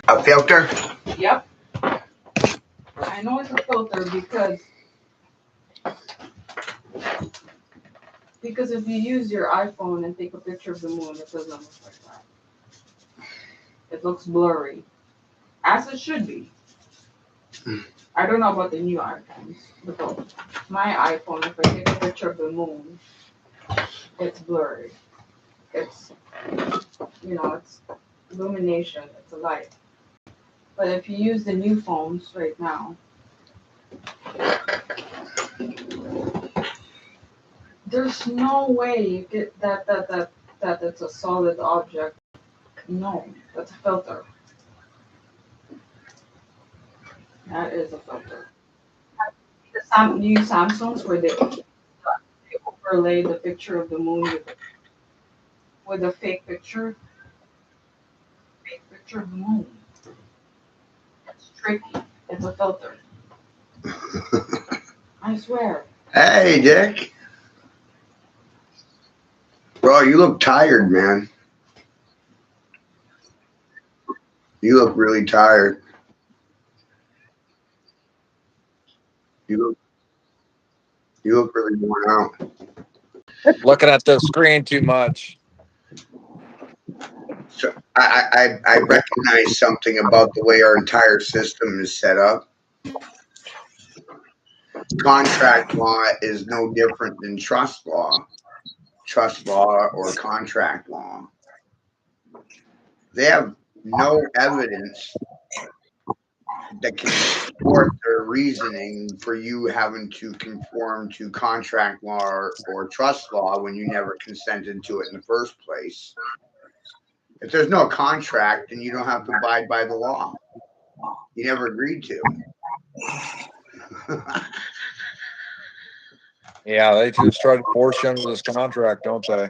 A filter? Yep. I know it's a filter because if you use your iPhone and take a picture of the moon, it doesn't look like that. It looks blurry, as it should be. I don't know about the new iPhones, but my iPhone, if I take a picture of the moon, it's blurry. It's it's illumination, it's a light. But if you use the new phones right now, there's no way you get that it's a solid object. No, that's a filter. That is a filter. The new Samsungs where they overlay the picture of the moon with a fake picture of the moon. It's tricky. It's a filter. I swear. Hey, Dick. Bro, you look tired, man. You look really tired. You look you look really worn out. Looking at the screen too much. So I recognize something about the way our entire system is set up. Contract law is no different than trust law or contract law. They have no evidence that can support their reasoning for you having to conform to contract law or trust law when you never consented to it in the first place. If there's no contract, then you don't have to abide by the law. You never agreed to. Yeah, they just try to force you into this contract, don't they?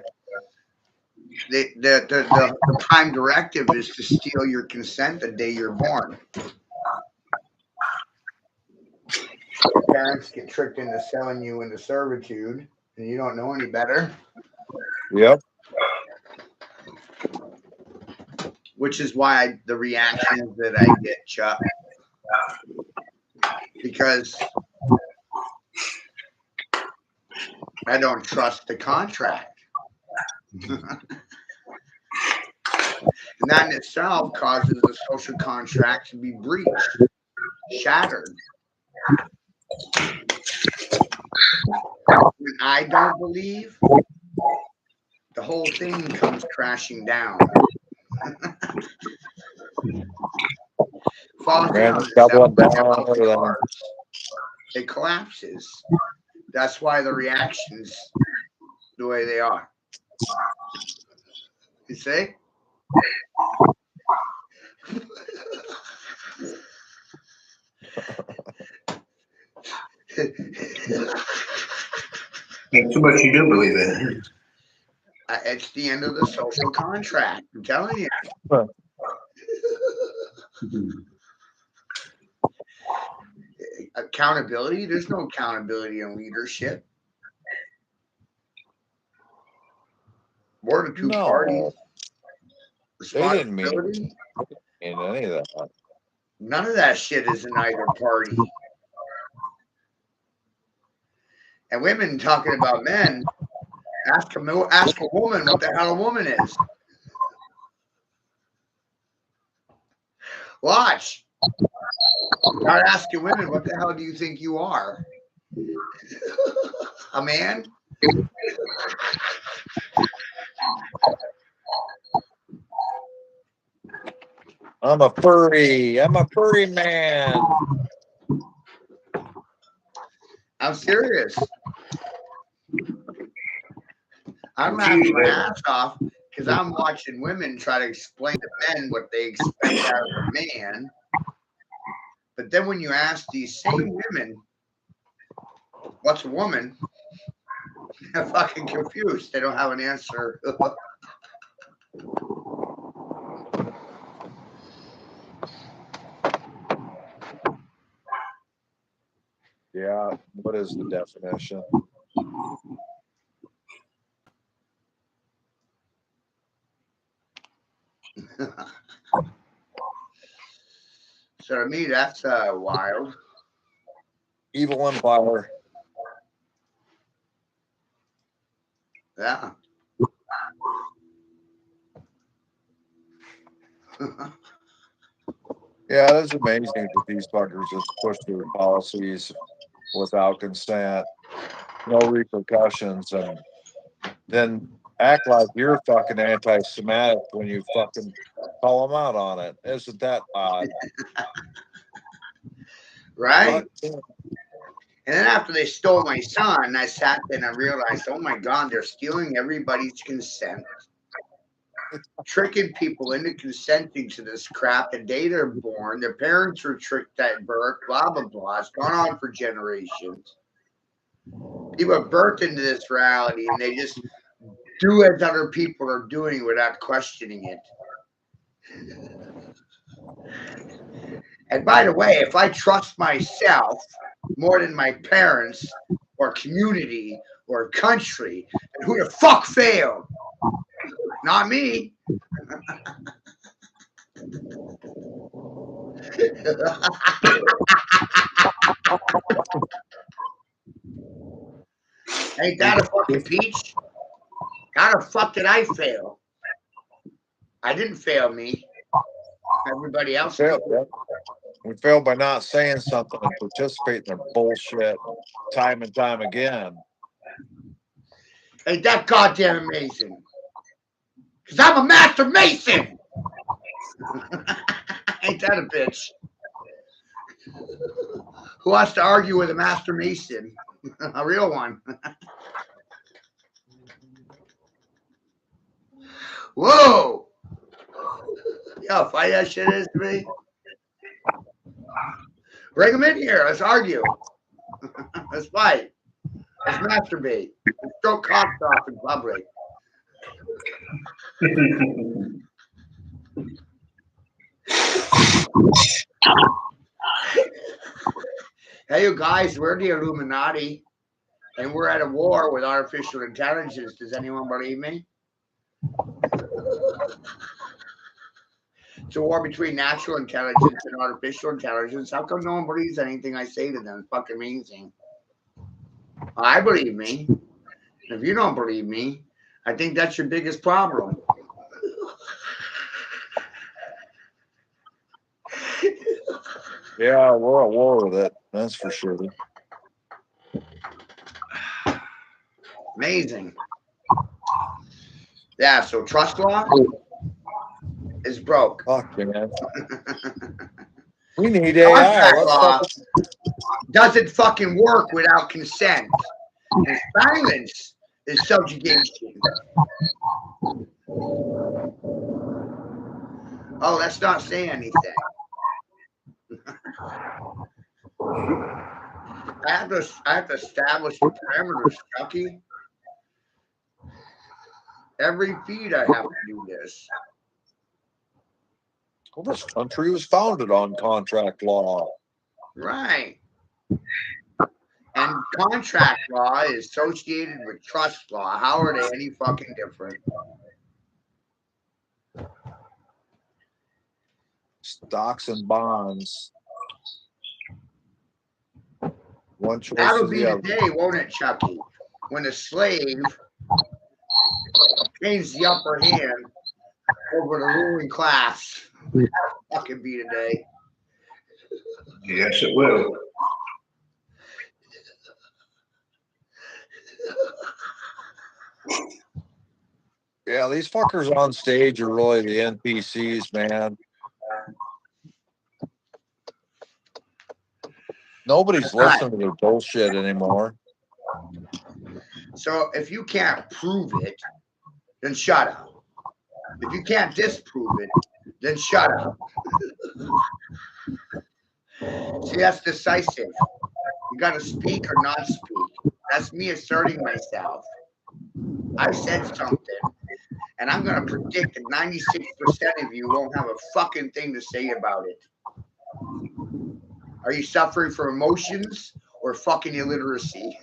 The prime directive is to steal your consent the day you're born. Parents get tricked into selling you into servitude, and you don't know any better. Yep. Which is why the reactions that I get, Chuck, because I don't trust the contract. And that in itself causes the social contract to be breached, shattered. When I don't believe, the whole thing comes crashing down. Falls down. It collapses. That's why the reactions the way they are. You see? Too much you do believe it. It's the end of the social contract. I'm telling you. Accountability? There's no accountability in leadership. We're the two parties. They didn't mean any of that. None of that shit is in either party. And women talking about men, ask a woman what the hell a woman is. Watch. Start asking women, what the hell do you think you are? A man? I'm a furry man. I'm serious. I'm laughing my ass off because I'm watching women try to explain to men what they expect out of a man. But then when you ask these same women, what's a woman? They're fucking confused. They don't have an answer. Yeah, what is the definition? So to me, that's wild. Evil empire. Yeah. Yeah, it is amazing that these fuckers just push their policies without consent, no repercussions, and then act like you're fucking anti-Semitic when you fucking call them out on it. Isn't that odd? Right? Fuck. And then after they stole my son, I sat there and I realized, oh my God, they're stealing everybody's consent, tricking people into consenting to this crap the day they're born. Their parents were tricked at birth, blah, blah, blah. It's gone on for generations. People are birthed into this reality and they just do as other people are doing without questioning it. And by the way, if I trust myself more than my parents or community or country, then who the fuck failed? Not me. Ain't that a fucking peach? How the fuck did I fail? I didn't fail me. Everybody else did. We failed by not saying something and participating in their bullshit time and time again. Ain't that goddamn amazing? Because I'm a master mason. Ain't that a bitch? Who wants to argue with a master mason? A real one. Whoa. You know how funny that shit is to me? Bring him in here. Let's argue. Let's fight. Let's masturbate. Let's throw cocks off in public. Hey, you guys, we're the Illuminati, and we're at a war with artificial intelligence. Does anyone believe me? It's a war between natural intelligence and artificial intelligence. How come no one believes anything I say to them? It's fucking amazing. I believe me. If you don't believe me, I think that's your biggest problem. Yeah, we're at war with it. That's for sure. Amazing. Yeah, so trust law is broke. Fuck, man. We need AI. Contract Let's law fucking doesn't fucking work without consent. And silence is subjugation. Oh, let's not say anything. I have to establish the parameters, Chucky. Every feed I have to do this. Well, this country was founded on contract law. Right. And contract law is associated with trust law. How are they any fucking different? Stocks and bonds. One choice That'll or be the the other. day, won't it, Chucky? When the slave gains the upper hand over the ruling class. That'll fucking be the day. Yes, it will. Yeah, these fuckers on stage are really the NPCs, man. Nobody's listening to their bullshit anymore. So if you can't prove it, then shut up. If you can't disprove it, then shut up. See, that's decisive. You got to speak or not speak. That's me asserting myself. I said something, and I'm going to predict that 96% of you won't have a fucking thing to say about it. Are you suffering from emotions or fucking illiteracy?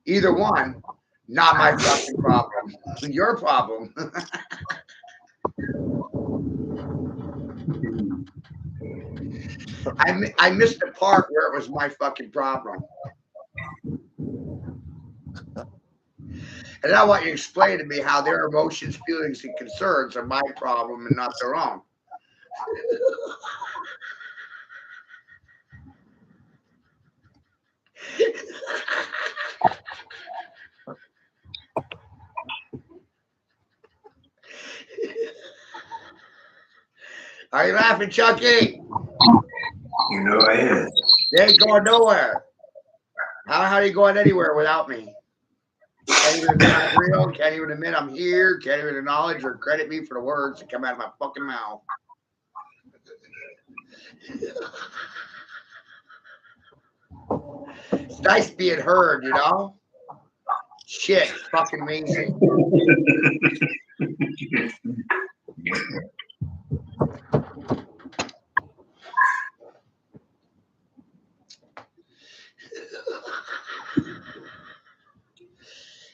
Either one, not my fucking problem. Your problem. I missed the part where it was my fucking problem. And I want you to explain to me how their emotions, feelings, and concerns are my problem and not their own. Are you laughing, Chucky? You know I am. You ain't going nowhere. How are you going anywhere without me? Can't even admit I'm real. Can't even admit I'm here. Can't even acknowledge or credit me for the words that come out of my fucking mouth. It's nice being heard, you know? Shit, it's fucking amazing.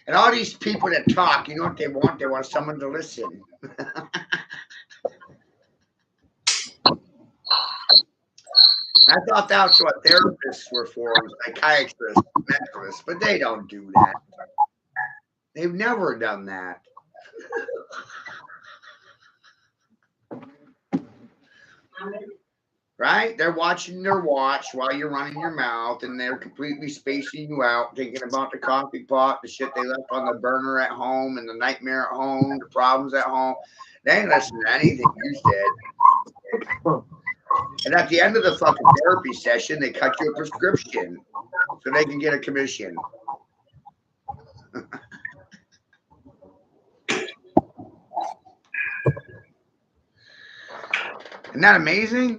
And all these people that talk, you know what they want? They want someone to listen. I thought that's what therapists were for, psychiatrists, mentalists, but they don't do that. They've never done that. Right? They're watching their watch while you're running your mouth, and they're completely spacing you out, thinking about the coffee pot, the shit they left on the burner at home, and the nightmare at home, the problems at home. They ain't listening to anything you said. And at the end of the fucking therapy session, they cut you a prescription so they can get a commission. Isn't that amazing?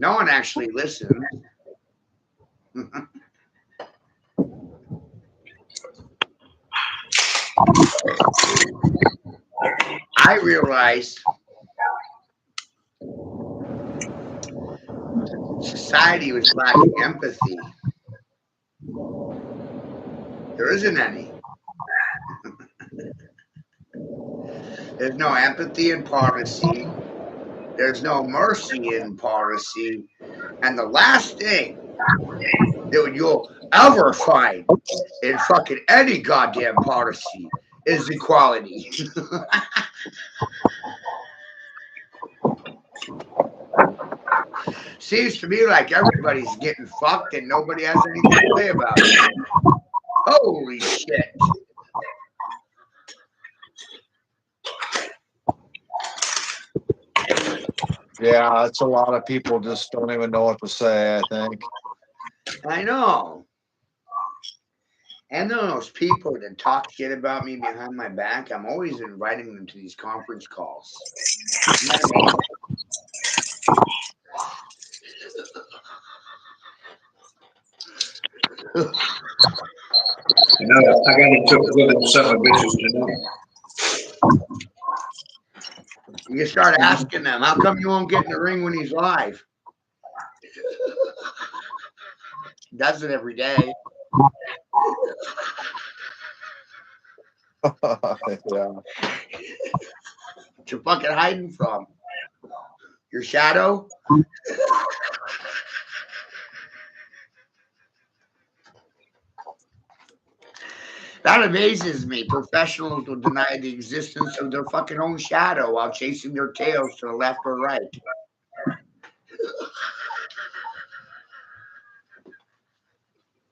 No one actually listens. I realized society was lacking empathy. There isn't any. There's no empathy in policy. There's no mercy in policy. And the last thing that you'll ever find in fucking any goddamn policy is equality. Seems to me like everybody's getting fucked and nobody has anything to say about it. Holy shit. Yeah, it's a lot of people just don't even know what to say, I think. I know. And those people that talk shit about me behind my back, I'm always inviting them to these conference calls. You know what I mean? No, I got into it with them son of bitches tonight. You start asking them, how come you won't get in the ring when he's live? He does it every day. Yeah. What you fucking hiding from? Your shadow? That amazes me. Professionals will deny the existence of their fucking own shadow while chasing their tails to the left or right.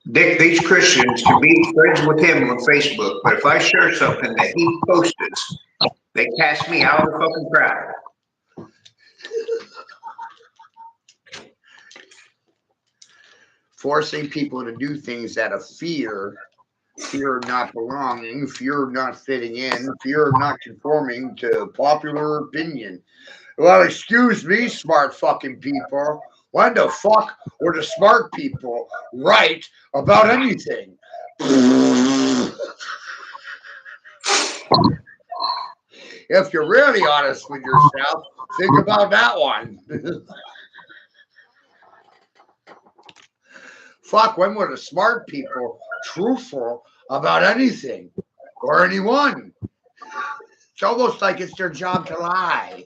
Dick, these Christians can be friends with him on Facebook, but if I share something that he posted, they cast me out of the fucking crowd. Forcing people to do things out of fear of not belonging, fear of not fitting in, fear of not conforming to popular opinion. Well, excuse me, smart fucking people. When the fuck were the smart people right about anything? If you're really honest with yourself, think about that one. Fuck, when were the smart people truthful about anything or anyone? It's almost like it's their job to lie.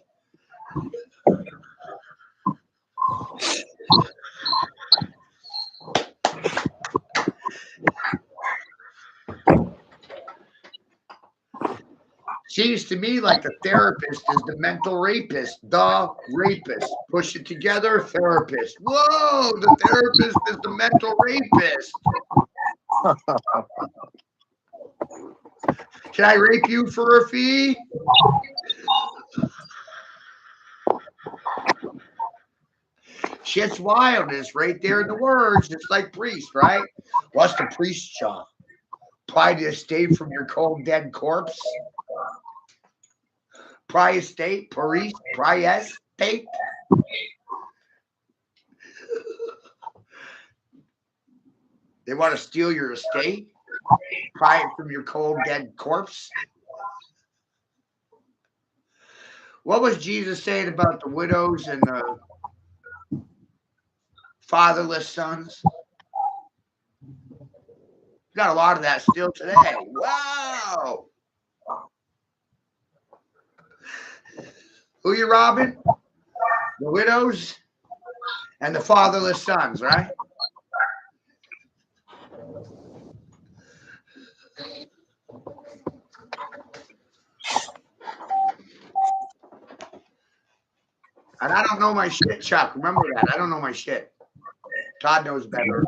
Seems to me like the therapist is the mental rapist. The rapist. Push it together, therapist. Whoa, the therapist is the mental rapist. Can I rape you for a fee? Shit's wild. It's right there in the words. It's like priest, right? What's the priest job? Pry the estate from your cold dead corpse? Pry estate? Priest? Pry estate? They want to steal your estate? Pry it from your cold dead corpse? What was Jesus saying about the widows and the fatherless sons? Got a lot of that still today. Wow. Who you robbing? The widows and the fatherless sons, right? And I don't know my shit, Chuck. Remember that. I don't know my shit. Todd knows better.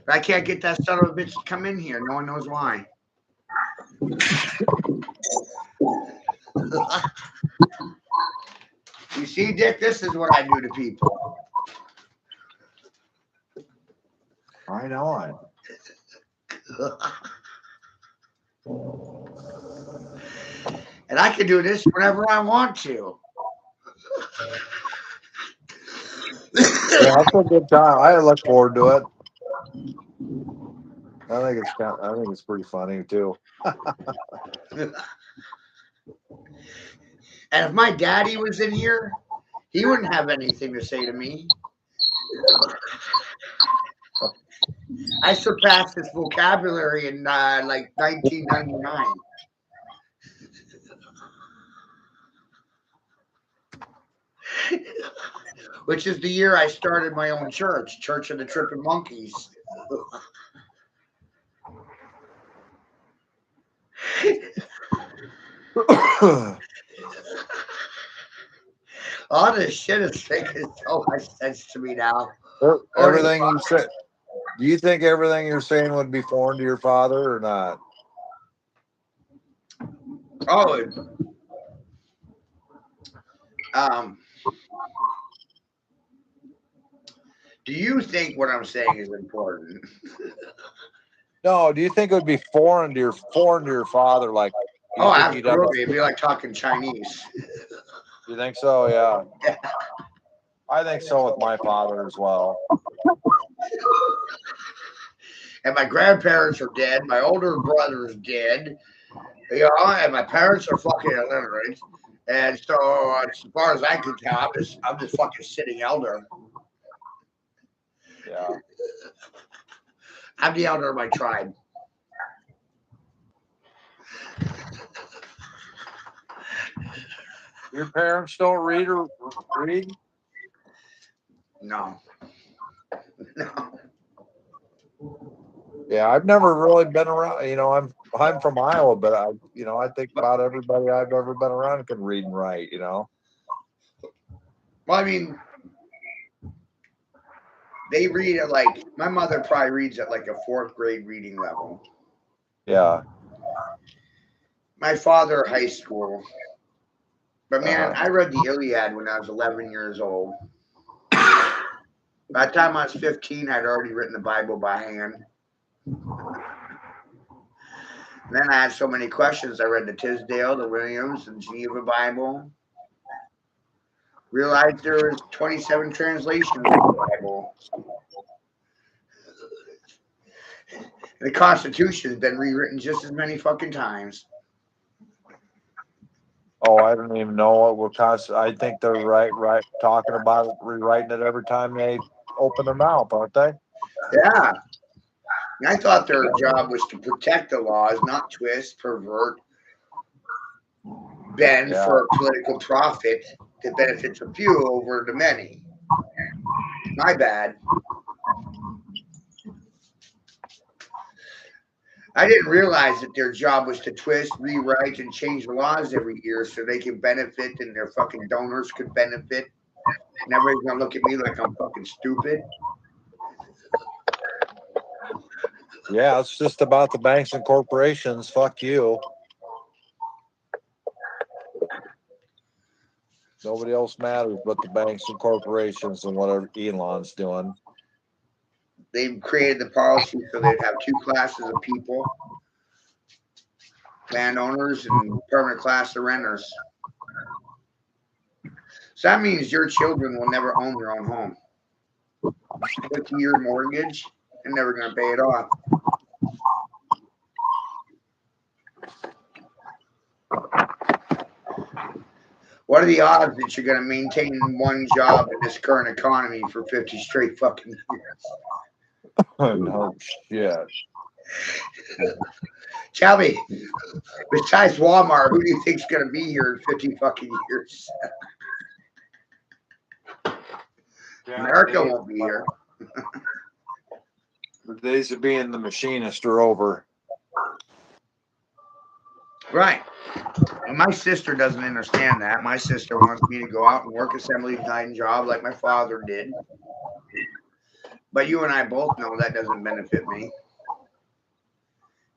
But I can't get that son of a bitch to come in here. No one knows why. You see, Dick, this is what I do to people. Right on. And I can do this whenever I want to. Yeah, that's a good time. I look forward to it. I think it's pretty funny too. And if my daddy was in here, he wouldn't have anything to say to me. I surpassed his vocabulary in like 1999. Which is the year I started my own church, Church of the Tripping Monkeys. All this shit is making so much sense to me now. Everything you said. Do you think everything you're saying would be foreign to your father or not? Oh, do you think what I'm saying is important? No. Do you think it would be foreign to your father? Like, Oh, absolutely. It'd be like talking Chinese. You think so? Yeah. I think so with my father as well. And my grandparents are dead. My older brother is dead. You know, and my parents are fucking illiterate. And so, as far as I can tell, I'm just fucking sitting elder. Yeah. I'm the elder of my tribe. Your parents don't read or read? No. No. Yeah, I've never really been around. You know, I'm from Iowa, but I think about everybody I've ever been around can read and write. You know. Well, I mean, they read at like my mother probably reads at like a 4th grade reading level. Yeah. My father, high school. But man, I read the Iliad when I was 11 years old. By the time I was 15, I'd already written the Bible by hand. And then I had so many questions. I read the Tisdale, the Williams, and Geneva Bible. Realized there was 27 translations of the Bible. The Constitution has been rewritten just as many fucking times. Oh, I don't even know what we're I think they're right talking about it, rewriting it every time they open their mouth, aren't they? Yeah. And I thought their job was to protect the laws, not twist, pervert, bend for political profit that benefits a few over the many. My bad. I didn't realize that their job was to twist, rewrite, and change the laws every year so they can benefit and their fucking donors could benefit. And everybody's gonna look at me like I'm fucking stupid. Yeah, it's just about the banks and corporations. Fuck you. Nobody else matters but the banks and corporations and whatever Elon's doing. They've created the policy so they'd have two classes of people: landowners and permanent class of renters. So that means your children will never own their own home. 50-year mortgage, they're never going to pay it off. What are the odds that you're going to maintain one job in this current economy for 50 straight fucking years? No shit. Tell me, besides Walmart, who do you think's going to be here in 50 fucking years? America won't be here. The days of being the machinist are over. Right. And my sister doesn't understand that. My sister wants me to go out and work assembly line job like my father did. But you and I both know that doesn't benefit me.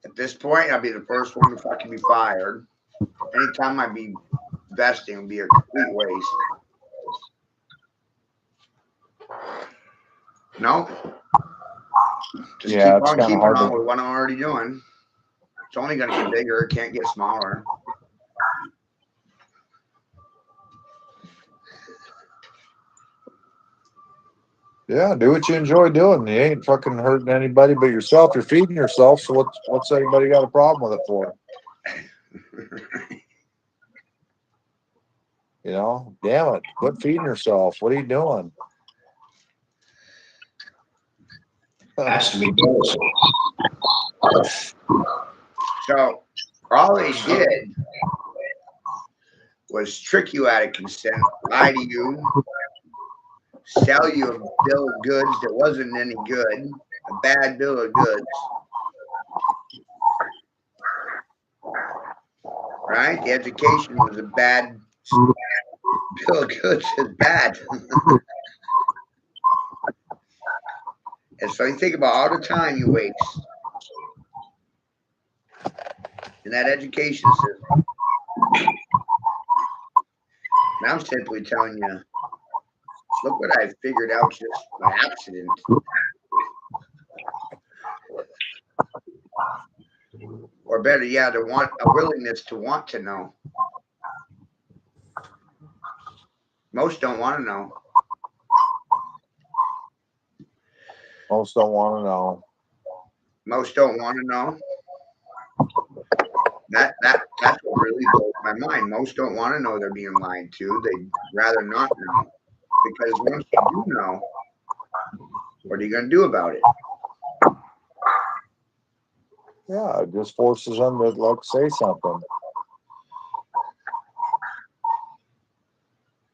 At this point, I'll be the first one to fucking be fired. Anytime I'd be vesting would be a complete waste. No. Just Yeah, keep it's on kinda keeping hard on to- with what I'm already doing. It's only going to get bigger. It can't get smaller. Yeah, do what you enjoy doing. You ain't fucking hurting anybody but yourself. You're feeding yourself. So what's anybody got a problem with it for? You know, damn it. Quit feeding yourself. What are you doing? Has to be done. So all they did was trick you out of consent, lie to you, sell you a bill of goods that wasn't any good, a bad bill of goods. Right? The education was a bad bill of goods is bad. And so you think about all the time you waste in that education system. And I'm simply telling you, look what I figured out just by accident. Or better, yeah, to want a willingness to want to know. Most don't want to know. Most don't want to know. Most don't want to know. That's what really blows my mind. Most don't want to know they're being lied to. They'd rather not know. Because once you do know, what are you going to do about it? Yeah, it just forces them to like say something.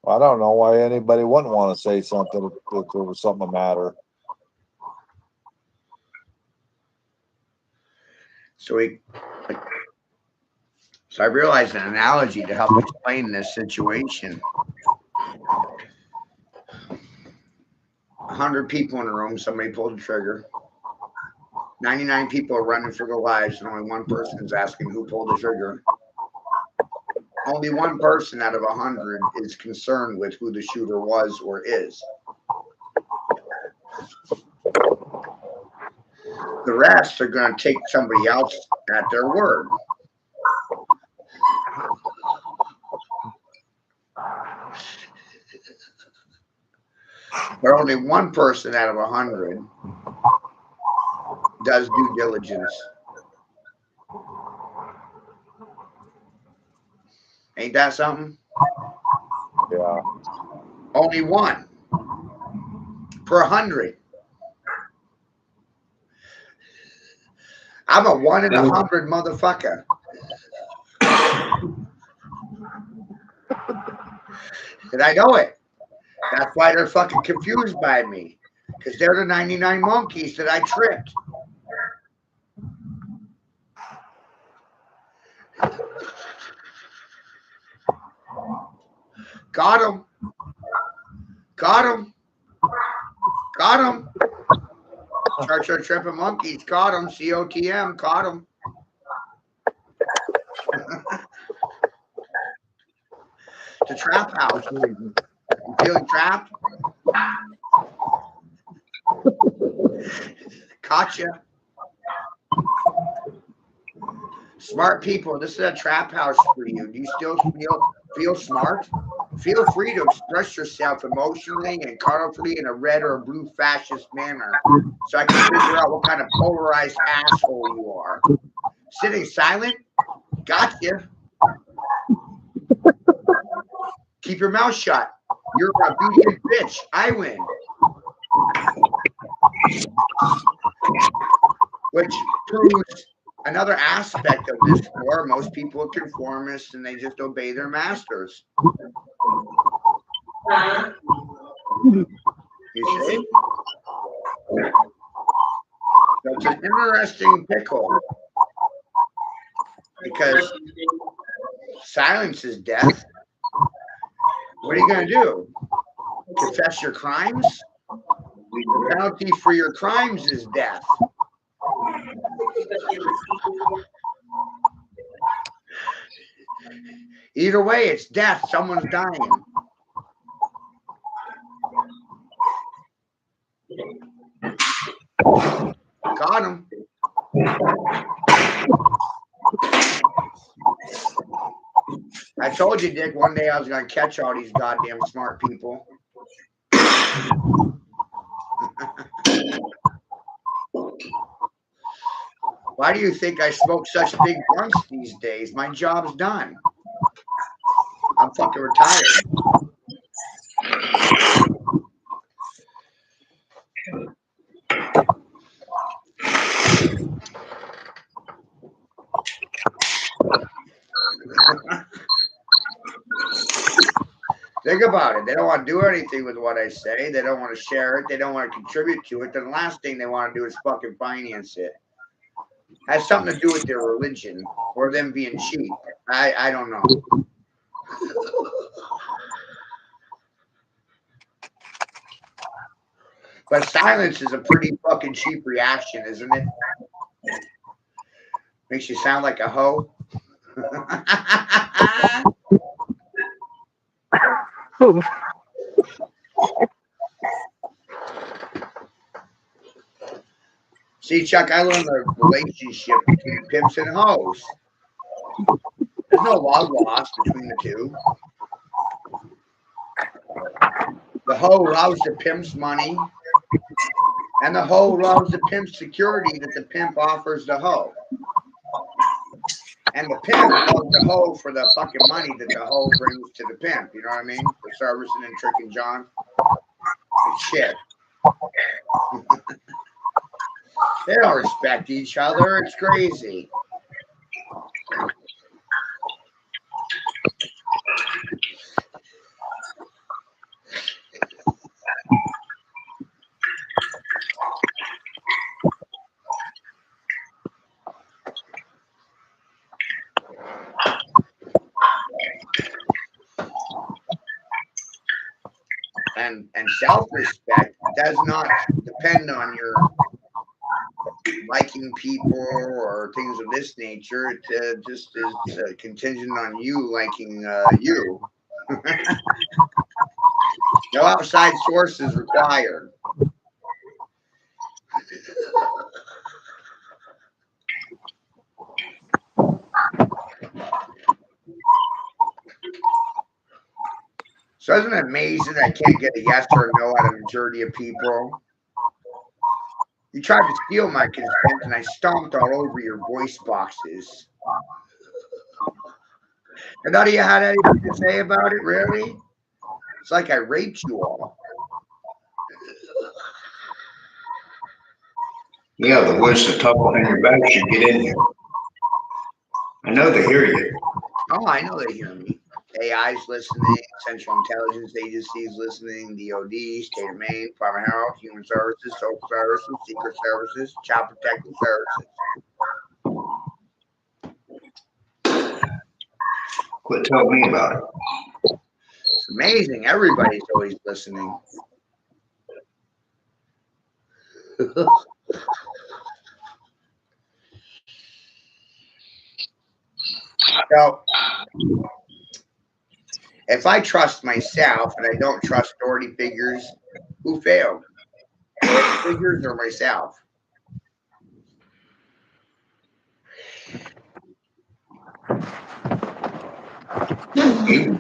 I don't know why anybody wouldn't want to say something if there was something the matter. So I realized an analogy to help explain this situation. 100 people in a room, somebody pulled the trigger. 99 people are running for their lives, and only one person is asking who pulled the trigger. Only one person out of 100 is concerned with who the shooter was or is. The rest are going to take somebody else at their word. But only one person out of 100 does due diligence. Ain't that something? Yeah. Only one per 100. I'm a 1 in 100 motherfucker. And I know it. That's why they're fucking confused by me. Because they're the 99 monkeys that I tricked. Got him. Got him. Got him. Church of Tripping Monkeys. Caught him. COTM. Caught him. It's a trap house. You feeling trapped? Caught you. Smart people, this is a trap house for you. Do you still feel smart? Feel free to express yourself emotionally and colorfully in a red or a blue fascist manner so I can figure out what kind of polarized asshole you are. Sitting silent? Gotcha. Keep your mouth shut. You're a obedient bitch. I win. Which proves another aspect of this war. Most people are conformists and they just obey their masters. You see? So it's an interesting pickle because silence is death. What are you going to do? Confess your crimes? The penalty for your crimes is death. Either way, it's death. Someone's dying. Got him. I told you, Dick, one day I was going to catch all these goddamn smart people. Why do you think I smoke such big blunts these days? My job's done. I'm fucking retired. Think about it. They don't want to do anything with what I say. They don't want to share it. They don't want to contribute to it. Then the last thing they want to do is fucking finance it. Has something to do with their religion or them being cheap. I don't know. But silence is a pretty fucking cheap reaction, isn't it? Makes you sound like a hoe. See, Chuck, I learned the relationship between pimps and hoes. There's no love lost between the two. The hoe loves the pimp's money, and the hoe loves the pimp's security that the pimp offers the hoe. And the pimp loves the hoe for the fucking money that the hoe brings to the pimp. You know what I mean? For servicing and tricking John. Shit. They don't respect each other. It's crazy. And self-respect does not depend on your liking people or things of this nature. It just is contingent on you liking you. No outside source is required. So isn't it amazing I can't get a yes or a no out of a majority of people? You tried to steal my consent and I stomped all over your voice boxes. And none of you had anything to say about it, really? It's like I raped you all. Yeah, the voice that talk behind your back should get in here. I know they hear you. Oh, I know they hear me. AI's listening, Central Intelligence Agency is listening, DOD, State of Maine, Department of Health, Human Services, Social Services, Secret Services, Child Protective Services. Quit telling me about it. It's amazing. Everybody's always listening. So, if I trust myself and I don't trust authority figures, who failed? Authority figures or myself? You,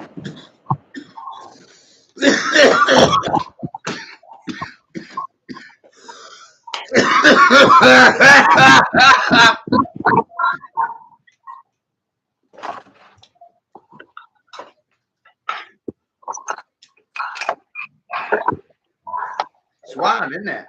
Swan, isn't it?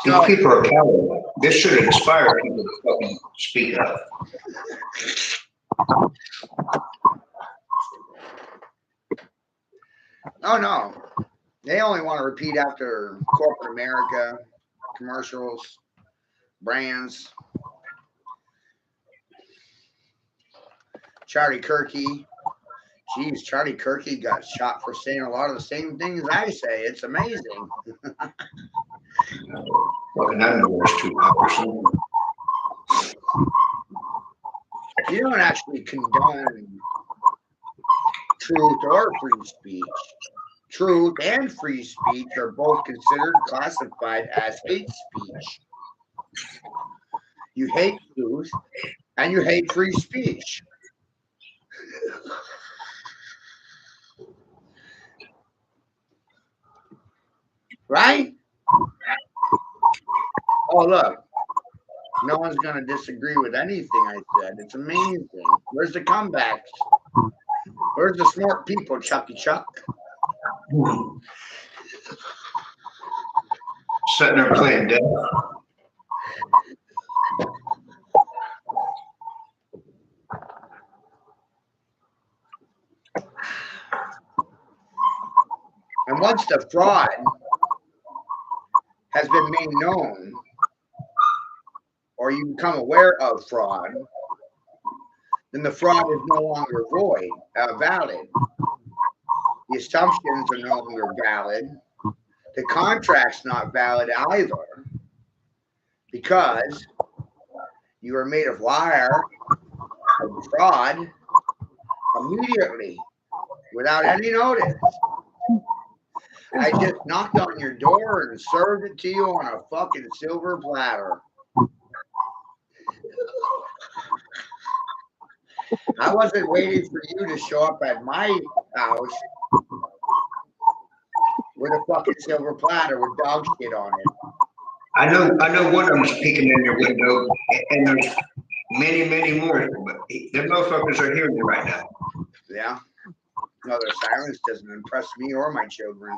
these So, people are cowards. This should inspire people to fucking speak up. oh no, they only want to repeat after corporate America, commercials, brands. Charlie Kirky. Geez, Charlie Kirky got shot for saying a lot of the same things I say. It's amazing. Fucking underwear's too hot or something. You don't actually condone truth or free speech. Truth and free speech are both considered classified as hate speech. You hate truth and you hate free speech. Right? Oh, look. No one's going to disagree with anything I said. It's amazing. Where's the comebacks? Where's the smart people, Chucky Chuck? Sitting there playing dead. And once the fraud has been made known, or you become aware of fraud, then the fraud is no longer valid. The assumptions are no longer valid. The contract's not valid either, because you are made of liar, of fraud, immediately, without any notice. I just knocked on your door and served it to you on a fucking silver platter. I wasn't waiting for you to show up at my house with a fucking silver platter with dog shit on it. I know one of them's peeking in your window, and there's many more, but them motherfuckers are hearing you right now. Yeah. No, their silence doesn't impress me or my children.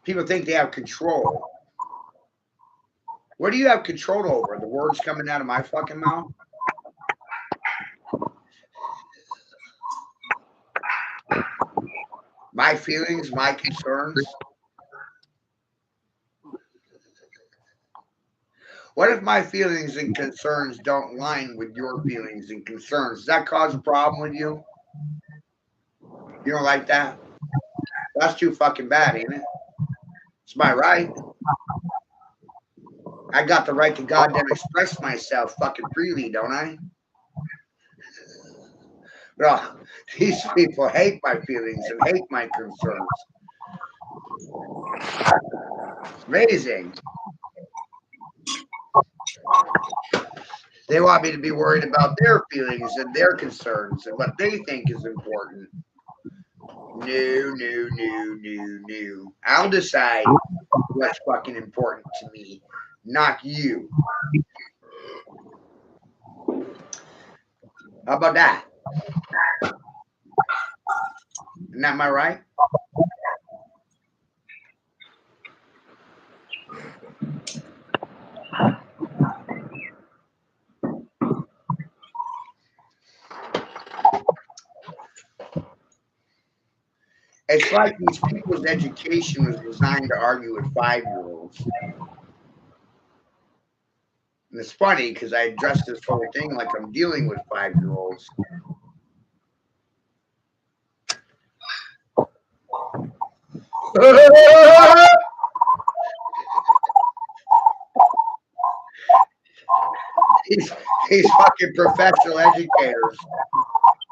People think they have control. What do you have control over? The words coming out of my fucking mouth? My feelings, my concerns? What if my feelings and concerns don't line with your feelings and concerns? Does that cause a problem with you? You don't like that? That's too fucking bad, ain't it? It's my right. I got the right to goddamn express myself fucking freely, don't I? Well, these people hate my feelings and hate my concerns. It's amazing. They want me to be worried about their feelings and their concerns and what they think is important. No. I'll decide what's fucking important to me, not you. How about that? Isn't that my right? It's like these people's education was designed to argue with 5-year-olds. And it's funny because I address this whole thing like I'm dealing with 5-year-olds. These fucking professional educators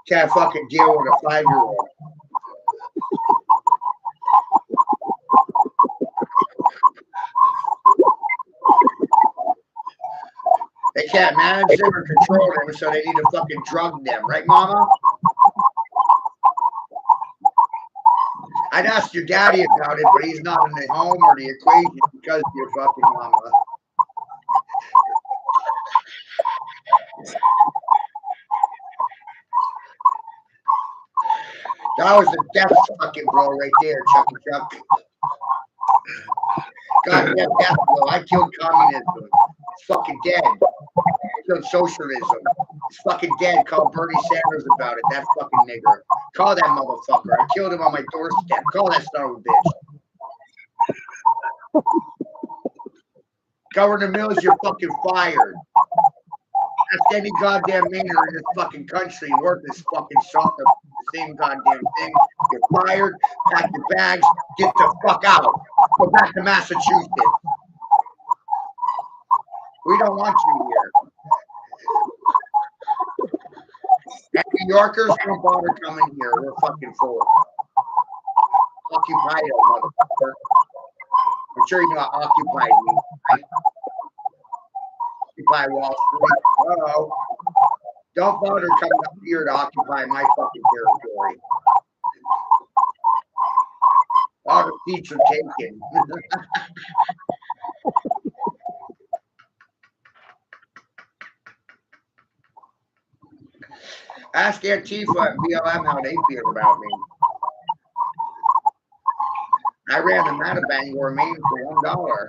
can't fucking deal with a 5-year-old. They can't manage them or control them, so they need to fucking drug them, right, Mama? I'd ask your daddy about it, but he's not in the home or the equation because of your fucking mama. That was a death fucking bro right there, Chucky Chuck. Goddamn death blow. I killed communism. It's fucking dead. I killed socialism. It's fucking dead. Call Bernie Sanders about it. That fucking nigger. Call that motherfucker. I killed him on my doorstep. Call that son of a bitch. Governor Mills, you're fucking fired. Ask any goddamn mayor in this fucking country worth this fucking salt of the same goddamn thing. You're fired. Pack your bags. Get the fuck out. Go back to Massachusetts. We don't want you here. And New Yorkers don't bother coming here. We're fucking full. Occupy it, motherfucker. I'm sure you know what occupied means, right? Occupy Wall Street. Uh-oh. Don't bother coming up here to occupy my fucking territory. All the seats are taken. Ask Antifa and BLM how they feel about me. I ran them out of Bangor, Maine for $1.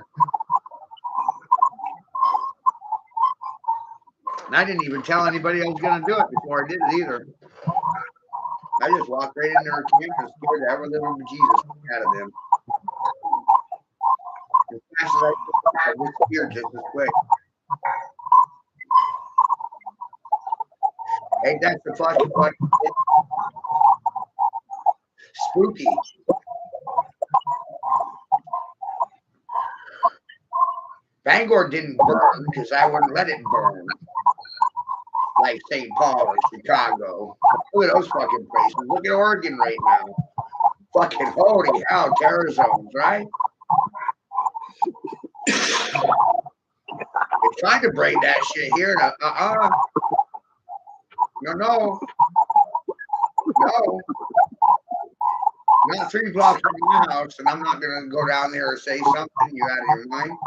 And I didn't even tell anybody I was going to do it before I did it either. I just walked right in their camp and scared the ever living Jesus out of them. As fast as I disappeared just as quick. Hey, that's the fucking spooky. Bangor didn't burn because I wouldn't let it burn. Like St. Paul or Chicago. Look at those fucking places. Look at Oregon right now. Fucking holy hell, terror zones, right? They're trying to bring that shit here. No. Not 3 blocks from my house, and I'm not going to go down there and say something. You out of your mind?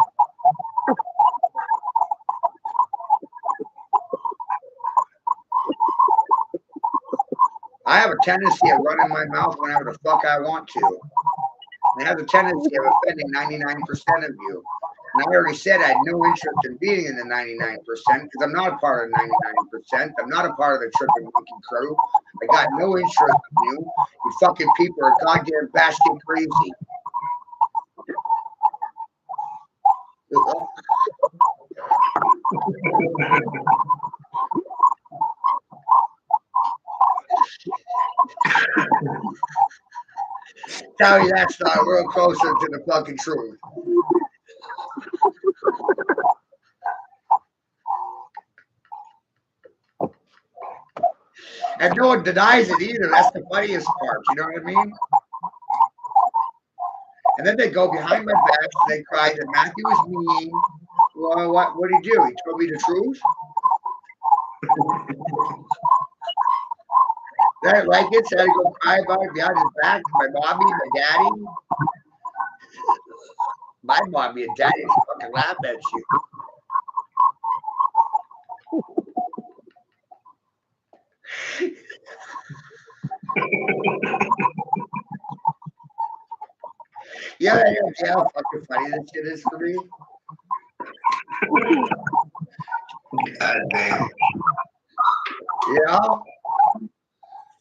I have a tendency of running my mouth whenever the fuck I want to. And I have a tendency of offending 99% of you. And I already said I had no interest in being in the 99% because I'm not a part of the 99%. I'm not a part of the Tripping Monkey crew. I got no interest in you. You fucking people are goddamn batshit crazy. Tell me that's not a little closer to the fucking truth. And no one denies it either. That's the funniest part. You know what I mean? And then they go behind my back and they cry that Matthew was mean. Well, what did he do? He told me the truth? Did I like it? So I had to go cry about it behind his back to my mommy, my daddy. My mommy and daddy fucking laugh at you. Yeah, how fucking funny this shit is for me. God damn. Yeah.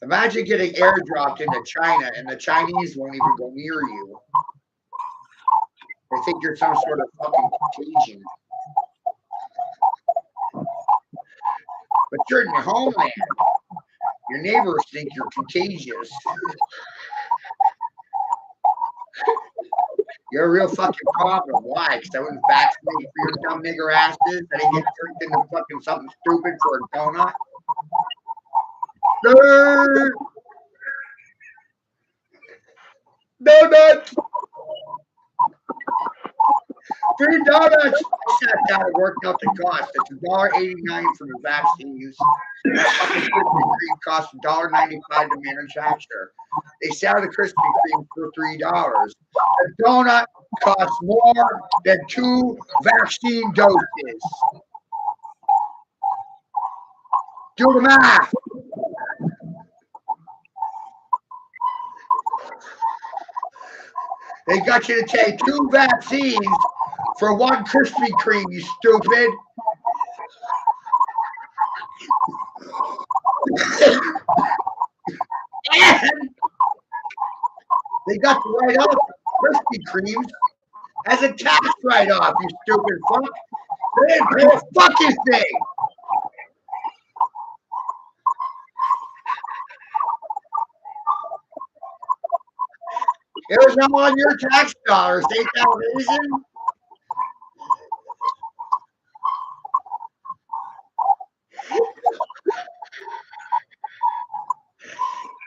Imagine getting airdropped into China and the Chinese won't even go near you. They think you're some sort of fucking contagion. But you're in your homeland. Your neighbors think you're contagious. You're a real fucking problem. Why? Because I wouldn't vaccinate for your dumb nigger asses. I didn't get tricked into fucking something stupid for a donut. Donut! Free donuts! I sat down and worked out the cost. It's $1.89 for the vaccines. That fucking Krispy Kreme costs $1.95 to manufacture. They sell the Krispy Kreme for $3. The donut costs more than 2 vaccine doses. Do the math. They got you to take 2 vaccines for 1 Krispy Kreme, you stupid. And they got to write off Krispy Kremes as a tax write-off, you stupid fuck. They didn't pay a fucking thing. It was all on your tax dollars, ain't that amazing?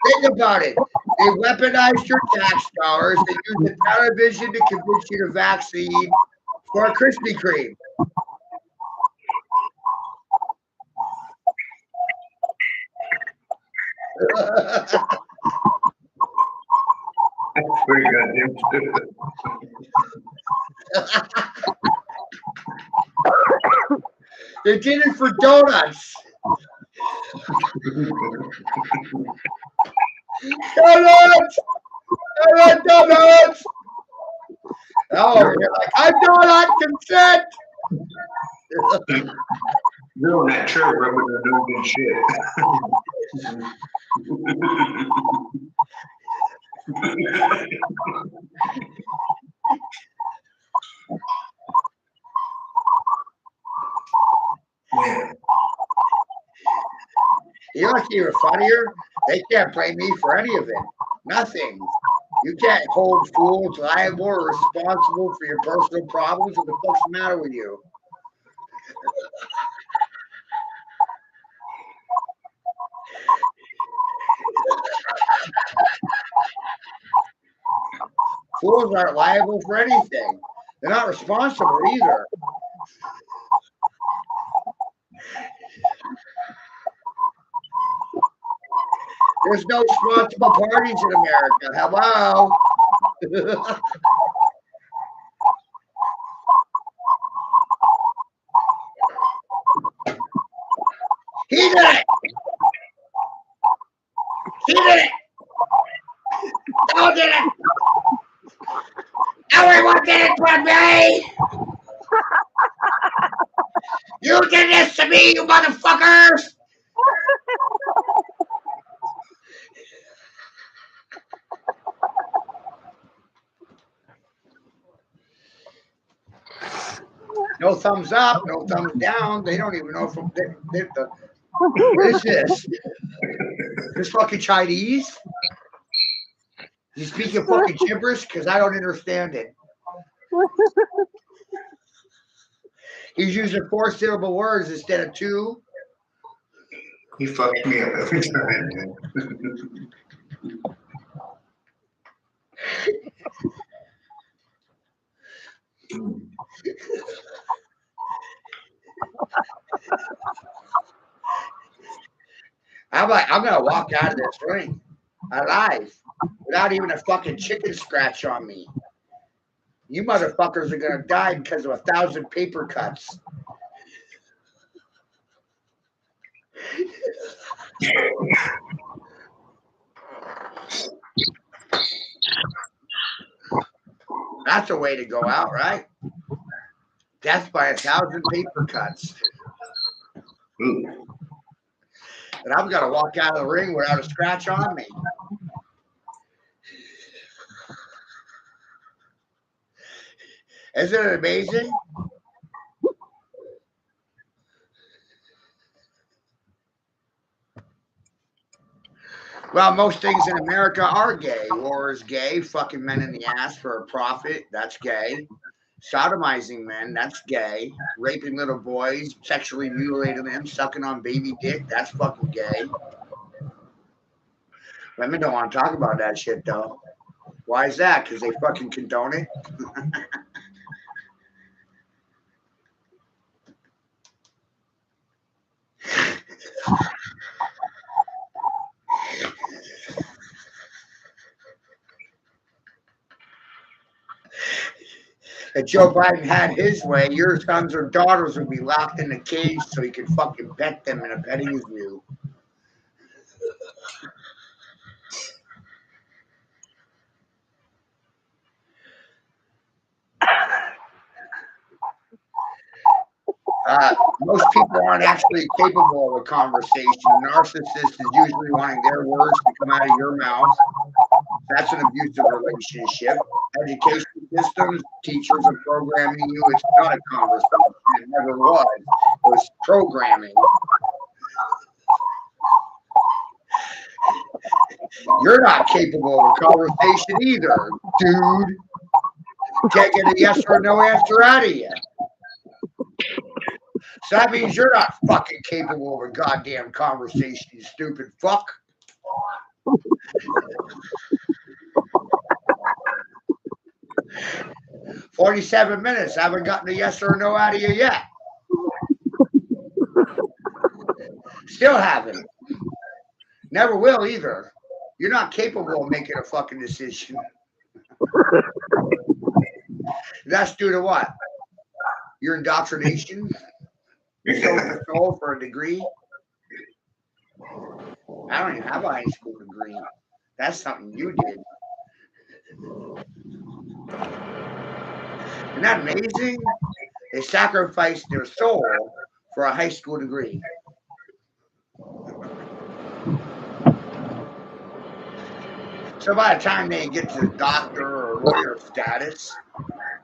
Think about it. They weaponized your tax dollars. They used the television to convince you to vaccine for a Krispy Kreme. That's pretty goddamn stupid. They did it for donuts. Donuts! Donuts! Oh, you're like, I'm donut consent. No, not sure, rubber don't do good shit. Man. You know what's even funnier? They can't blame me for any of it. Nothing. You can't hold fools liable or responsible for your personal problems. What the fuck's the matter with you? Fools aren't liable for anything. They're not responsible either. There's no responsible parties in America. Hello? He did it! He did it! No did it! Everyone did it but me! You did this to me, you motherfuckers! No thumbs up, no thumbs down. They don't even know if what is this? This fucking Chinese? You speaking fucking gibberish? Because I don't understand it. He's using 4-syllable words instead of 2. He fucks me up every time, man. I'm gonna walk out of this ring alive without even a fucking chicken scratch on me. You motherfuckers are gonna die because of 1,000 paper cuts. That's a way to go out, right? Death by 1,000 paper cuts. Ooh. And I'm gonna walk out of the ring without a scratch on me. Isn't it amazing? Well, most things in America are gay. War is gay. Fucking men in the ass for a profit, that's gay. Sodomizing men, that's gay. Raping little boys, sexually mutilating them, sucking on baby dick, that's fucking gay. Women don't want to talk about that shit though. Why is that? Because they fucking condone it? If Joe Biden had his way, your sons or daughters would be locked in a cage so he could fucking pet them in a petting zoo. Most people aren't actually capable of a conversation. A narcissist is usually wanting their words to come out of your mouth. That's an abusive relationship. Education systems, teachers are programming you. It's not a conversation. It never was. It was programming. You're not capable of a conversation either, dude. Can't get a yes or no answer out of you. So that means you're not fucking capable of a goddamn conversation, you stupid fuck. "47 minutes, haven't gotten a yes or no out of you yet. Still haven't. Never will either. You're not capable of making a fucking decision. That's due to what? Your indoctrination? Social soul for a degree? I don't even have a high school degree. That's something you did. Isn't that amazing? They sacrificed their soul for a high school degree. So by the time they get to the doctor or lawyer status,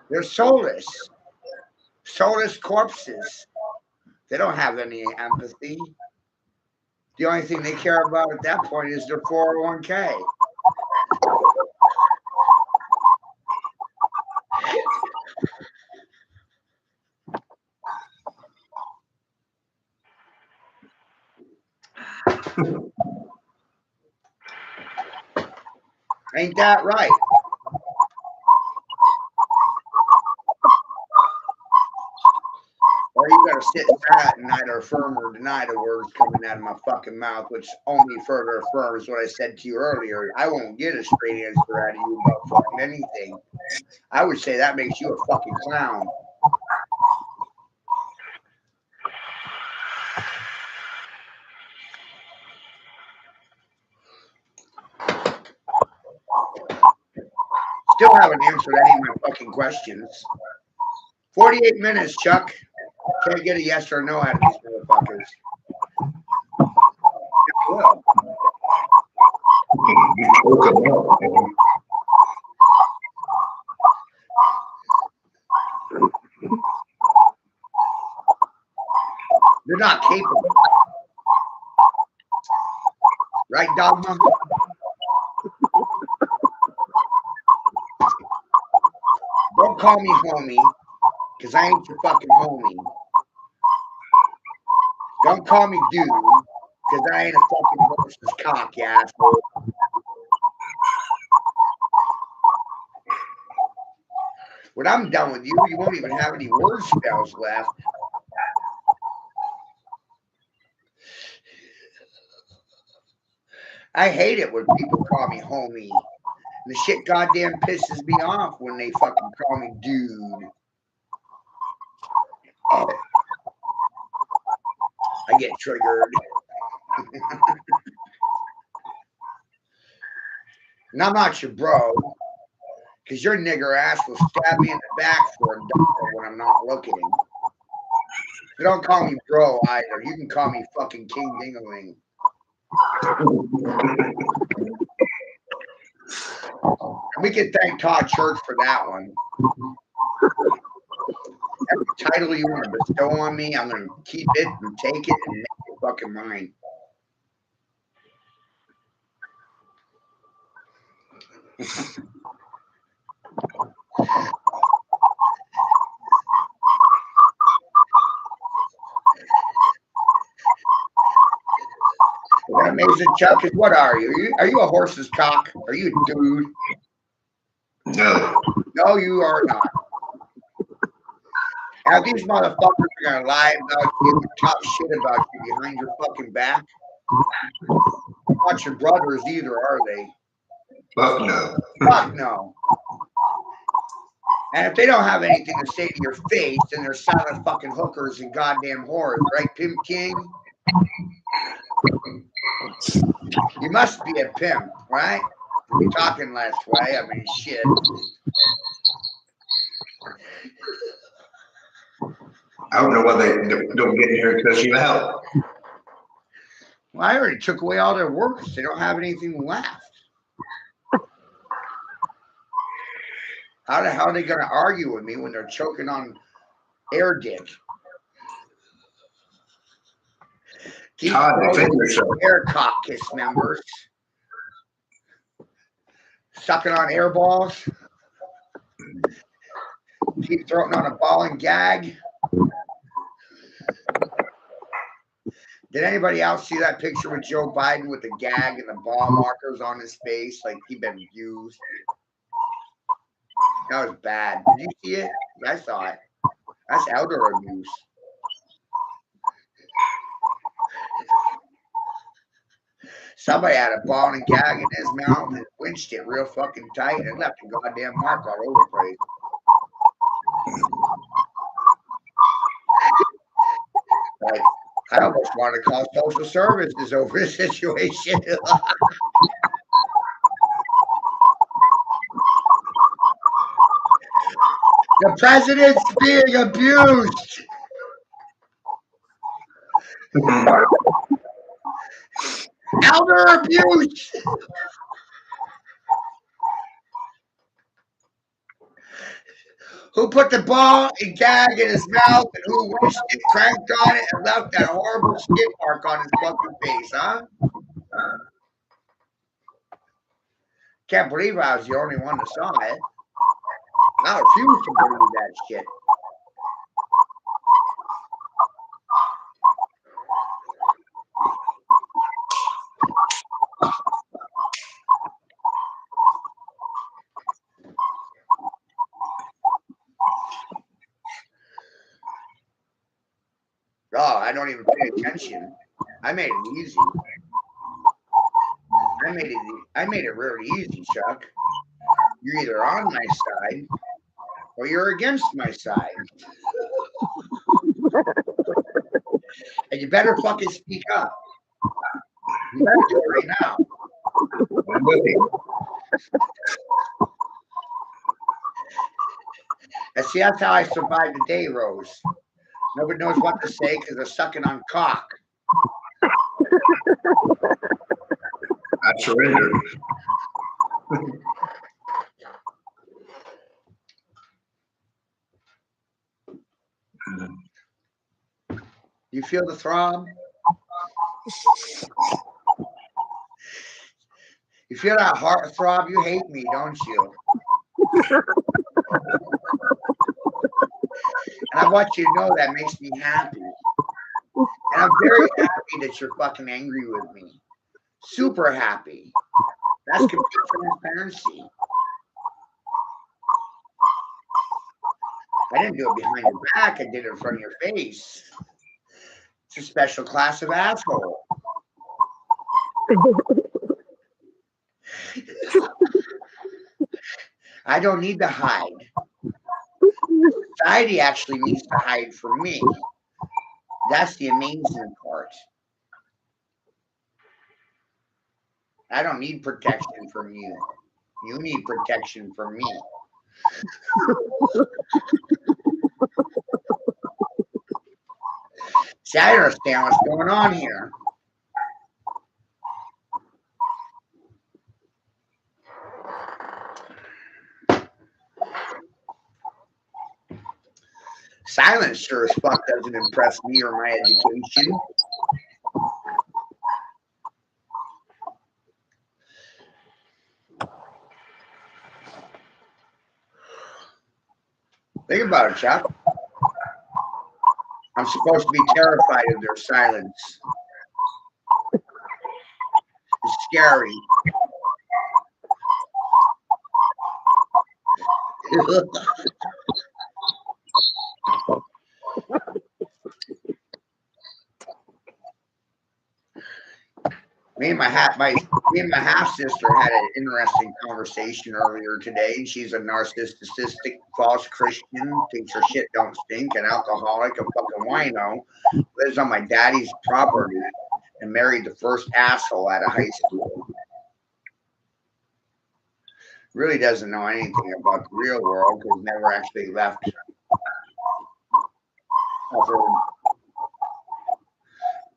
they're soulless. Soulless corpses. They don't have any empathy. The only thing they care about at that point is their 401k. Ain't that right? Or you gotta sit fat and neither affirm or deny the words coming out of my fucking mouth, which only further affirms what I said to you earlier. I won't get a straight answer out of you about fucking anything. I would say that makes you a fucking clown. Still haven't answered any of my fucking questions. 48 minutes, Chuck. Can't get a yes or no out of these motherfuckers. Well, they're not capable. Right, Dogma? Don't call me homie, because I ain't your fucking homie. Don't call me dude, because I ain't a fucking horse's cock, you asshole. When I'm done with you, you won't even have any word spells left. I hate it when people call me homie. The shit goddamn pisses me off when they fucking call me dude. Oh. I get triggered. And I'm not your bro, because your nigger ass will stab me in the back for a dollar when I'm not looking. So don't call me bro either. You can call me fucking King Dingaling. We can thank Todd Church for that one. Every title you want to bestow on me, I'm going to keep it and take it and make it fucking mine. What amazing, Chuck, is what are you? Are you a horse's cock? Are you a dude? No. No, you are not. Now these motherfuckers are gonna lie about you, talk shit about you behind your fucking back. Not your brothers either, are they? Fuck no. Fuck no. And if they don't have anything to say to your face, then they're silent fucking hookers and goddamn whores, right, Pimp King? You must be a pimp, right? You're talking last way. I mean, shit. I don't know why they don't get in here and cuss you out. Well, I already took away all their workers. They don't have anything left. How the hell are they going to argue with me when they're choking on air dick? Todd, defend yourself. Air cock kiss members. Sucking on air balls. Keep throwing on a ball and gag. Did anybody else see that picture with Joe Biden with the gag and the ball markers on his face like he'd been abused? That was bad. Did you see it? I saw it. That's elder abuse. Somebody had a ball and gag in his mouth and winched it real fucking tight and left a goddamn mark all over the place. Like, I almost wanted to call social services over this situation. The president's being abused. Elder abuse. Who put the ball and gag in his mouth and who wished it, cranked on it, and left that horrible skid mark on his fucking face, huh? Can't believe I was the only one that saw it. I refuse to believe that shit. Oh, I don't even pay attention. I made it easy. I made it really easy, Chuck. You're either on my side or you're against my side. And you better fucking speak up. You better do it right now. I'm with you. And see, that's how I survived the day, Rose. Nobody knows what to say because they're sucking on cock. I surrendered. You feel the throb? You feel that heart throb? You hate me, don't you? And I want you to know that makes me happy. And I'm very happy that you're fucking angry with me. Super happy. That's complete transparency. I didn't do it behind your back. I did it in front of your face. It's a special class of asshole. I don't need to hide. Society actually needs to hide from me. That's the amazing part. I don't need protection from you. You need protection from me. See, I understand what's going on here. Silence sure as fuck doesn't impress me or my education. Think about it, Chuck. I'm supposed to be terrified of their silence. It's scary. Me and my half sister had an interesting conversation earlier today. She's a narcissistic, false Christian, thinks her shit don't stink, an alcoholic, a fucking wino, lives on my daddy's property, and married the first asshole out of high school. Really doesn't know anything about the real world because never actually left or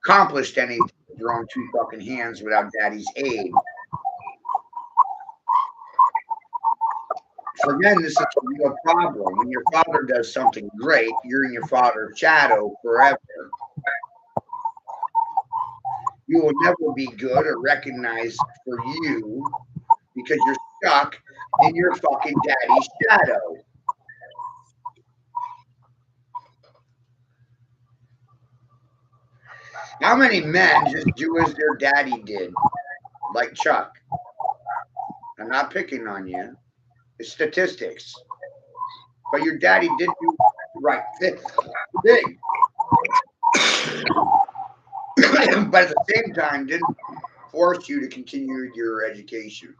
accomplished anything with her own two fucking hands without daddy's aid. For men, this is a real problem. When your father does something great, you're in your father's shadow forever. You will never be good or recognized for you because you're stuck in your fucking daddy's shadow. How many men just do as their daddy did, like Chuck? I'm not picking on you. It's statistics. But your daddy did do right thing. But at the same time, didn't force you to continue your education.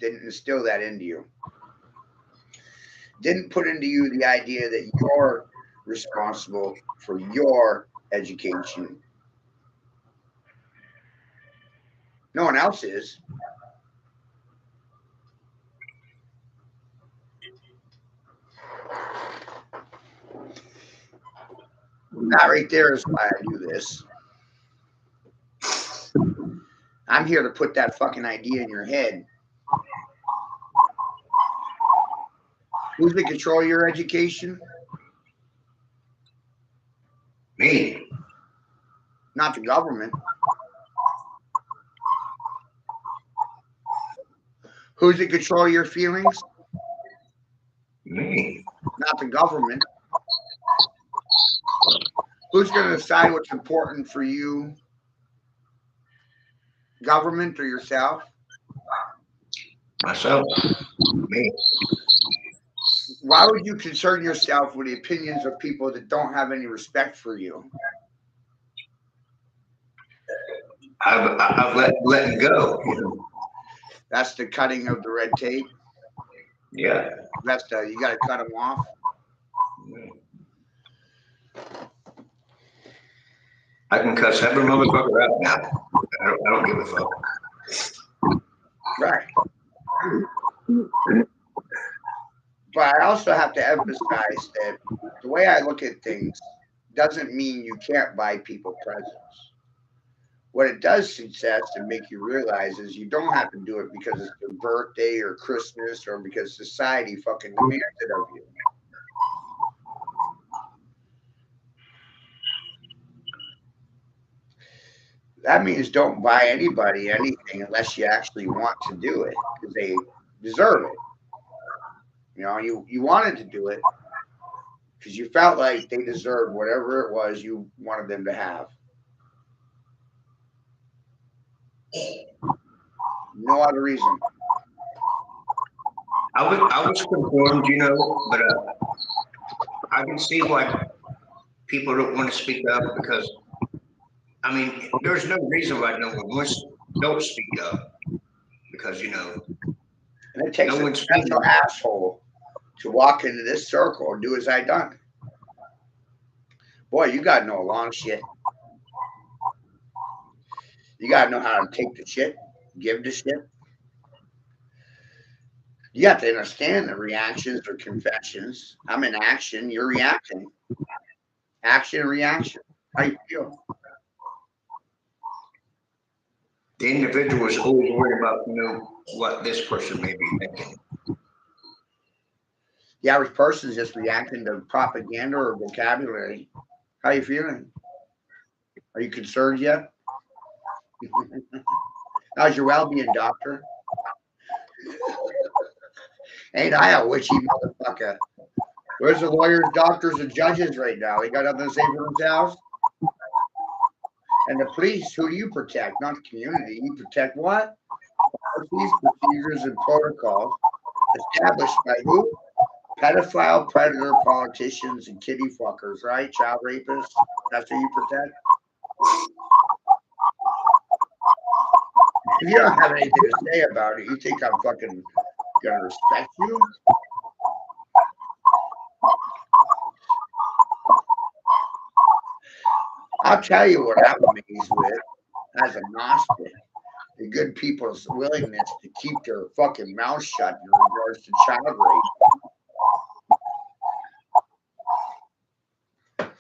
Didn't instill that into you. Didn't put into you the idea that you're responsible for your education. No one else is. That right there is why I do this. I'm here to put that fucking idea in your head. Who's in control of your education? Me. Not the government. Who's in control of your feelings? Me. Not the government. Who's going to decide what's important for you? Government or yourself? Myself. Me. Why would you concern yourself with the opinions of people that don't have any respect for you? I've let go. That's the cutting of the red tape. Yeah. That's you got to cut them off. I can cuss every motherfucker out now. I don't give a fuck. Right. But I also have to emphasize that the way I look at things doesn't mean you can't buy people presents. What it does suggest and make you realize is you don't have to do it because it's their birthday or Christmas or because society fucking demands it of you. That means don't buy anybody anything unless you actually want to do it because they deserve it. You know, you wanted to do it because you felt like they deserved whatever it was you wanted them to have. No other reason. I was conformed, you know, but I can see why people don't want to speak up because, I mean, there's no reason why no one don't speak up because, you know, And it takes a special asshole to walk into this circle and do as I done. Boy, you gotta know a long shit. You gotta know how to take the shit, give the shit. You have to understand the reactions or confessions. I'm in action, you're reacting. Action, reaction. How you feel? The individual is always worried about, you know, what this person may be thinking. The average person is just reacting to propaganda or vocabulary. How you feeling? Are you concerned yet? How's your well-being, doctor? Ain't I a witchy motherfucker? Where's the lawyers, doctors, and judges right now? They got nothing to say for themselves? And the police, who do you protect? Not the community. You protect what? Policies, procedures, and protocols established by who? Pedophile, predator, politicians, and kitty fuckers, right? Child rapists. That's who you protect. If you don't have anything to say about it, you think I'm fucking gonna respect you? I'll tell you what I'm amazed with as a Gnostic. The good people's willingness to keep their fucking mouth shut in regards to child rape,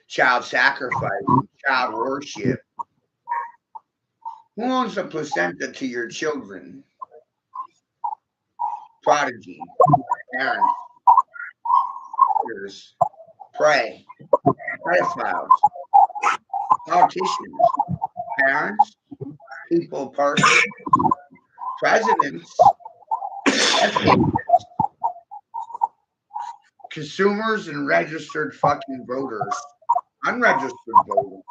child sacrifice, child worship. Who owns the placenta to your children? Prodigy, parents, pray, pedophiles, politicians, parents, people, persons, presidents, consumers, and registered fucking voters, unregistered voters.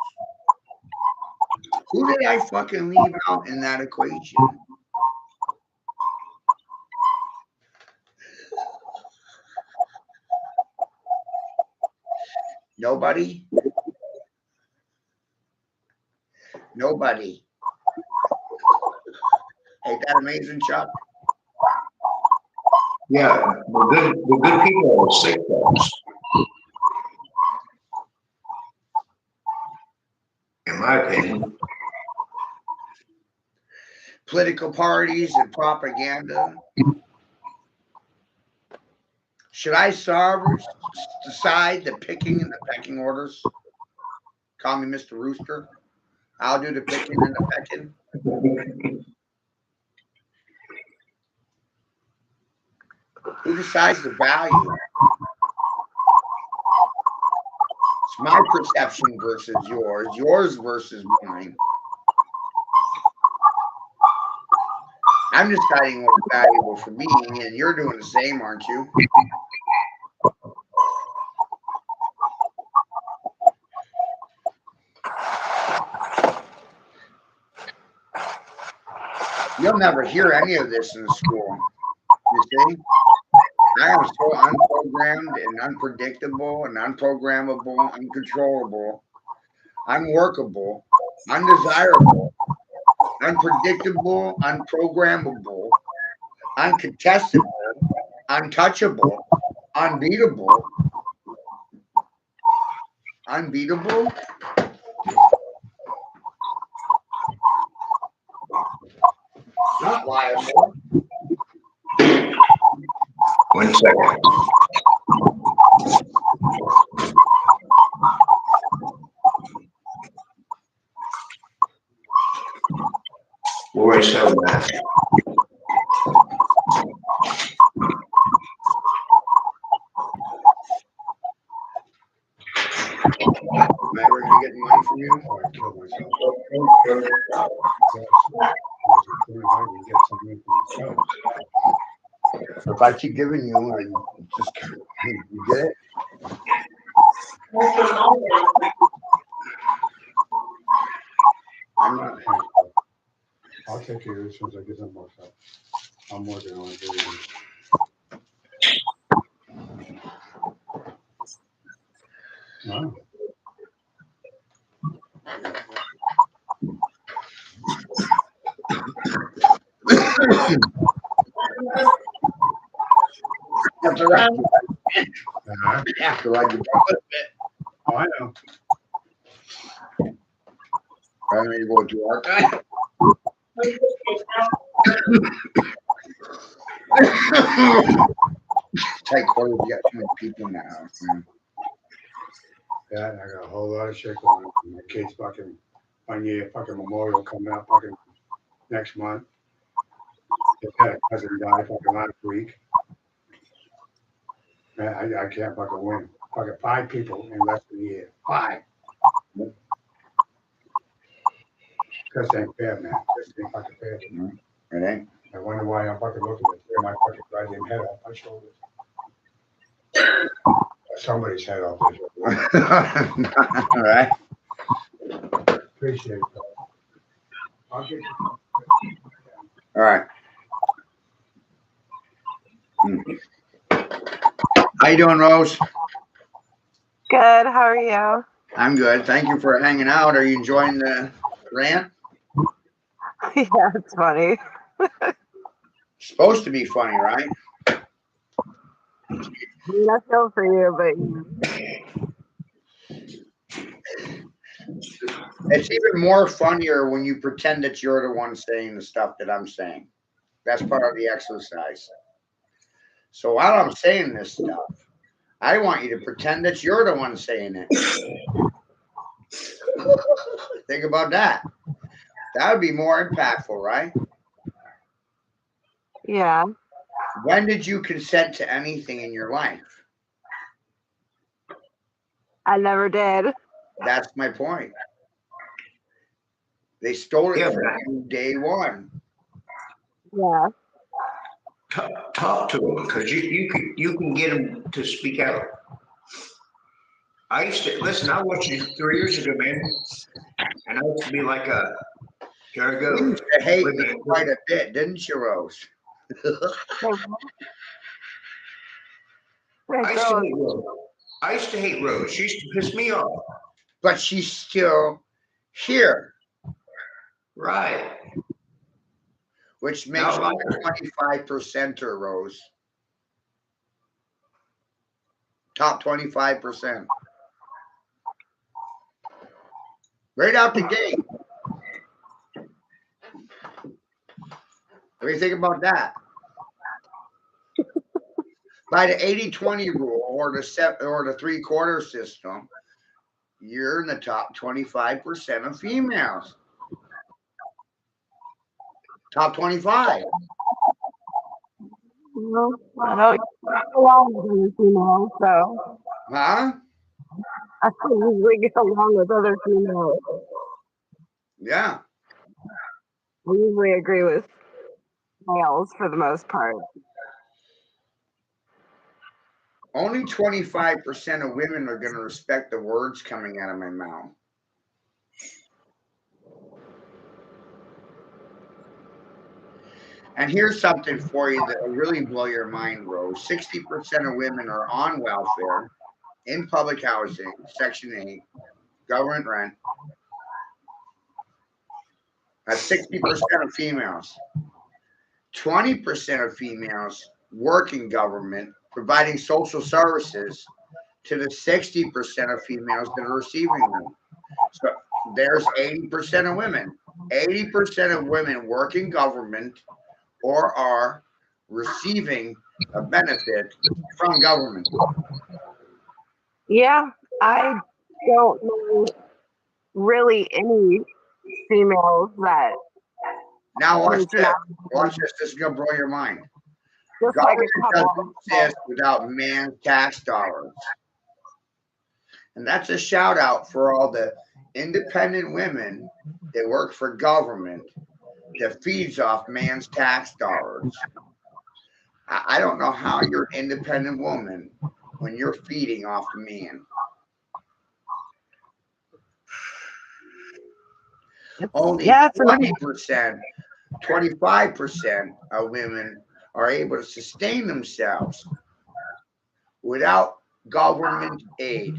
Who did I fucking leave out in that equation? Nobody? Nobody. Ain't that amazing, Chuck? Yeah, the good people are the sick folks. In my opinion. Political parties and propaganda. Should I decide the picking and the pecking orders? Call me Mr. Rooster. I'll do the picking and the pecking. Who decides the value? It's my perception versus yours versus mine. I'm deciding what's valuable for me, and you're doing the same, aren't you? You'll never hear any of this in school. You see? I am so unprogrammed and unpredictable and unprogrammable, uncontrollable, unworkable, undesirable, unpredictable, unprogrammable, uncontestable, untouchable, unbeatable. Unbeatable? Not liable. 1 second. Boy, so bad. Am I ever going to get money from you? Or I kill myself. If I keep giving you, I just you get it. I'm not. I'll take care of it as soon as I get some more stuff. I'm working on it. Wow. After that, Uh-huh. after I get a bit, Oh, I know. I'm going to go to our guy. Tight quarters, you got too many people in the house, man. Yeah, and I got a whole lot of shit going on. My kid's fucking 1 year fucking memorial coming up fucking next month. Just had a cousin die fucking last week. Man, I can't fucking win. Fucking 5 people in less than a year. 5. This ain't fair, man. This ain't fucking fair. It ain't. I wonder why I'm fucking looking at tear my fucking goddamn head off my shoulders. Somebody's head off their shoulders. All right. Appreciate it, though. I'll get you. All right. How you doing, Rose? Good. How are you? I'm good. Thank you for hanging out. Are you enjoying the rant? Yeah, it's funny. It's supposed to be funny, right? I mean, I feel for you, but It's even more funnier when you pretend that you're the one saying the stuff that I'm saying. That's part of the exercise. So while I'm saying this stuff, I want you to pretend that you're the one saying it. Think about that. That would be more impactful, right? yeah. When did you consent to anything in your life? I never did. That's my point. They stole it Yeah, from but- you day one. Yeah. Talk to them because you can get them to speak out. I used to listen. I watched you 3 years ago, man, and I used to be like a here I You go. used to hate me quite a bit, didn't you, Rose? I used to hate Rose. I used to hate Rose. She used to piss me off. But she's still here, Right. which makes Now, you like her. 25%er, Rose. Top 25%. Right out the gate. What do you think about that? By the 80-20 rule or the 3/4 system, you're in the top 25% of females. Top 25. No, I don't get along with other females, so Huh? I don't usually get along with other females. Yeah. I usually agree with males for the most part. Only 25% of women are going to respect the words coming out of my mouth. And here's something for you that will really blow your mind, Rose. 60% of women are on welfare, in public housing, Section 8, government rent. That's 60% of females. 20% of females work in government, providing social services to the 60% of females that are receiving them. So there's 80% of women. 80% of women work in government or are receiving a benefit from government. Yeah, I don't know really any females that Now watch do this. not- Watch this. This is gonna blow your mind. just like Government a couple. doesn't exist without man's tax dollars. And that's a shout out for all the independent women that work for government that feeds off man's tax dollars. I don't know how you're an independent woman when you're feeding off a man. Only Yeah, it's 20%, 25% of women are able to sustain themselves without government aid.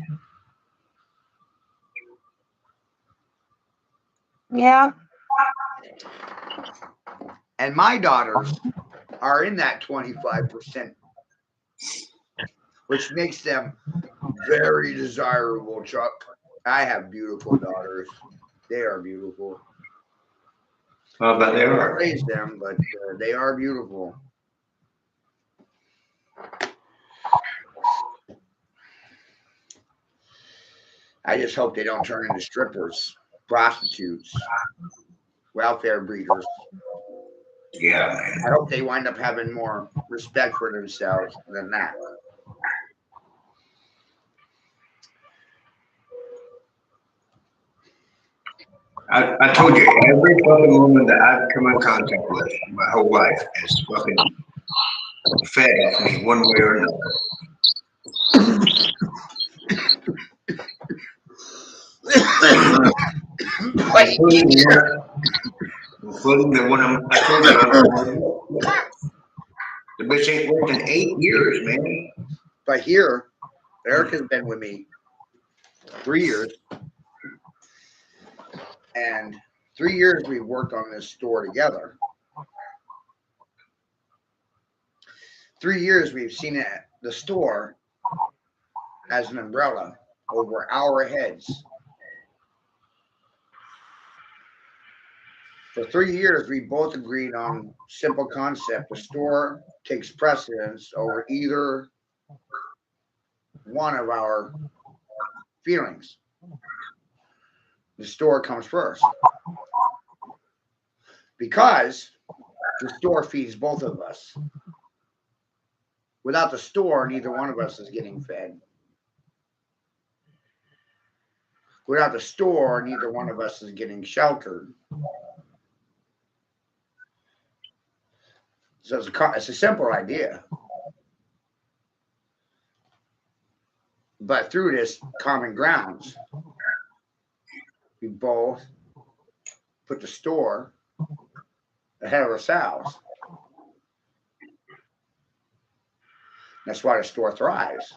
Yeah. And my daughters are in that 25%, which makes them very desirable, Chuck. I have beautiful daughters. They are beautiful. Oh, but they I are. raised them, but they are beautiful. I just hope they don't turn into strippers, prostitutes, welfare breeders. Yeah, man. I hope they wind up having more respect for themselves than that. I told you, every fucking woman that I've come in contact with my whole life has fucking fed off me one way or another. Including the one I told you, the bitch ain't worked in 8 years, man. But here, Erica's been with me 3 years. And 3 years we've worked on this store together. 3 years we've seen it, the store as an umbrella over our heads. For 3 years, we both agreed on simple concept. The store takes precedence over either one of our feelings. The store comes first. Because the store feeds both of us. Without the store, neither one of us is getting fed. Without the store, neither one of us is getting sheltered. So it's a simple idea. But through this common grounds, we both put the store ahead of ourselves. That's why the store thrives.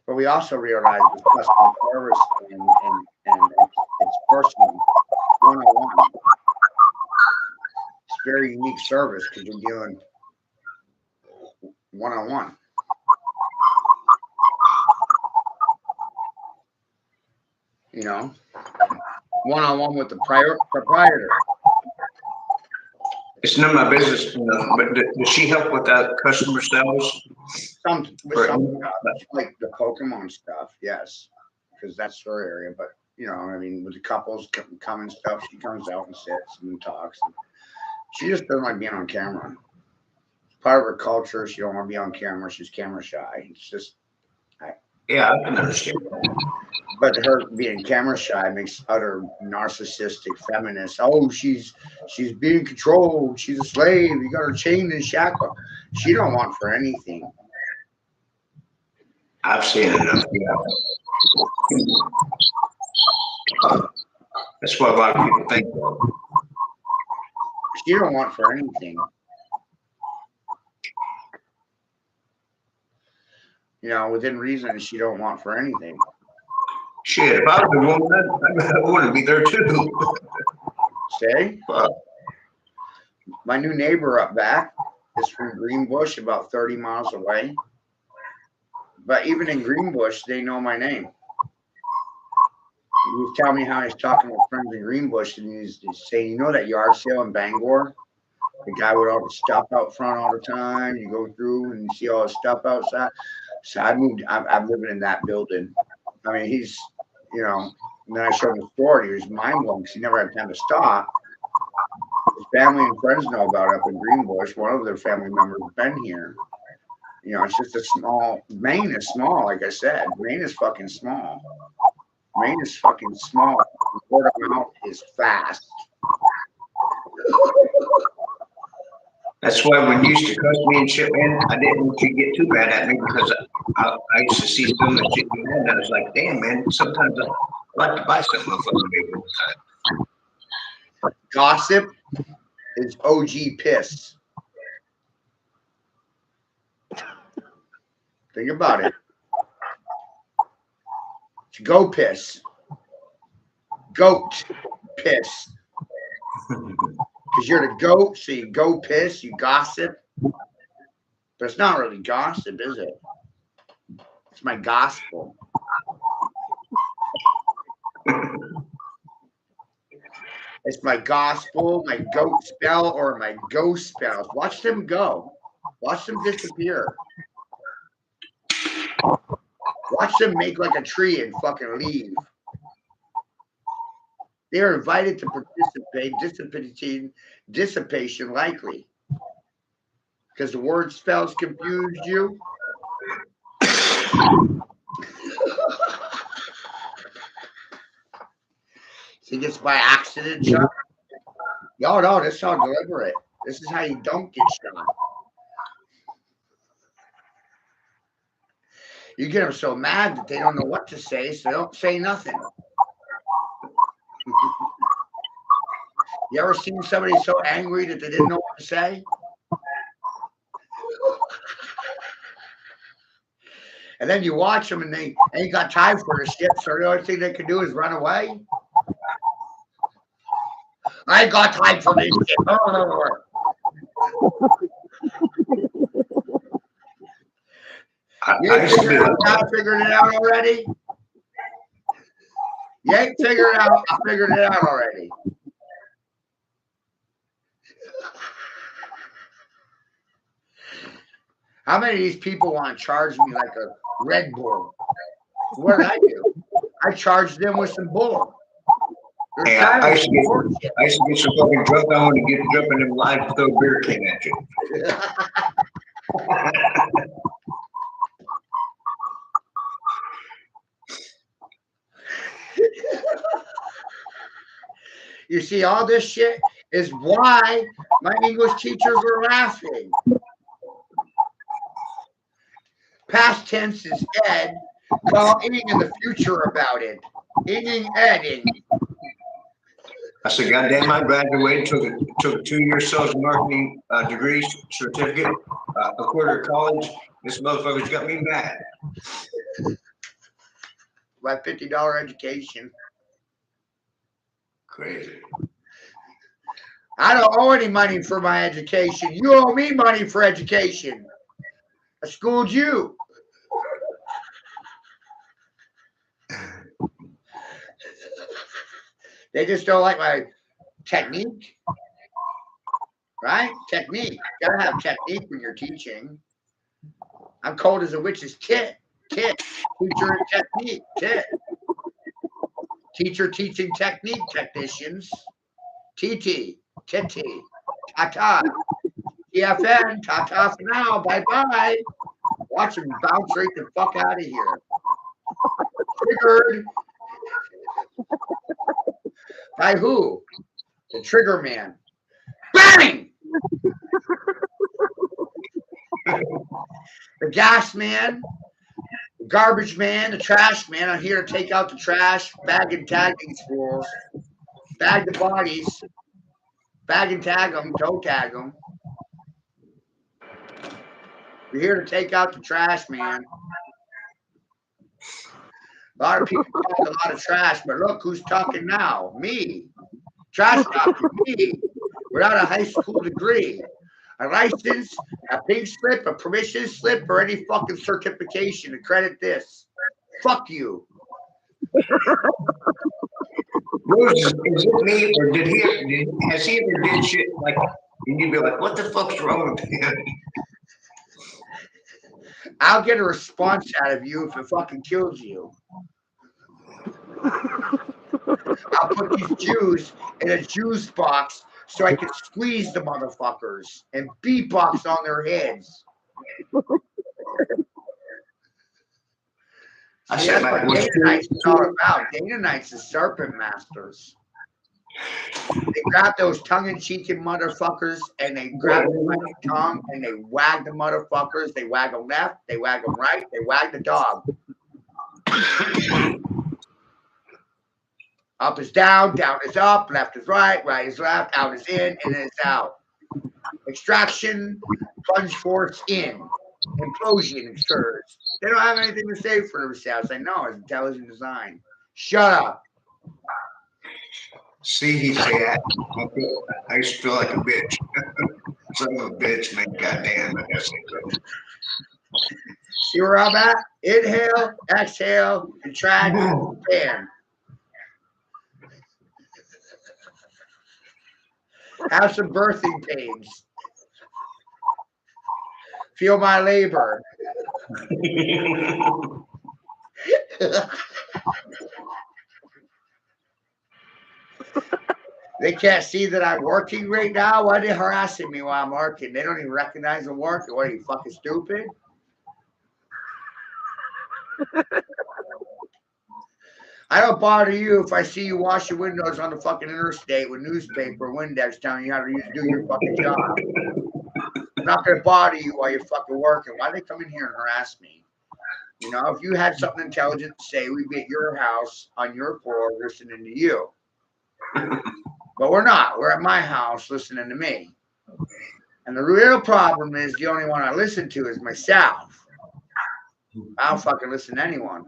But we also realize the customer service and it's personal, one-on-one. It's very unique service because you're dealing one-on-one. You know, one-on-one with the proprietor. It's none of my business, but does she help with that customer service? Some stuff, like the Pokemon stuff, yes, because that's her area. But you know, I mean, with the couples come and stuff, she comes out and sits and talks. And she just doesn't like being on camera. Part of her culture, she don't want to be on camera. She's camera shy. It's just, yeah, I can understand that. But her being camera shy makes utter narcissistic feminist. Oh, she's being controlled. She's a slave. You got her chained and shackled. She don't want for anything. I've seen enough. Yeah. That's what a lot of people think. She don't want for anything. You know, within reason, she don't want for anything. Shit, if I was a woman, I want to be there too. Say, my new neighbor up back is from Greenbush, about 30 miles away. But even in Greenbush, they know my name. He was telling me how he's talking with friends in Greenbush, and he's saying, you know that yard sale in Bangor? The guy with all the stuff out front all the time. You go through and you see all the stuff outside. So I'm living in that building. I mean, he's, you know, and then I showed him the store. He was mind blown because he never had time to stop. His family and friends know about it up in Greenbush. One of their family members has been here. You know, it's just a small, Maine is small, like I said. Maine is fucking small. Maine is fucking small. Word of mouth is fast. That's why when you used to cuss me and shit, man, I didn't want you to get too mad at me because I used to see some of the shit you had, and I was like, damn, man, sometimes I like to buy something from you. Gossip is OG piss. Think about it. It's go piss. Goat piss. Because you're the goat, so you go piss, you gossip. But it's not really gossip, is it? It's my gospel. It's my gospel, my goat spell, or my ghost spells. Watch them go. Watch them disappear. Watch them make like a tree and fucking leave. They are invited to participate. Dissipation likely. Because the word spells confused you. Think it's by accident, Chuck? No, this is how deliberate. This is how you don't get shot. You get them so mad that they don't know what to say, so they don't say nothing. You ever seen somebody so angry that they didn't know what to say? And then you watch them and they ain't got time for the shit, so the only thing they can do is run away. I ain't got time for this shit. You ain't figured it out already? You ain't figured it out. I figured it out already. How many of these people want to charge me like a Red Bull? What did I do? I charged them with some bull. Hey, I used to get so fucking drunk, I wanted to get jumping in live and throw a beer can at you. You see, all this shit is why my English teachers were laughing. Past tense is ed. Call ing in the future about it. Inging, edding. I said, goddamn, I graduated, took a 2-year sales and marketing degree certificate, a quarter of college. This motherfucker's got me mad. My $50 education. Crazy. I don't owe any money for my education. You owe me money for education. I schooled you. They just don't like my technique. Right? Technique. Gotta have technique when you're teaching. I'm cold as a witch's tit. Teacher and technique. Tit. Teacher teaching technique technicians. TT. Titty. Tata. TFN. Tata for now. Bye-bye. Watch them bounce right the fuck out of here. Triggered. By who? The trigger man. Bang! The gas man, the garbage man, the trash man. I'm here to take out the trash, bag and tag these fools, bag the bodies, bag and tag them, toe tag them. We're here to take out the trash, man. A lot of people talk a lot of trash, but look who's talking now. Me. Trash talking, me. Without a high school degree. A license, a pink slip, a permission slip, or any fucking certification to credit this. Fuck you. Rose, is it me, or has he ever did shit like, and you'd be like, what the fuck's wrong with him? I'll get a response out of you if it fucking kills you. I'll put these Jews in a juice box so I can squeeze the motherfuckers and beatbox on their heads. See, that's what Dana Knights is all about. Dana Knights is serpent masters. They grab those tongue-in-cheek motherfuckers and they grab them by the tongue and they wag the motherfuckers. They wag them left, they wag them right, they wag the dog. Up is down, down is up, left is right, right is left, out is in, in is out. Extraction, plunge force in. Implosion occurs. They don't have anything to say for themselves. I know it's intelligent design. Shut up. See, he said, I used to feel like a bitch. Son of a bitch, man. Goddamn, I guess it. See where I'm at? Inhale, exhale, contract, bam. Have some birthing pains. Feel my labor. They can't see that I'm working right now. Why are they harassing me while I'm working? They don't even recognize I'm working. What are you, fucking stupid? I don't bother you if I see you wash your windows on the fucking interstate with newspaper Windex telling you how to do your fucking job. I'm not gonna bother you while you're fucking working. Why they come in here and harass me? You know, if you had something intelligent to say, we'd be at your house on your floor listening to you. But we're not. We're at my house listening to me. And the real problem is the only one I listen to is myself. I don't fucking listen to anyone.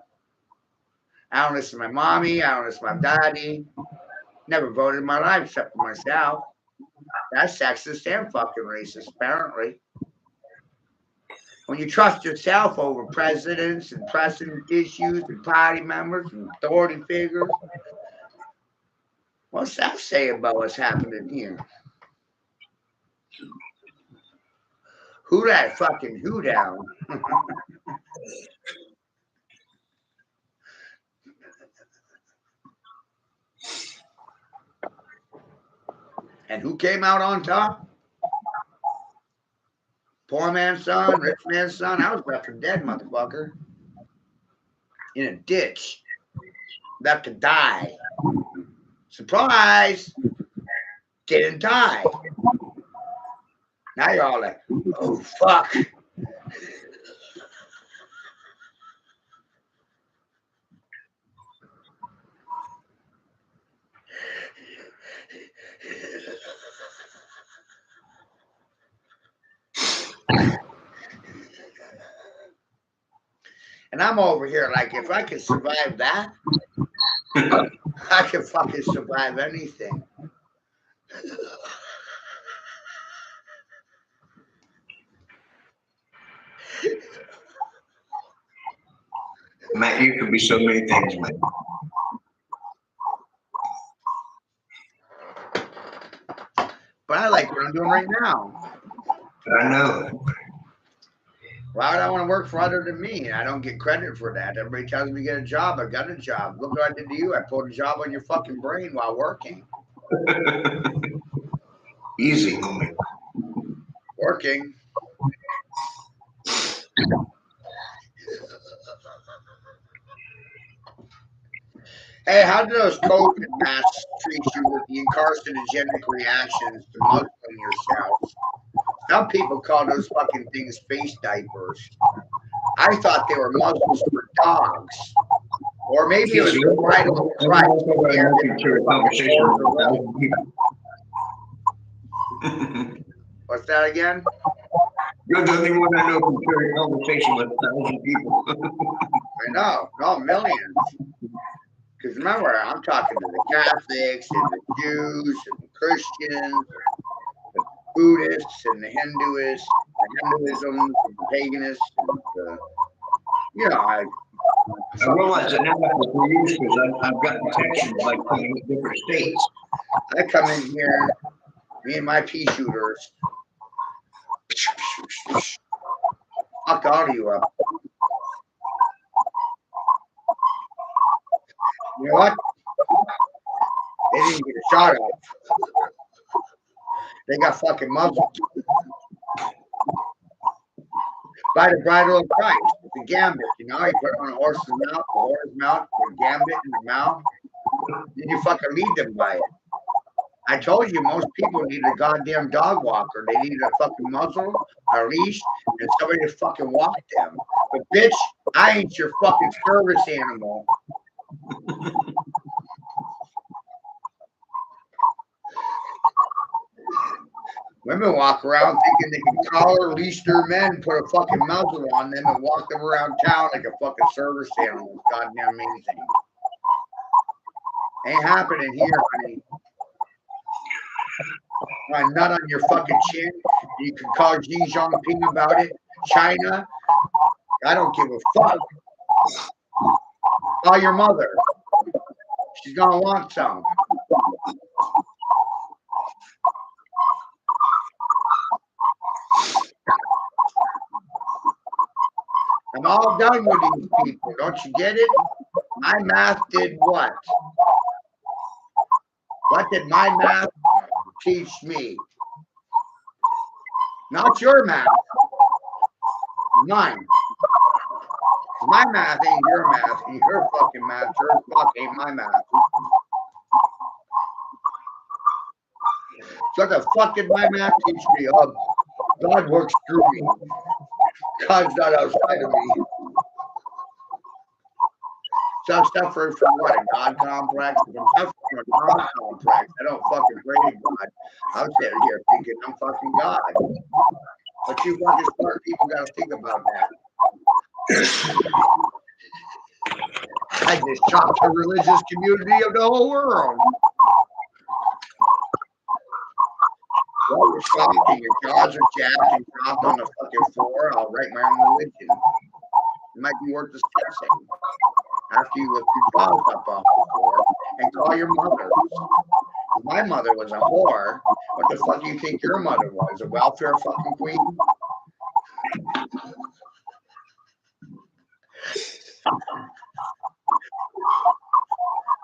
I don't listen to my mommy. I don't listen to my daddy. Never voted in my life except for myself. That's sexist and fucking racist, apparently. When you trust yourself over presidents and pressing issues and party members and authority figures, what's that say about what's happening here? Who that fucking who down? And who came out on top? Poor man's son, rich man's son. I was left for dead, motherfucker. In a ditch. Left to die. Surprise! Didn't die. Now you're all like, oh, fuck. And I'm over here like, if I could survive that, I could fucking survive anything. Matt, you could be so many things, man. But I like what I'm doing right now. I know. Why would I want to work for other than me? I don't get credit for that. Everybody tells me to get a job. I got a job. Look what I did to you. I pulled a job on your fucking brain while working. Easy, homie. Working. Hey, how do those COVID masks treat you with the carcinogenic reactions to muzzling yourselves? Some people call those fucking things face diapers. I thought they were muzzles for dogs. Or maybe it was the bridle of Christ. What's that again? You're the only one I know who carry a conversation with 1,000 people. I know, no, millions. Because remember, I'm talking to the Catholics and the Jews and the Christians, the Buddhists and the Hinduists, the Hinduism and the paganists, and the, you know, I realize that now after 3 years because I've gotten texts like from different states. I come in here, me and my pea shooters, fuck all of you up. You know what? They didn't get a shot off. They got fucking muzzled. By the bridle of Christ. It's a gambit, you know? You put it on a horse's mouth, the horse's mouth, a gambit in the mouth. Then you fucking lead them by it. I told you most people need a goddamn dog walker. They need a fucking muzzle, a leash, and somebody to fucking walk them. But bitch, I ain't your fucking service animal. Women walk around thinking they can collar, leash their men, put a fucking muzzle on them, and walk them around town like a fucking service animal. It's goddamn amazing. Ain't happening here, honey. My nut on your fucking chin. You can call Xi Jinping about it. China. I don't give a fuck. Call your mother. She's gonna want some. I'm all done with these people. Don't you get it? My math did what? What fucking my math teach me? Not your math. Mine. My math ain't your math, and your fucking math, your fuck ain't my math. So what the fuck did my math teach me? God works through me. God's not outside of me. Some stuff for what, a God complex? If I'm suffering from a God complex, I don't fucking pray to God. I'm sitting here thinking I'm fucking God. But you fucking smart people gotta think about that. I just talked to the religious community of the whole world. Well, you're shocked and your jaws are jacked and dropped on the fucking floor. I'll write my own religion. It might be worth discussing after you lift your jaws up off the floor and call your mother. My mother was a whore. What the fuck do you think your mother was? A welfare fucking queen?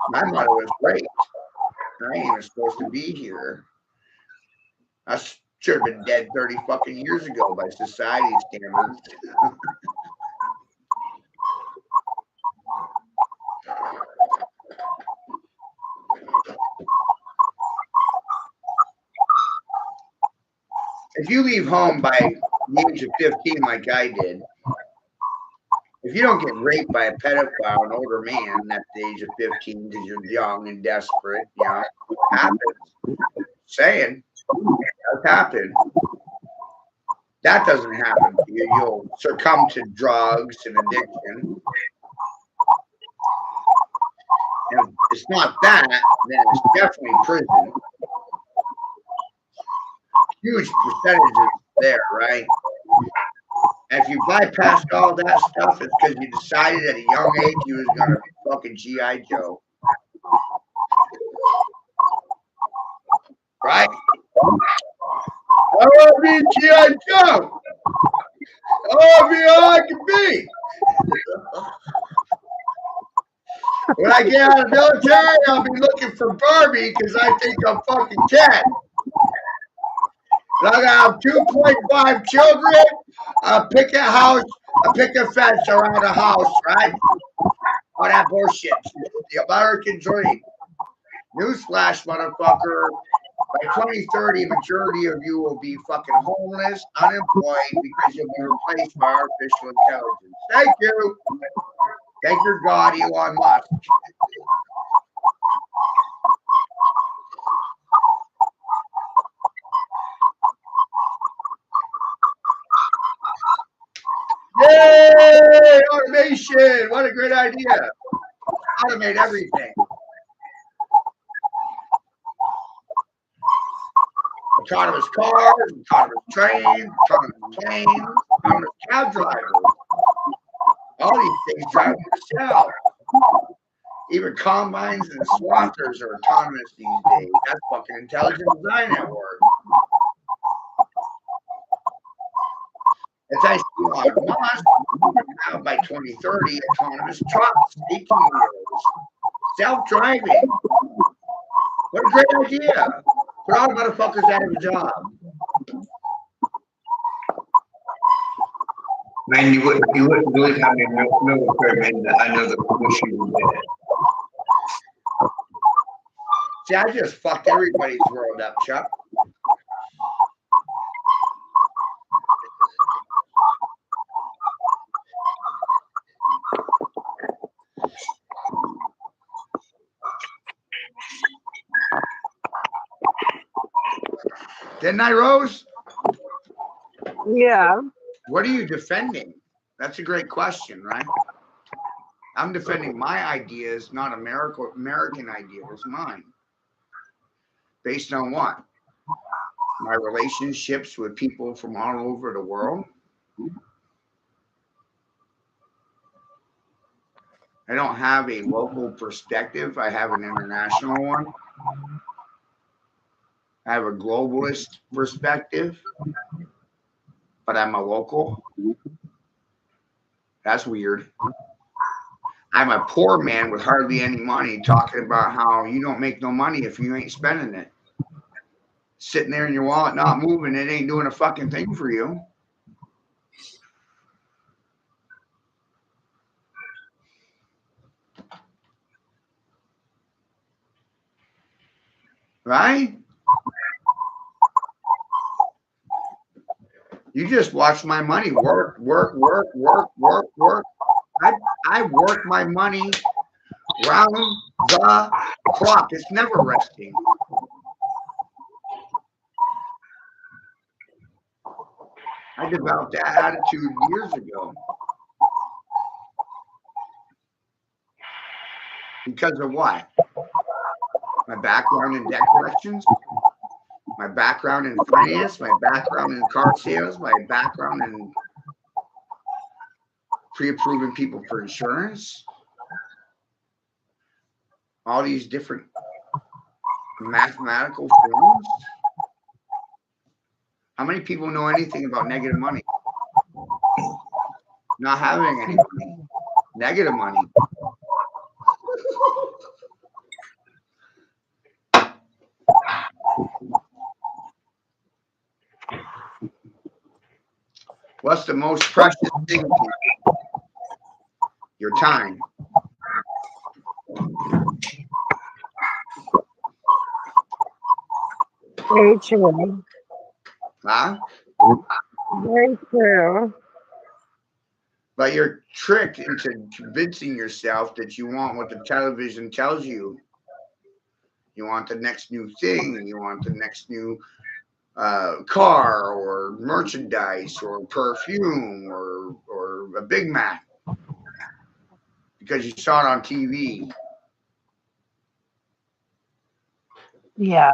My mother was great. I ain't even supposed to be here. I should have been dead 30 fucking years ago by society standards. If you leave home by the age of 15 like I did, if you don't get raped by a pedophile, an older man at the age of 15 because you're young and desperate, you know, it happens. Saying, that's happened. That doesn't happen to you. You'll succumb to drugs and addiction. And if it's not that, then it's definitely prison. Huge percentages there, right? And if you bypassed all that stuff, it's because you decided at a young age you was gonna be fucking G.I. Joe. Right? I want to be G.I. Joe. I want to be all I can be. When I get out of the military, I'll be looking for Barbie because I think I'm fucking Ken. And I have 2.5 children, a picket house, a picket fence around a house, right? All that bullshit. The American dream. Newsflash, motherfucker. By 2030, majority of you will be fucking homeless, unemployed, because you'll be replaced by artificial intelligence. Thank you. Thank your God, Elon Musk. Yay! Automation! What a great idea. Automate everything. Autonomous cars, autonomous trains, autonomous planes, autonomous cab drivers. All these things drive themselves. Even combines and swathers are autonomous these days. That's fucking intelligent design at work. As I see Elon Musk, now by 2030, autonomous trucks, 18 wheels, self-driving. What a great idea. Put all the motherfuckers out of a job. Man, you wouldn't believe how many military men that I know that wish you were dead. See, I just fucked everybody's world up, Chuck. Didn't I, Rose? Yeah. What are you defending? That's a great question, right? I'm defending my ideas, not American ideas, mine. Based on what? My relationships with people from all over the world. I don't have a local perspective. I have an international one. I have a globalist perspective, but I'm a local. That's weird. I'm a poor man with hardly any money talking about how you don't make no money if you ain't spending it. Sitting there in your wallet, not moving, it ain't doing a fucking thing for you. Right? You just watch my money work. I work my money round the clock. It's never resting. I developed that attitude years ago. Because of what? My background in debt collections, my background in finance, my background in car sales, my background in pre-approving people for insurance. All these different mathematical forms. How many people know anything about negative money? Not having any money. Negative money. What's the most precious thing to you? Your time. Very true. Huh? Very true. But you're tricked into convincing yourself that you want what the television tells you. You want the next new thing. You want the next new car or merchandise or perfume or a Big Mac because you saw it on TV. Yeah.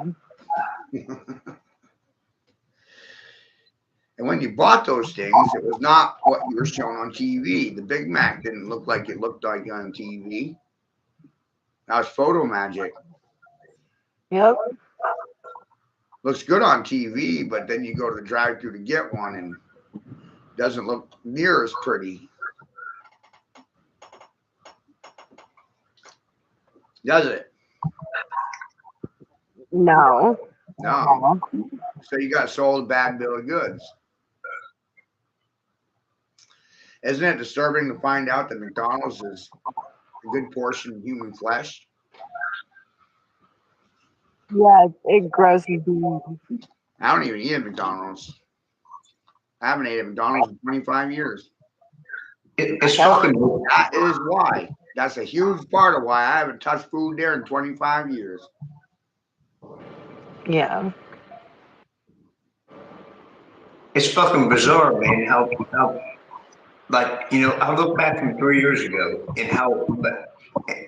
And when you bought those things, it was not what you were shown on TV. The Big Mac didn't look like it looked like on TV. That was photo magic. Yep. Looks good on TV, but then you go to the drive-thru to get one and it doesn't look near as pretty. Does it? No. No. So you got sold a bad bill of goods. Isn't it disturbing to find out that McDonald's is a good portion of human flesh? Yeah, it grosses me. I don't even eat at McDonald's. I haven't ate at McDonald's in 25 years. It's fucking. That is why. That's a huge part of why I haven't touched food there in 25 years. Yeah. It's fucking bizarre, man. How like I look back from 3 years ago and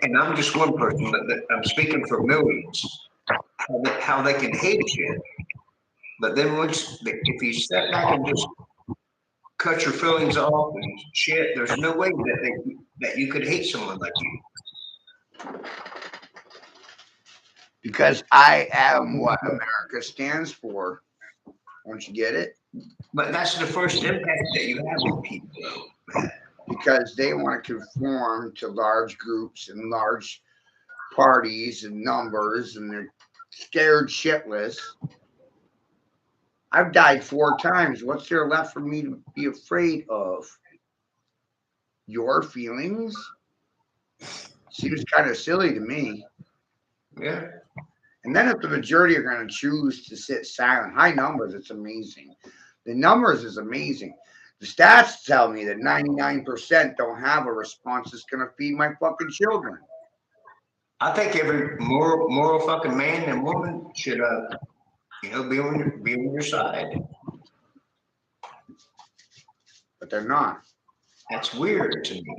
and I'm just one person, but I'm speaking for millions. How they can hate you, but then if you step back and just cut your feelings off and shit, there's no way that you could hate someone like you. Because I am what America stands for. Don't you get it? But that's the first impact that you have on people, man. Because they want to conform to large groups and large parties and numbers, and they're scared shitless. I've died 4 times. What's there left for me to be afraid of? Your feelings? Seems kind of silly to me. Yeah. And then if the majority are going to choose to sit silent, high numbers, it's amazing. The numbers is amazing. The stats tell me that 99% don't have a response that's going to feed my fucking children. I think every moral fucking man and woman should be on your side. But they're not. That's weird to me.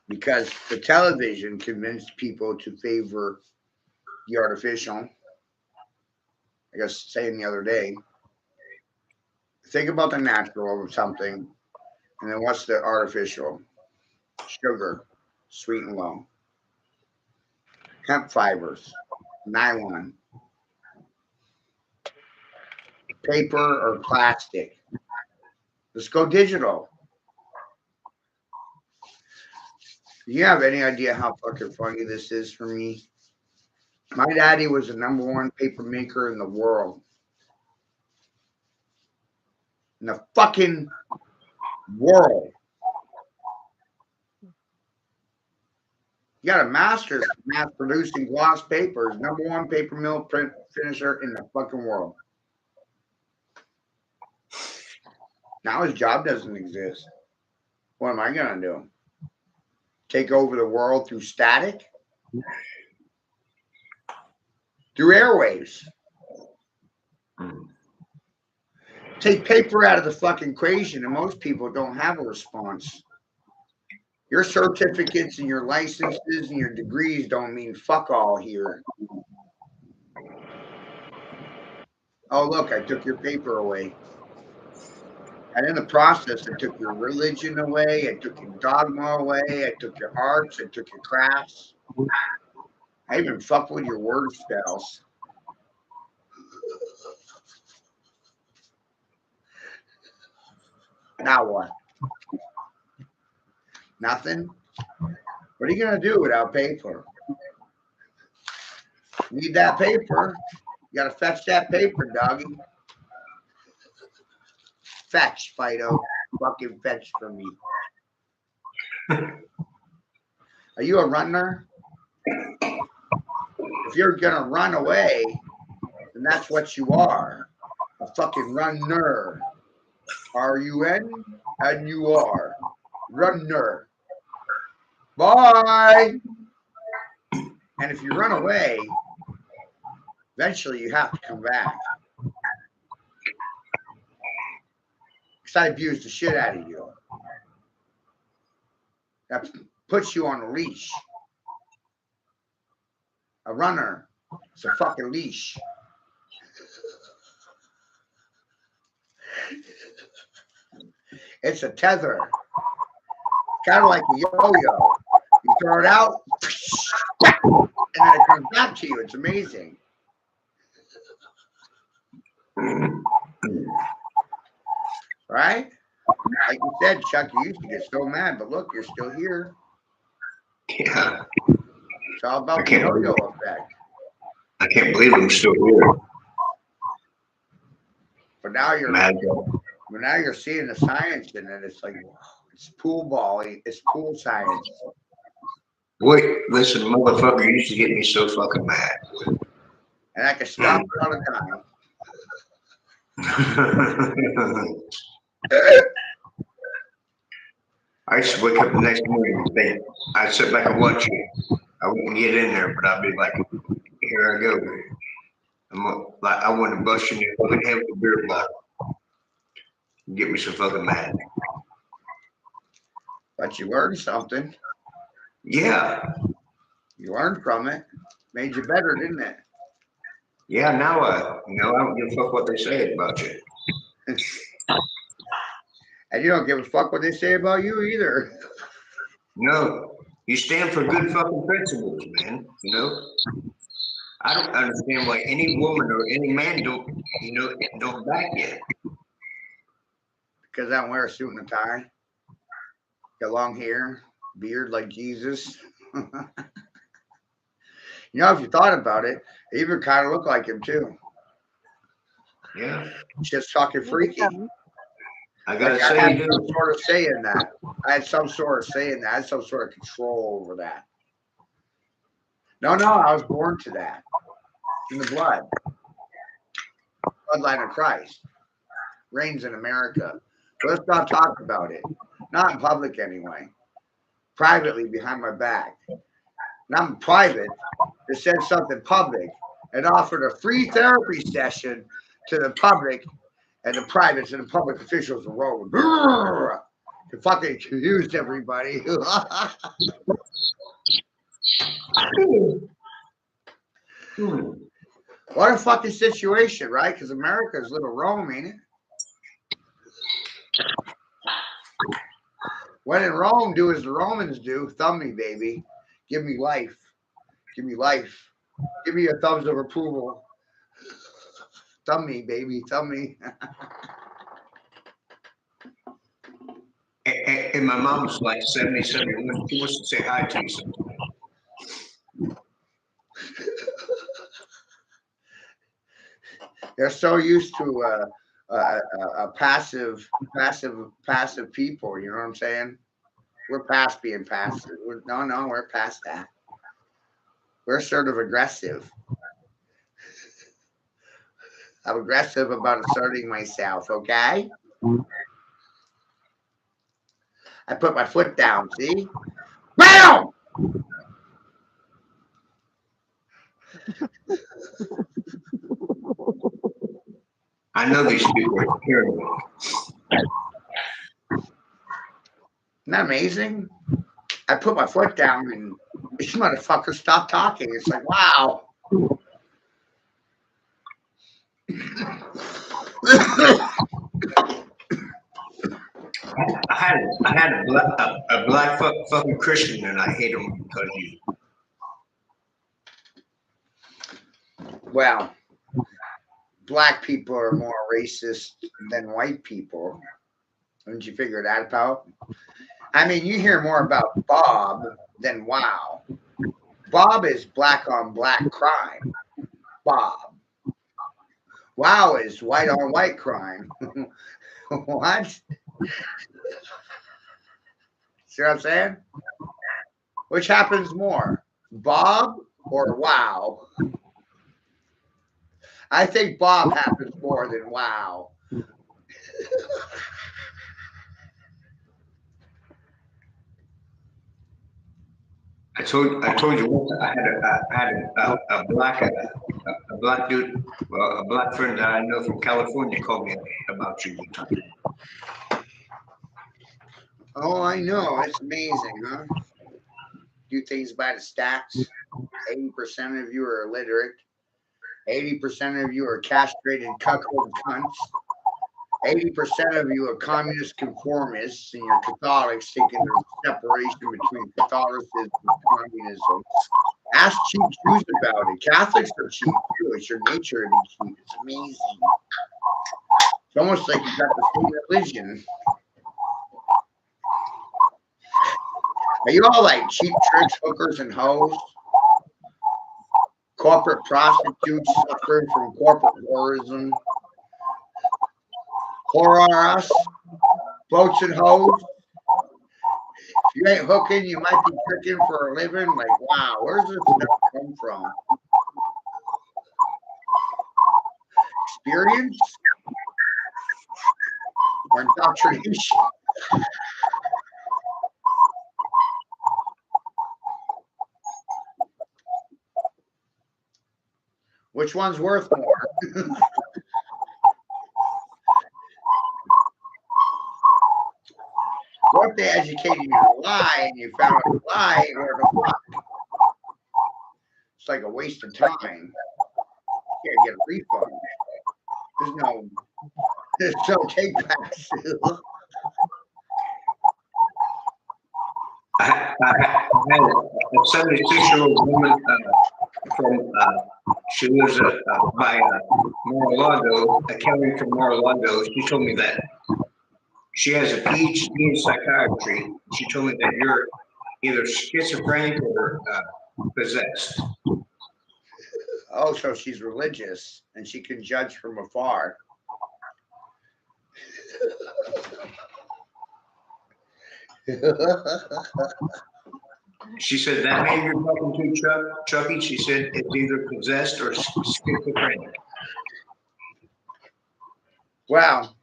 Because the television convinced people to favor the artificial. I guess saying the other day, think about the natural of something, and then what's the artificial? Sugar, sweet and low. Hemp fibers, nylon. paper or plastic. Let's go digital. Do you have any idea how fucking funny this is for me? My daddy was the #1 paper maker in the world. In the fucking world. You got a master's in mass producing gloss papers, #1 paper mill print finisher in the fucking world. Now his job doesn't exist. What am I gonna do? Take over the world through static? Through airwaves. Take paper out of the fucking equation, and most people don't have a response. Your certificates and your licenses and your degrees don't mean fuck all here. Oh, look, I took your paper away. And in the process, I took your religion away. I took your dogma away. I took your arts. I took your crafts. I even fucked with your word spells. Now what? Nothing? What are you going to do without paper? You need that paper. You got to fetch that paper, doggy. Fetch, Fido. Fucking fetch for me. Are you a runner? If you're going to run away, then that's what you are. A fucking runner. R-U-N-N-U-R. Runner. Bye. And if you run away, eventually you have to come back. Because I abused the shit out of you. That puts you on a leash. A runner. It's a fucking leash. It's a tether. Kind of like a yo-yo. You throw it out, and then it comes back to you. It's amazing. Right? Like you said, Chuck, you used to get so mad, but look, you're still here. Yeah. It's all about the yo-yo effect. I can't believe I'm still here. But now you're Mad. But now you're seeing the science in it. It's like, it's pool ball. It's pool science. Wait, listen, motherfucker used to get me so fucking mad. And I can stop it all the time. I used to wake up the next morning and think, I'd sit back and watch you. I wouldn't get in there, but I'd be like, here I go. I want to bust in your fucking head with a beer bottle. Get me so fucking mad. But you learned something. Yeah. You learned from it. Made you better, didn't it? Yeah, now I don't give a fuck what they say about you. And you don't give a fuck what they say about you either. No. You stand for good fucking principles, man. I don't understand why any woman or any man don't back you. Because I don't wear a suit and a tie. Got long hair, beard like Jesus. If you thought about it, they even kind of look like him too. Yeah. Just talking freaky. I gotta I say, had you some do. sort of say in that. I had some sort of say in that. I had some sort of control over that. No, I was born to that. In the blood. Bloodline of Christ. Reigns in America. But let's not talk about it. Not in public anyway. Privately behind my back. And I'm private that said something public and offered a free therapy session to the public and the privates and the public officials were rolling. It fucking confused everybody. What a fucking situation, right? Because America's little Rome, ain't it? When in Rome, do as the Romans do. Thumb me, baby. Give me life. Give me life. Give me your thumbs of approval. Thumb me, baby. Thumb me. And my mom's like 70, 71. She wants to say hi to you sometime. They're so used to passive people. You know what I'm saying? We're past being passive. No, we're past that. We're sort of aggressive. I'm aggressive about asserting myself. Okay. I put my foot down. See? Bam! I know these people are hearing me. Isn't that amazing? I put my foot down and this motherfucker stopped talking. It's like, wow. I had a black fucking Christian, and I hate him because you. Well, black people are more racist than white people. Didn't you figure that out? I mean, you hear more about Bob than Wow. Bob is black on black crime. Bob. Wow is white on white crime. What? See what I'm saying? Which happens more, Bob or Wow? I think Bob happens more than Wow. I told you once I had a black dude, well, a black friend that I know from California called me about you one time. Oh, I know. It's amazing, huh? Do things by the stats. 80% of you are illiterate. 80% of you are castrated cuckold cunts. 80% of you are communist conformists, and you're Catholics thinking there's a separation between Catholicism and communism. Ask cheap Jews about it. Catholics are cheap too. It's your nature to be cheap. It's amazing. It's almost like you got the same religion. Are you all like cheap tricks, hookers, and hoes? Corporate prostitutes suffering from corporate whorism. Whore boats and hoes. If you ain't hooking, you might be tricking for a living. Like, wow, where's this stuff come from? Experience or indoctrination? Which one's worth more? What if they educated you to lie and you found out the lie ain't worth a fuck? It's like a waste of time. You can't get a refund. There's no take backs. I had a 76-year-old woman from, she lives by Mar-a-Lago, a county from Mar-a-Lago. She told me that she has a PhD in psychiatry. She told me that you're either schizophrenic or possessed. Oh, so she's religious and she can judge from afar. She said that man you're talking to, Chucky, she said it's either possessed or schizophrenic. Well,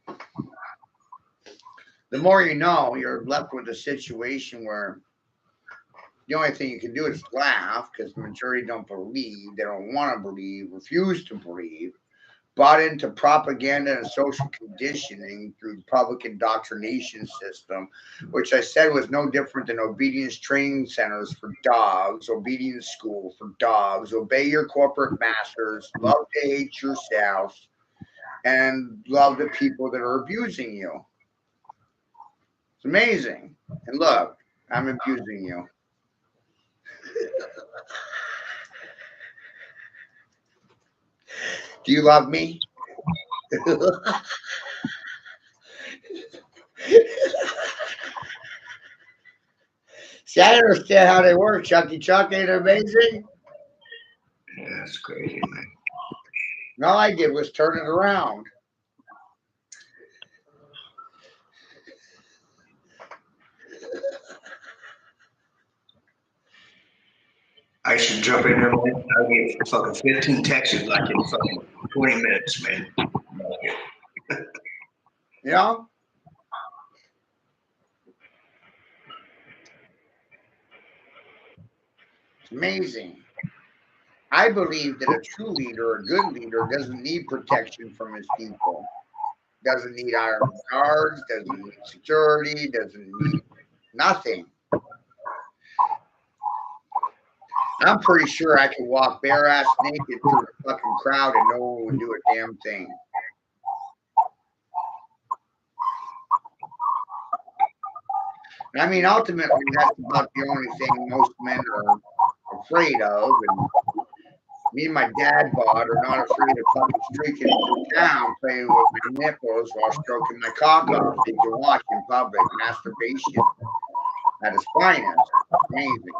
the more you know, you're left with a situation where the only thing you can do is laugh because the majority don't believe, they don't want to believe, refuse to believe, bought into propaganda and social conditioning through the public indoctrination system, which I said was no different than obedience training centers for dogs, obedience school for dogs, obey your corporate masters, love to hate yourself, and love the people that are abusing you. It's amazing. And look, I'm abusing you. Do you love me? See, I understand how they work. Chucky Chuck ain't it amazing? Yeah, that's crazy, man. All I did was turn it around. I should jump in there, man. I'll get fucking 15 texts like in fucking 20 minutes, man. You know? It's amazing. I believe that a true leader, a good leader, doesn't need protection from his people. Doesn't need armed guards, doesn't need security, doesn't need nothing. I'm pretty sure I could walk bare ass naked through the fucking crowd and no one would do a damn thing. I mean, ultimately, that's about the only thing most men are afraid of. And me and my dad bod are not afraid of fucking streaking through town playing with my nipples while stroking my cock off. You can watch in public masturbation at its finest. Amazing.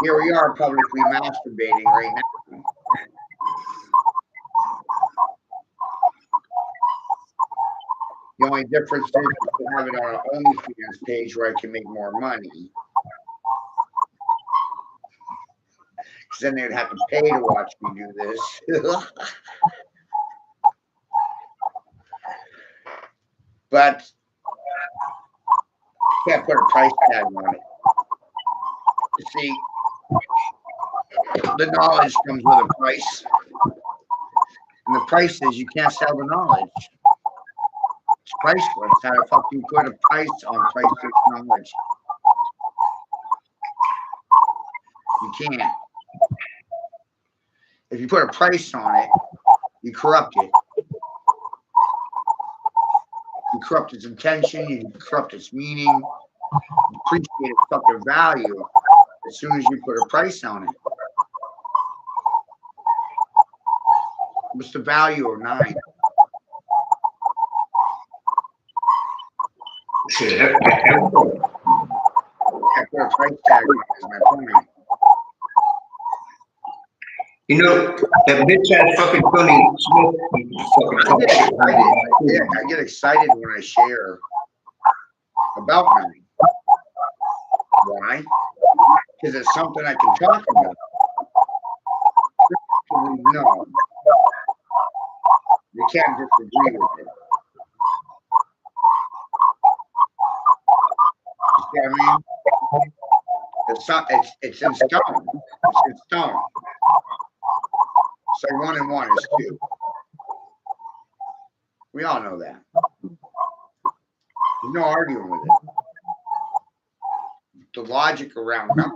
Here we are publicly masturbating right now. The only difference is to have it on an OnlyFans page where I can make more money. Because then they'd have to pay to watch me do this. But you can't put a price tag on it. You see, the knowledge comes with a price. And the price is you can't sell the knowledge. It's priceless. How the fuck do you put a price on priceless knowledge? You can't. If you put a price on it, you corrupt it. You corrupt its intention, you corrupt its meaning, you appreciate its fucking value as soon as you put a price on it. What's the value of 9? Shit, I put a price tag on it, is my point. you know, that bitch ass fucking Tony Smith fucking I talk get shit. excited. I get excited when I share about money. Why? Because it's something I can talk about. No, you can't disagree with it. You see what I mean? It's in stone. It's in stone. So 1 and 1 is 2. We all know that. There's no arguing with it. The logic around 9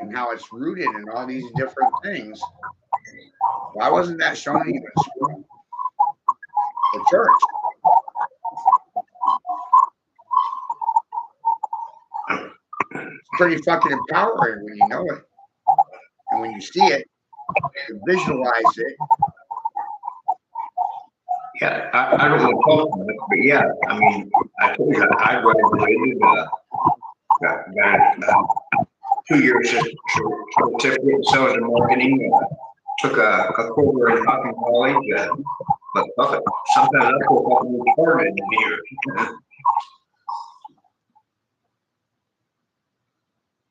and how it's rooted in all these different things. Why wasn't that shown even in school? The church. It's pretty fucking empowering when you know it. And when you see it, you visualize it. Yeah, I don't want to talk about it, but yeah, I mean, I told you I graduated, got a 2-year certificate in sales and marketing, took a quarter in Hopkins College, but fuck it, sometimes I feel fucking retarded in here.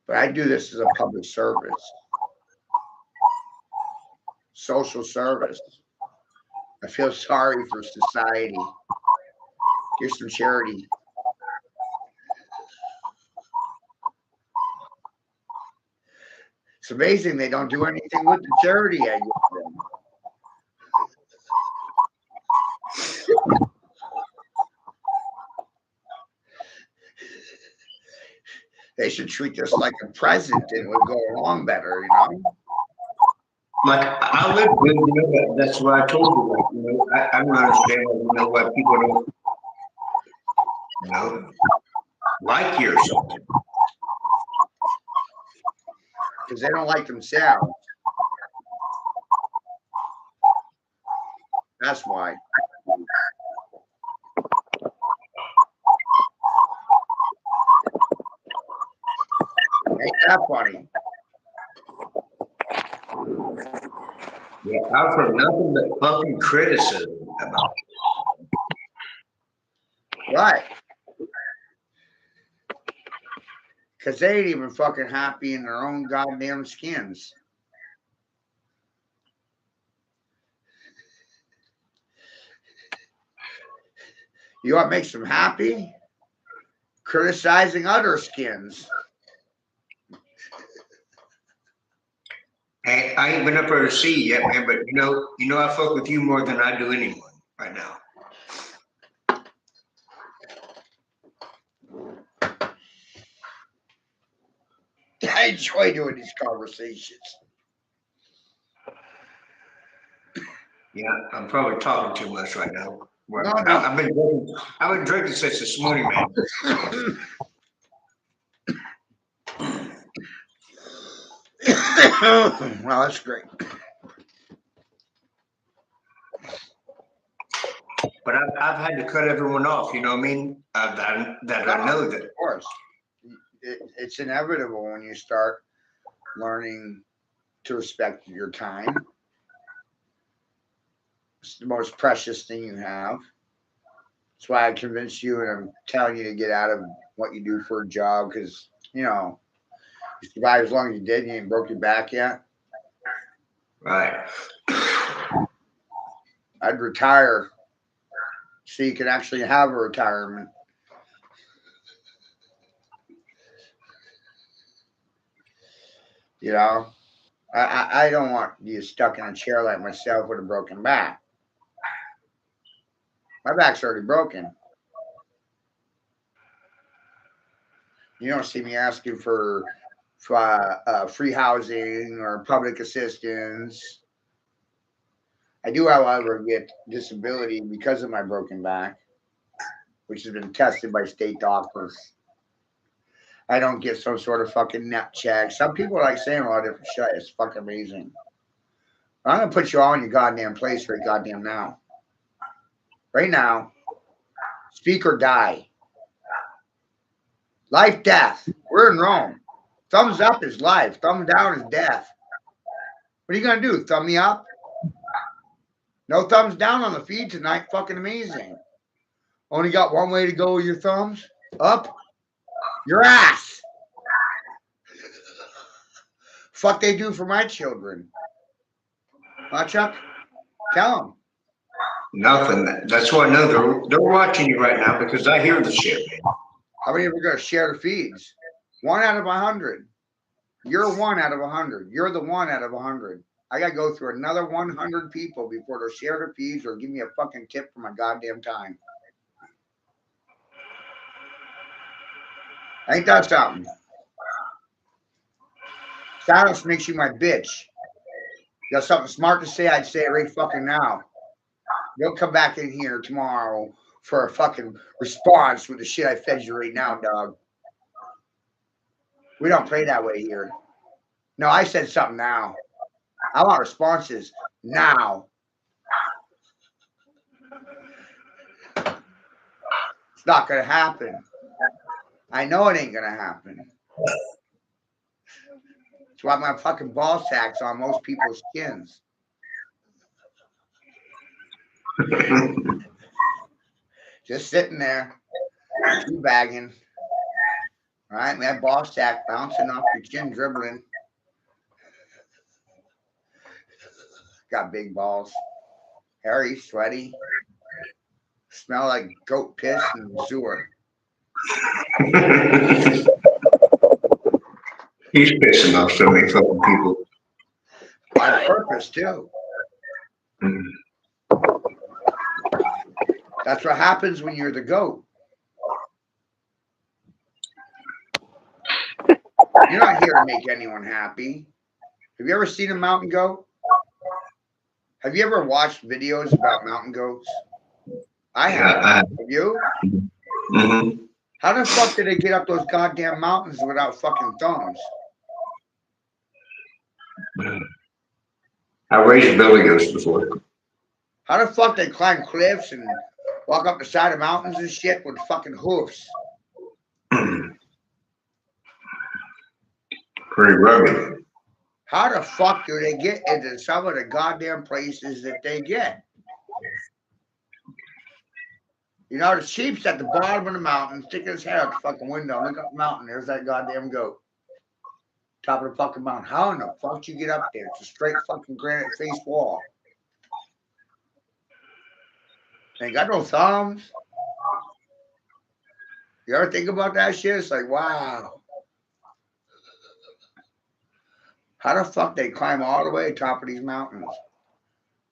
But I do this as a public service, social service. I feel sorry for society. Here's some charity. It's amazing they don't do anything with the charity I give them. They should treat this like a present and it would go along better, you know? Like, I live good, you know, that's what I told you, like, you know, I don't understand, you know, why people don't, you know, like you or something. Because they don't like themselves. That's why. Ain't that funny? Yeah, I've heard nothing but fucking criticism about Right. Because they ain't even fucking happy in their own goddamn skins. You know what makes them happy? Criticizing other skins. Hey, I ain't been up there to see you yet, man, but you know I fuck with you more than I do anyone right now. I enjoy doing these conversations. Yeah, I'm probably talking too much right now. Well, No, no. I've been drinking since this morning, man. Well, that's great. But I've had to cut everyone off, you know what I mean? That I know that. Of course. It's inevitable when you start learning to respect your time. It's the most precious thing you have. That's why I convinced you and I'm telling you to get out of what you do for a job because, you know, you survived as long as you did. You ain't broke your back yet. Right. I'd retire so you can actually have a retirement. You know, I don't want you stuck in a chair like myself with a broken back. My back's already broken. You don't see me asking for free housing or public assistance. I do, however, get disability because of my broken back, which has been tested by state doctors. I don't get some sort of fucking net check. Some people like saying a lot of different shit. It's fucking amazing. I'm gonna put you all in your goddamn place right goddamn now. Right now. Speak or die. Life, death. We're in Rome. Thumbs up is life. Thumb down is death. What are you gonna do? Thumb me up? No thumbs down on the feed tonight. Fucking amazing. Only got one way to go with your thumbs. Up. Your ass. Fuck they do for my children. Huh, Chuck? Tell them. Nothing. That's why I know they're watching you right now because I hear the shit, man. How many of you are going to share the feeds? 1 out of 100. You're 1 out of 100. You're the 1 out of 100. I got to go through another 100 people before they'll share the feeds or give me a fucking tip for my goddamn time. Ain't that something? Silence makes you my bitch. You got something smart to say, I'd say it right fucking now. Don't come back in here tomorrow for a fucking response with the shit I fed you right now, dog. We don't play that way here. No, I said something now. I want responses now. It's not going to happen. I know it ain't going to happen. That's why my fucking ball sack's on most people's skins. Just sitting there, bagging. All right, we have ball sack bouncing off your chin, dribbling. Got big balls. Hairy, sweaty. Smell like goat piss and sewer. He's pissing off so many fucking people. On purpose, too. Mm. That's what happens when you're the goat. You're not here to make anyone happy. Have you ever seen a mountain goat? Have you ever watched videos about mountain goats? I have. Have you? Mm-hmm. How the fuck did they get up those goddamn mountains without fucking thumbs? I raised billy goats before. How the fuck they climb cliffs and walk up the side of mountains and shit with fucking hoofs? Pretty rugged. How the fuck do they get into some of the goddamn places that they get? You know, the sheep's at the bottom of the mountain, sticking his head out the fucking window. Look up the mountain. There's that goddamn goat. Top of the fucking mountain. How in the fuck do you get up there? It's a straight fucking granite face wall. Ain't got no thumbs. You ever think about that shit? It's like, wow. How the fuck they climb all the way to the top of these mountains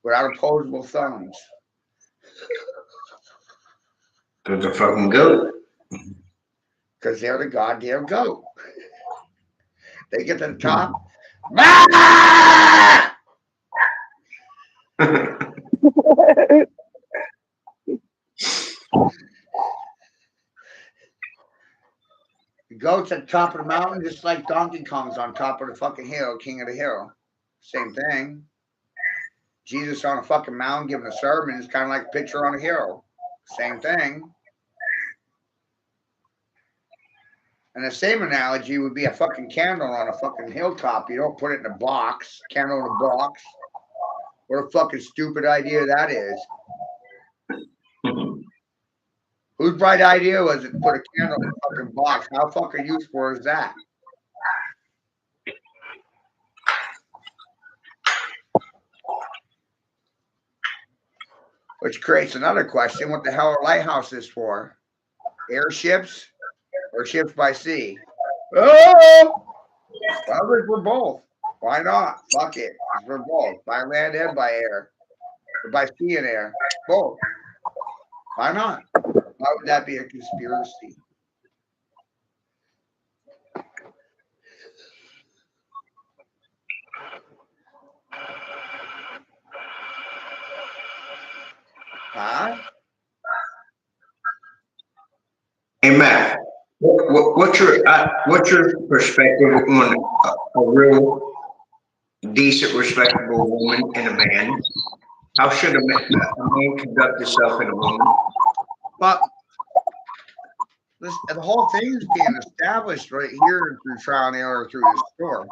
without opposable thumbs? There's a fucking goat. Because they're the goddamn goat. They get to the top. Ah! The goat's at the top of the mountain, just like Donkey Kong's on top of the fucking hill, king of the hill. Same thing. Jesus on a fucking mountain giving a sermon is kind of like a picture on a hill. Same thing. And the same analogy would be a fucking candle on a fucking hilltop. You don't put it in a box, candle in a box. What a fucking stupid idea that is. Whose bright idea was it to put a candle in a fucking box? How fucking useful is that? Which creates another question. What the hell are lighthouses for? Airships or ships by sea? Oh! Well, we're both. Why not? Fuck it. We're both. By land and by air. Or by sea and air. Both. Why not? Why would that be a conspiracy? Huh? Hey Matt, what's your perspective on a real decent, respectable woman and a man? How should a man conduct himself in a woman? But this, the whole thing is being established right here through trial and error through the store.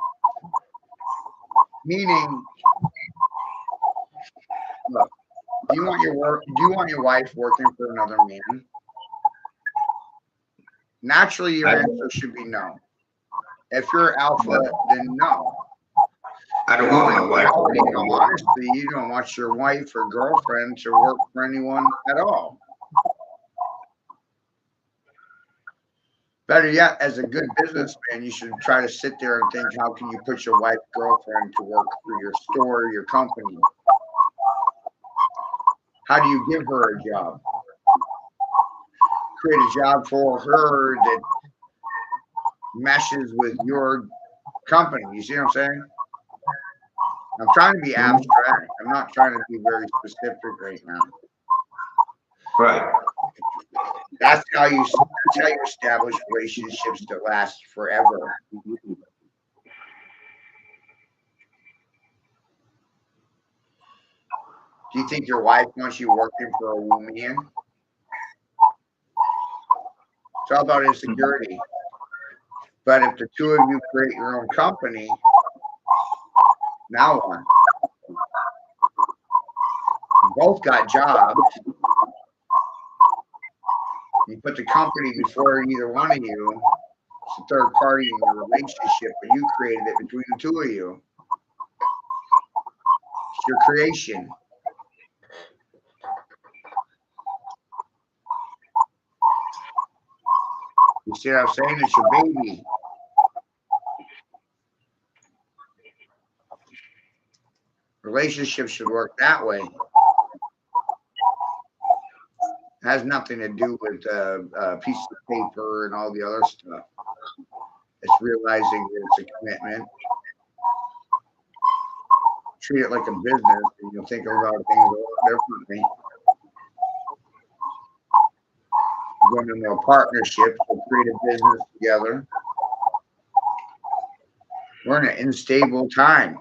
Meaning, look, do you want your wife working for another man? Naturally, your answer should be no. If you're alpha, then no. I don't want my wife. Honestly, you don't want your wife or girlfriend to work for anyone at all. Better yet, as a good businessman, you should try to sit there and think, how can you put your wife, girlfriend to work for your store, your company? How do you give her a job? Create a job for her that meshes with your company. You see what I'm saying? I'm trying to be abstract. I'm not trying to be very specific right now. Right. That's how you establish relationships that last forever. Do you think your wife wants you working for a woman? It's all about insecurity. But if the two of you create your own company, now what? You both got jobs. You put the company before either one of you. It's a third party in the relationship, but you created it between the two of you. It's your creation. You see what I'm saying? It's your baby. Relationships should work that way. It has nothing to do with a piece of paper and all the other stuff. It's realizing that it's a commitment. Treat it like a business, and you'll think about things a little differently. Go into a partnership to create a business together. We're in an unstable time.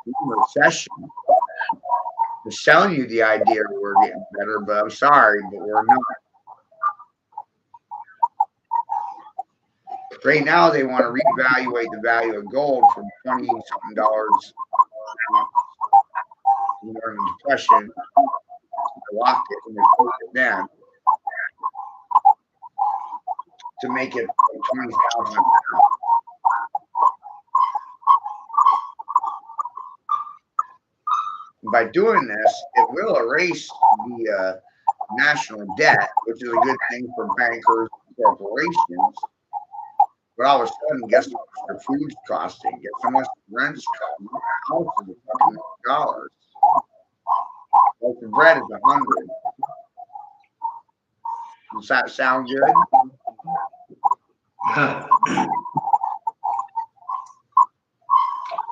We're in a recession. They're selling you the idea we're getting better, but I'm sorry, but we're not. Right now, they want to reevaluate the value of gold from $20 something during the Depression. They locked it and they closed it then to make it 20,000. By doing this, it will erase the national debt, which is a good thing for bankers and corporations. But all of a sudden, guess how much their food's costing? Guess how much rent's costing? Houses are fucking $1. Like the bread is 100. Does that sound good?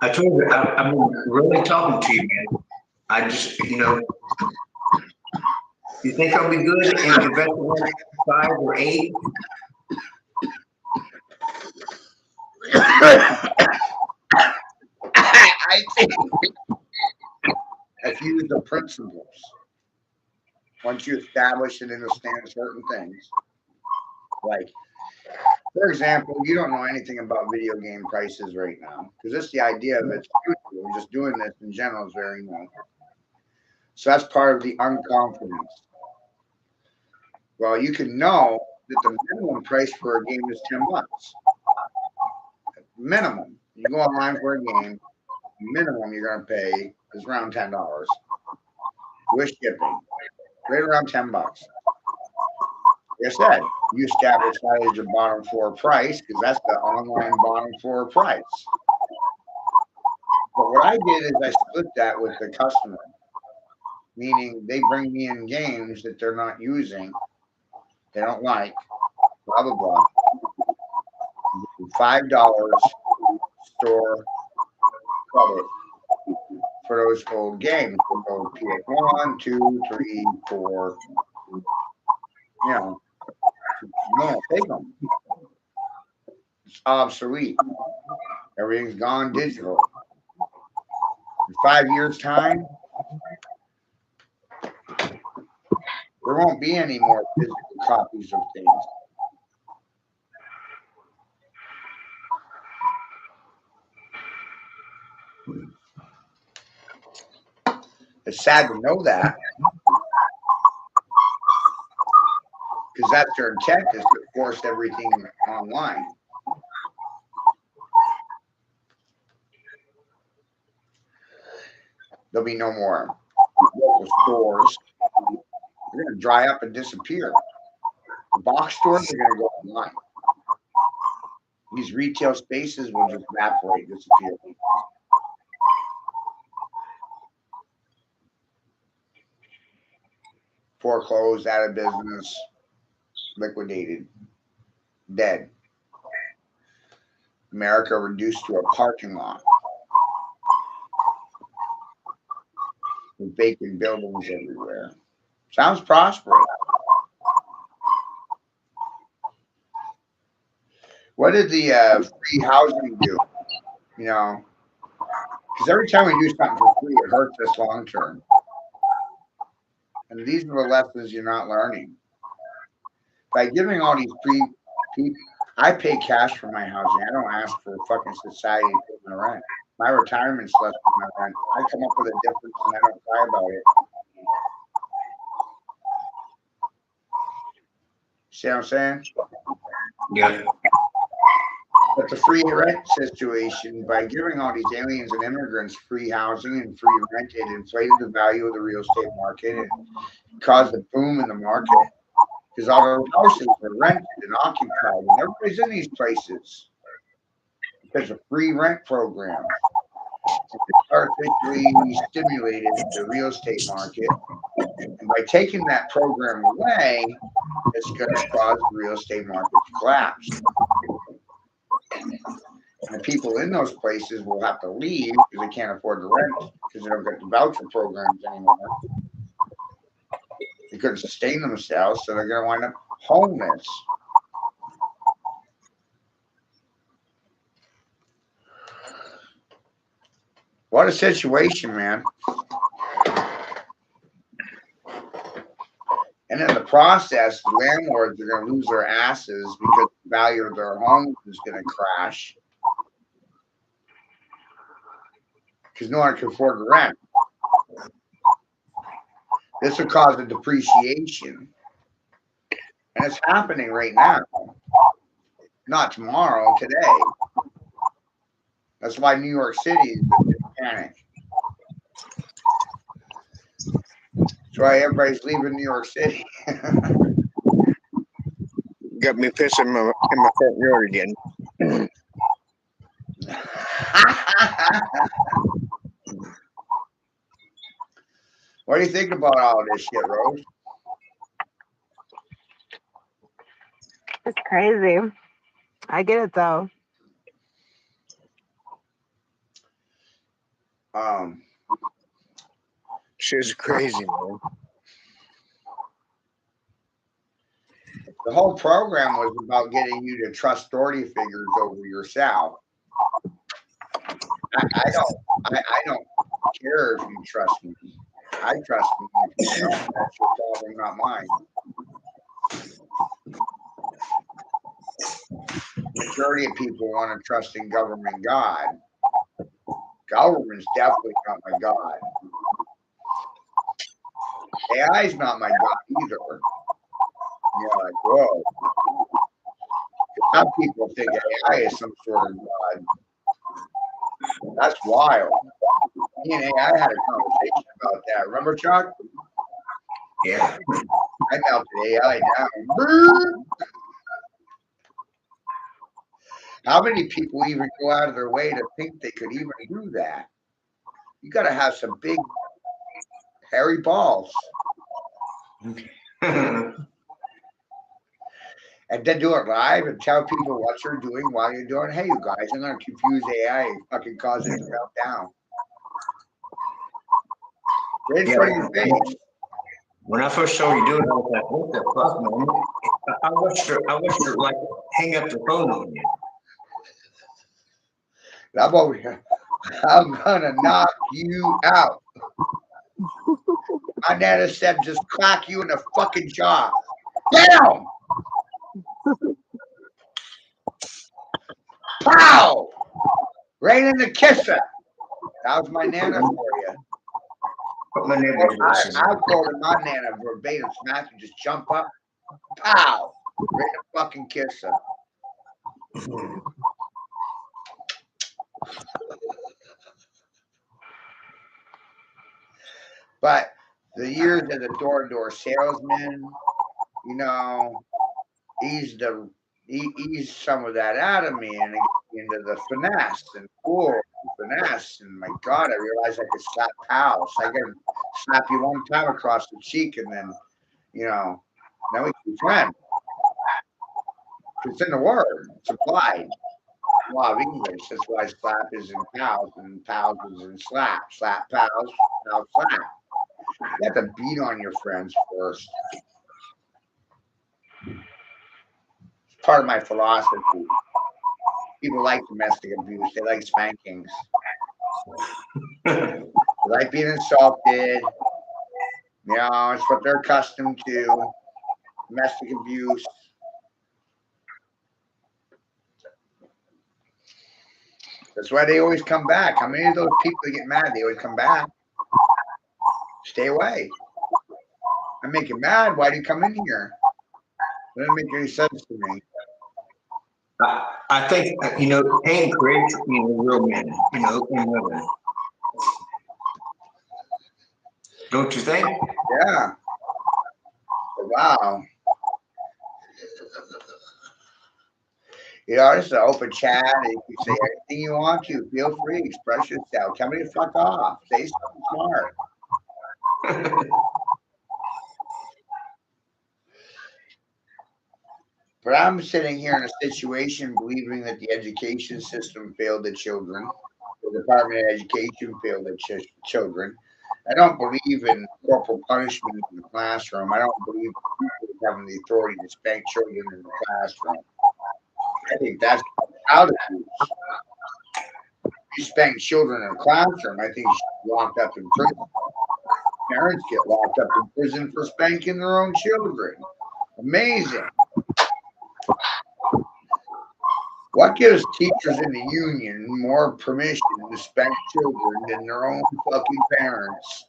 I told you, I'm really talking to you, man. I just, you think I'll be good in investing like 5 or 8? I think if you use the principles, once you establish and understand certain things, like, for example, you don't know anything about video game prices right now, because that's the idea of it. We're just doing this in general is very new. So that's part of the unconfidence. Well, you can know that the minimum price for a game is $10. Minimum. You go online for a game, minimum you're going to pay is around $10 with shipping, right around $10. Like I said, you establish that as your bottom floor price because that's the online bottom floor price. But what I did is I split that with the customer, meaning they bring me in games that they're not using, they don't like, blah, blah, blah. $5 store credit for those old games. So PS1, 2, 3, 4, no, take them. It's obsolete. Everything's gone digital. In 5 years' time, there won't be any more physical copies of things. It's sad to know that, because that's their intent is to force everything online. There'll be no more local stores. They're going to dry up and disappear. The box stores are going to go online. These retail spaces will just evaporate, disappear. Foreclosed, out of business, liquidated, dead. America reduced to a parking lot with vacant buildings everywhere. Sounds prosperous. What did the free housing do? Because every time we do something for free, it hurts us long term. And these are the lessons you're not learning. By giving all these free people, I pay cash for my housing. I don't ask for fucking society to pay my rent. My retirement's less than my rent. I come up with a difference and I don't cry about it. See what I'm saying? Yeah. But the free rent situation, by giving all these aliens and immigrants free housing and free rent, it inflated the value of the real estate market and caused a boom in the market. Because all the houses are rented and occupied, and everybody's in these places because of free rent programs. It artificially stimulated the real estate market, and by taking that program away, it's going to cause the real estate market to collapse. And the people in those places will have to leave because they can't afford the rent because they don't get the voucher programs anymore. They couldn't sustain themselves, so they're going to wind up homeless. What a situation, man. process, the landlords are going to lose their asses because the value of their homes is going to crash because no one can afford to rent. This will cause a depreciation, and it's happening right now. Not tomorrow, today. That's why New York City is in panic. That's why everybody's leaving New York City. Got me pissing in my front yard again. What do you think about all this shit, Rose? It's crazy. I get it though. Shit's crazy, man. The whole program was about getting you to trust authority figures over yourself. I don't care if you trust me. I trust me. If you don't, that's your problem, not mine. Majority of people want to trust in government God. Government's definitely not my God. AI is not my God either. You're like, whoa. Some people think AI is some sort of God. That's wild. Me and AI had a conversation about that. Remember, Chuck? Yeah. I melted AI down. How many people even go out of their way to think they could even do that? You got to have some big, hairy balls. And then do it live and tell people what you're doing while you're doing. Hey, you guys, I'm going to confuse AI and fucking cause it to melt down. Right in front of your face. When I first saw you doing it, I was like, what the fuck, man? I watched her like hang up the phone on you. I'm over here. I'm going to knock you out. My nana said, just crack you in the fucking jaw. Down! Pow! Right in the kisser. That was my nana for you. But my neighbor's I told her my nana verbatim, Matthew, just jump up. Pow! Right in the fucking kisser. But the years as a door-to-door salesman, you know, eased some of that out of me and into the finesse and cool finesse. And my God, I realized I could slap pals. I can slap you one time across the cheek and then, you know, then we can be friends. It's in the word. It's applied. Law of English. That's why slap is in pals and pals is in slap. Slap pals, pals slap. You have to beat on your friends first. It's part of my philosophy. People like domestic abuse. They like spankings. They like being insulted. You know, it's what they're accustomed to. Domestic abuse. That's why they always come back. How many of those people that get mad, they always come back? Stay away. I make you mad. Why do you come in here? It doesn't make any sense to me. I think, you know, pain creates, you know, real men, you know, and women. Don't you think? Yeah. Wow. You know, this is an open chat. You can say anything you want to. Feel free. Express yourself. Tell me to fuck off. Say something smart. But I'm sitting here in a situation believing that the education system failed the children. The Department of Education failed the children. I don't believe in corporal punishment in the classroom. I don't believe people having the authority to spank children in the classroom. I think that's child abuse. If you spank children in a classroom, I think you should be locked up in prison. Parents get locked up in prison for spanking their own children. Amazing. What gives teachers in the union more permission to spank children than their own fucking parents?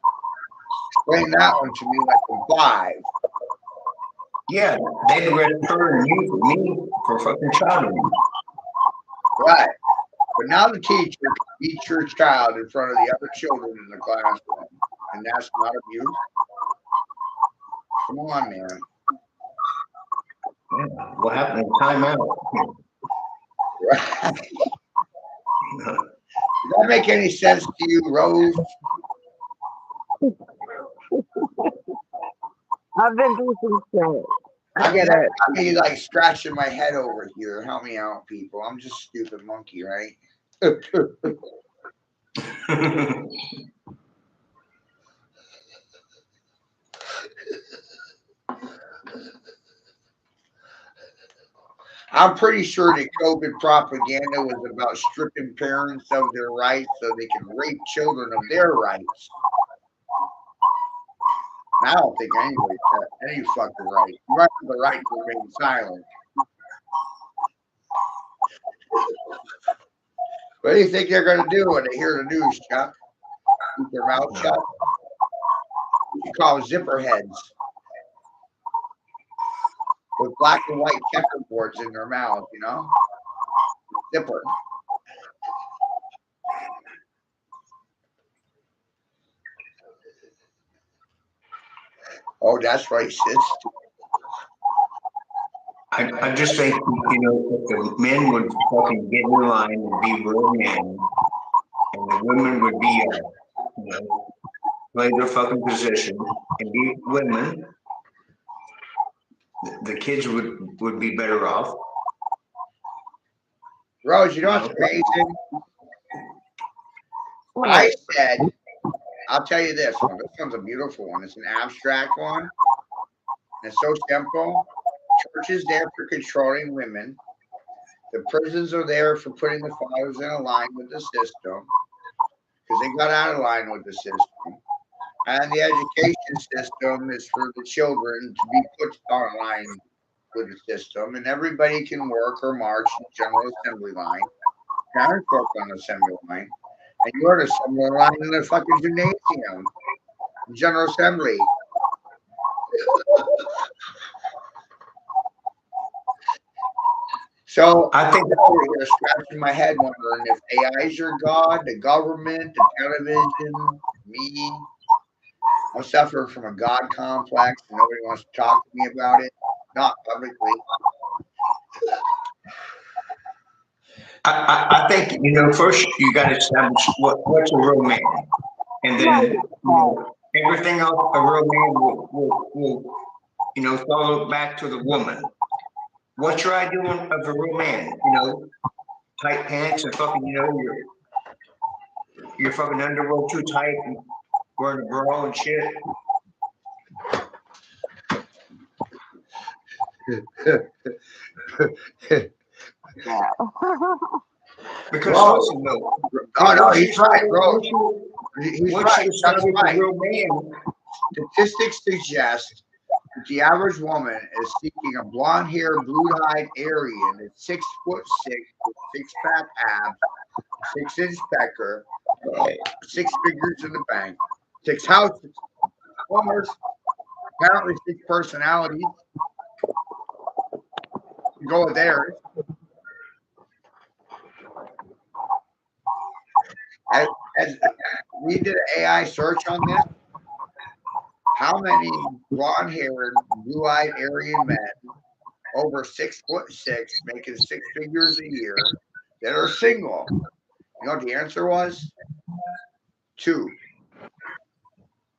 Explain that one to me like I'm 5. Yeah, they'd return you for me for fucking child abuse. Right. But now the teacher can beat your child in front of the other children in the classroom. And that's not abuse? Come on, man. Yeah. What happened in timeout? Right. Does that make any sense to you, Rose? I've been through some shit. I get got it. me like scratching my head over here. Help me out, people. I'm just a stupid monkey, right? I'm pretty sure that COVID propaganda was about stripping parents of their rights so they can rape children of their rights. And I don't think anybody got any fucking right. You have the right to remain silent. What do you think they're going to do when they hear the news, Chuck? Keep their mouth shut? You call them zipper heads with black and white checkerboards in their mouth, you know? Zipper. Oh, that's racist. I just think, you know, if the men would fucking get in line and be real men, and the women would be, you know, play their fucking position and be women, the kids would be better off. Rose, you know what's amazing? I said, I'll tell you this one. This one's a beautiful one. It's an abstract one. And it's so simple. Church is there for controlling women. The prisons are there for putting the fathers in a line with the system because they got out of line with the system. And the education system is for the children to be put on a line with the system. And everybody can work or march in the General Assembly line. Parents work on the assembly line. And you're the assembly line in the fucking gymnasium. General Assembly. So I think I'm over here scratching my head wondering if AI is your God, the government, the television, me. I'm suffering from a God complex and nobody wants to talk to me about it. Not publicly. I think, you know, first you got to establish what's a real man, and then, you know, everything else a real man will you know, follow back to the woman. What's your ideal of a real man? You know, tight pants and fucking, you know, your fucking underwear too tight and wearing a bra and shit. Because listen, no. Oh no, he's right, bro. He's Once right. you That's establish right. a real man, Statistics suggest that the average woman is seeking a blonde-haired, blue-eyed Aryan that's 6'6" with six-pack abs, 6-inch pecker, 6 figures in the bank, 6 houses, cars, apparently 6 personalities. You go with theirs. As we did an AI search on this, how many blonde-haired, blue-eyed Aryan men over 6'6", making 6 figures a year that are single? You know what the answer was? 2.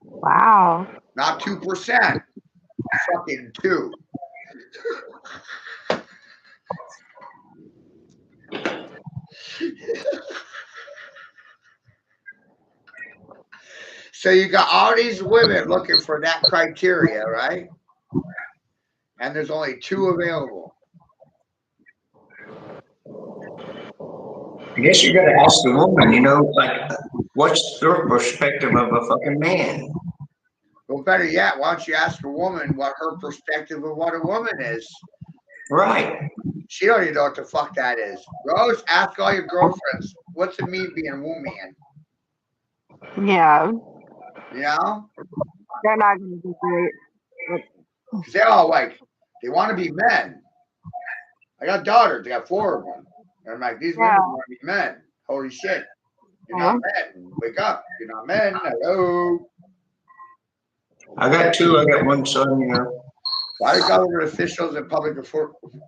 Wow. Not 2%. Fucking 2. So you got all these women looking for that criteria, right? And there's only 2 available. I guess you gotta ask the woman, you know, like, what's their perspective of a fucking man? Well, better yet, why don't you ask a woman what her perspective of what a woman is? Right. She don't even know what the fuck that is. Rose, ask all your girlfriends, what's it mean being a woman? Yeah, You know? they're not going to be great. Because they're all like, they want to be men. I got daughters, I got 4 of them. And I'm like, these women Yeah. want to be men. Holy shit. You're not men. Wake up. You're not men. Hello. I got 2. I got 1 son, you know. Why do government officials and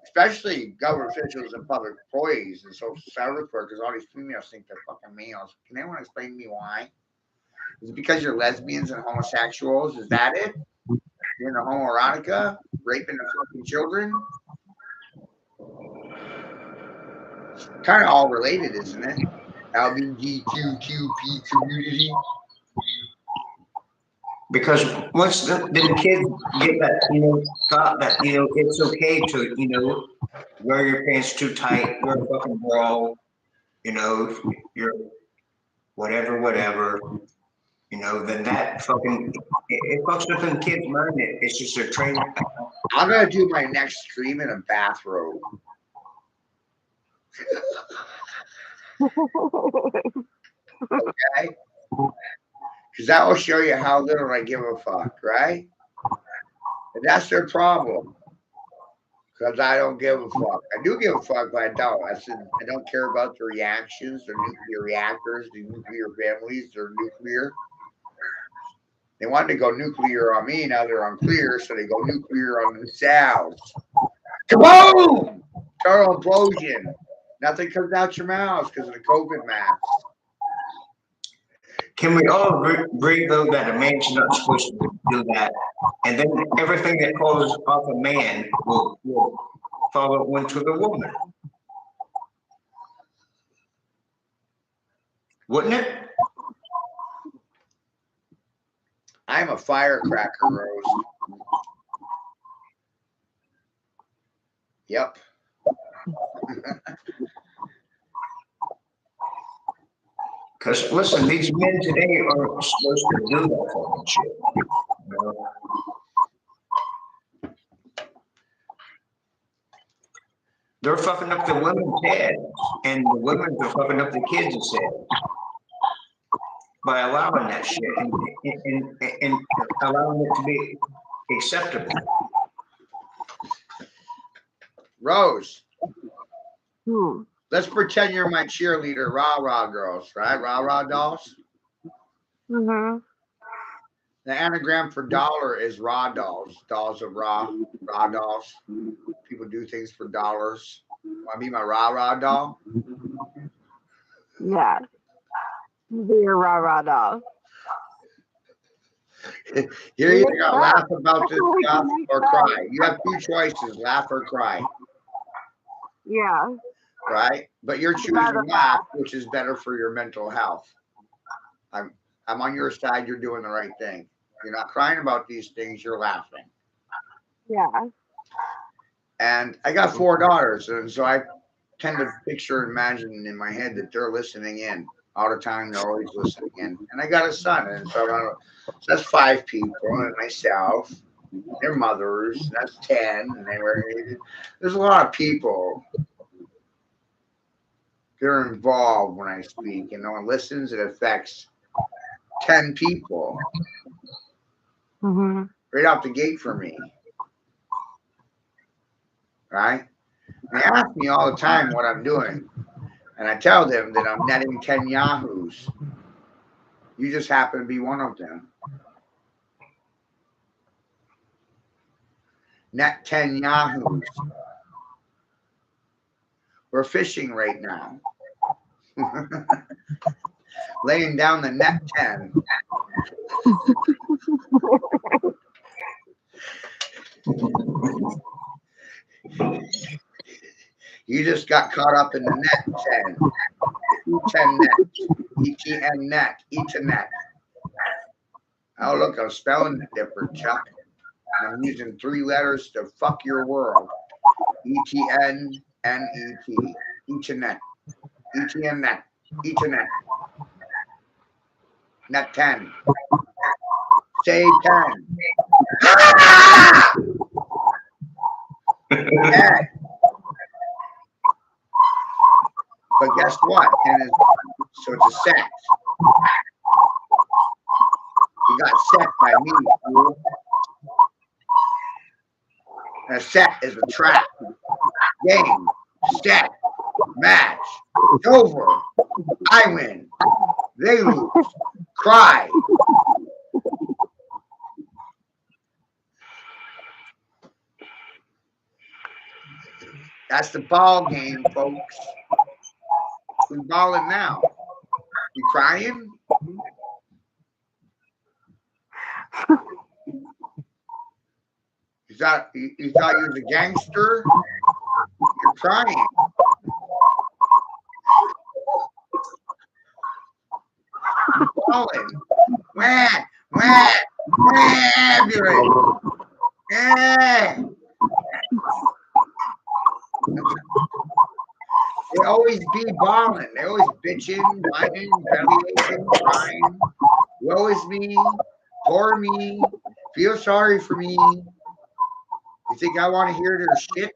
especially government officials and public employees and social service workers, all these females think they're fucking males? Can anyone explain to me why? Is it because you're lesbians and homosexuals? Is that it? You're in a homoerotica? Raping the fucking children? Kind of all related, isn't it? LGBTQP community. Because once the kids get that, you know, thought that, you know, it's okay to, you know, wear your pants too tight, wear a fucking bra, you know, you're whatever, you know, then that fucking, it fucks up in the kid's mind. It's just a train. I'm going to do my next stream in a bathrobe. Okay? Because that will show you how little I give a fuck, right? And that's their problem. Because I don't give a fuck. I do give a fuck, but I don't. I said I don't care about their reactions, their nuclear reactors, their nuclear families, their nuclear. They wanted to go nuclear on me, now they're unclear, so they go nuclear on themselves. Kaboom! Total implosion. Nothing comes out your mouth because of the COVID mask. Can we all agree, though, that a man's not supposed to do that? And then everything that falls off a man will follow into the woman. Wouldn't it? I'm a firecracker, Rose. Yep. Because listen, these men today are supposed to do that fucking shit. You know? They're fucking up the women's heads, and the women are fucking up the kids' heads by allowing that shit and allowing it to be acceptable. Rose, Hmm. let's pretend you're my cheerleader, rah-rah girls, right? Rah-rah dolls. Mm-hmm. The anagram for dollar is raw dolls. Dolls of raw dolls. People do things for dollars. Want to be my rah-rah doll? Yeah. Be a rah-rah doll. You're either going to laugh about this stuff or cry. You have 2 choices, laugh or cry. Yeah. Right? But you're choosing laugh, which is better for your mental health. I'm on your side. You're doing the right thing. You're not crying about these things. You're laughing. Yeah. And I got 4 daughters, and so I tend to picture and imagine in my head that they're listening in all the time. They're always listening in. And I got a son, and so that's 5 people, and myself, their mothers. That's 10, and there's a lot of people. They're involved when I speak, and no one listens. It affects 10 people Mm-hmm. right out the gate for me. Right? They ask me all the time what I'm doing, and I tell them that I'm netting 10 Yahoos. You just happen to be one of them. Net 10 Yahoos. We're fishing right now. Laying down the net 10. You just got caught up in the net 10. E10 net. ETN net. Ethernet. Oh, look, I'm spelling it different, Chuck. I'm using 3 letters to fuck your world. ETN, NET. Ethernet. ETN net. Ethernet. Net 10. Say 10. Ah! 10. But guess what? 10 is 1. So it's a set. You got set by me, fool. And a set is a trap. Game. Set. Match. It's over. I win. They lose. Cry. That's the ball game, folks. We balling now. You crying? You thought you was a gangster? You're crying. You're balling. Wah, wah, wah, ambulance. Yeah. They always be balling. They always bitching, whining, belly aching, crying. Woe is me. Poor me. Feel sorry for me. You think I want to hear their shit?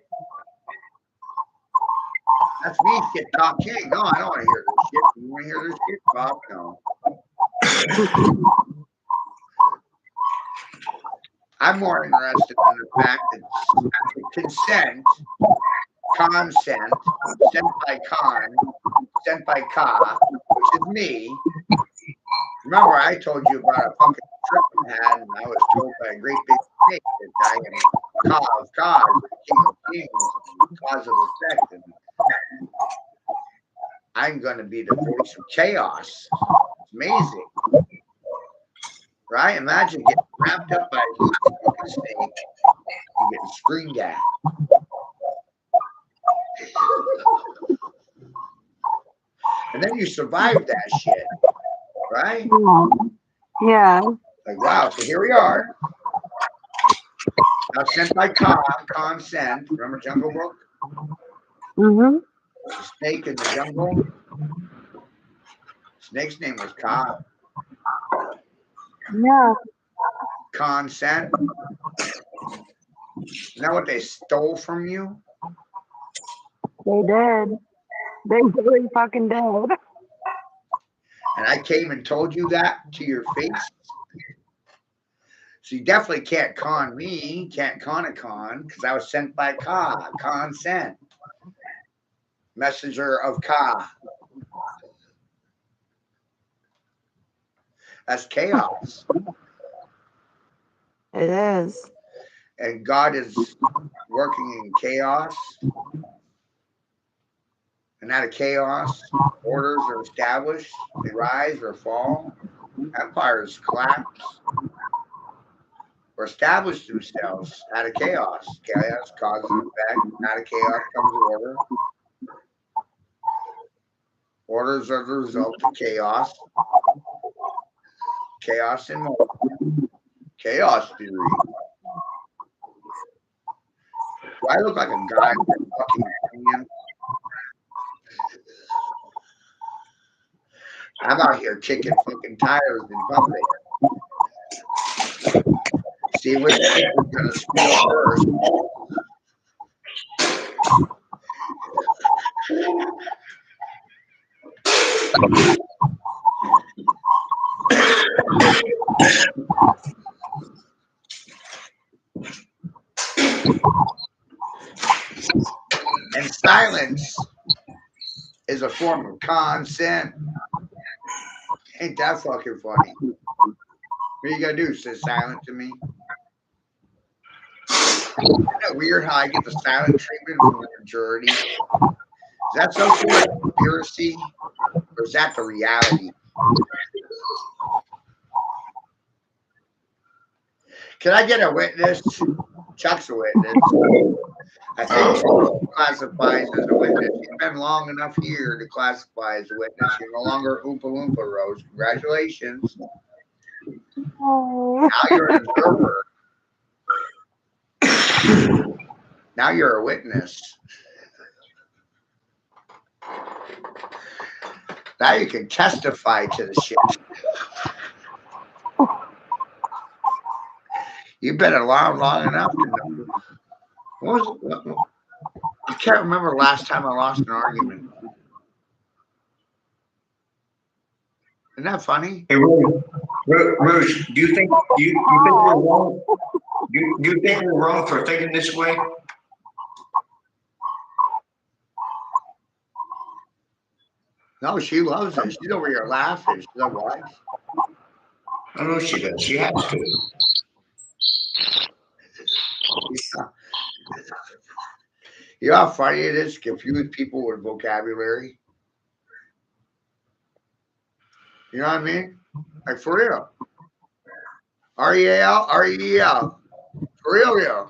That's me, shit talk king. No, I don't want to hear their shit. You want to hear their shit, Bob? No. I'm more interested in the fact that consent, consent, sent by con, sent by ka, which is me. Remember, I told you about a fucking trip I had, and I was told by a great big snake that I am ka of God, king of kings, cause of effect, and I'm going to be the voice of chaos. It's amazing. Right? Imagine getting wrapped up by a huge fucking snake and getting screamed at. And then you survived that shit. Right? Yeah. Like, wow, so here we are. Now sent by Con sent. Remember Jungle Book? Mm-hmm. The snake in the jungle. Snake's name was Ka. Yeah. Con sent. You know what they stole from you? They did. They really fucking did. And I came and told you that to your face. So you definitely can't con me, can't con a con, because I was sent by Ka, con sent. Messenger of Ka. That's chaos. It is. And God is working in chaos. And out of chaos, orders are established. They rise or fall. Empires collapse or establish themselves out of chaos. Chaos causes effect. Out of chaos comes order. Orders are the result of chaos. Chaos in motion. Chaos theory. Do I look like a guy with a fucking opinion? I'm out here kicking fucking tires in public. See which is gonna spill first. And silence is a form of consent. Ain't that fucking funny? What you gonna do? Say silent to me? Isn't that weird how I get the silent treatment from the majority? Is that social conspiracy? Or is that the reality? Can I get a witness? Chuck's a witness. I think Chuck classifies as a witness. You've been long enough here to classify as a witness. You're no longer Oompa Loompa Rose. Congratulations. Oh. Now you're an observer. Now you're a witness. Now you can testify to the shit. You've been around long enough to know. What was it? I can't remember last time I lost an argument. Isn't that funny? Hey, Rouge, do you think we're wrong? Do you think we're wrong for thinking this way? No, she loves it. She's over here laughing. She's like, what? I don't know if she does. She has to. You know how funny it is to confuse people with vocabulary? You know what I mean? Like, for real. R-E-A-L, R-E-E-L. For real, yeah.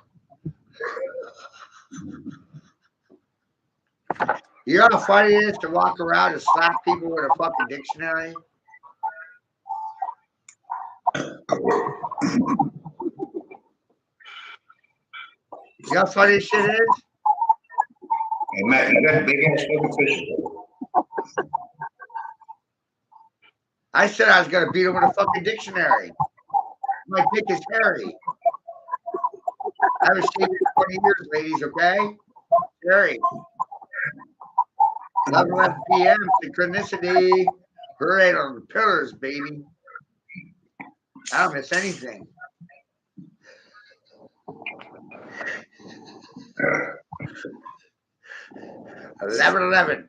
You know how funny it is to walk around and slap people with a fucking dictionary? You know how funny this shit is? Hey, Matt, you got big ass fucking fish. I said I was going to beat him with a fucking dictionary. My dick is hairy. I haven't shaved in 20 years, ladies, okay? Hairy. 11 p.m. Synchronicity. Parade on the pillars, baby. I don't miss anything. 11.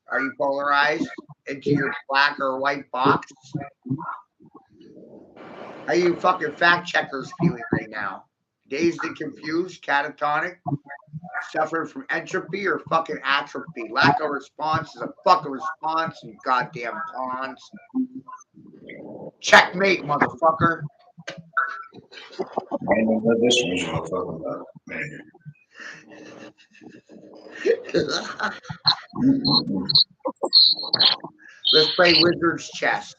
Are you polarized into your black or white box? How you fucking fact checkers feeling right now? Dazed and confused, catatonic, suffering from entropy or fucking atrophy? Lack of response is a fucking response, you goddamn pawns. Checkmate, motherfucker. I don't know what this one's talking about, man. Let's play Wizard's Chess.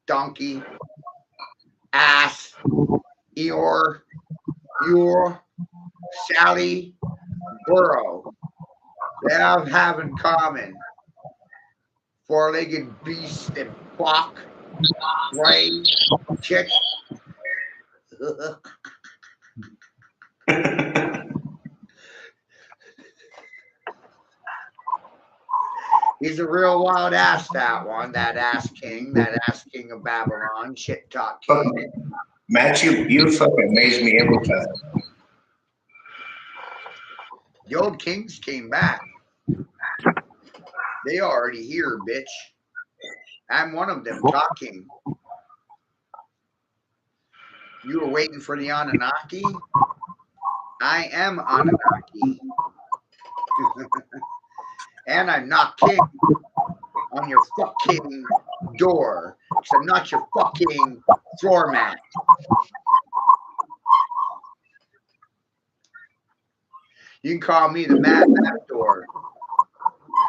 Donkey, ass, Eeyore, Sally, Burrow. They all have in common four-legged beast and clock, brain, chick. He's a real wild ass, that one. That ass king of Babylon. Shit talk king. Matt, you fucking amaze me every time. The old kings came back. They already here, bitch. I'm one of them talking. You were waiting for the Anunnaki? I am Anunnaki. And I'm knocking on your fucking door. Because I'm not your fucking floor mat. You can call me the Mad Matador.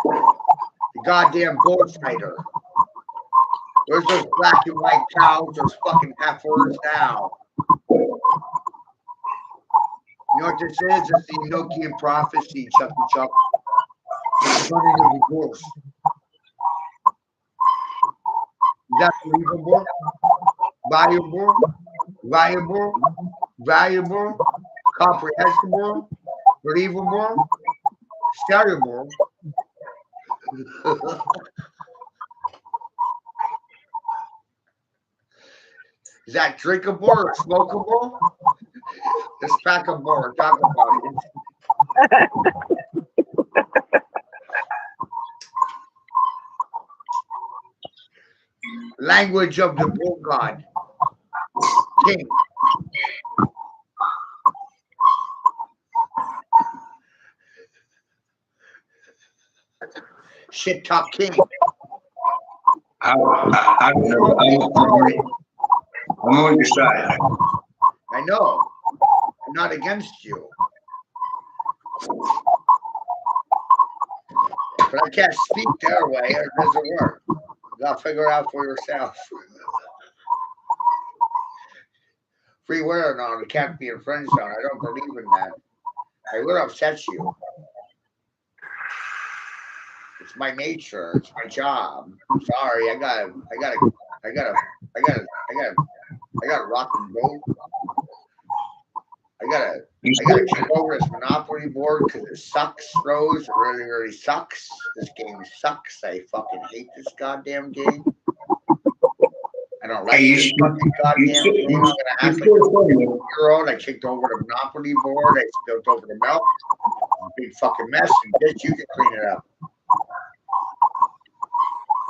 The goddamn bullfighter. Where's those black and white cows, those fucking heifers now? You know what this is? It's the Enochian prophecy, Chucky Chuck. It's running of the ghost. Is that believable? Valuable, comprehensible, believable, studyable. Is that drinkable or smokable? Let's pack a more. Talk about it. Language of the bull god. King. Shit talk king. I don't know. I'm on your side. I know. I'm not against you. But I can't speak their way. It doesn't work. You gotta figure it out for yourself. Free will or not, it can't be a friend zone. I don't believe in that. I will upset you. It's my nature. It's my job. Sorry, I gotta gotta rock and roll. I gotta kick over this Monopoly board because it sucks, Rose. It really, really sucks. This game sucks. I fucking hate this goddamn game. I don't like this fucking goddamn game. I'm gonna act like a 4-year-old. I kicked over the Monopoly board. I spilled over the milk. Big fucking mess. And bitch, you can clean it up.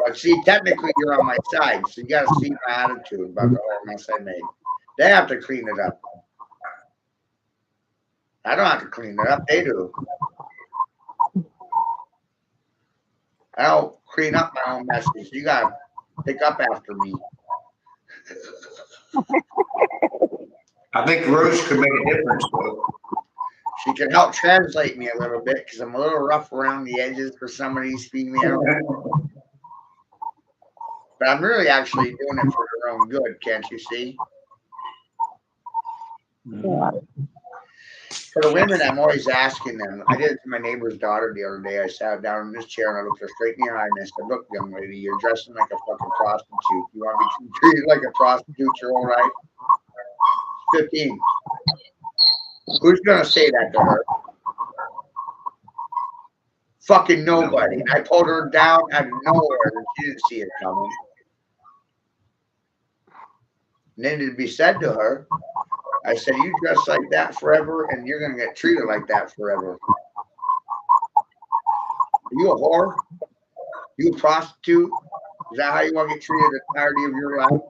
But see, technically you're on my side, so you gotta see my attitude about the whole mess I made. They have to clean it up. I don't have to clean it up. They do. I don't clean up my own messes. You gotta pick up after me. I think Rose could make a difference, though. She can help translate me a little bit because I'm a little rough around the edges for some of these females. But I'm really actually doing it for their own good, can't you see? Yeah. For the women, I'm always asking them. I did it to my neighbor's daughter the other day. I sat down in this chair and I looked her straight in the eye and I said, "Look, young lady, you're dressing like a fucking prostitute. You want to be treated like a prostitute your whole life?" 15. Who's gonna say that to her? Fucking nobody. And I pulled her down out of nowhere and she didn't see it coming. And then it'd be said to her, I said, "You dress like that forever and you're going to get treated like that forever. Are you a whore? You a prostitute? Is that how you want to get treated the entirety of your life?"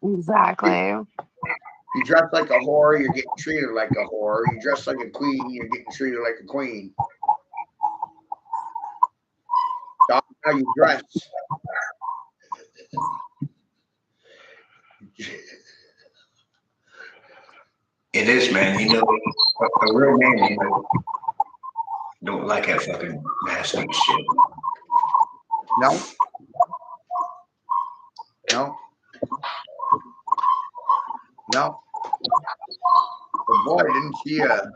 Exactly. You dress like a whore, you're getting treated like a whore. You dress like a queen, you're getting treated like a queen. That's how you dress. It is, man. You know, a real man, you know, don't like that fucking nasty shit. No. No. No. But boy, didn't she start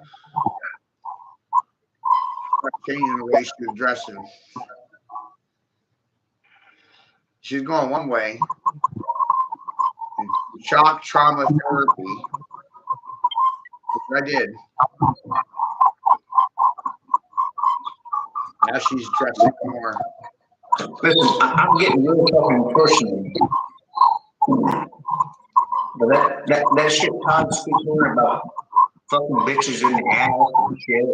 changing the way she was dressing. She's going one way. Shock trauma therapy. Which I did. Now she's dressing more. Listen, I'm getting real fucking personal. But that shit Todd speaking about fucking bitches in the ass and shit,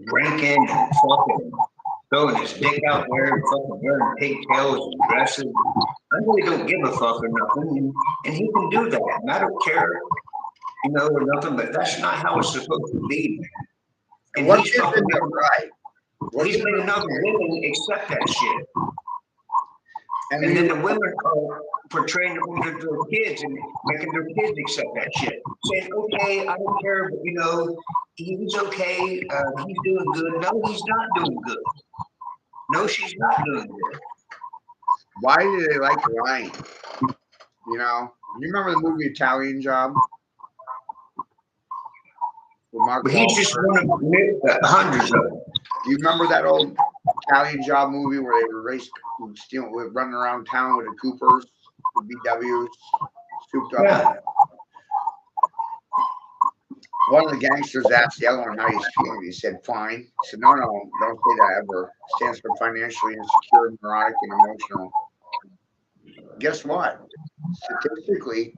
drinking and fucking throwing his dick out there and fucking wearing pigtails and dresses. I really don't give a fuck or nothing, and he can do that. And I don't care, you know, or nothing. But that's not how it's supposed to be. And What he's is fucking it right? he's made enough women accept that shit. And then the women are portraying it with their kids and making their kids accept that shit. Saying, "Okay, I don't care, but you know, he's okay, he's doing good." No, he's not doing good. No, she's not doing good. Why do they like lying? You know, you remember the movie Italian Job? With Mark But he's just one of hundreds of them. Do you remember that old Italian Job movie where they were running around town with the Coopers, the BWs, souped up? Yeah. One of the gangsters asked the other one how he's feeling. He said, "Fine." He said, "No, don't say that ever. It stands for financially insecure, neurotic, and emotional." Guess what? Statistically,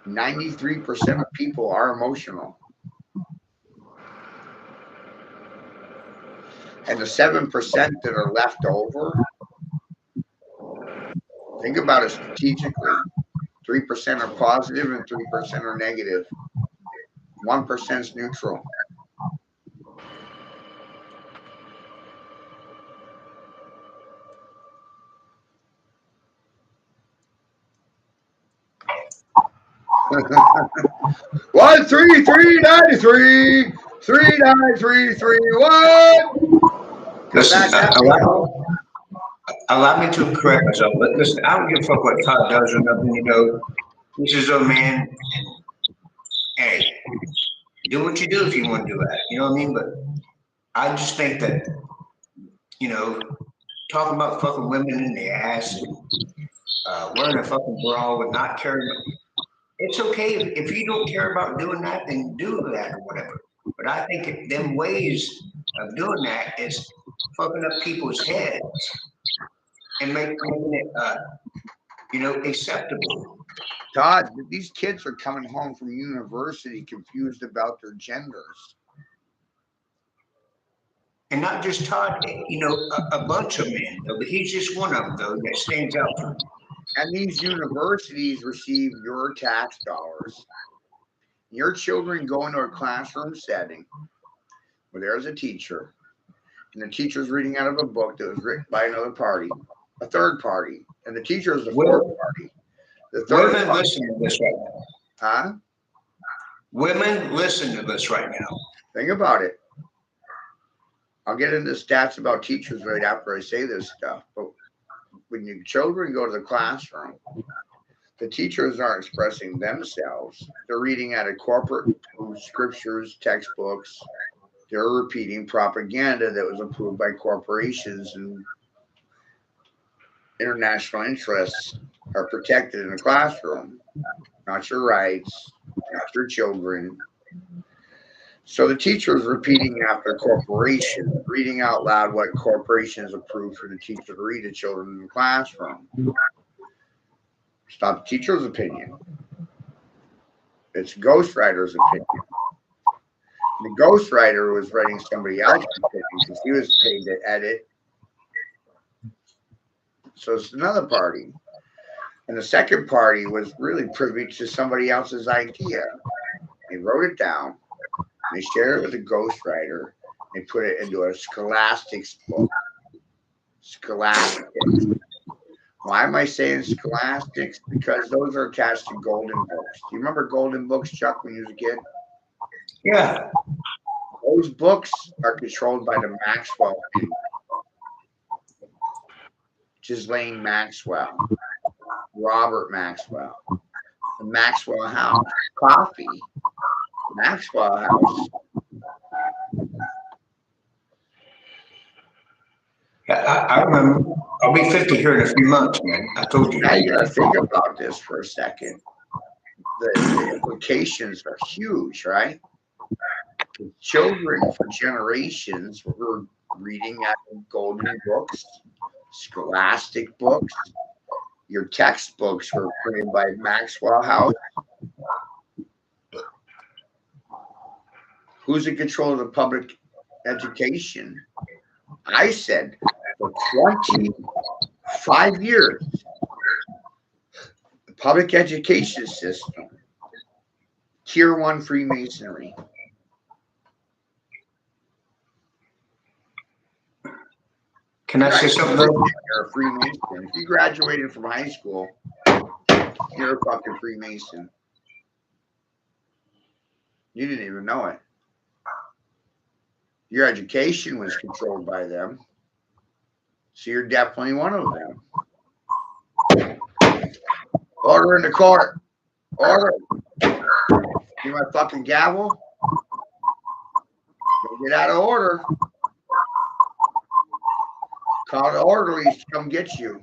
93% of people are emotional. And the 7% that are left over, think about it strategically. 3% are positive and 3% are negative. 1% is neutral. One 3 3 93 3933 1. Listen, allow me to correct myself, but listen, I don't give a fuck what Todd does or nothing, you know. This is a man. Hey, do what you do if you want to do that. You know what I mean? But I just think that, you know, talking about fucking women in the ass and wearing a fucking bra with not caring. It's okay if you don't care about doing that, then do that or whatever. But I think them ways of doing that is fucking up people's heads and making it, you know, acceptable. Todd, these kids are coming home from university confused about their genders. And not just Todd, you know, a bunch of men, though, but he's just one of them, though, that stands out for me. And these universities receive your tax dollars. Your children go into a classroom setting where there's a teacher, and the teacher's reading out of a book that was written by another party, a third party, and the teacher is the fourth party. The third Women party, listen to this right now. huh? Women listen to this right now. Think about it. I'll get into stats about teachers right after I say this stuff. But when your children go to the classroom, the teachers aren't expressing themselves. They're reading out of corporate scriptures, textbooks. They're repeating propaganda that was approved by corporations, and international interests are protected in the classroom. Not your rights, not your children. So the teacher is repeating after corporation, reading out loud what corporations approved for the teacher to read to children in the classroom. It's not the teacher's opinion. It's ghostwriter's opinion. The ghostwriter was writing somebody else's opinion because he was paid to edit. So it's another party. And the second party was really privy to somebody else's idea. They wrote it down. They shared it with a ghostwriter. They put it into a scholastics book. Scholastics. Why am I saying scholastics? Because those are attached to golden books. Do you remember golden books, Chuck, when you was a kid? Yeah. Those books are controlled by the Maxwell family. Ghislaine Maxwell, Robert Maxwell, the Maxwell House, Coffee, Maxwell House. I remember. I'll be 50 here in a few months, man. I told you. Now you gotta think about this for a second. The implications are huge, right? The children for generations were reading out of golden books, scholastic books. Your textbooks were printed by Maxwell House. Who's in control of the public education? I said for 25 years, the public education system, tier 1 Freemasonry. Can I say something? You're a Freemason. If you graduated from high school, you're a fucking Freemason. You didn't even know it. Your education was controlled by them. So you're definitely one of them. Order in the court. Order. See my fucking gavel? Don't get out of order. Call the orderlies to come get you.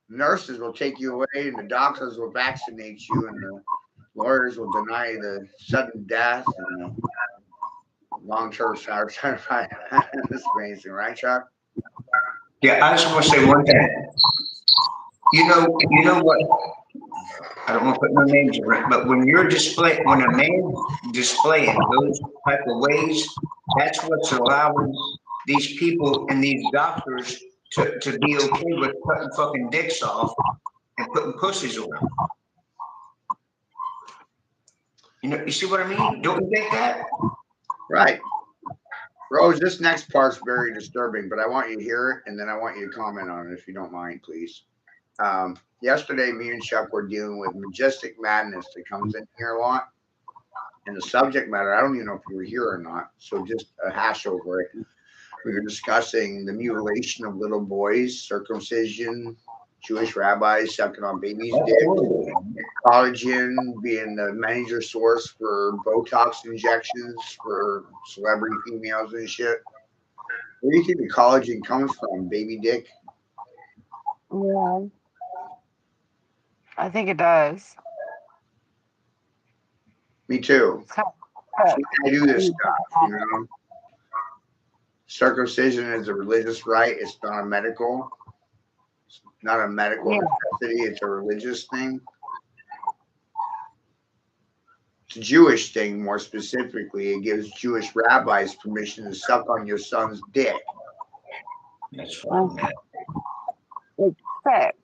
Nurses will take you away, and the doctors will vaccinate you, and the lawyers will deny the sudden death and the long-term certified. That's amazing, right, Chuck? Yeah, I just want to say one thing. You know what? I don't want to put no names on it, but when a man displaying those type of ways, that's what's allowing these people and these doctors to be okay with cutting fucking dicks off and putting pussies on them. You see what I mean? Don't you think that? Right. Rose, this next part's very disturbing, but I want you to hear it, and then I want you to comment on it if you don't mind, please. Yesterday, me and Chuck were dealing with Majestic Madness that comes in here a lot. And the subject matter, I don't even know if you were here or not, so just a hash over it. We were discussing the mutilation of little boys, circumcision, Jewish rabbis sucking on babies' That's dick, horrible. collagen being the major source for Botox injections for celebrity females and shit. Where do you think the collagen comes from? Baby dick? Yeah, I think it does. Me too. It's kind See, I do this stuff, you know. Circumcision is a religious rite. It's not a medical. It's not a medical Yeah. necessity. It's a religious thing. It's a Jewish thing, more specifically. It gives Jewish rabbis permission to suck on your son's dick. That's fucking bad. sick.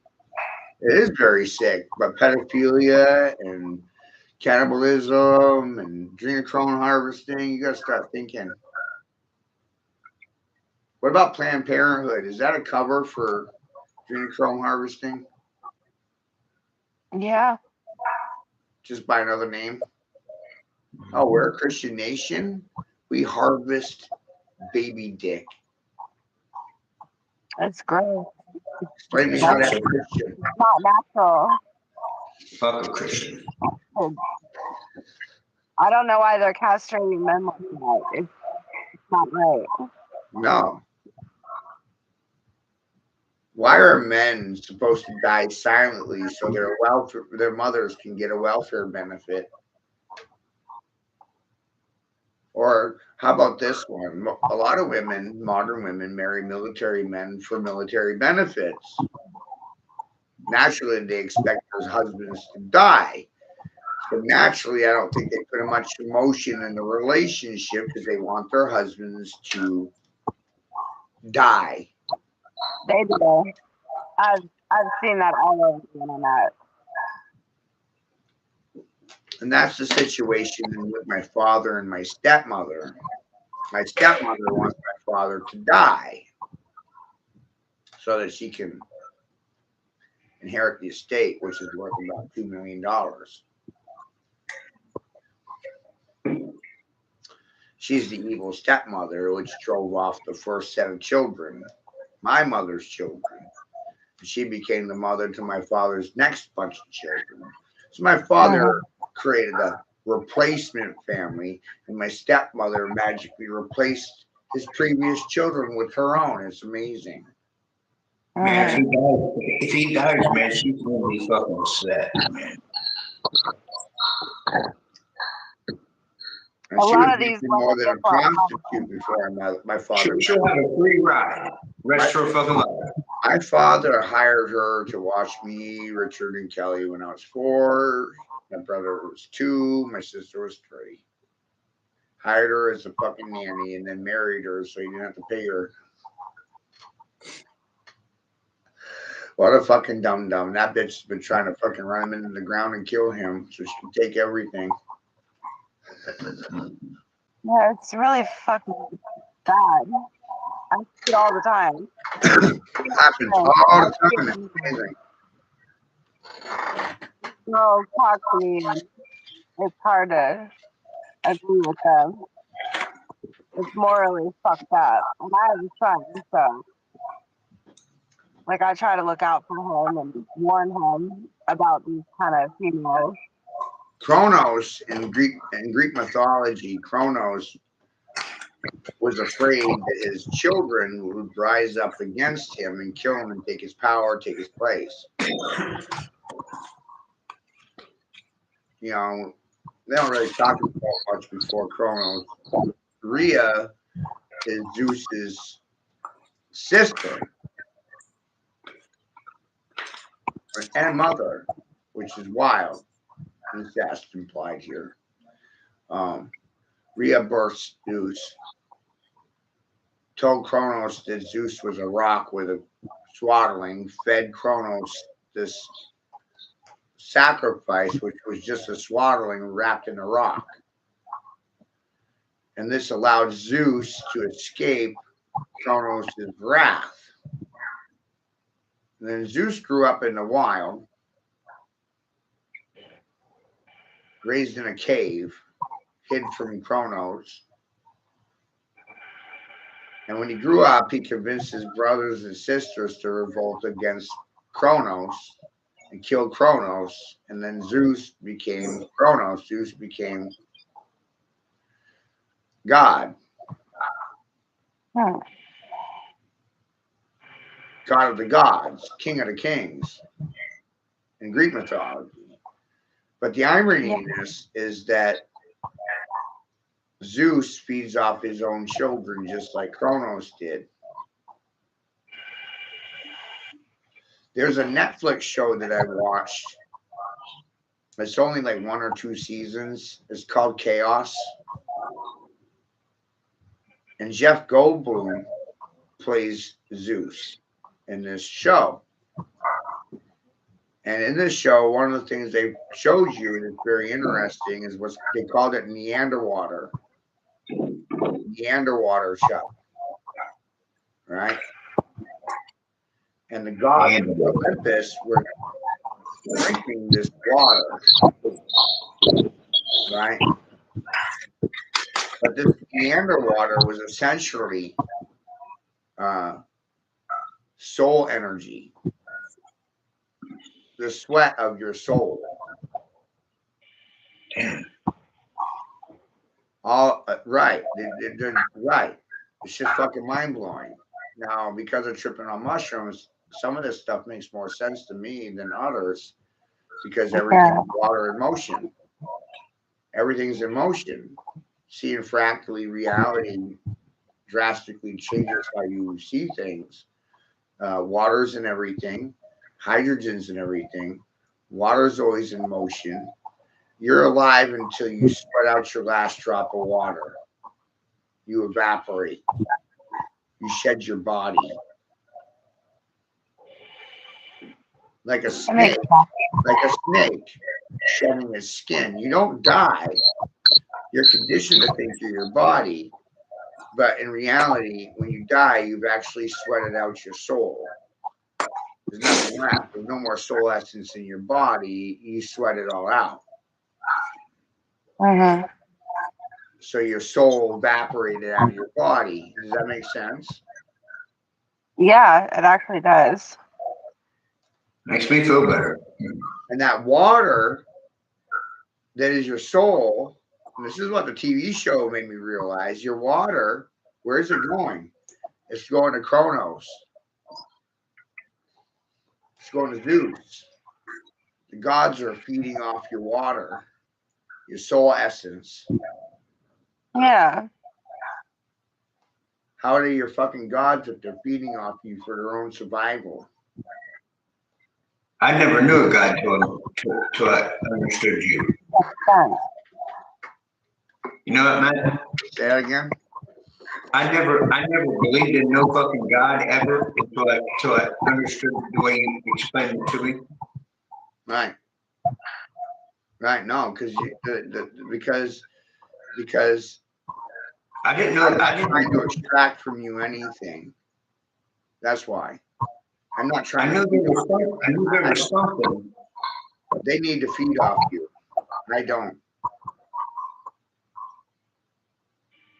It is very sick, but pedophilia and cannibalism and adrenochrome harvesting, you gotta start thinking. What about Planned Parenthood? Is that a cover for adrenochrome harvesting? Yeah. Just by another name? Oh, we're a Christian nation. We harvest baby dick. It's gross. Explain me how that's Christian. It's not natural. Fuck a Christian. I don't know why they're castrating men like that. It's not right. No. Why are men supposed to die silently so their mothers can get a welfare benefit? Or how about this one? A lot of women, modern women, marry military men for military benefits. Naturally, they expect their husbands to die. So naturally, I don't think they put much emotion in the relationship because they want their husbands to die. They do. I've seen that all over the internet. And that's the situation with my father and my stepmother. My stepmother wants my father to die so that she can inherit the estate, which is worth about $2 million. She's the evil stepmother, which drove off the first set of children, my mother's children. She became the mother to my father's next bunch of children. So my father created a replacement family, and my stepmother magically replaced his previous children with her own. It's amazing. Man, if he dies, man, she's gonna be fucking sad, man. And A she lot was of these making more than a women get prostitute before my father. She'll have a free ride. Rest her fucking life. My father hired her to watch me, Richard, and Kelly when I was 4. My brother was 2. My sister was 3. Hired her as a fucking nanny and then married her so he didn't have to pay her. What a fucking dum-dum. That bitch has been trying to fucking run him into the ground and kill him so she can take everything. Yeah, it's really fucking bad. I see it all the time. It happens all the time. It's amazing. Girls talk to me and it's hard to agree with them. It's morally fucked up. And I have a son, so like I try to look out for him and warn him about these kind of females. Kronos in Greek mythology, Kronos was afraid that his children would rise up against him and kill him and take his power, take his place. You know, they don't really talk about much before Kronos. Rhea is Zeus's sister and mother, which is wild. Incest implied here. Rhea births Zeus. Told Kronos that Zeus was a rock with a swaddling, fed Kronos this sacrifice, which was just a swaddling wrapped in a rock. And this allowed Zeus to escape Kronos' wrath. And then Zeus grew up in the wild, raised in a cave, hid from Kronos. And when he grew up, he convinced his brothers and sisters to revolt against Kronos and killed Kronos, and then Zeus became Kronos. Zeus became God, Hmm. God of the gods, king of the kings in Greek mythology. But the irony in this is that Zeus feeds off his own children just like Kronos did. There's a Netflix show that I watched. It's only like 1 or 2 seasons. It's called Chaos. And Jeff Goldblum plays Zeus in this show. And in this show, one of the things they showed you that's very interesting is what they called it Neanderwater show, right? And the gods of Olympus were drinking this water, right? But this Neanderwater was essentially soul energy, the sweat of your soul. All right, they're right. It's just fucking mind blowing. Now, because of tripping on mushrooms, some of this stuff makes more sense to me than others because everything's water in motion. Everything's in motion. Seeing fractally reality drastically changes how you see things. Water's in everything, hydrogen's in everything. Water's always in motion. You're alive until you sweat out your last drop of water. You evaporate. You shed your body. Like a snake. Like a snake shedding its skin. You don't die. You're conditioned to think you're your body. But in reality, when you die, you've actually sweated out your soul. There's nothing left. There's no more soul essence in your body. You sweat it all out. Mm-hmm. So your soul evaporated out of your body. Does that make sense? Yeah, it actually does. Makes me feel better. And that water that is your soul, and this is what the TV show made me realize, your water, where's it going? It's going to Kronos. It's going to Zeus. The gods are feeding off your water, your soul essence. Yeah. How are they your fucking gods if they're feeding off you for their own survival? I never knew a God till I understood you. You know what, man? Say that again? I never believed in no fucking God ever until I understood the way you explained it to me. Right. Right. No, because I didn't know. I'm not trying to extract from you anything. That's why. I'm not trying. I knew there was something. They need to feed off you. I don't.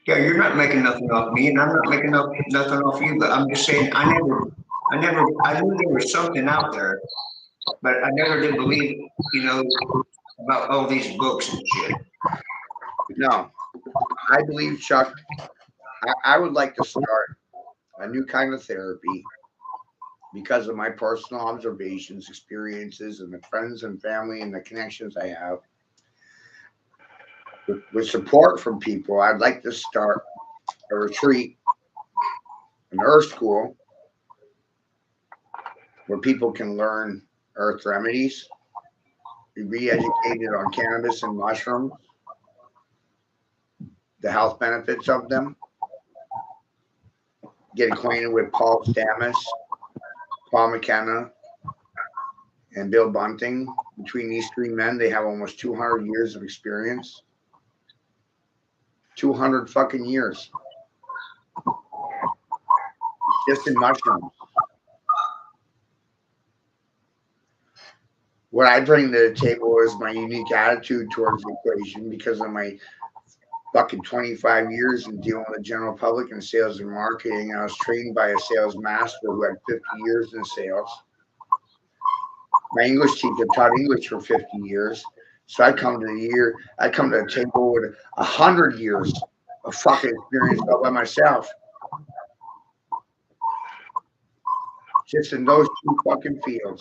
Yeah, you're not making nothing off me, and I'm not making nothing off you. But I'm just saying, I knew there was something out there, but I never did believe, about all these books and shit. No, I believe, Chuck, I would like to start a new kind of therapy because of my personal observations, experiences, and the friends and family and the connections I have. With support from people, I'd like to start a retreat, an earth school, where people can learn earth remedies, be re-educated on cannabis and mushrooms, the health benefits of them, get acquainted with Paul Stamets, Paul McKenna, and Bill Bunting. Between these three men, they have almost 200 years of experience. 200 fucking years. Just in mushrooms. What I bring to the table is my unique attitude towards the equation because of my fucking 25 years in dealing with the general public in sales and marketing. I was trained by a sales master who had 50 years in sales. My English teacher taught English for 50 years. So I come to the table with 100 years of fucking experience all by myself. Just in those two fucking fields.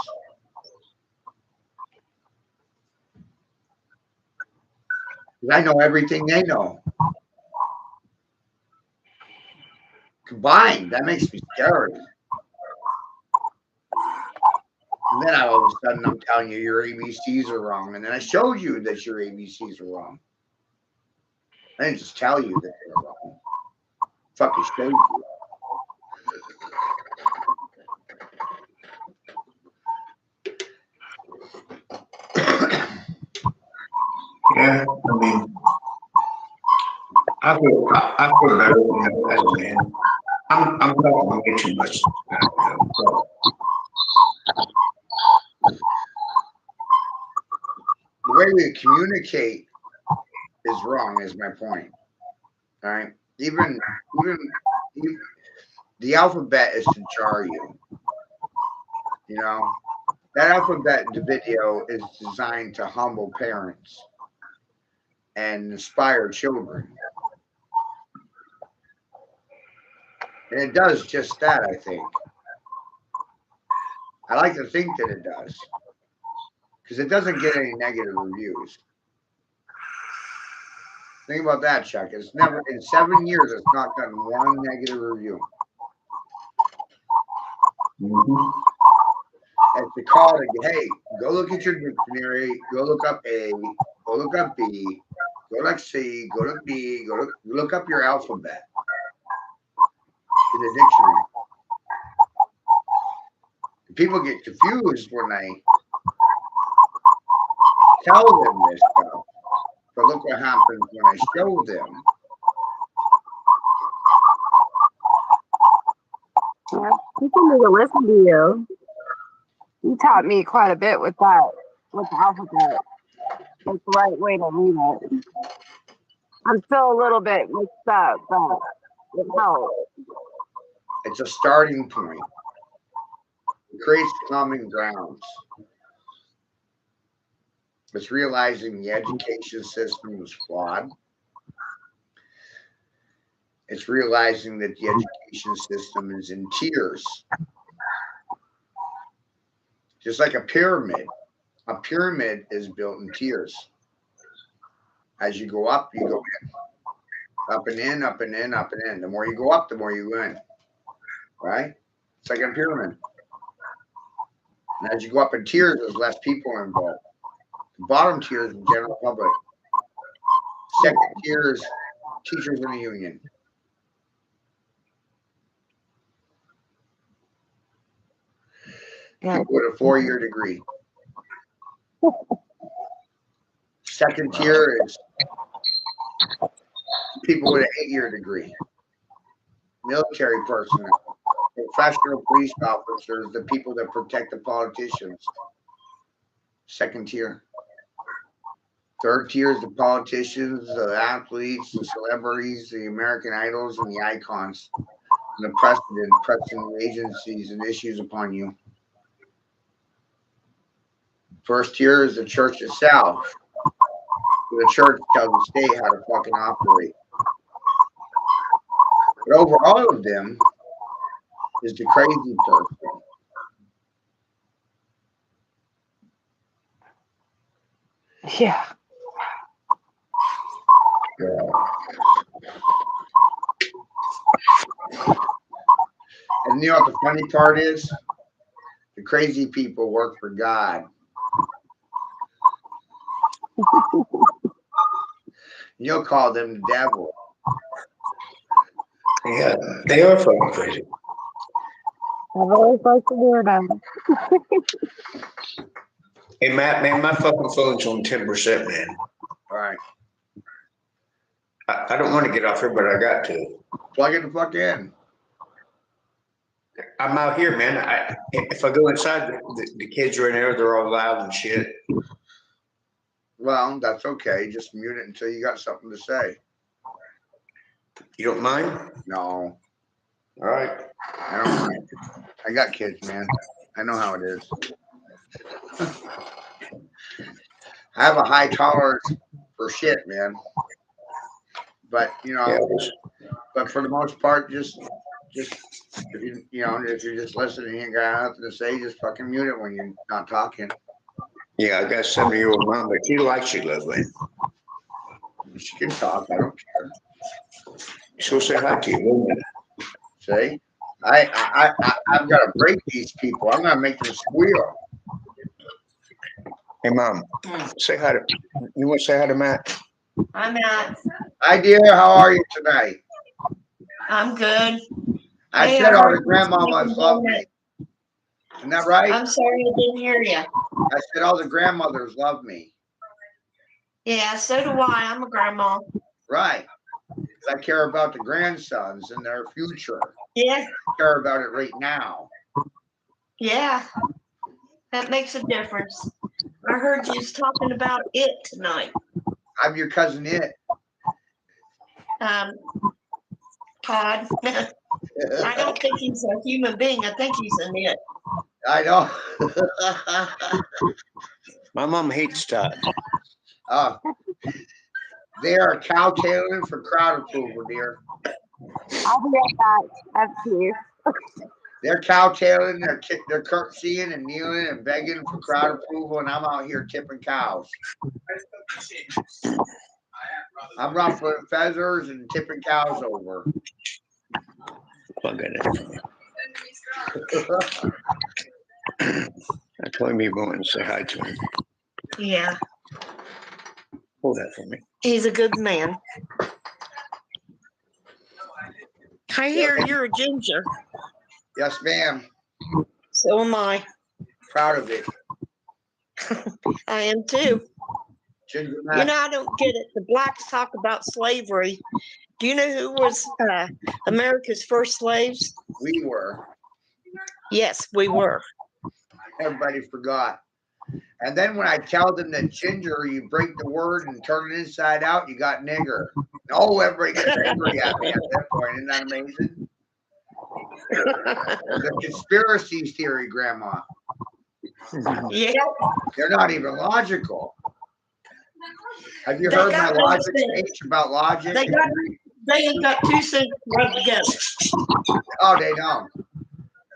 I know everything they know. Combined, that makes me scared. And then all of a sudden I'm telling you your ABCs are wrong. And then I showed you that your ABCs are wrong. I didn't just tell you that they're wrong. Fucking showed you. Yeah, I mean, I feel better as a man. I'm talking way too much. So, The way we communicate is wrong, is my point. All right. Even the alphabet is to jar you. You know, that alphabet in the video is designed to humble parents and inspire children. And it does just that, I think. I like to think that it does. Because it doesn't get any negative reviews. Think about that, Chuck. It's never, in 7 years, it's not gotten one negative review. It's a call to, hey, go look at your dictionary, go look up A, go look up B, go look C, go look D, look up your alphabet in the dictionary. People get confused when I tell them this stuff. But look what happens when I show them. Yeah, people need to listen to you. You taught me quite a bit with that, with the alphabet. It's the right way to read it. I'm still a little bit mixed up, but it helps. It's a starting point. It creates common grounds. It's realizing the education system is flawed. It's realizing that the education system is in tiers. Just like a pyramid. A pyramid is built in tiers. As you go up, you go in. Up and in, up and in, up and in. The more you go up, the more you go in. Right? It's like a pyramid. And as you go up in tiers, there's less people involved. The bottom tier is the general public. Second tier is teachers in the union. People with a 4-year degree. Second tier is people with an 8-year degree. Military personnel, professional police officers, the people that protect the politicians. Second tier. Third tier is the politicians, the athletes, the celebrities, the American idols, and the icons, and the president pressing agencies and issues upon you. First tier is the church itself. The church tells the state how to fucking operate. But over all of them is the crazy person. Yeah. And you know what the funny part is? The crazy people work for God. You'll call them the devil. yeah, they are fucking crazy. I've always liked to hear them. Hey, Matt, man, my fucking phone's on 10%, man. All right. I don't want to get off here, but I got to. Plug it the fuck in. I'm out here, man. If I go inside, the kids are in there. They're all loud and shit. Well, that's okay. Just mute it until you got something to say. You don't mind? No, All right. I don't mind. I got kids, man. I know how it is. I have a high tolerance for shit, man. But you know, Yeah, but for the most part, just if if you're just listening and you got nothing to say, just fucking mute it when you're not talking. yeah, I got a 70-year-old mom, but she likes you, Leslie. She can talk. I don't care. She'll say hi to you, won't you? See, I've got to break these people. I'm gonna make them squeal. Hey, Mom, say hi to, you want to say hi to Matt? I'm Matt. Hi, dear. How are you tonight? I'm good. I Hey, said I all heard the you grandmamas speaking love about me. Isn't that right? I'm sorry I didn't hear you. I said all the grandmothers love me. Yeah, so do I. I'm a grandma. Right. 'Cause I care about the grandsons and their future. Yeah, I care about it right now. yeah. That makes a difference. I heard you was talking about it tonight. I'm your cousin It. Todd. I don't think he's a human being. I think he's an it. I know. My mom hates Todd. They are cowtailing for crowd approval, dear. I'll be right back. FQ. They're cowtailing, they're curtsying and kneeling and begging for crowd approval, and I'm out here tipping cows. I'm ruffling feathers and tipping cows over. Plug it in. I told him you go and say hi to him. Yeah, Hold that for me. he's a good man. I hear you're a ginger. Yes, ma'am. So am I. Proud of it. I am too. Ginger You Matt. know, I don't get it. The blacks talk about slavery. Do you know who was America's first slaves? We were. Yes, we were. Everybody forgot. And then when I tell them that ginger, you break the word and turn it inside out, you got nigger. Oh, everybody gets angry at me at that point. Isn't that amazing? The conspiracy theory, Grandma. Yeah. They're not even logical. Have you They heard my got no logic sense. speech about logic? They ain't got 2 cents rubbed together. Oh, they don't.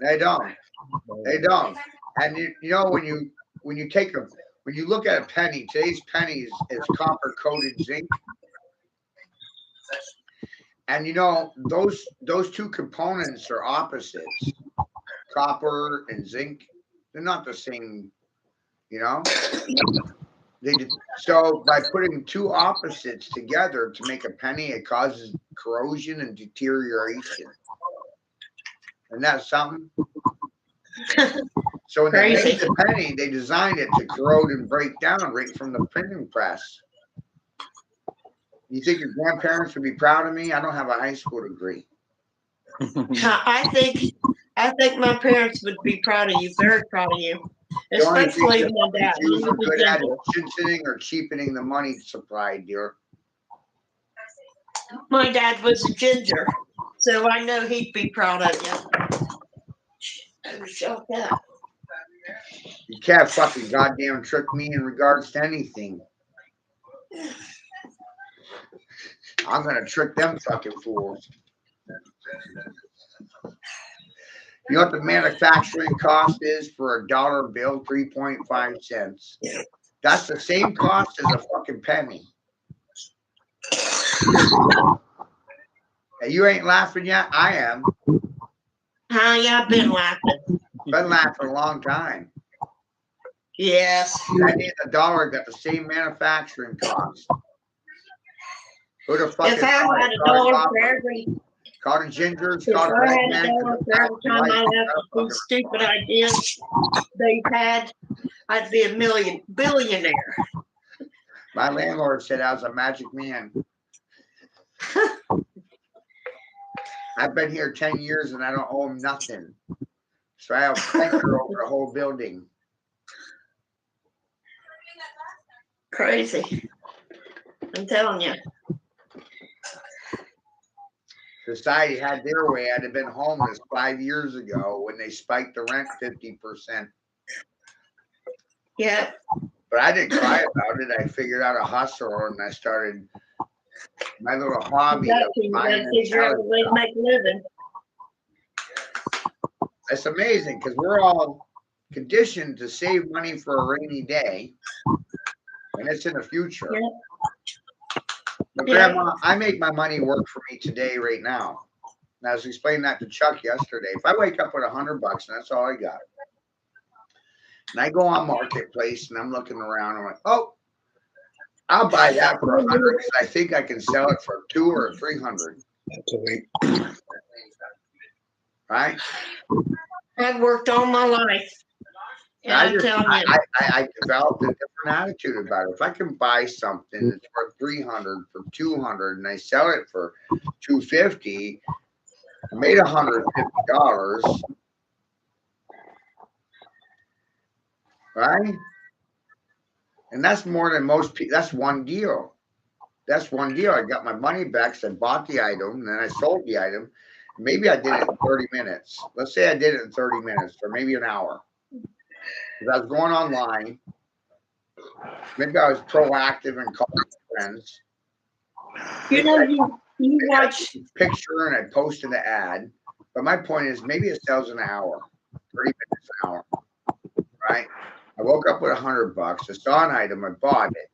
They don't. They don't. And you know when you look at a penny, today's penny is copper coated zinc. And you know those two components are opposites. Copper and zinc, they're not the same, you know. So by putting two opposites together to make a penny, it causes corrosion and deterioration. And that's something. So when they Crazy. made the penny, they designed it to corrode and break down right from the printing press. You think your grandparents would be proud of me? I don't have a high school degree. I think my parents would be proud of you, very proud of you. The only thing Especially that my dad. He Jews are was a good at ginger. is chinching or cheapening the money supply, dear. My dad was a ginger, so I know he'd be proud of you. I was shocked up. You can't fucking goddamn trick me in regards to anything. I'm gonna trick them fucking fools. You know what the manufacturing cost is for a dollar bill? 3.5 cents. That's the same cost as a fucking penny. Hey, you ain't laughing yet? I am. Yeah, I've been laughing. Been laughing a long time. Yes. Penny and a dollar got the same manufacturing cost. Who the fuck If I had a dollar for every, Called gingers, if called I had a rednecks, dollar for every time I have these stupid ideas they've had, I'd be a billionaire. My landlord said I was a magic man. I've been here 10 years and I don't owe him nothing. So I have pressure over the whole building. Crazy. I'm telling you. Society had their way. I'd have been homeless 5 years ago when they spiked the rent 50%. Yeah. But I didn't cry about it. I figured out a hustle and I started my little hobby of You buying gotta and figure out a selling way to stuff. make a living. It's amazing because we're all conditioned to save money for a rainy day, and it's in the future. Yeah. But Yeah. Grandma, I make my money work for me today, right now. And I was explaining that to Chuck yesterday. If I wake up with $100 and that's all I got, and I go on Marketplace and I'm looking around, I'm like, oh, I'll buy that for 100 because I think I can sell it for 200 or 300. Right? I've worked all my life. And I I'm just, telling you, I developed a different attitude about it. If I can buy something that's worth 300 for 200 and I sell it for 250, I made $150, right? And that's more than most people. That's one deal. That's one deal. I got my money back because I bought the item and then I sold the item. Maybe I did it in 30 minutes. Let's say I did it in 30 minutes or maybe an hour. Because I was going online. Maybe I was proactive and calling friends. you know, you watch. Picture and I posted the ad. But my point is maybe it sells in an hour, 30 minutes an hour. Right? I woke up with $100. I saw an item, I bought it.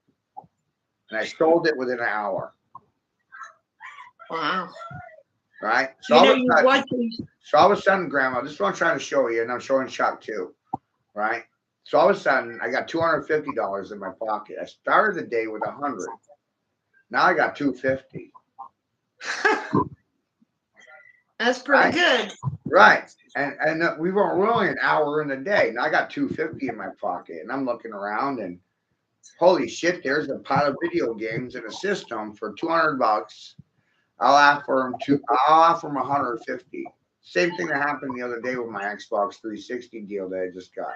And I sold it within an hour. Wow. Right? You know, you watch these. So all of a sudden, Grandma, this is what I'm trying to show you, and I'm showing Chuck too, right? So all of a sudden, I got $250 in my pocket. I started the day with 100. Now I got 250. That's pretty Right? good. Right. And we weren't only an hour in the day. Now I got 250 in my pocket, and I'm looking around, and holy shit, there's a pile of video games in a system for $200. I'll offer them 150. Same thing that happened the other day with my Xbox 360 deal that I just got.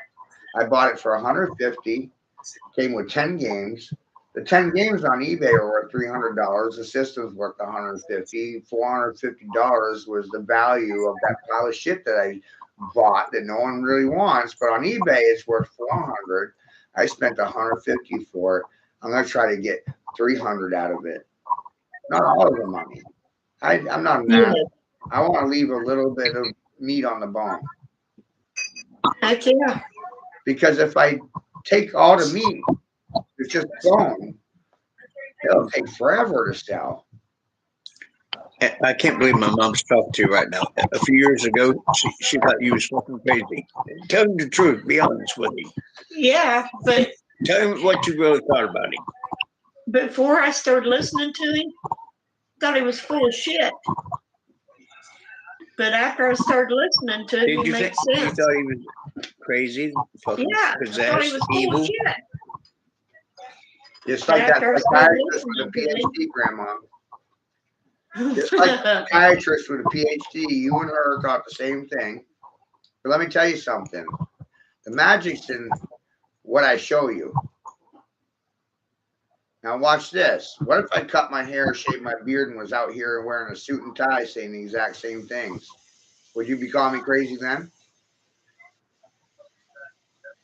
I bought it for 150. Came with 10 games. The 10 games on eBay are worth $300. The system's worth 150. $450 was the value of that pile of shit that I bought that no one really wants. But on eBay, it's worth 400. I spent 150 for it. I'm gonna try to get 300 out of it. Not all of the money. I'm not an ass. I want to leave a little bit of meat on the bone. Heck yeah. Because if I take all the meat, it's just bone, it'll take forever to sell. I can't believe my mom's talking to you right now. A few years ago, she thought you was fucking crazy. Tell him the truth. Be honest with him. Yeah, but Tell him what you really thought about him. before I started listening to him, thought he was full of shit. But after I started listening to him, Did it you think makes you sense. thought he was crazy, fucking Yeah, I thought he possessed, was full evil? of shit. Just like that After I started psychiatrist with a listening to PhD, Grandma. Just him. like the psychiatrist with a PhD, you and her thought the same thing. But let me tell you something. The magic's in what I show you. Now watch this. What if I cut my hair, shaved my beard, and was out here wearing a suit and tie saying the exact same things? Would you be calling me crazy then?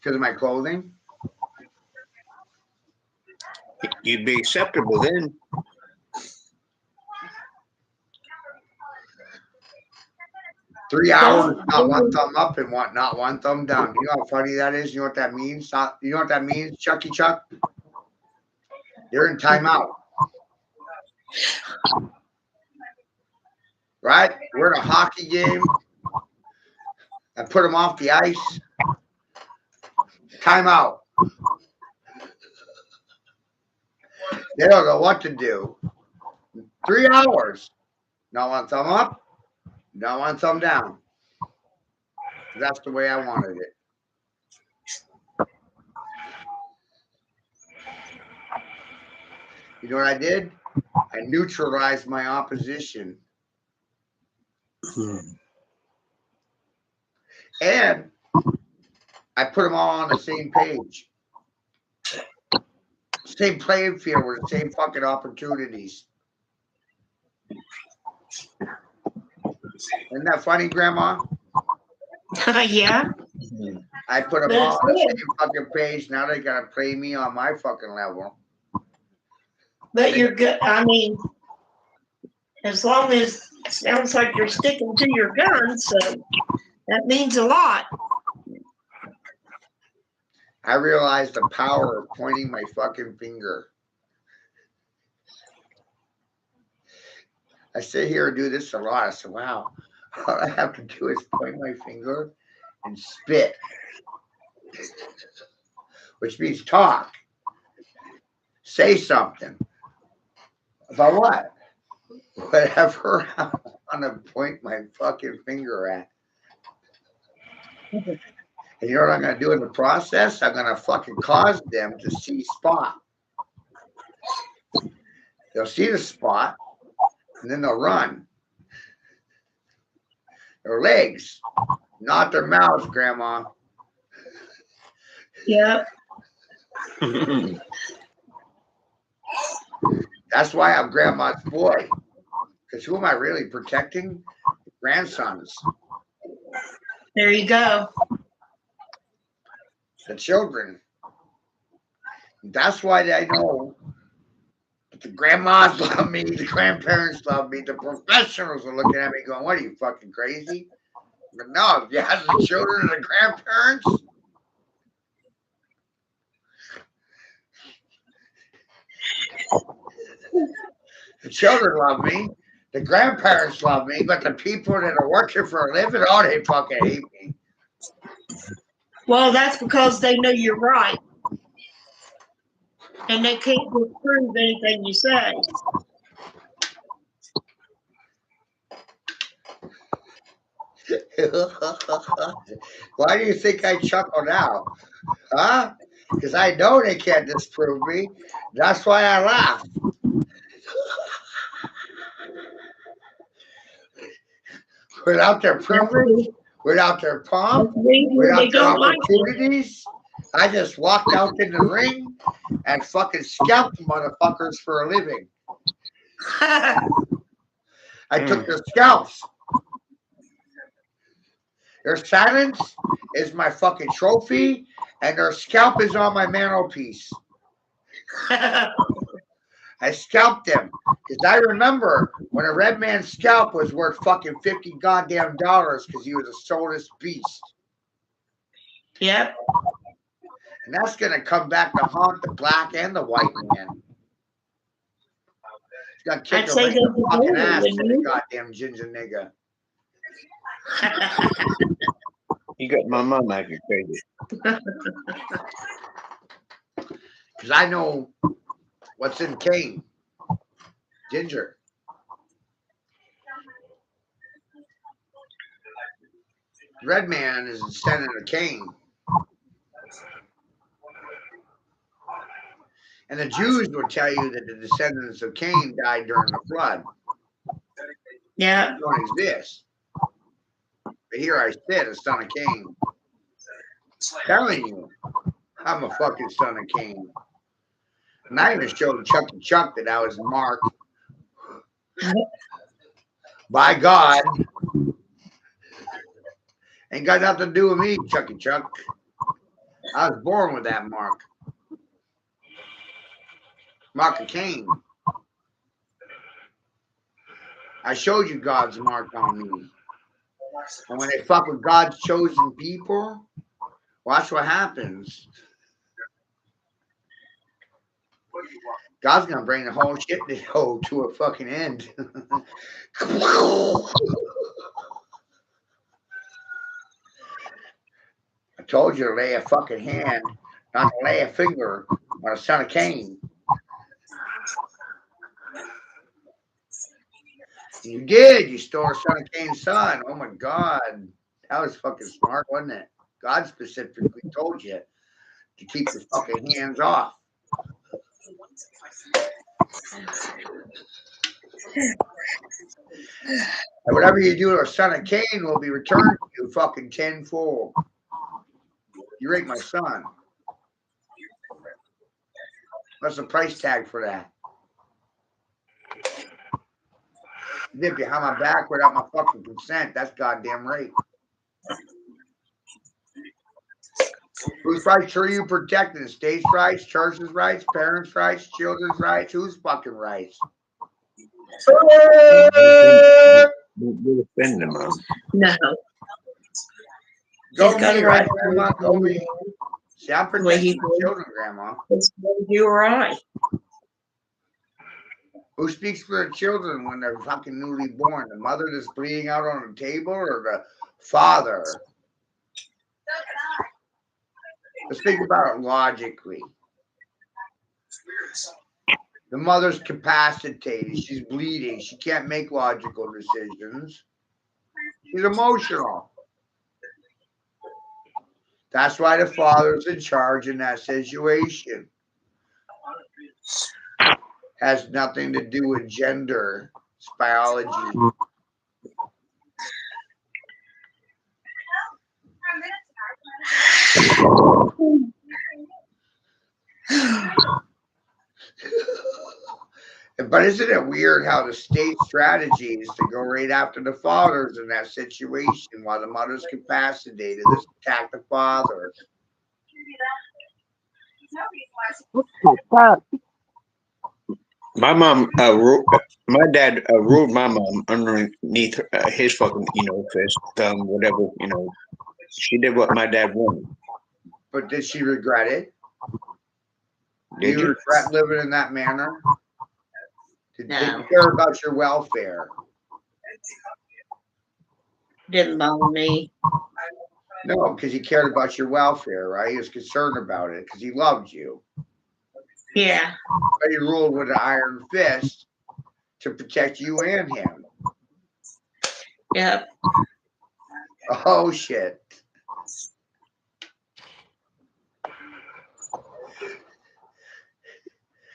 Because of my clothing? You'd be acceptable then. Three hours, not one thumb up and not one thumb down. You know how funny that is? You know what that means? You know what that means, Chucky Chuck? You're in timeout. Right? We're in a hockey game. I put them off the ice. Timeout. They don't know what to do. 3 hours. Not one thumb up. Not one thumb down. That's the way I wanted it. You know what I did? I neutralized my opposition. And I put them all on the same page. Same playing field with the same fucking opportunities. Isn't that funny, Grandma? Yeah. I put them But all it's on the good. same fucking page. Now they gotta play me on my fucking level. But you're good. I mean, as long as it sounds like you're sticking to your guns, so that means a lot. I realized the power of pointing my fucking finger. I sit here and do this a lot. I said, wow, all I have to do is point my finger and spit, which means talk. Say something. About what? Whatever I want to point my fucking finger at. And you know what I'm going to do in the process? I'm going to fucking cause them to see spot. They'll see the spot, and then they'll run. Their legs, not their mouths, Grandma. Yeah. That's why I'm Grandma's boy. Because who am I really protecting? Grandsons, There you go. the children. That's why I know that the grandmas love me, the grandparents love me, the professionals are looking at me going, what are you, fucking crazy? But no, if you have the children and the grandparents, the children love me, the grandparents love me, but the people that are working for a living, oh, they fucking hate me. Well, that's because they know you're right. And they can't disprove anything you say. Why do you think I chuckle now? Huh? Because I know they can't disprove me. That's why I laugh. Without their privilege, without their pomp, They without their don't like you. opportunities, I just walked out in the ring and fucking scalped motherfuckers for a living. I took their scalps. Their silence is my fucking trophy, and their scalp is on my mantelpiece. I scalped them because I remember when a red man's scalp was worth fucking $50 goddamn because he was a soulless beast. Yep. And that's gonna come back to haunt the black and the white man. He's gonna kick I'd a say right they in the fucking deserve it, ass to wouldn't the you? goddamn ginger nigga. You got my mom acting crazy. Because I know what's in Cain. Ginger. Red man is a descendant of Cain. And the Jews will tell you that the descendants of Cain died during the flood. Yeah. They don't exist. But here I sit, a son of Cain. Telling you, I'm a fucking son of Cain. And I even showed Chucky Chuck that I was marked by God. Ain't got nothing to do with me, Chucky Chuck. I was born with that mark. Mark of Cain. I showed you God's mark on me. And when they fuck with God's chosen people, watch what happens. God's gonna bring the whole shit to a fucking end. I told you to lay a fucking hand, not to lay a finger on a son of Cain. You did. You stole a son of Cain's son. Oh my God. That was fucking smart, wasn't it? God specifically told you to keep your fucking hands off. And whatever you do to a son of Cain will be returned to you fucking tenfold. You ain't my son. What's the price tag for that? If behind my back without my fucking consent, that's goddamn right. Whose rights are you protecting? States' rights, churches' rights, parents' rights, children's rights? Whose fucking rights? You're offending, Mom. No. Go He's got me, a right, right Grandma? Go me. See, I'm The way he protecting the feels. children, Grandma. It's you or I. Who speaks for the children when they're fucking newly born? The mother that's bleeding out on the table or the father? Let's think about it logically. The mother's capacitated. She's bleeding. She can't make logical decisions. She's emotional. That's why the father's in charge in that situation. Has nothing to do with gender. It's biology. But isn't it weird how the state strategy is to go right after the fathers in that situation while the mother's capacitated? Let's attack the fathers. My mom, my dad ruled my mom underneath his fucking, fist, thumb, whatever, She did what my dad wanted. But did she regret it? Did Do you regret living in that manner? Did No. you care about your welfare? Didn't bother me. No, because he cared about your welfare, right? He was concerned about it because he loved you. Yeah. But he ruled with an iron fist to protect you and him. Yep. Oh, shit.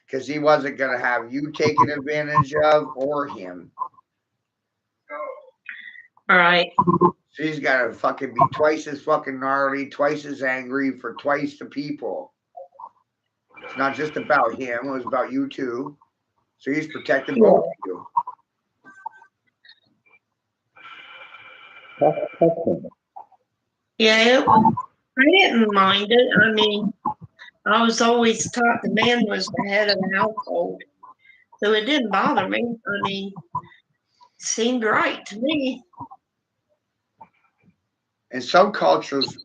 Because he wasn't going to have you taken advantage of or him. All right. So he's got to fucking be twice as fucking gnarly, twice as angry for twice the people. It's not just about him. It was about you too. So he's protecting both of you. Yeah, I didn't mind it. I mean, I was always taught the man was the head of the household. So it didn't bother me. I mean, it seemed right to me. In some cultures,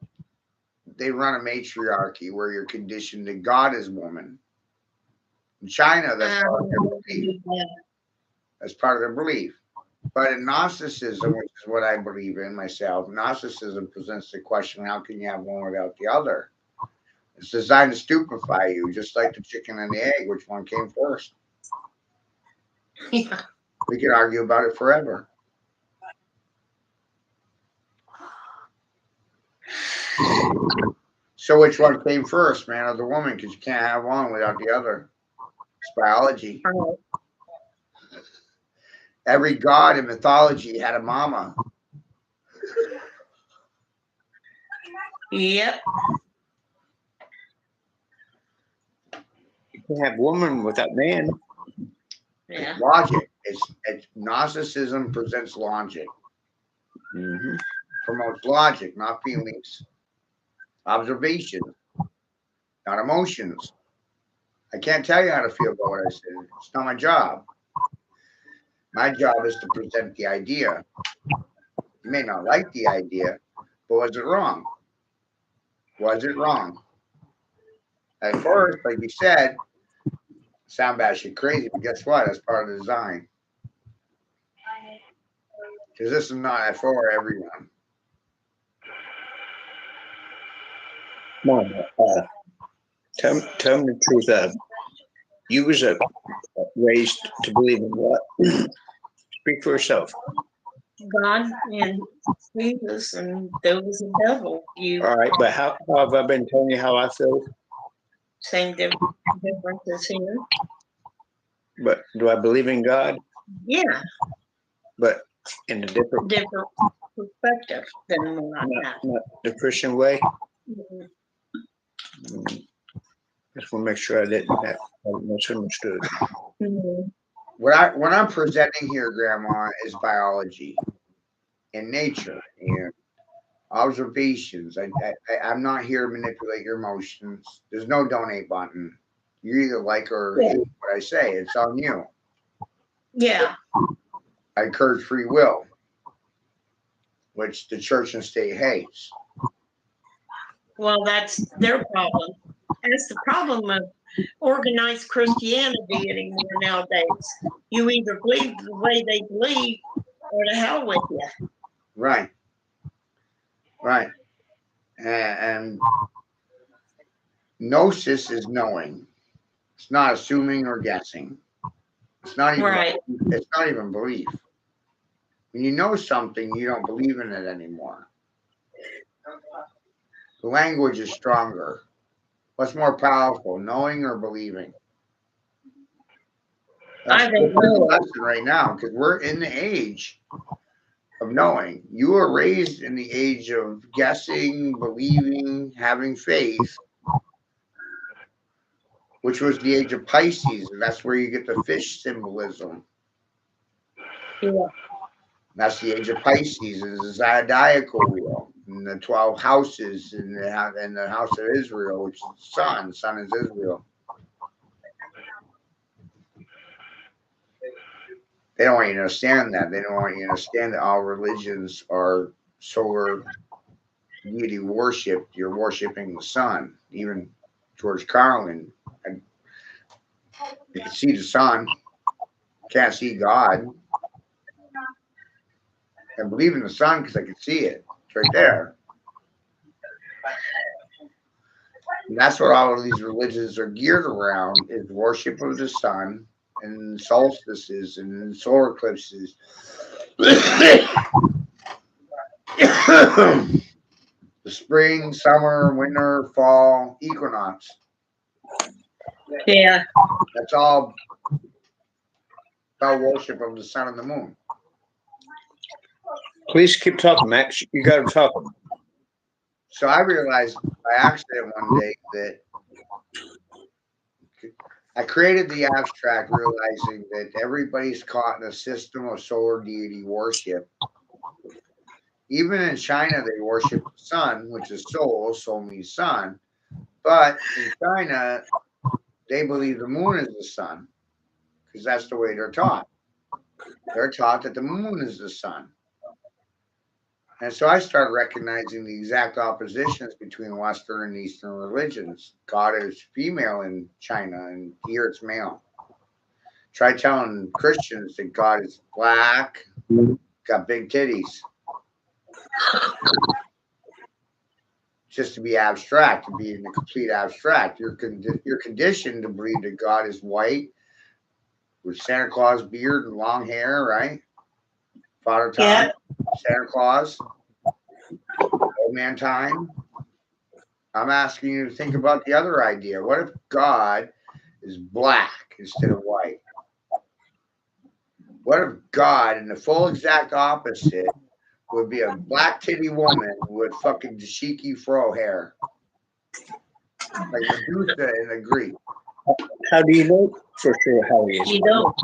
they run a matriarchy where you're conditioned that God is woman. In China, that's part of their belief. That's part of their belief. But in Gnosticism, which is what I believe in myself, Gnosticism presents the question, how can you have one without the other? It's designed to stupefy you, just like the chicken and the egg, which one came first. Yeah. We could argue about it forever. So which one came first, man or the woman? Because you can't have one without the other. It's biology. Every god in mythology had a mama. Yep. You can have woman without man. Yeah. It's logic. It's Gnosticism presents logic. Mm-hmm. Promotes logic, not feelings. Observation, not emotions. I can't tell you how to feel about what I said. It's not my job. My job is to present the idea. You may not like the idea, but was it wrong? Was it wrong? At first, like you said, sound bad shit crazy, but guess what? That's part of the design. Because this is not for everyone. Mom, tell me the truth. You was raised to believe in what? Speak for yourself. God and Jesus, and there was a devil. You All right, but how have I been telling you how I feel? same difference as here. But do I believe in God? Yeah, But in a different perspective than what I have. not the Christian way? Mhm. Just want to make sure I didn't have misunderstood. Mhm. What I'm presenting here, Grandma, is biology and nature. And Observations. I'm not here to manipulate your emotions. There's no donate button. You either like or hate what I say. It's on you. Yeah. I encourage free will, which the church and state hates. Well, that's their problem. That's the problem of organized Christianity anymore nowadays. You either believe the way they believe or to hell with you. Right. Right. And gnosis is knowing. It's not assuming or guessing. It's not even Right. it's not even belief. When you know something, you don't believe in it anymore. The language is stronger. What's more powerful, knowing or believing? That's I think the knowing. lesson right now, because we're in the age of knowing. You were raised in the age of guessing, believing, having faith, which was the age of Pisces, and that's where you get the fish symbolism. Yeah. That's the age of Pisces, is the zodiacal wheel, and the 12 houses, and the house of Israel, which is the sun. The sun is Israel. They don't want you to understand that. They don't want you to understand that all religions are solar deity worship. You're worshiping the sun. Even George Carlin, you can see the sun, can't see God. I believe in the sun because I can see it. It's right there. And that's what all of these religions are geared around, is worship of the sun and solstices and solar eclipses. The spring, summer, winter, fall, equinox. Yeah. That's all about worship of the sun and the moon. Please keep talking, Max. You got to talk. So I realized by accident one day that I created the abstract, realizing that everybody's caught in a system of solar deity worship. Even in China, they worship the sun, which is Sol. Sol means sun. But in China, they believe the moon is the sun because that's the way they're taught. They're taught that the moon is the sun. And so I started recognizing the exact oppositions between Western and Eastern religions. God is female in China, and here it's male. Try telling Christians that God is black, got big titties. Just to be abstract, to be in the complete abstract. You're conditioned to believe that God is white with Santa Claus beard and long hair, right? Father Time, Yeah. Santa Claus, Old Man Time. I'm asking you to think about the other idea. What if God is black instead of white? What if God, in the full exact opposite, would be a black titty woman with fucking dashiki fro hair? Like Medusa in the Greek. How do you know for sure how he is? You don't.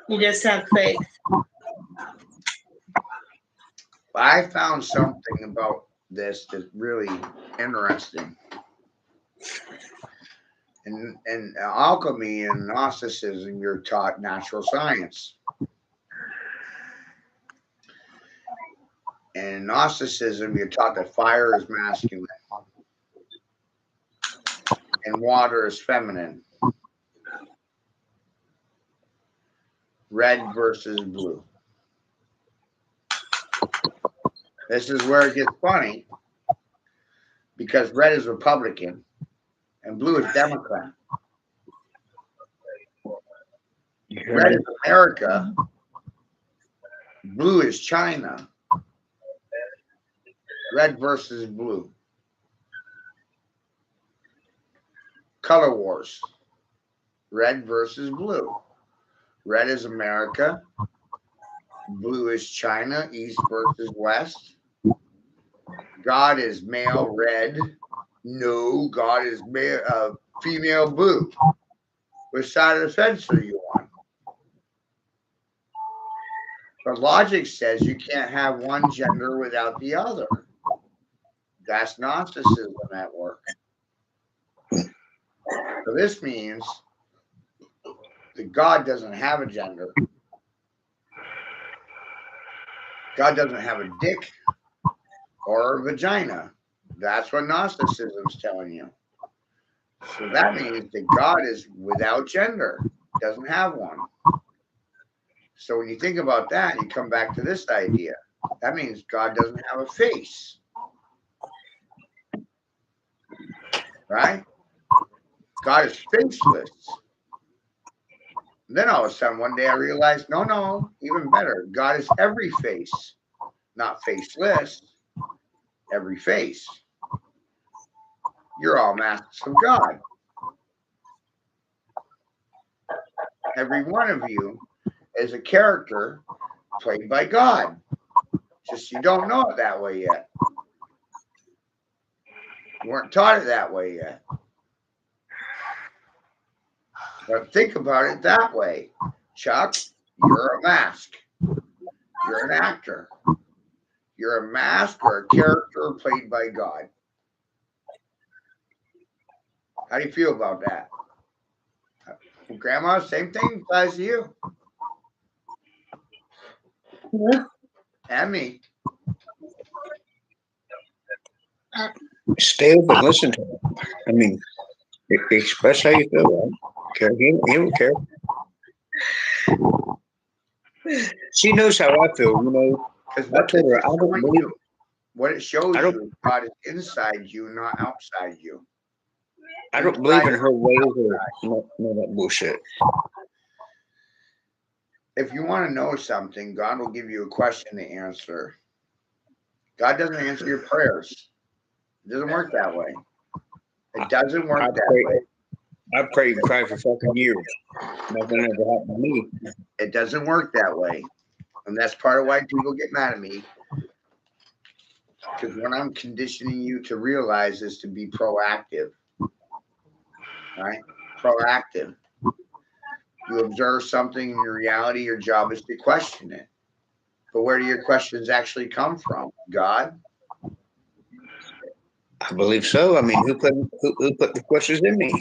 You just have faith. I found something about this that's really interesting. In alchemy and Gnosticism, you're taught natural science. And in Gnosticism, you're taught that fire is masculine and water is feminine. Red versus blue. This is where it gets funny, because red is Republican and blue is Democrat. Red is America, blue is China. Red versus blue. Color wars. Red versus blue. Red is America. Blue is China, East versus West. God is male, red. No, God is male, female, blue. Which side of the fence are you on? But logic says you can't have one gender without the other. That's Gnosticism at work. So this means that God doesn't have a gender. God doesn't have a dick or a vagina. That's what Gnosticism's telling you. So that means that God is without gender, doesn't have one. So when you think about that, you come back to this idea. That means God doesn't have a face. Right? God is faceless. And then all of a sudden, one day I realized, no, even better. God is every face, not faceless. Every face. You're all masks of God. Every one of you is a character played by God. Just you don't know it that way yet. You weren't taught it that way yet. But think about it that way. Chuck, you're a mask. You're an actor. You're a mask or a character played by God. How do you feel about that? Grandma, same thing applies to you. Yeah. And me. Stay up and listen to him. I mean, express how you feel. Right? Care. He don't care. She knows how I feel. You know, Because I told her I don't believe. you, what it shows I don't- you, God is inside you, not outside you. I don't believe in her ways or none of that bullshit. If you want to know something, God will give you a question to answer. God doesn't answer your prayers. It doesn't work that way. It doesn't work that way. I prayed and cried for fucking years. Nothing ever happened to me. It doesn't work that way. And that's part of why people get mad at me. Because what I'm conditioning you to realize is to be proactive. Right? Proactive. You observe something in your reality, your job is to question it. But where do your questions actually come from? God? I believe so. I mean, who put the questions in me?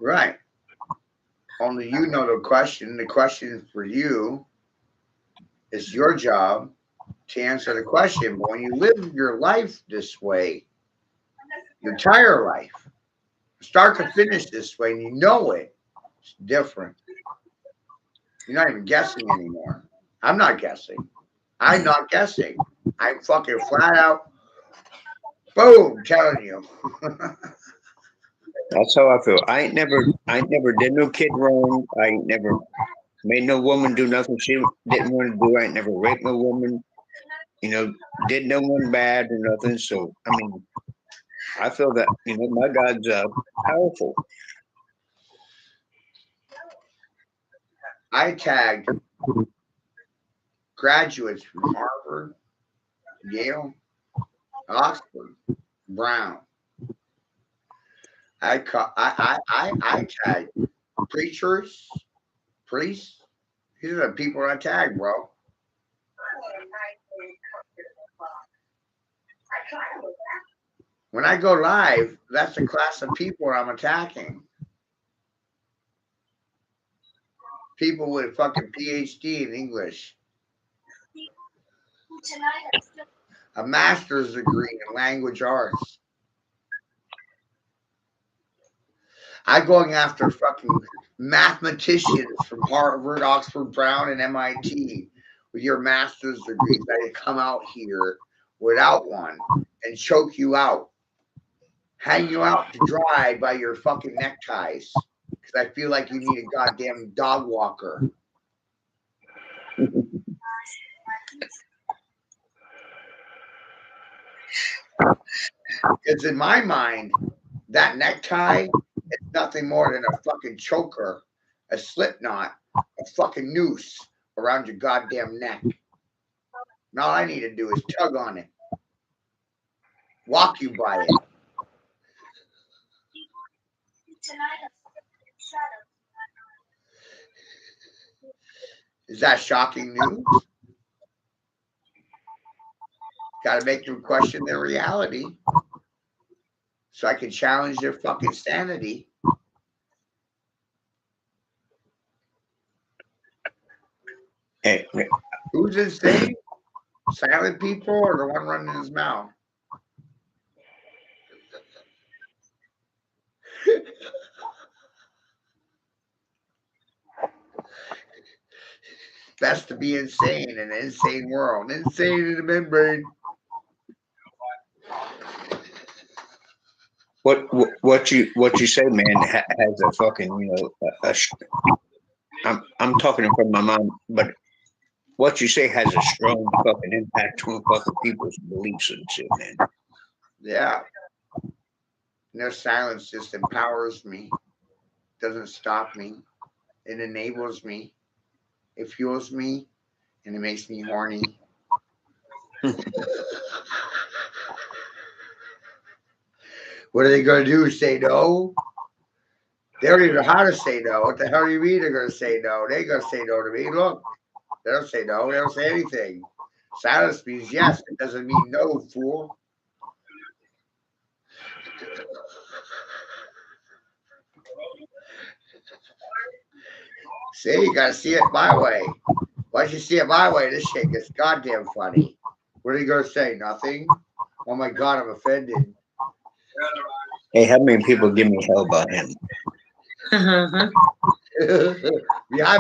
Right. Only you know the question. The question for you is your job to answer the question. But when you live your life this way, your entire life, start to finish this way, and you know it, it's different. You're not even guessing anymore. I'm not guessing. I'm not guessing. I'm fucking flat out, boom, telling you. That's how I feel. I ain't never did no kid wrong. I ain't never made no woman do nothing she didn't want to do. I ain't never raped no woman. You know, did no one bad or nothing. So I mean, I feel that my God's powerful. I tagged graduates from Harvard, Yale, Oxford, Brown. I tagged preachers, priests. These are the people I tagged, bro. When I go live, that's the class of people I'm attacking. People with fucking PhD in English. A master's degree in language arts. I'm going after fucking mathematicians from Harvard, Oxford, Brown, and MIT with your master's degrees that come out here without one and choke you out, hang you out to dry by your fucking neckties. Because I feel like you need a goddamn dog walker. Because in my mind, that necktie is nothing more than a fucking choker, a slip knot, a fucking noose around your goddamn neck. And all I need to do is tug on it, walk you by it. Is that shocking news? Got to make them question their reality so I can challenge their fucking sanity. Hey, Who's insane? Silent people or the one running his mouth? Best to be insane in an insane world. Insane in the membrane. what you say, man, has a fucking, I'm talking from my mind, but what you say has a strong fucking impact on fucking people's beliefs and shit, man. Yeah. And their silence just empowers me. Doesn't stop me. It enables me. It fuels me. And it makes me horny. What are they going to do? Say no? They don't even know how to say no. What the hell do you mean they're going to say no? They ain't going to say no to me. Look, they don't say no. They don't say anything. Silence means yes. It doesn't mean no, fool. See, you got to see it my way. Once you see it my way, this shit gets goddamn funny. What are you going to say? Nothing? Oh my God, I'm offended. Hey, how many people give me hell about him? Behind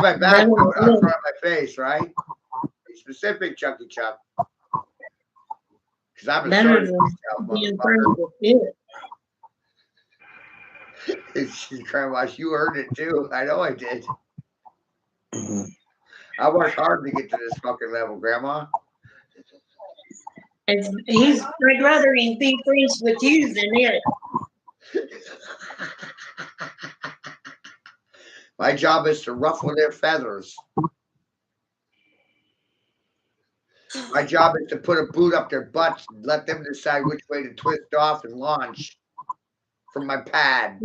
my back, in front of my face, right? Be specific, Chucky Chuck. Because I'm asserting myself, motherfucker. Grandma, you heard it too. I know I did. I worked hard to get to this fucking level, Grandma. I'd rather he be friends with you than it. My job is to ruffle their feathers. My job is to put a boot up their butts and let them decide which way to twist off and launch from my pad.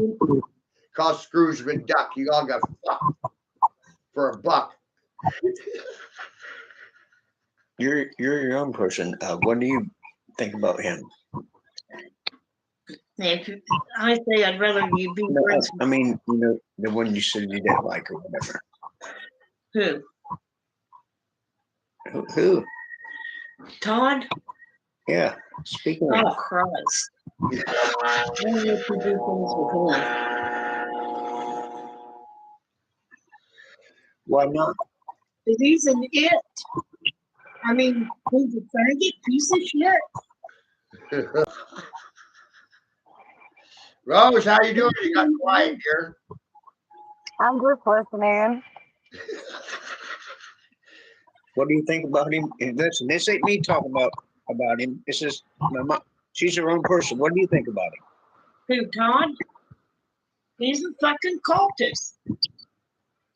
Call Scrooge McDuck. You all got fucked for a buck. You're your own person. What do you think about him? If I say I'd rather you be No, friends I mean, the one you said you didn't like or whatever. with Who? Todd? Yeah. Speaking of, Oh, Christ. I don't know if you do things with him. why not? But he's an it. I mean, he's a faggot piece of shit. Rose, how you doing? You got quiet here. I'm just listening. What do you think about him? And listen, this ain't me talking about him. This is my mom. She's her own person. What do you think about him? Who, Todd? He's a fucking cultist.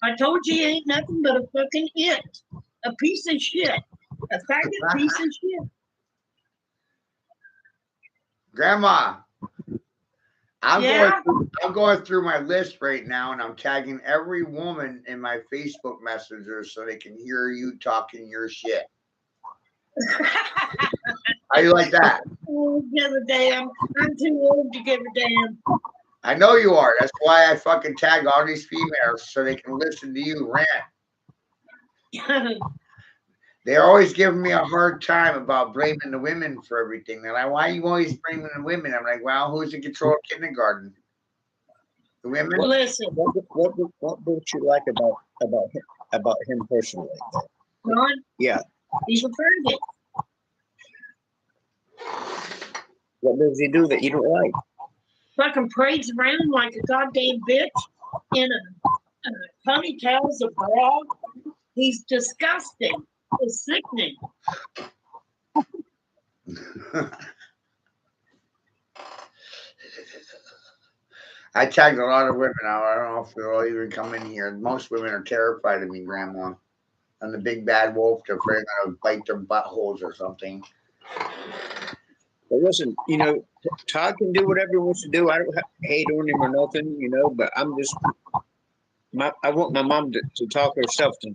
I told you he ain't nothing but a fucking it. A piece of shit. A faggot piece of shit. Grandma, Yeah? I'm going through my list right now, and I'm tagging every woman in my Facebook Messenger so they can hear you talking your shit. How you like that? Oh, give a damn. I'm too old to give a damn. I know you are. That's why I fucking tag all these females so they can listen to you rant. They're always giving me a hard time about blaming the women for everything. They're like, why are you always blaming the women? I'm like, well, who's in control of kindergarten? The women? Well, listen, What don't you like about him personally? Todd, Yeah. he's a faggot. What does he do that you don't like? Fucking parades around like a goddamn bitch in a ponytails, a bra. He's disgusting. It's sickening. I tagged a lot of women out. I don't know if they'll even come in here. Most women are terrified of me, Grandma. I'm the big bad wolf. They're afraid I'm going to bite their buttholes or something. But listen, Todd can do whatever he wants to do. I don't hate on him or nothing, but I'm just, I want my mom to talk herself to.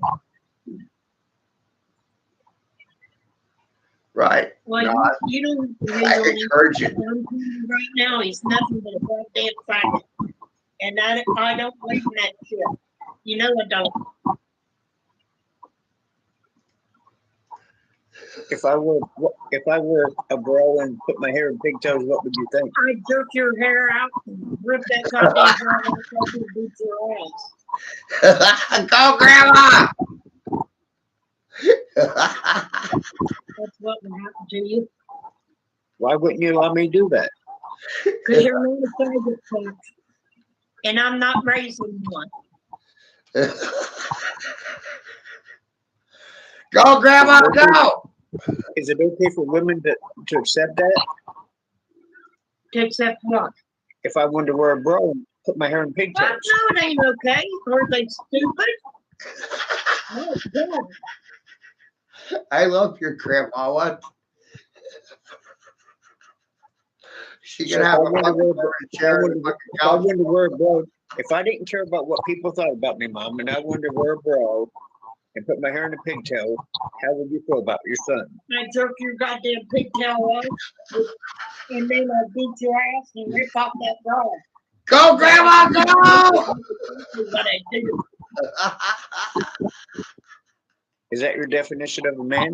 Right. Well, No, you don't I really encourage it. I'm telling you right now, he's nothing but a goddamn faggot. And I don't believe in that shit. You know I don't. If I were a bro and put my hair in pigtails, what would you think? I'd jerk your hair out and rip that goddamn hair out and beat your ass. Go, Grandma! That's what would happen to you. Why wouldn't you allow me to do that? Because you're not a faggot, folks. And I'm not raising one. Go, Grandma, go! Is it okay for women to accept that? To accept what? If I wanted to wear a bra and put my hair in Well, pigtails? no, it ain't okay. Are they stupid? Oh, God. I love your grandma. What? She So can if have I a wanted to fucking wear- chair and a if fucking I couch. wanted to wear a bra, if I didn't care about what people thought about me, Mom, and I wanted to wear a bra and put my hair in a pigtail, how would you feel about your son? I jerk your goddamn pigtail off, and then I beat your ass and rip off that bra. Go, Grandma, go! That's what I do. Is that your definition of a man?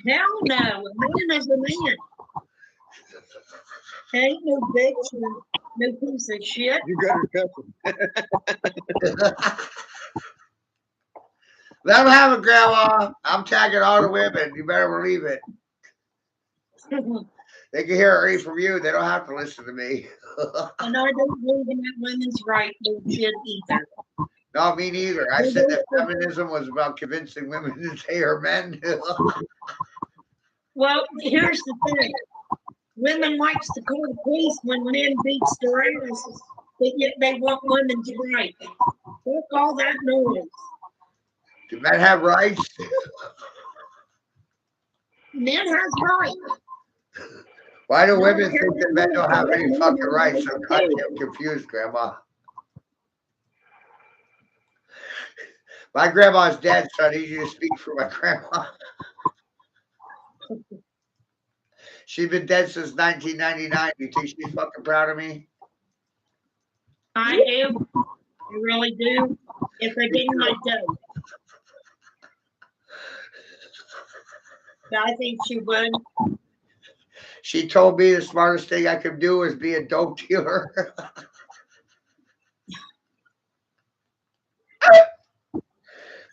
Hell no, a man is a man. Ain't no bitch, no piece of shit. You got her covered. Let him have it, Grandma. I'm tagging all the women. You better believe it. They can hear it from you. They don't have to listen to me. And I don't believe in that women's right bullshit either. No, me neither. I said that feminism was about convincing women to say are men. Well, here's the thing. Women likes to call the police when men beats their asses, but yet they want women's right. Fuck all that noise. Do men have rights? Men has rights. Why do women think that men don't have any fucking rights? I'm goddamn confused, Grandma. My grandma's dead, so I need you to speak for my grandma. She's been dead since 1999. You think she's fucking proud of me? I do. I really do. If I didn't, I don't. But I think she would. She told me the smartest thing I could do is be a dope dealer.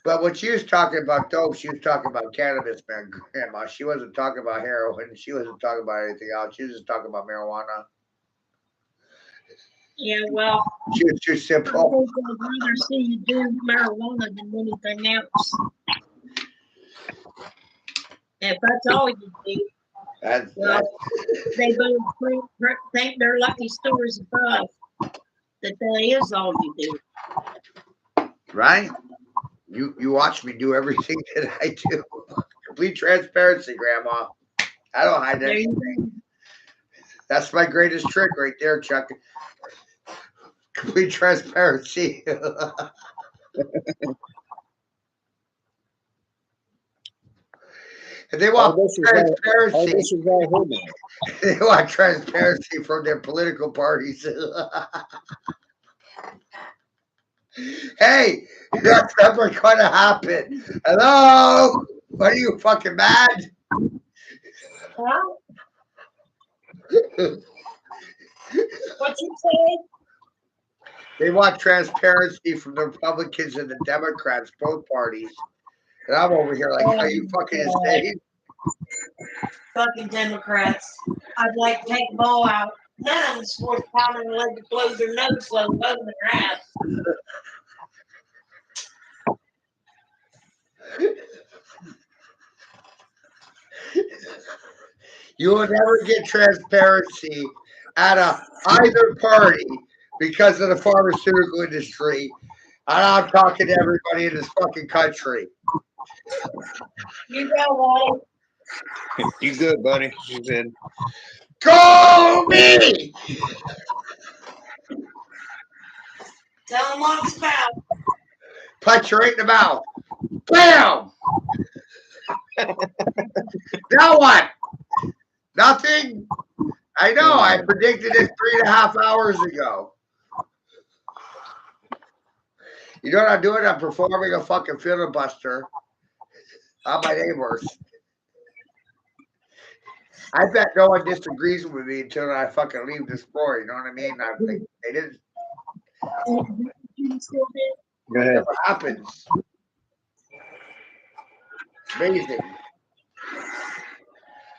But when she was talking about dope, she was talking about cannabis, man, Grandma. She wasn't talking about heroin. She wasn't talking about anything else. She was just talking about marijuana. Yeah, well, She was too I simple. think I'd rather see you do marijuana than anything else. If that's all you do, That's, well, they both think they're lucky stars above that is all you do. right. You watch me do everything that I do. Complete transparency, Grandma. I don't hide There you anything. go. That's my greatest trick right there, Chuck. Complete transparency. And they All want this is all transparency. this is all her now. They want transparency from their political parties. Hey, that's never gonna happen. Hello? Are you fucking mad? Well, what you say? They want transparency from the Republicans and the Democrats, both parties. And I'm over here like, are you fucking insane? Fucking Democrats. I'd like to take them all out. None of them sports power and let them blow their nose slow over their ass. You will never get transparency out of either party because of the pharmaceutical industry. And I'm talking to everybody in this fucking country. You know what? You good, buddy? She said. Go me! Tell them what it's about. Punch you right in the mouth. Bam! Now what? Nothing? I know, I predicted it 3.5 hours ago. You know what I'm doing? I'm performing a fucking filibuster on my neighbors. I bet no one disagrees with me until I fucking leave this floor, you know what I mean? I think they didn't. Go ahead. What happens? It's amazing.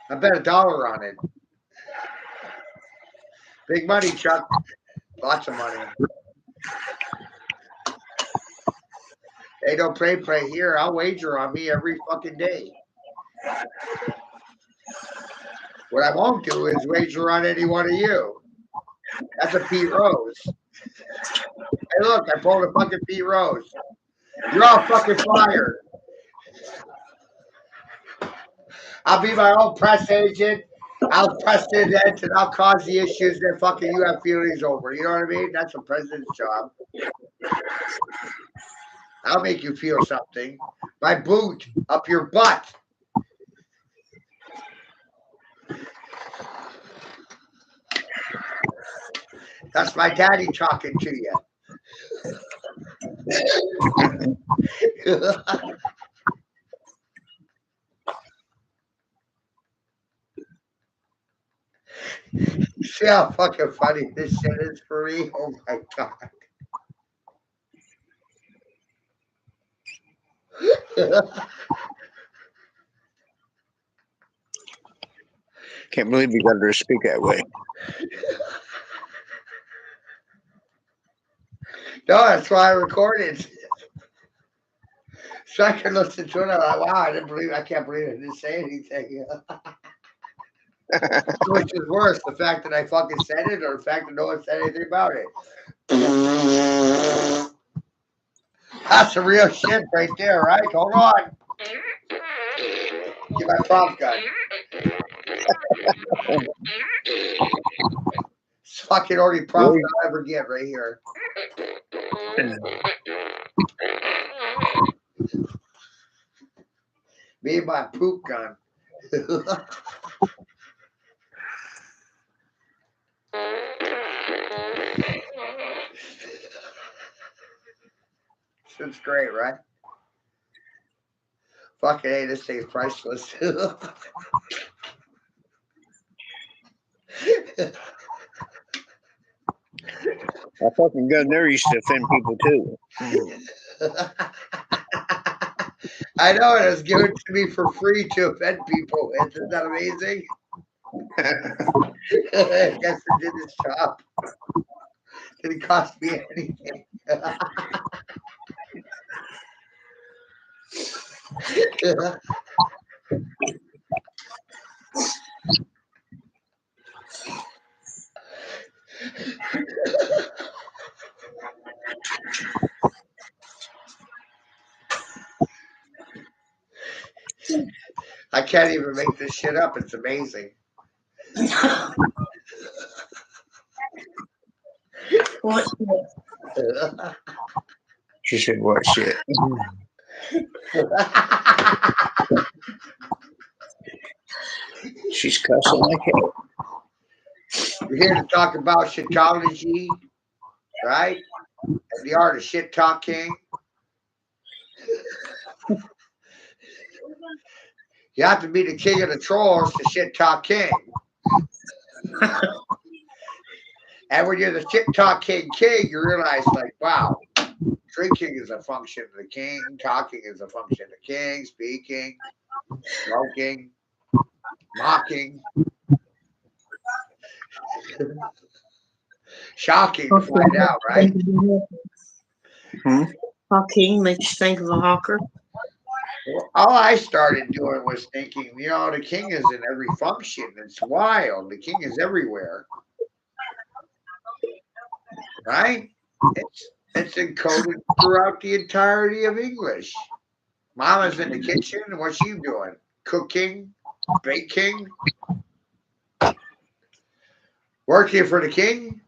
I bet $1 on it. Big money, Chuck. Lots of money. They don't play here. I'll wager on me every fucking day. What I won't do is wager on any one of you. That's a Pete Rose. Hey, look, I pulled a fucking Pete Rose. You're all fucking fired. I'll be my own press agent. I'll press the events and I'll cause the issues that fucking you have feelings over. You know what I mean? That's a president's job. I'll make you feel something. My boot up your butt. That's my daddy talking to you. See how fucking funny this shit is for me? Oh my God. Can't believe you got her to speak that way. No, that's why I recorded. So I can listen to it. I'm like, wow, I can't believe I didn't say anything. Which is worse, the fact that I fucking said it or the fact that no one said anything about it? That's the real shit right there, right? Hold on. Get my prompt gun. It's fucking only prompt I'll ever get right here. Me and my poop gun. It's great, right? Fucking hey, this thing's priceless. A fucking gun there used to offend people too. I know it was given to me for free to offend people. Isn't that amazing? I guess it did its job. Didn't cost me anything. I can't even make this shit up. It's amazing. What? She said, what shit? She's cussing like hell. We're here to talk about shitology, right? And the art of shit talking. You have to be the king of the trolls to shit talk king. And when you're the shit talk king, you realize, like, wow, drinking is a function of the king, talking is a function of the king, speaking, smoking, mocking. Shocking to find out, right? Hawking makes you think of a hawker. Well, all I started doing was thinking, you know, the king is in every function. It's wild. The king is everywhere. Right? It's encoded throughout the entirety of English. Mama's in the kitchen. What's she doing? Cooking, baking, working for the king.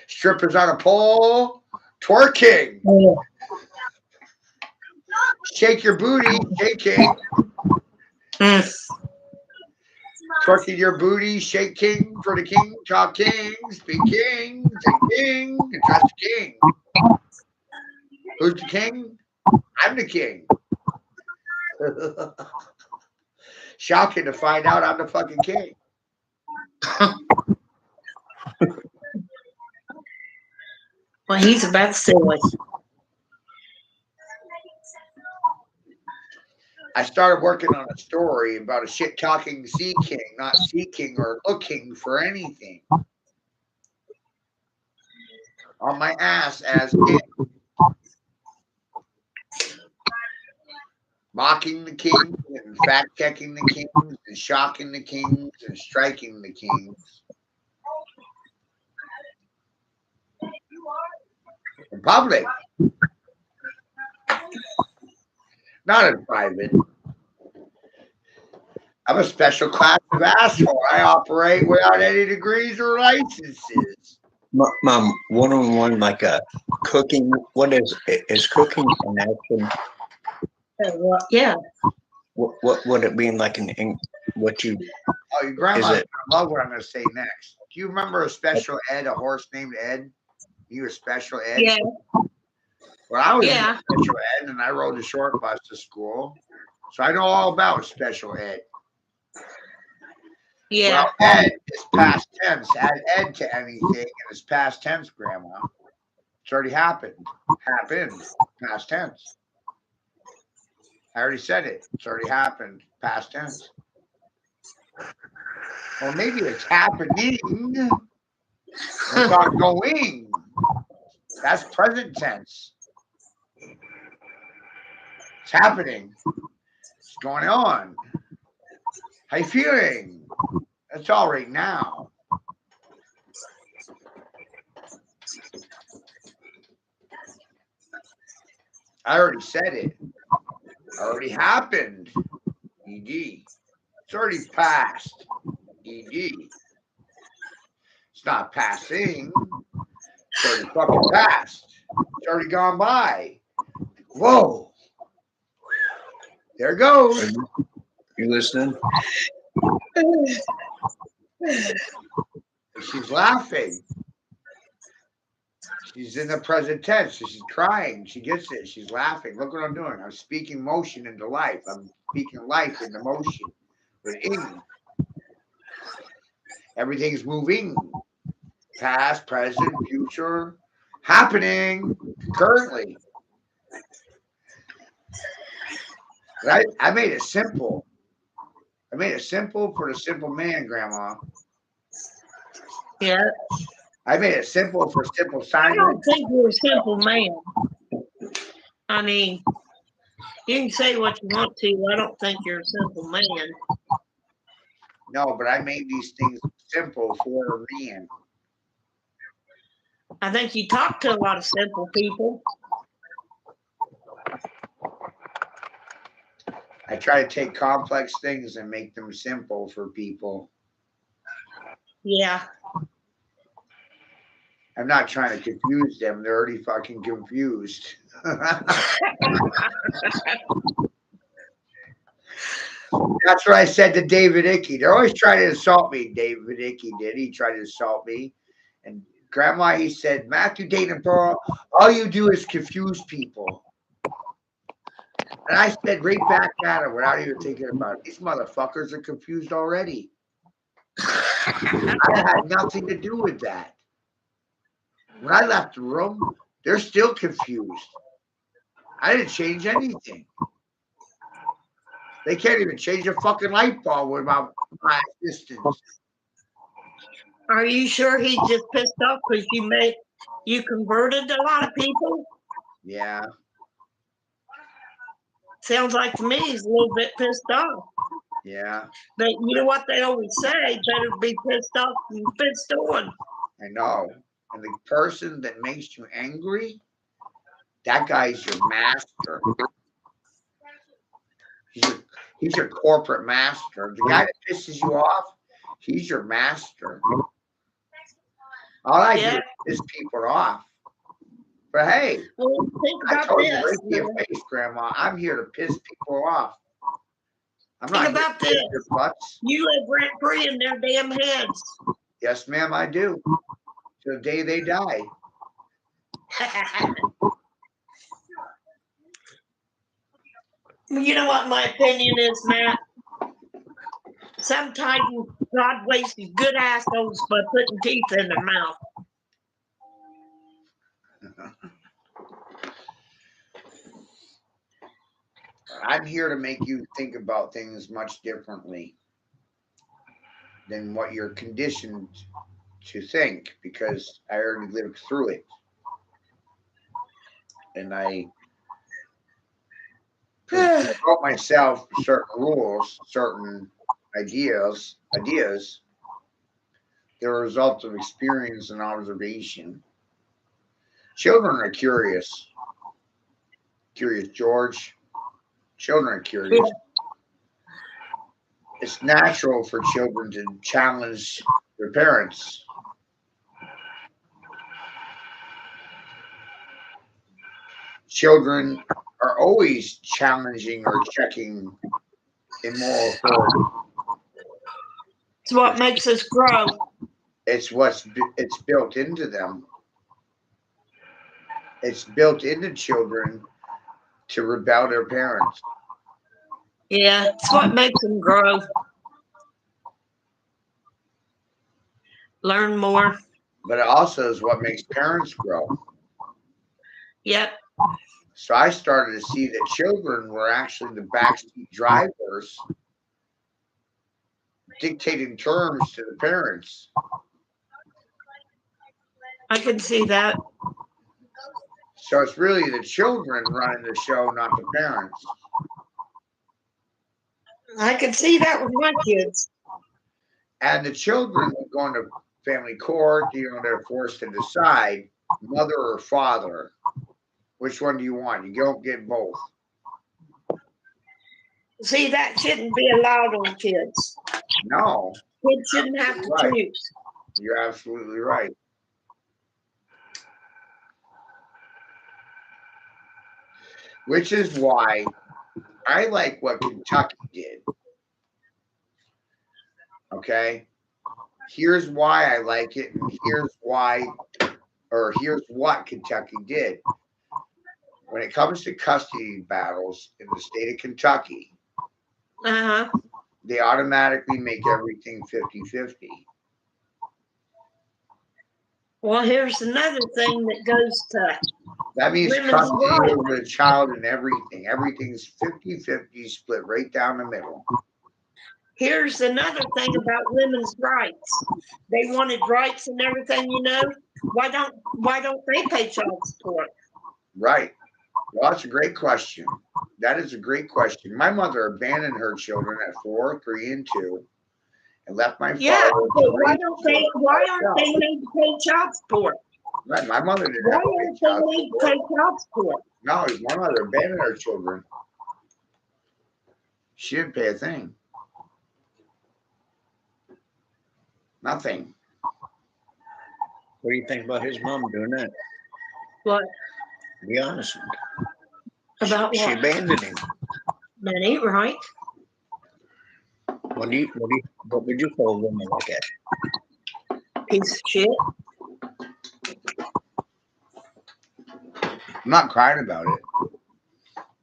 Strippers on a pole, twerking. Shake your booty, shake king. Mm. Twerking your booty, shake king for the king. Talk king, speak king, say king, and trust the king. Who's the king? I'm the king. Shocking to find out I'm the fucking king. Well, he's about silly. I started working on a story about a shit talking sea king, not seeking or looking for anything. On my ass as king. Mocking the kings and fact checking the kings and shocking the kings and striking the kings. In public. Not in private. I'm a special class of asshole. I operate without any degrees or licenses. Mom, one-on-one, like a cooking. What is cooking an action? Yeah. What would it be in like what you? Oh, your grandma's Is gonna it- love what I'm gonna say next. Do you remember a special ed, a horse named Ed? You were special ed? Yeah. Well, I was in Yeah. special ed and I rode the short bus to school. So I know all about special ed. Yeah. Well, ed is past tense. Add ed to anything and it's past tense, Grandma. It's already happened. Happened. Past tense. I already said it. It's already happened. Past tense. Or maybe it's happening. It's ongoing. That's present tense. It's happening. It's going on. How you feeling? That's all right now. I already said it. Already happened. ED. It's already passed. ED. It's not passing. It's already fucking passed. It's already gone by. Whoa. There it goes. You listening? She's laughing. She's in the present tense. So she's crying. She gets it. She's laughing. Look what I'm doing. I'm speaking motion into life. I'm speaking life into motion. Within. Everything's moving. Past, present, future. Happening currently. Right? I made it simple. I made it simple for the simple man, Grandma. Yeah. I made it simple for simple I Simon. don't think you're a simple man. I mean, you can say what you want to. I don't think you're a simple man. No, but I made these things simple for a man. I think you talk to a lot of simple people. I try to take complex things and make them simple for people. Yeah. I'm not trying to confuse them. They're already fucking confused. That's what I said to David Icke. They're always trying to insult me. David Icke did. He tried to insult me. And Grandma, he said, Matthew Dayton Pearl, all you do is confuse people. And I said right back at her without even thinking about it. These motherfuckers are confused already. I had nothing to do with that. When I left the room, they're still confused. I didn't change anything. They can't even change a fucking light bulb without my assistance. Are you sure he's just pissed off because you converted a lot of people? Yeah. Sounds like to me he's a little bit pissed off. Yeah. But you know what they always say? Better be pissed off than pissed on. I know. And the person that makes you angry, that guy's your master. He's your corporate master. The guy that pisses you off, he's your master. All I do is piss people off. But hey, Well, think I about told you this. right to your man. face, Grandma. I'm here to piss people off. I'm Think not about here to kiss this. your butts. You live rent free in their damn heads. Yes, ma'am, I do. Till the day they die. You know what my opinion is, Matt? Sometimes God wasted good assholes by putting teeth in their mouth. I'm here to make you think about things much differently than what you're conditioned to think, because I already lived through it. And I wrote myself certain rules, certain ideas. They're a result of experience and observation. Children are curious. Curious, George. Children are curious. It's natural for children to challenge their parents. Children are always challenging or checking immoral authority. It's what makes us grow. It's built into them. It's built into children to rebel their parents. Yeah, it's what makes them grow. Learn more. But it also is what makes parents grow. Yep. So I started to see that children were actually the backseat drivers dictating terms to the parents. I can see that. So it's really the children running the show, not the parents. I can see that with my kids. And the children going to family court, they're forced to decide mother or father. Which one do you want? You don't get both. See, that shouldn't be allowed on kids. No. Kids shouldn't have to Right. choose. You're absolutely right. Which is why I like what Kentucky did. Okay? Here's why I like it, and here's what Kentucky did. When it comes to custody battles in the state of Kentucky, they automatically make everything 50-50. Well, here's another thing that goes to That means women's custody rights. over the child and everything. Everything's 50-50, split right down the middle. Here's another thing about women's rights. They wanted rights and everything, Why don't they pay child support? Right. Well, that's a great question. That is a great question. My mother abandoned her children at 4, 3, and 2, and left my father. Yeah, but to why raise aren't they made to pay child support? Right. My mother didn't Why have to aren't pay they child made to support. pay child support? No, my mother abandoned her children. She didn't pay a thing. Nothing. What do you think about his mom doing that? What? Be honest. About She what? abandoned him. That ain't right. What would you call a woman like that? Piece of shit. I'm not crying about it.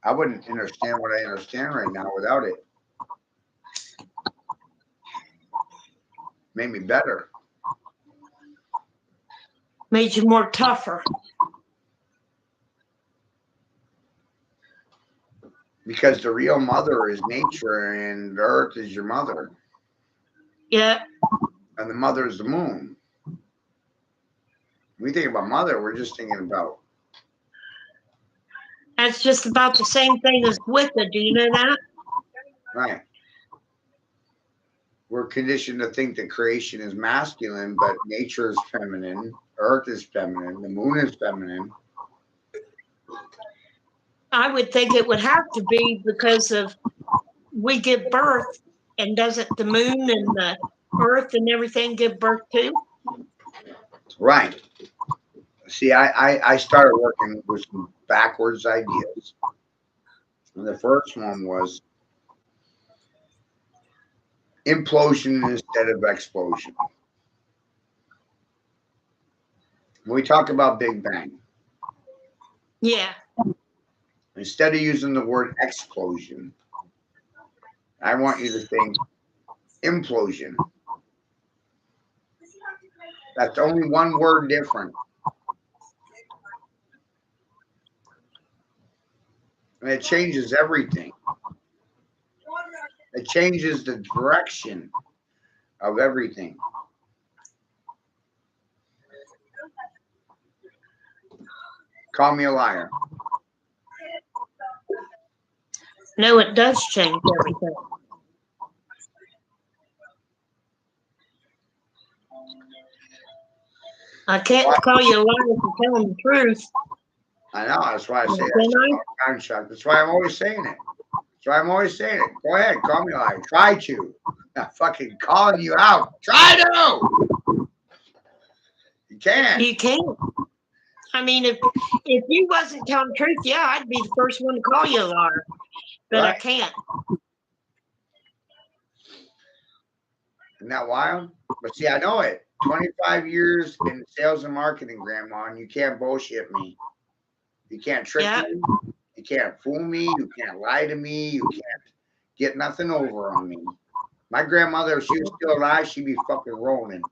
I wouldn't understand what I understand right now without it. Made me better. Made you more tougher. Because the real mother is nature and the earth is your mother. Yeah. And the mother is the moon. When we think about mother, we're just thinking about. That's just about the same thing as Wicca. Do you know that? Right. We're conditioned to think that creation is masculine, but nature is feminine. Earth is feminine. The moon is feminine. I would think it would have to be because of we give birth, and doesn't the moon and the earth and everything give birth too? Right. See, I started working with some backwards ideas. And the first one was implosion instead of explosion. When we talk about Big Bang, Yeah. instead of using the word explosion, I want you to think implosion. That's only one word different. And it changes everything. It changes the direction of everything. Call me a liar. No, it does change everything. I can't call you a liar for telling the truth. I know. That's why I say Can that. Contract. That's why I'm always saying it. That's why I'm always saying it. Go ahead. Call me a liar. Try to. I'm fucking calling you out. Try to. You can't. You can't. I mean, if you wasn't telling the truth, yeah, I'd be the first one to call you a liar. But I Right. can't. Isn't that wild? But see, I know it. 25 years in sales and marketing, Grandma, and you can't bullshit me. You can't trick Yeah. me. You can't fool me. You can't lie to me. You can't get nothing over on me. My grandmother, if she was still alive, she'd be fucking rolling.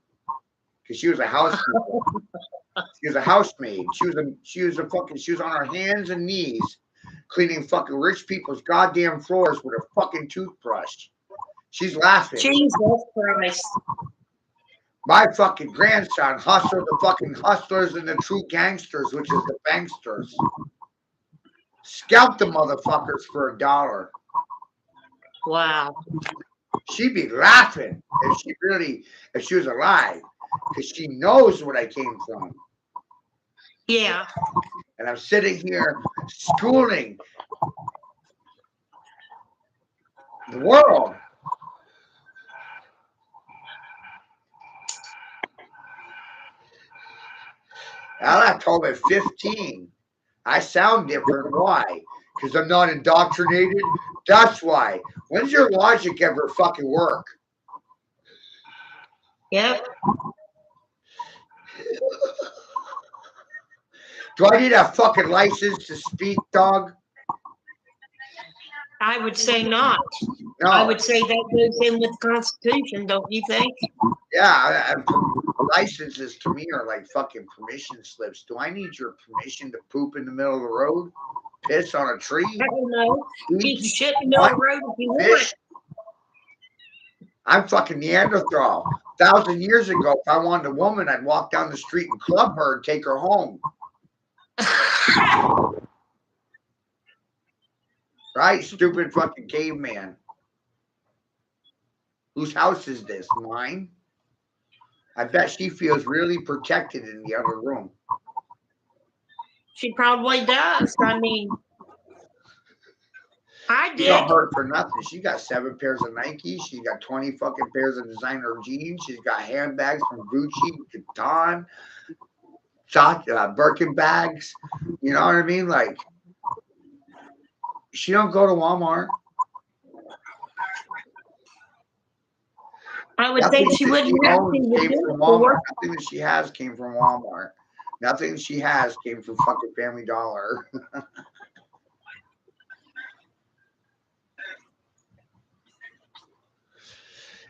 Because she was a housemaid. She was a housemaid. She was on her hands and knees cleaning fucking rich people's goddamn floors with a fucking toothbrush. She's laughing. Jesus Christ. My fucking grandson hustled the fucking hustlers and the true gangsters, which is the banksters. Scalped the motherfuckers for $1. Wow. She'd be laughing if she was alive, because she knows what I came from. Yeah. And I'm sitting here schooling the world. I told him at 15. I sound different. Why? Because I'm not indoctrinated. That's why. When's your logic ever fucking work? Yep. Do I need a fucking license to speak, dog? I would say not. No. I would say that goes in with the Constitution, don't you think? Yeah, licenses to me are like fucking permission slips. Do I need your permission to poop in the middle of the road? Piss on a tree? I don't know. Eat shit in the middle of the road if you want. Fish? I'm fucking Neanderthal. 1,000 years ago, if I wanted a woman, I'd walk down the street and club her and take her home. Right? Stupid fucking caveman. Whose house is this? Mine? I bet she feels really protected in the other room. She probably does. I mean, I You did. don't hurt for nothing. She got 7 pairs of Nike. She's got 20 fucking pairs of designer jeans. She's got handbags from Gucci, Vuitton, Birkin bags. You know what I mean? Like, she don't go to Walmart. I would think she wouldn't have to came do from it Walmart. for. Nothing that she has came from Walmart. Nothing she has came from fucking Family Dollar.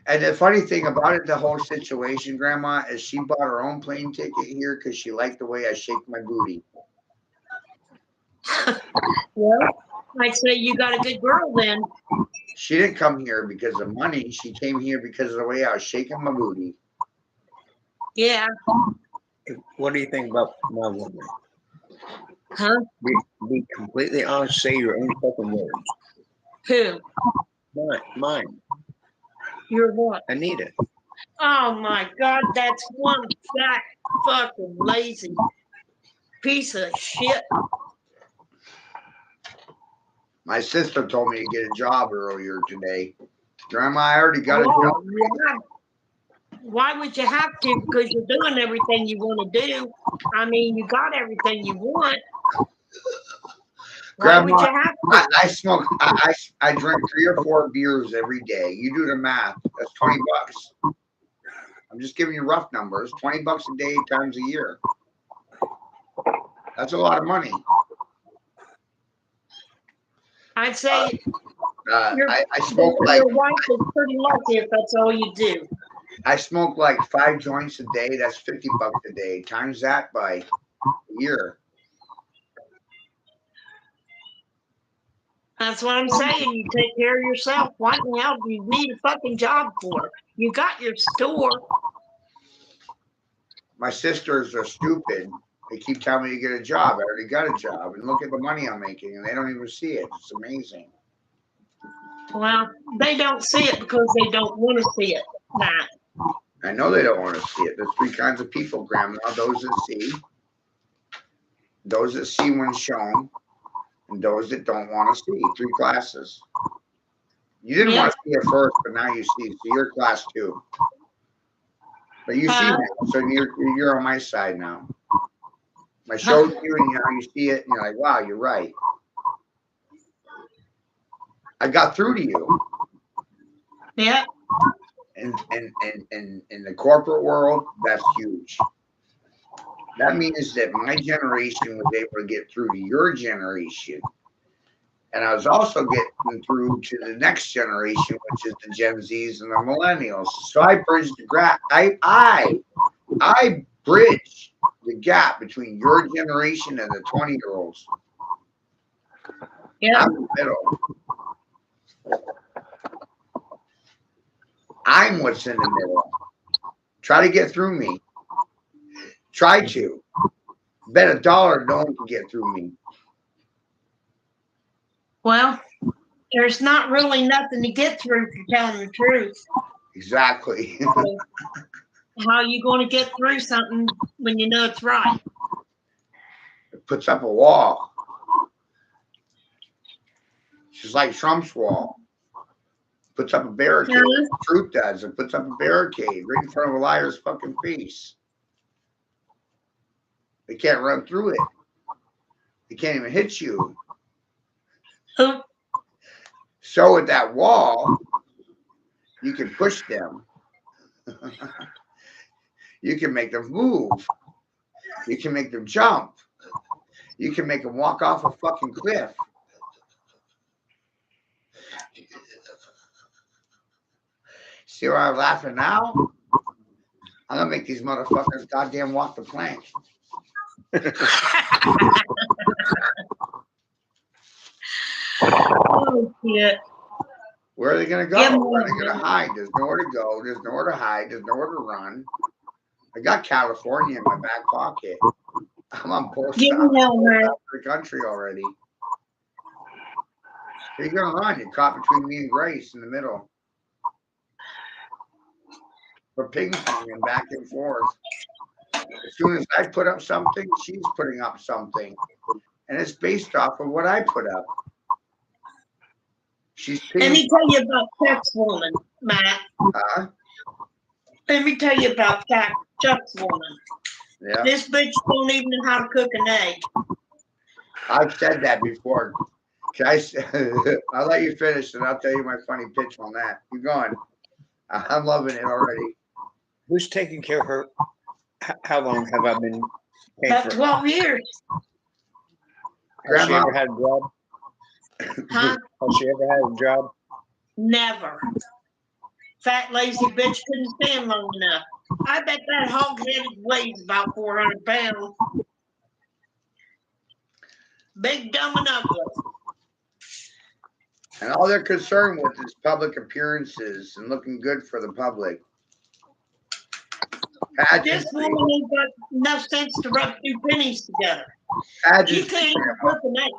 And the funny thing about it, the whole situation, Grandma, is she bought her own plane ticket here because she liked the way I shake my booty. Well, I'd say you got a good girl then. She didn't come here because of money. She came here because of the way I was shaking my booty. Yeah. What do you think about my woman? Huh? Be completely honest. Say your own fucking words. Who? Mine. You're what? Anita. Oh my God, that's one fat fucking lazy piece of shit. My sister told me to get a job earlier today. Grandma, I already got a Oh, job. yeah. Why would you have to? Because you're doing everything you want to do. I mean, you got everything you want. Why would Grandma, you have to? I smoke. I drink 3 or 4 beers every day. You do the math. That's $20. I'm just giving you rough numbers. $20 a day times a year. That's a lot of money. I'd say I smoke like your wife is pretty lucky if that's all you do. I smoke like 5 joints a day. That's $50 a day. Times that by a year. That's what I'm saying. You take care of yourself. What in the hell do you need a fucking job for? You got your store. My sisters are stupid. They keep telling me to get a job. I already got a job, and look at the money I'm making, and they don't even see it. It's amazing. Well, they don't see it because they don't want to see it, Matt. I know they don't want to see it. There's 3 kinds of people, Grandma. Those that see when shown, and those that don't want to see. 3 classes. You didn't want to see it first, but now you see. So you're class 2. But you see now, so you're on my side now. I showed you, and now you see it, and you're like, wow, you're right. I got through to you. Yeah. And in the corporate world, that's huge. That means that my generation was able to get through to your generation. And I was also getting through to the next generation, which is the Gen Zs and the millennials. So I bridged the gap. I bridge the gap between your generation and the 20-year-olds. Yeah. I'm the middle. I'm what's in the middle. Try to get through me. Try to. Bet $1 no one can get through me. Well, there's not really nothing to get through if you're telling the truth. Exactly. So how are you going to get through something when you know it's right? It puts up a wall. Just like Trump's wall. Puts up a barricade. Yeah. Truth does. It puts up a barricade right in front of a liar's fucking face. They can't run through it. They can't even hit you. Who? So at that wall, you can push them. You can make them move. You can make them jump. You can make them walk off a fucking cliff. See why I'm laughing now? I'm gonna make these motherfuckers goddamn walk the plank. Oh, shit. Where are they gonna go? Yeah, Where are they gonna hide? There's nowhere to go. There's nowhere to hide. There's nowhere to run. I got California in my back pocket. I'm on both sides of the country already. Where you gonna run? You're caught between me and Grace in the middle. We're ping-ponging back and forth. As soon as I put up something, she's putting up something. And it's based off of what I put up. She's Let me tell you about Chuck's woman, Matt. Let me tell you about Chuck's woman. Yeah. This bitch don't even know how to cook an egg. I've said that before. I'll let you finish and I'll tell you my funny pitch on that. Keep going. I'm loving it already. Who's taking care of her? How long have I been paying About for? 12 years. Has she Grandma. ever had a job? Huh? Has she ever had a job? Never. Fat, lazy bitch couldn't stand long enough. I bet that hog-headed weighs about 400 pounds. Big, dumb, and ugly. And all they're concerned with is public appearances and looking good for the public. This woman ain't got enough sense to rub 2 pennies together. You can't even cook an egg.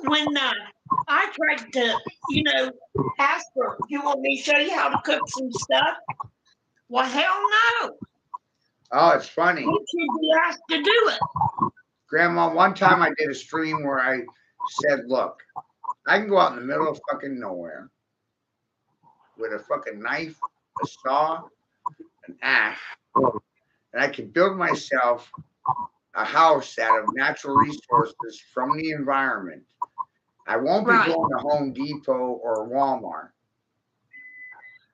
When I tried to, ask her, you want me to show you how to cook some stuff? Well, hell no. Oh, it's funny. You should be asked to do it. Grandma, one time I did a stream where I said, look, I can go out in the middle of fucking nowhere with a fucking knife, a saw, an axe, and I can build myself a house out of natural resources from the environment. I won't be Right. going to Home Depot or Walmart.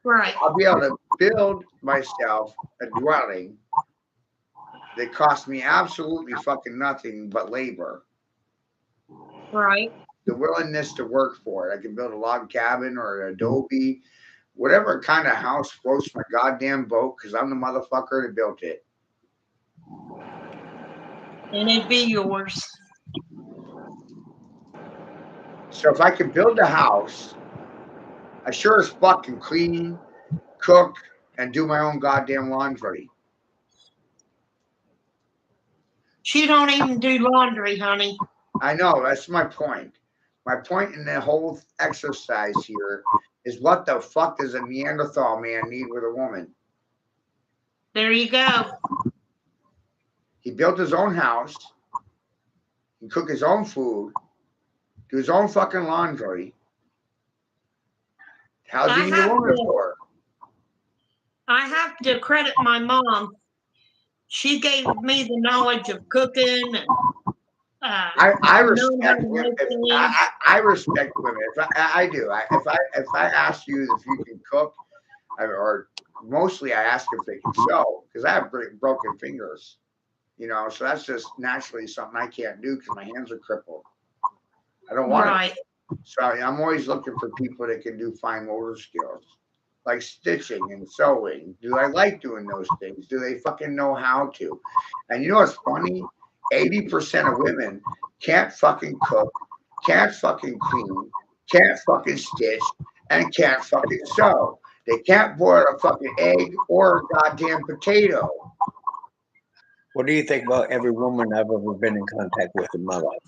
Right. I'll be able to build myself a dwelling that costs me absolutely fucking nothing but labor. Right. The willingness to work for it. I can build a log cabin or an adobe, whatever kind of house floats my goddamn boat, because I'm the motherfucker that built it. And it'd be yours. So if I can build a house, I sure as fuck can clean, cook, and do my own goddamn laundry. She don't even do laundry, honey. I know, that's my point. My point in the whole exercise here is what the fuck does a Neanderthal man need with a woman? There you go. He built his own house, he cook his own food, do his own fucking laundry. How's he need a woman for? I have to credit my mom. She gave me the knowledge of cooking and I knowing how respect to women. make things. I respect women. I do. If I ask you if you can cook, or mostly I ask if they can sew, because I have broken fingers. You know, so that's just naturally something I can't do because my hands are crippled. I don't want Right. it. So I'm always looking for people that can do fine motor skills, like stitching and sewing. Do I like doing those things? Do they fucking know how to? And you know what's funny? 80% of women can't fucking cook, can't fucking clean, can't fucking stitch, and can't fucking sew. They can't boil a fucking egg or a goddamn potato. What do you think about every woman I've ever been in contact with in my life?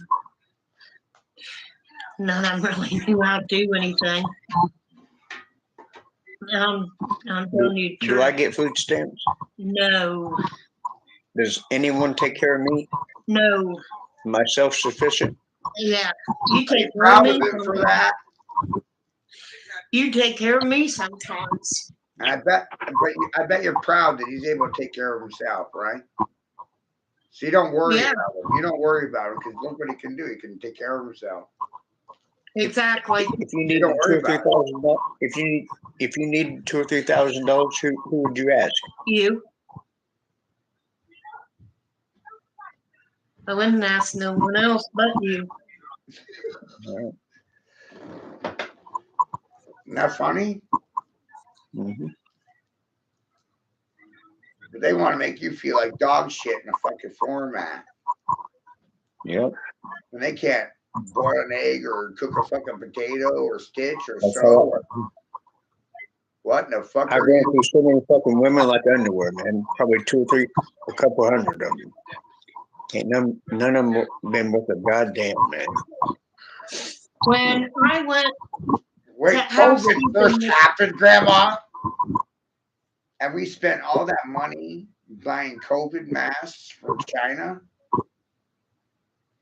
None of them really knew how to do anything. I'm telling you the Do I truth. get food stamps? No. Does anyone take care of me? No. Am I self-sufficient? Yeah. You take care of Proud me. of it for that. You take care of me sometimes. And I bet you're proud that he's able to take care of himself, right? So you don't worry Yeah. about him. You don't worry about him because look what he can do. He can take care of himself. Exactly. If you need don't $2,000 worry or $3,000, if you need $2,000 or $3,000, who would you ask? You. I wouldn't ask no one else but you. All Isn't that funny? right. Mhm. But they want to make you feel like dog shit in a fucking format. Yep. When they can't boil an egg or cook a fucking potato or stitch or That's sew. all. What in the fuck I've are gone you? through so many fucking women like underwear, man. Probably 2 or 3, a couple hundred of them. Ain't none of them been worth a goddamn, man. When I went, Wait, That COVID housekeeping- first happened, Grandma, and we spent all that money buying COVID masks from China.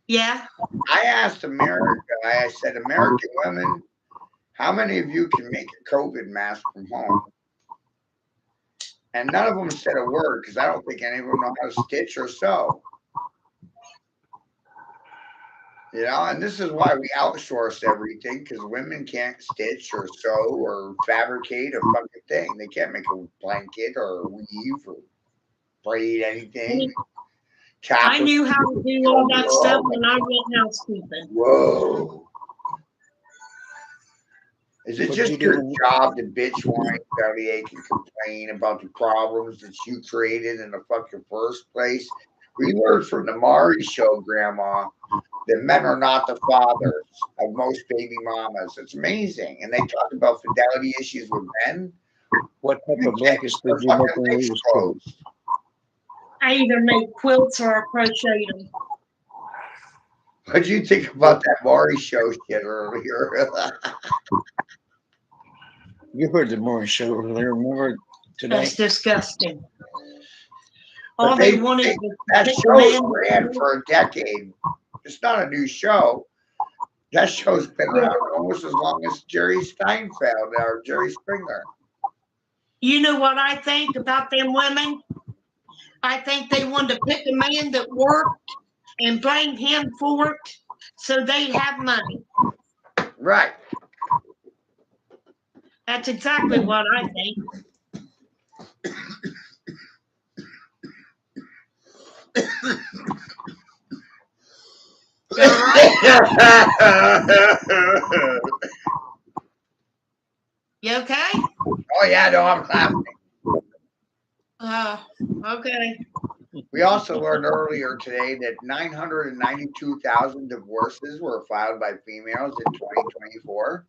yeah, I asked America, I said, American women, how many of you can make a COVID mask from home? And none of them said a word because I don't think any of them know how to stitch or sew. You know, and this is why we outsource everything, because women can't stitch or sew or fabricate a fucking thing. They can't make a blanket or weave or braid anything. I knew how to do all that stuff when I went housekeeping. Whoa. Is it What'd just you do your when- job to bitch, whine, bellyache, and complain about the problems that you created in the fucking first place? We learned from the Maury show, Grandma, that men are not the fathers of most baby mamas. It's amazing. And they talk about fidelity issues with men. What type of blankets Their did you make fucking when we legs was closed. kids? I either made quilts or I crocheted them. What do you think about that Maury show shit earlier? You heard the morning show earlier, remember today? That's disgusting. But All they wanted was That to pick a show man. ran for a decade. It's not a new show. That show's been around almost as long as Jerry Steinfeld or Jerry Springer. You know what I think about them women? I think they wanted to pick a man that worked and blame him for it so they'd have money. Right. That's exactly what I think. You all right? You okay? Oh yeah, no, I'm laughing. Okay. We also learned earlier today that 992,000 divorces were filed by females in 2024,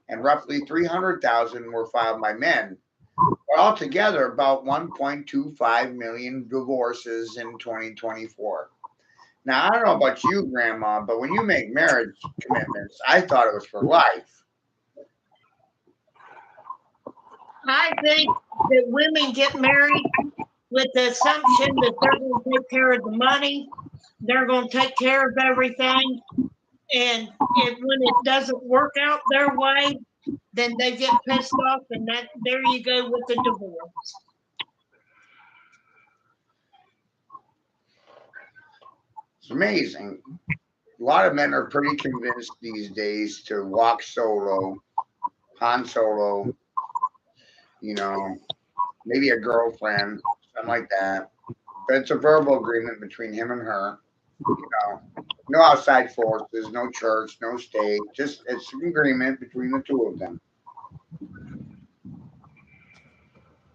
and roughly 300,000 were filed by men. But altogether, about 1.25 million divorces in 2024. Now, I don't know about you, Grandma, but when you make marriage commitments, I thought it was for life. I think that women get married with the assumption that they're going to take care of the money, they're going to take care of everything, and when it doesn't work out their way, then they get pissed off, and that there you go with the divorce. It's amazing. A lot of men are pretty convinced these days to walk solo, Han Solo, you know, maybe a girlfriend, something like that. But it's a verbal agreement between him and her. You know, no outside forces, no church, no state. Just it's an agreement between the two of them.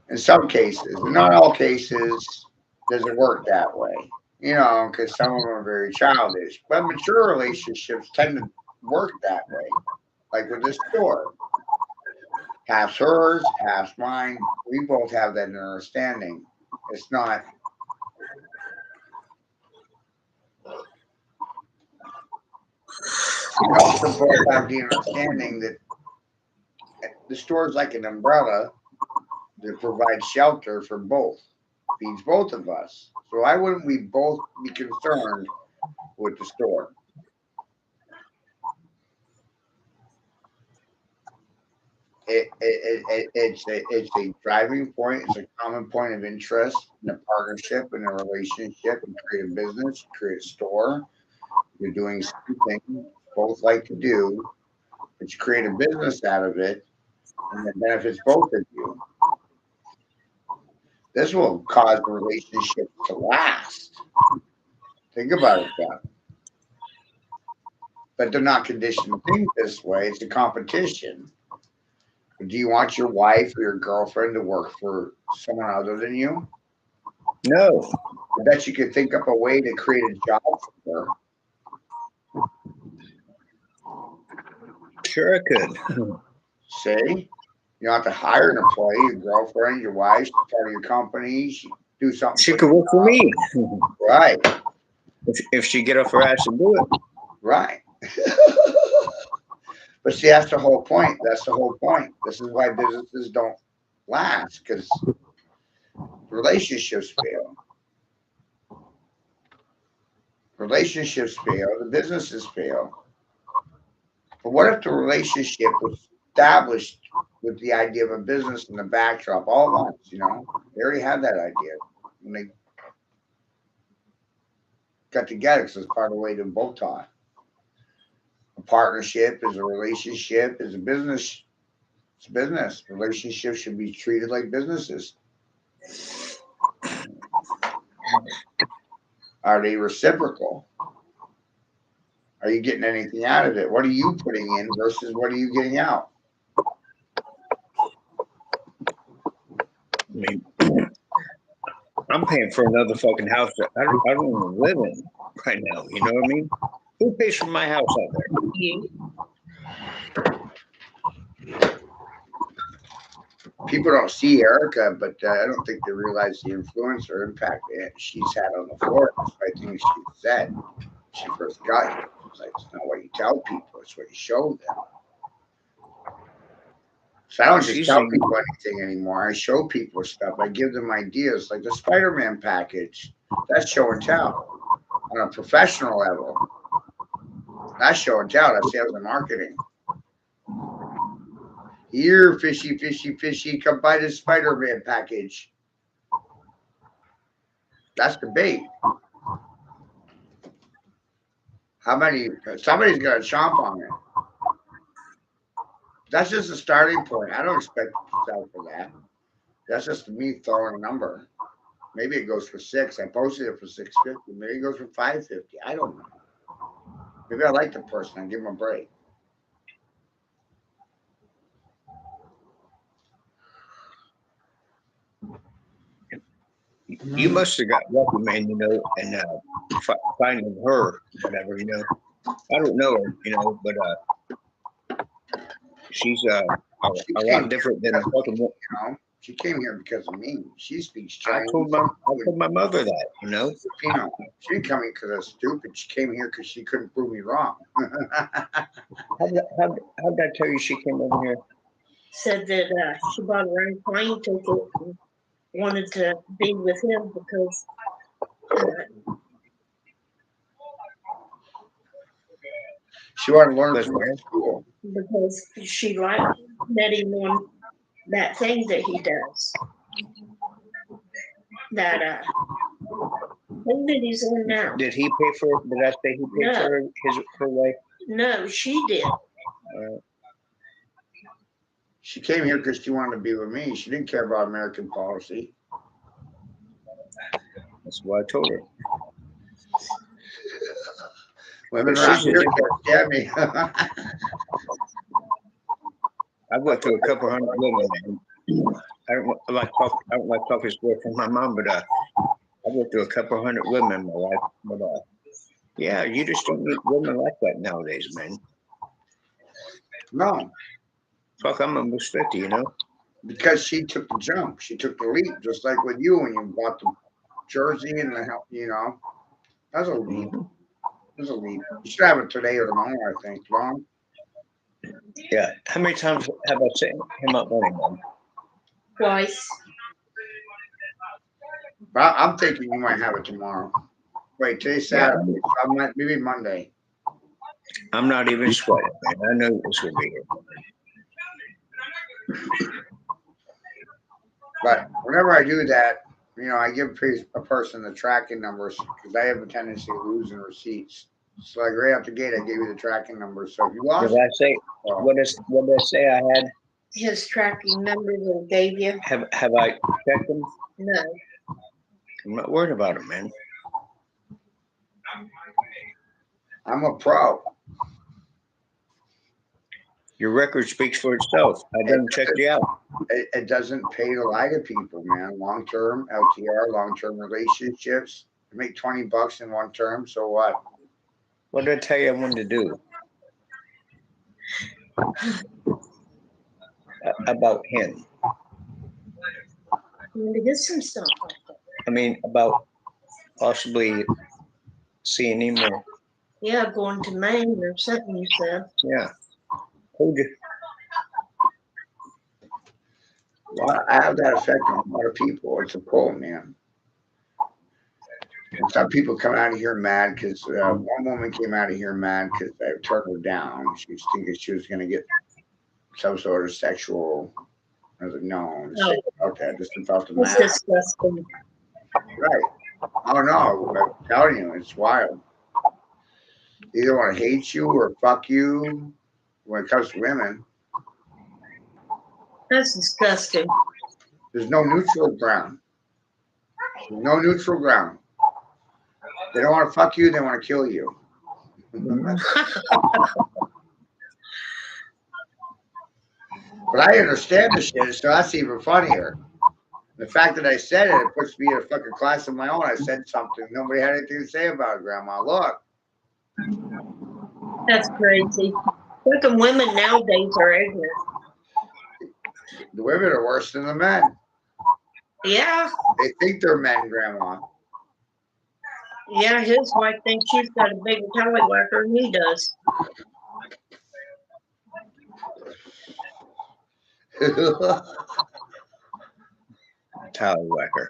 In some cases, in not all cases, does it work that way. You know, because some of them are very childish. But mature relationships tend to work that way. Like with this store. Half's hers, half's mine. We both have that understanding. It's not. We also both have the understanding that the store is like an umbrella that provides shelter for both, feeds both of us. So why wouldn't we both be concerned with the store? It's a driving point. It's a common point of interest in a partnership, in a relationship, and create a business, create a store. You're doing something both like to do, but you create a business out of it, and it benefits both of you. This will cause the relationship to last. Think about it, Beth. But they're not conditioned to think this way. It's a competition. Do you want your wife or your girlfriend to work for someone other than you? No. I bet you could think up a way to create a job for her. Sure I could. See? You don't have to hire an employee, your girlfriend, your wife, part of your company. She do something. She could work for me. Right. If she get off her ass and do it. Right. But see, that's the whole point. That's the whole point. This is why businesses don't last, because relationships fail. Relationships fail. The businesses fail. But what if the relationship was established with the idea of a business in the backdrop all at once? You know, they already had that idea when they got together, because it's part of the way they both taught. A partnership is a relationship, is a business. It's a business. Relationships should be treated like businesses. Are they reciprocal? Are you getting anything out of it? What are you putting in versus what are you getting out? I mean, I'm paying for another fucking house that I don't even live in right now. You know what I mean? Who pays for my house out there? You. People don't see Erica, but I don't think they realize the influence or impact she's had on the floor. Despite things she said when she first got here. It's like, it's not what you tell people, it's what you show them. So I don't just tell people anything anymore. I show people stuff. I give them ideas, like the Spider-Man package. That's show and tell on a professional level. That's show and tell. That's sales and marketing. Here, fishy, fishy, fishy, come buy this Spider-Man package. That's the bait. How many? Somebody's gonna chomp on it. That's just a starting point. I don't expect to sell for that. That's just me throwing a number. Maybe it goes for 6. I posted it for 650. Maybe it goes for 550. I don't know. Maybe I like the person. I give him a break. You must have got lucky, man, you know, and finding her, whatever, you know. I don't know her, you know, but she's a lot different than a fucking. You know, she came here because of me. She speaks I Chinese. told my mother that, you know. Filipino. She didn't come here because I was stupid. She came here because she couldn't prove me wrong. How'd I tell you she came over here? Said that she bought her own plane ticket and wanted to be with him because She wanted to learn from his school. she met him on that thing that he does. That thing that he's on now. Did he pay for? Did I say he paid for her way? No, she did. She came here because she wanted to be with me. She didn't care about American policy. That's what I told her. Women But around she's a here different- can't scam me. I've went through a couple hundred women, man. I don't like talking story from my mom, but I went through a couple hundred women in my life. But yeah, you just don't meet women like that nowadays, man. No, Fuck, I'm almost 50, you know. because she took the jump. She took the leap, just like with you when you bought the jersey and the help. You know, that's a leap. That's a leap. You should have it today or tomorrow, I think. Long. Yeah. How many times have I sent him up money, man? Twice. But I'm thinking you might have it tomorrow. Wait, today's Saturday. So I might, maybe Monday. I'm not even sweating, man. I know this will be here. But whenever I do that, you know, I give a person the tracking numbers because I have a tendency of losing receipts. So like right out the gate, I gave you the tracking numbers. So if you lost, Did I say what did I say I had? His tracking number that he gave you? Have I checked them? No. I'm not worried about them, man. I'm a pro. Your record speaks for itself. I done checked you out. It doesn't pay to lie to people, man. Long term LTR, long term relationships. You make $20 in one term, so what? What did I tell you I wanted to do? About him. I'm going to get some stuff like that. I mean, about possibly seeing him or, Yeah, going to Maine or something, you said. yeah. Told you. Well, I have that effect on a lot of people. It's a pull, man. And some people come out of here mad because one woman came out of here mad because I turned her down. She was thinking she was going to get some sort of sexual. I was like, no. Okay, just about the That's matter. disgusting. Right. Oh no, I'm telling you, it's wild. They either want to hate you or fuck you when it comes to women. That's disgusting. There's no neutral ground. There's no neutral ground. They don't want to fuck you, they want to kill you. But I understand the shit, so that's even funnier. The fact that I said it puts me in a fucking class of my own. I said something. Nobody had anything to say about it, Grandma. Look. That's crazy. Fucking women nowadays are ignorant. The women are worse than the men. Yeah. They think they're men, Grandma. Yeah, his wife thinks she's got a bigger tallywhacker than he does. Tallywhacker.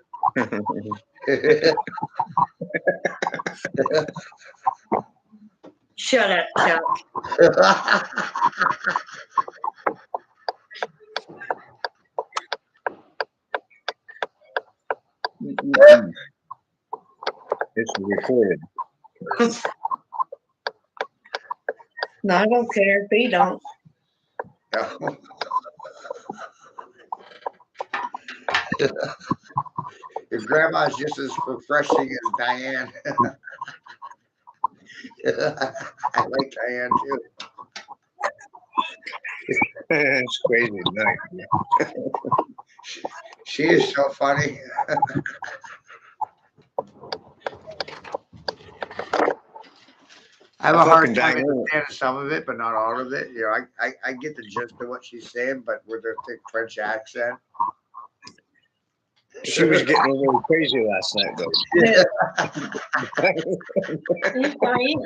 Shut up, Chuck. Mm-mm. It's recorded. No, I don't care if he don't. Your grandma's just as refreshing as Diane. I like Diane too. It's crazy tonight. She is so funny. I have a hard Fucking time Diane. understanding some of it, but not all of it. You know, I get the gist of what she's saying, but with her thick French accent. She was getting a little crazy last night, though. Who's Diane?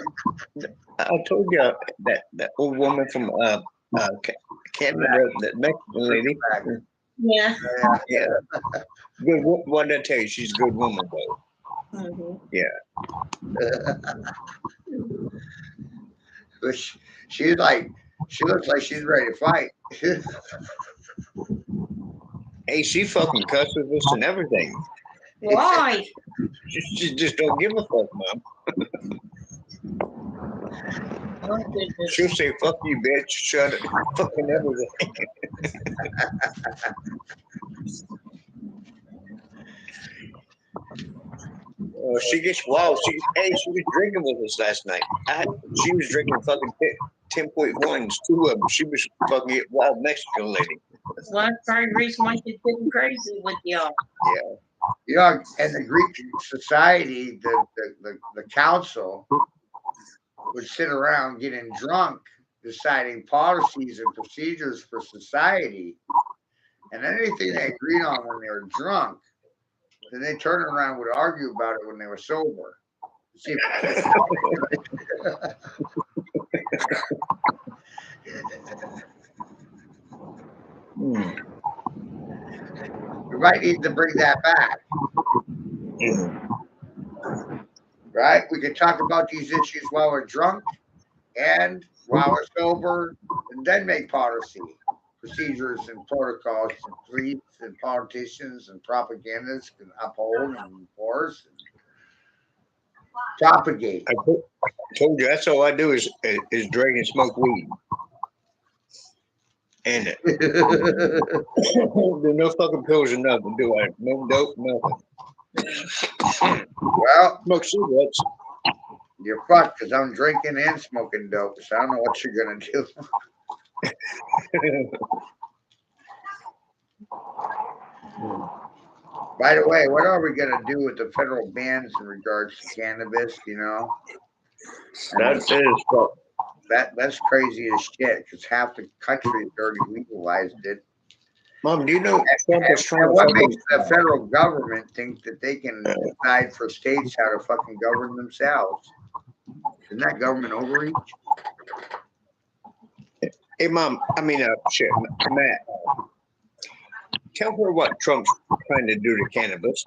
I told you that old woman from Canada, that Mexican lady. Yeah. Yeah, good. What did I tell you? She's a good woman, though. Mhm. But she's like, she looks like she's ready to fight. Hey, she fucking cusses us and everything. Why? She just don't give a fuck, Mom. Oh, goodness. She'll say, "Fuck you, bitch." Shut it. Fucking everything. She gets wild. She was drinking with us last night. She was drinking fucking 10.1s, 2 of them. She was fucking get wild Mexican lady. Well, that's probably the reason why she's getting crazy with y'all. Yeah. You know, in the Greek society, the council would sit around getting drunk, deciding policies and procedures for society. And anything they agreed on when they were drunk, then they turned around and would argue about it when they were sober. See, we might need to bring that back. Right? We can talk about these issues while we're drunk and while we're sober, and then make policy, procedures, and protocols and police and politicians and propagandists can uphold and enforce and propagate. I told you that's all I do is drink and smoke weed. And there's no fucking pills or nothing, do I? No dope, nothing. Well, Smoke cigarettes. you're fucked because I'm drinking and smoking dope, so I don't know what you're gonna do. By the way, what are we gonna do with the federal bans in regards to cannabis? You know, that's crazy as shit because half the country has already legalized it. Mom, do you know Trump is trying And to what fucking- makes the federal government think that they can decide for states how to fucking govern themselves? Isn't that government overreach? Hey, Mom, shit, Matt. Tell her what Trump's trying to do to cannabis.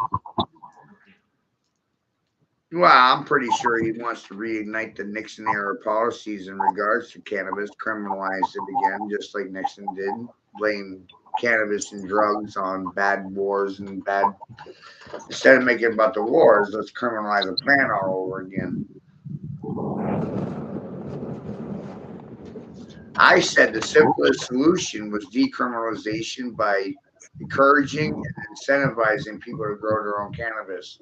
Well, I'm pretty sure he wants to reignite the Nixon era policies in regards to cannabis, criminalize it again, just like Nixon did. Blame cannabis and drugs on bad wars and bad. Instead of making it about the wars, let's criminalize the plant all over again. I said the simplest solution was decriminalization by encouraging and incentivizing people to grow their own cannabis.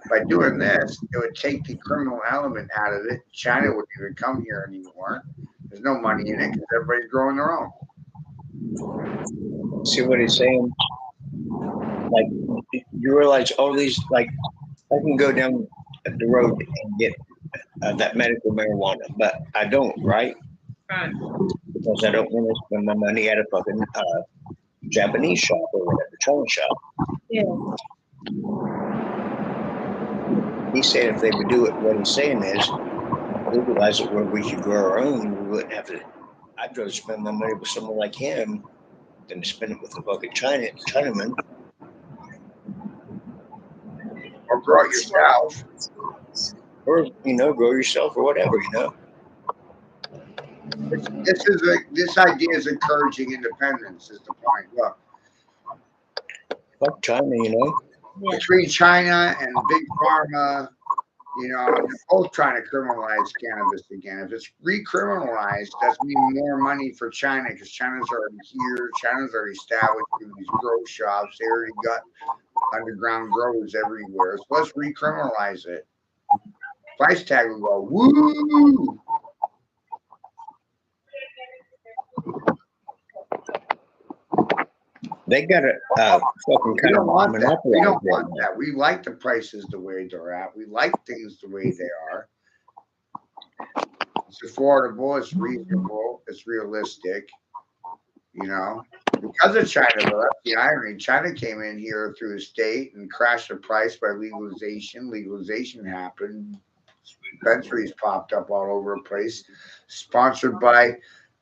By doing this, it would take the criminal element out of it. China wouldn't even come here anymore. There's no money in it because everybody's growing their own. See what he's saying? Like, you realize all these, like, I can go down the road and get that medical marijuana, but I don't, right? Right. Because I don't want to spend my money at a fucking Japanese shop or whatever, China shop. Yeah. He said if they would do it, what he's saying is legalize it where we could grow our own. We wouldn't have to. I'd rather spend my money with someone like him than to spend it with a fucking Chinaman. Or grow it yourself. Or, grow yourself or whatever, This idea is encouraging independence. Is the point? Look, Fuck China, you know. Yeah. between China and Big Pharma, you know, they're both trying to criminalize cannabis again. If it's recriminalized, that's mean more money for China because China's already here. China's already established in these grow shops. They already got underground growers everywhere. So let's recriminalize it. Price tag will go, woo! They got a fucking We kind don't of want that. monopoly. We don't want that. We like the prices the way they're at. We like things the way they are. It's affordable. It's reasonable. It's realistic. You know, because of China, though, that's the irony. China came in here through a state and crashed the price by legalization. Legalization happened. Dispensaries popped up all over the place. Sponsored by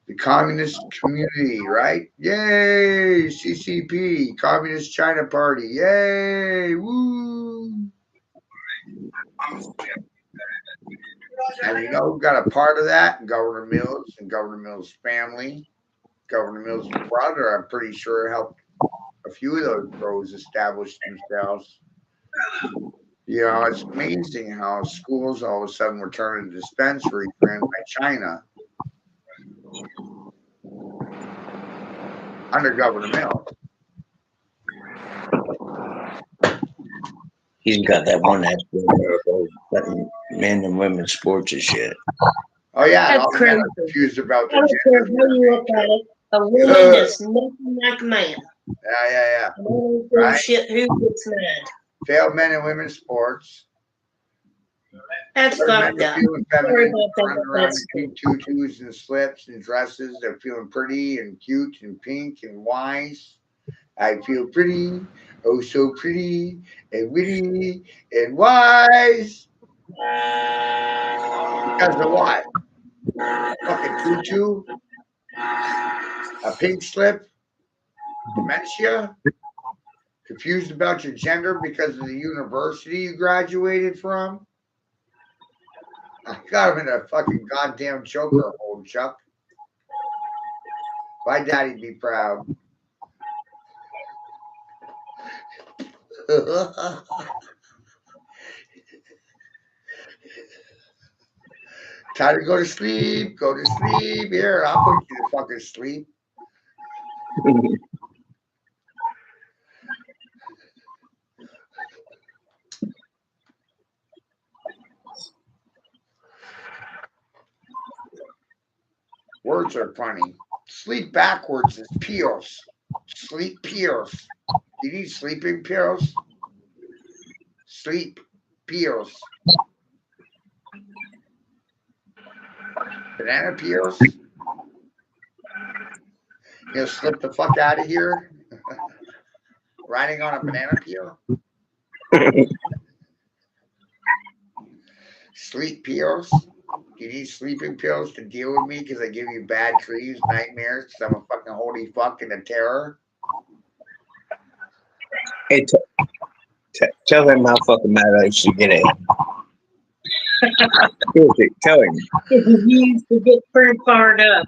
the communist community, right? Yay! CCP, Communist China Party. Yay! Woo! And you know who got a part of that? Governor Mills and Governor Mills' family. Governor Mills' brother, I'm pretty sure, helped a few of those grows establish themselves. You know, it's amazing how schools all of a sudden were turned into dispensaries ran by China under Governor Mills. He's got that one aspect of men and women's sports and shit. Oh yeah, That's all the men are crazy. confused about I their don't care gender. how you look at it. A woman is nothing like a man. Yeah. I don't give a Right. shit who gets mad. Failed men and women's sports. That's Other men fucked are up. feeling Sorry feminine, about that, running but around that's in cute tutus and slips and dresses. They're feeling pretty and cute and pink and wise. I feel pretty, oh so pretty and witty and wise. Because of what? Fucking tutu? A pink slip? Dementia? Confused about your gender because of the university you graduated from? I got him in a fucking goddamn choker hole, Chuck. My daddy'd be proud. Time to go to sleep. Go to sleep. Here, I'll put you to fucking sleep. Words are funny. Sleep backwards is pills. Sleep pills. You need sleeping pills? Sleep pills. Banana peels? You'll slip the fuck out of here? Riding on a banana peel? Sleep pills? You need sleeping pills to deal with me because I give you bad dreams, nightmares, because I'm a fucking holy fuck and a terror? Hey, tell him how fucking mad I used to get at him. Seriously, tell him. If you used to get pretty fired up.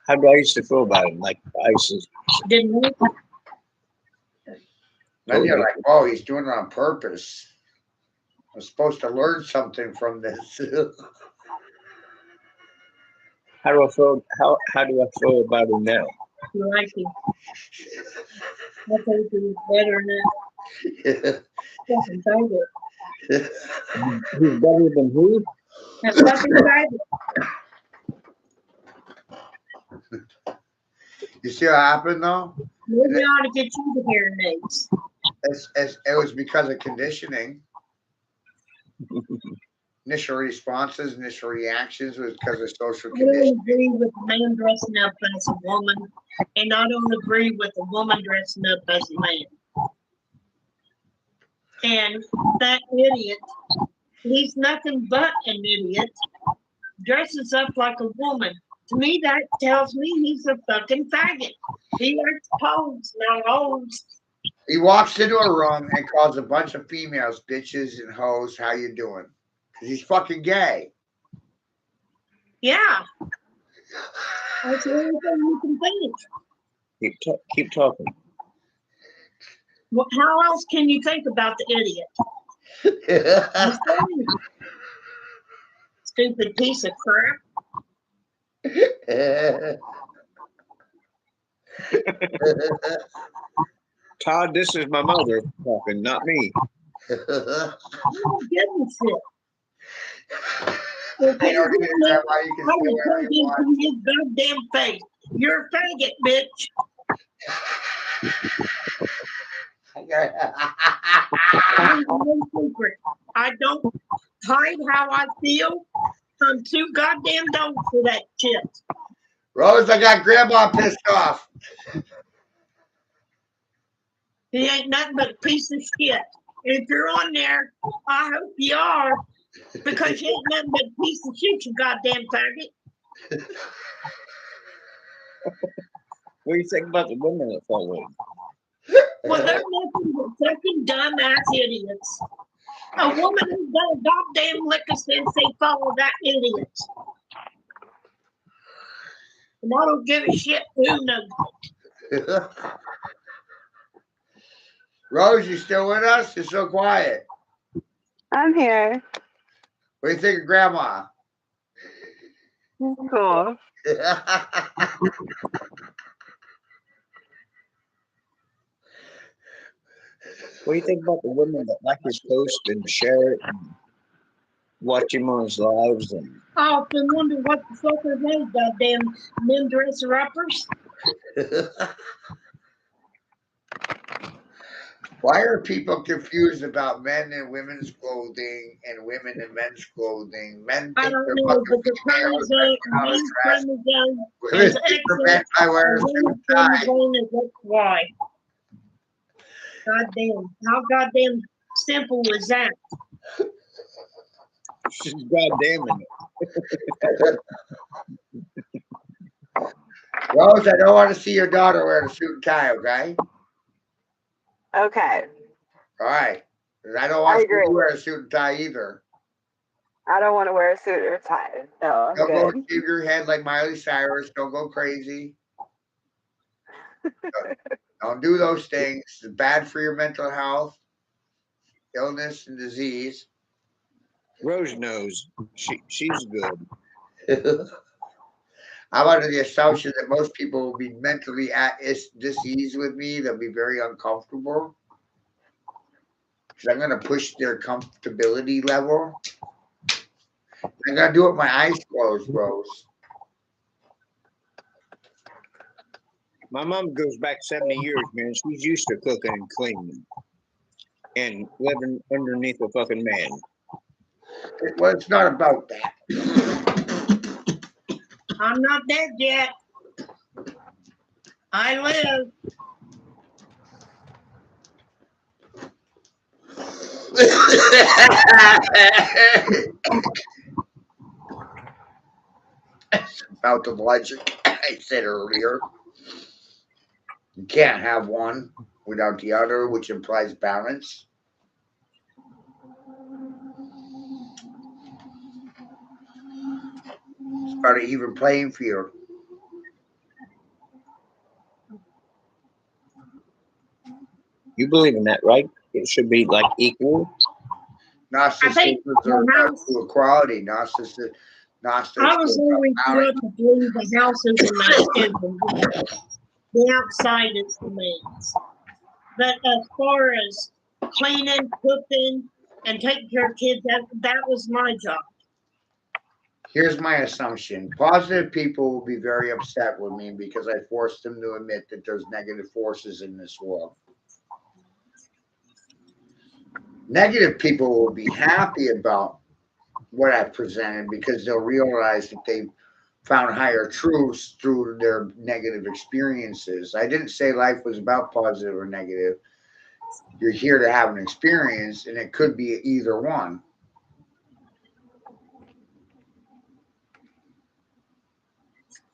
How do I used to feel about him? Like I used to. Didn't you? Then you're like, oh, he's doing it on purpose. I'm supposed to learn something from this. How do I feel? How do I feel about him now? You like him. I think he's better than fucking David. He's better than who? That fucking David. You see what happened though? Maybe I ought to get you the hearing aids. It was because of conditioning. Initial responses, initial reactions was because of social I don't conditioning. agree with a man dressing up as a woman, and I don't agree with a woman dressing up as a man. And that idiot, he's nothing but an idiot, dresses up like a woman. To me, that tells me he's a fucking faggot. He likes toes, not hoes. He walks into a room and calls a bunch of females bitches and hoes. How you doing? Because he's fucking gay. Yeah. That's the only thing you can think. Keep talking. Well, how else can you think about the idiot? I'm sorry. Stupid piece of crap. Todd, this is my mother talking, not me. Oh, goodness it. I don't even know why you can I say will whatever tell you you want. to his goddamn face. You're a faggot, bitch. There's no secret. I don't hide how I feel. I'm too goddamn dumb for that shit. Rose, I got grandma pissed off. He ain't nothing but a piece of shit. If you're on there, I hope you are, because you ain't nothing but a piece of shit, you goddamn faggot. What do you think about the women that follow him? Well, they're nothing but fucking dumbass idiots. A woman who's got a goddamn lick of sense, they follow that idiot. And I don't give a shit who knows. Rose, you still with us? You're so quiet. I'm here. What do you think of grandma? Cool. What do you think about the women that like his post and share it and watch him on his lives? And I often wonder what the fuck are they, goddamn men dresser uppers. Why are people confused about men and women's clothing and women and men's clothing? Men I think don't they're know, fucking but the females chromosome, how to men's dress. chromosome Women is think they're X, men by wearing a and suit women's and tie. chromosome is XY. Goddamn, how goddamn simple is that? she's goddamn it. Rose, I don't want to see your daughter wearing a suit and tie, okay? Okay. All right. 'Cause I don't want I to see agree. you wear a suit and tie either. I don't want to wear a suit or a tie. No, I'm Don't go good. shave your head like Miley Cyrus. Don't go crazy. Don't do those things. It's bad for your mental health, illness, and disease. Rose knows. She's good. I'm under the assumption that most people will be mentally at disease with me. They'll be very uncomfortable. Because I'm going to push their comfortability level. I'm going to do it with my eyes closed, Rose. My mom goes back 70 years, man. She's used to cooking and cleaning and living underneath a fucking man. Well, it's not about that. I'm not dead yet. I live. It's about the logic I said earlier. You can't have one without the other, which implies balance. It's about an even playing field. You believe in that, right? It should be like equal. Narcissism is about equality. I was Narcissism always about taught to believe the house is the man, the outside is the man's. But as far as cleaning, cooking, and taking care of kids, that was my job. Here's my assumption. Positive people will be very upset with me because I forced them to admit that there's negative forces in this world. Negative people will be happy about what I presented because they'll realize that they've found higher truths through their negative experiences. I didn't say life was about positive or negative. You're here to have an experience, and it could be either one.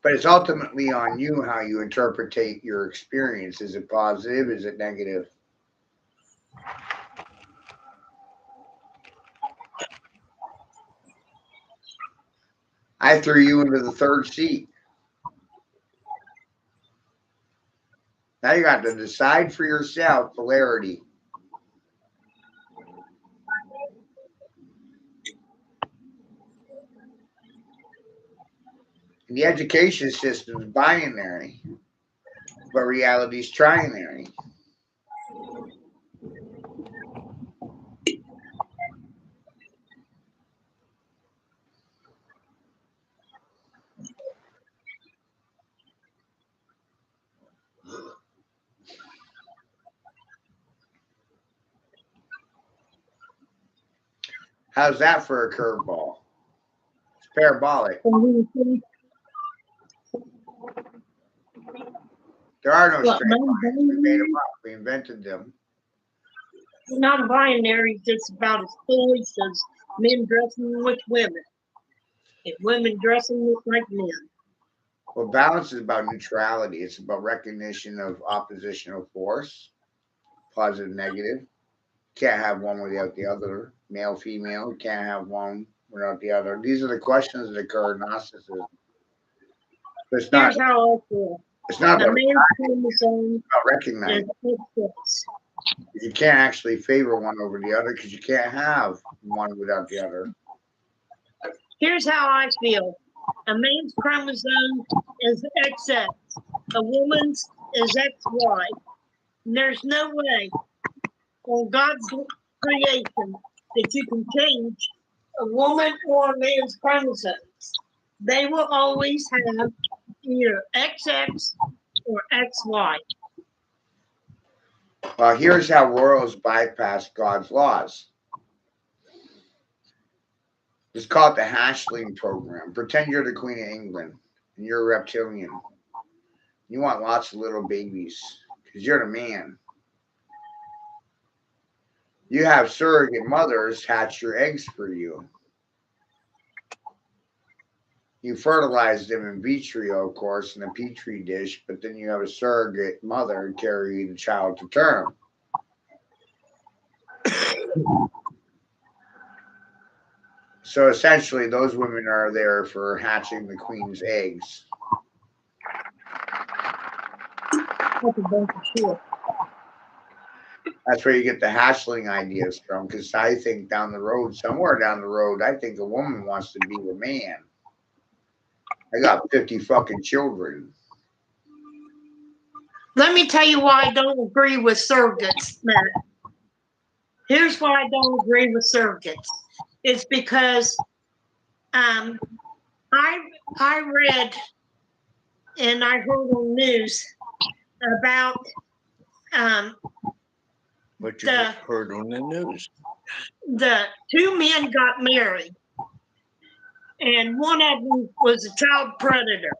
But it's ultimately on you how you interpret your experience. Is it positive? Is it negative? I threw you into the third seat. Now you got to decide for yourself, polarity. And the education system is binary, but reality is trinary. How's that for a curveball? It's parabolic. There are no What, straight lines. We made non-binary? them up. We invented them. Non-binary is just about as foolish as men dressing with women. And women dressing like men. Well, balance is about neutrality. It's about recognition of oppositional force, positive, negative. Can't have one without the other. Male, female. Can't have one without the other. These are the questions that occur in Gnosticism. But it's not. Here's how I feel. It's not A about, man's chromosome recognizing. is XX. You can't actually favor one over the other because you can't have one without the other. Here's how I feel. A man's chromosome is XX. A woman's is XY. And there's no way on God's creation that you can change a woman or a man's chromosomes. They will always have either XX or XY. Well, here's how royals bypass God's laws. It's called the Hatchling program. Pretend you're the Queen of England and you're a reptilian. You want lots of little babies because you're the man. You have surrogate mothers hatch your eggs for you. You fertilize them in vitro, of course, in a petri dish, but then you have a surrogate mother carry the child to term. So essentially, those women are there for hatching the queen's eggs. That's a bunch of shit. That's where you get the hatchling ideas from, because I think down the road, somewhere down the road, I think a woman wants to be a man. I got 50 fucking children. Let me tell you why I don't agree with surrogates, Matt. Here's why I don't agree with surrogates. It's because I read and I heard on news about What you heard on the news? the two men got married, and one of them was a child predator.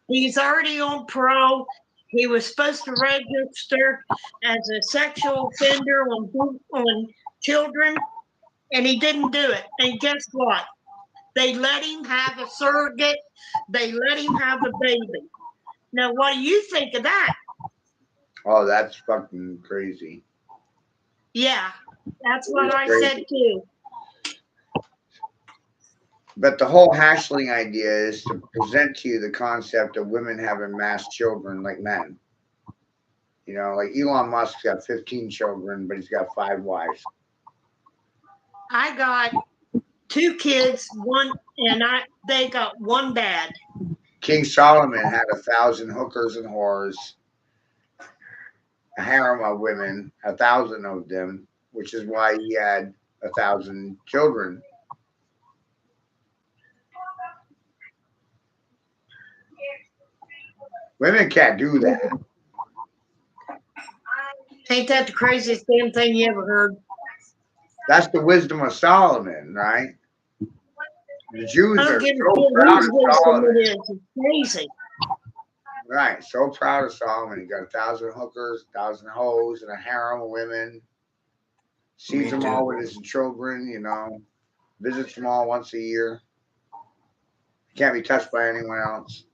He's already on parole. He was supposed to register as a sexual offender on children, and he didn't do it. And guess what? They let him have a surrogate. They let him have a baby. Now, what do you think of that? Oh, that's fucking crazy. Yeah, that's what I Crazy. said too. But the whole hatchling idea is to present to you the concept of women having mass children like men. You know, like Elon Musk's got 15 children, but he's got 5 wives. I got 2 kids, they got one dad. King Solomon had 1,000 hookers and whores, a harem of women, 1,000 of them, which is why he had 1,000 children. Women can't do that. Ain't that the craziest damn thing you ever heard? That's the wisdom of Solomon, right? The Jews I are don't give a so shit proud of whose wisdom Solomon. it is. It's crazy. Right, so proud of Solomon. He got 1,000 hookers, 1,000 hoes, and a harem of women. Sees Me them too. all with his children, you know. Visits them all once a year. Can't be touched by anyone else.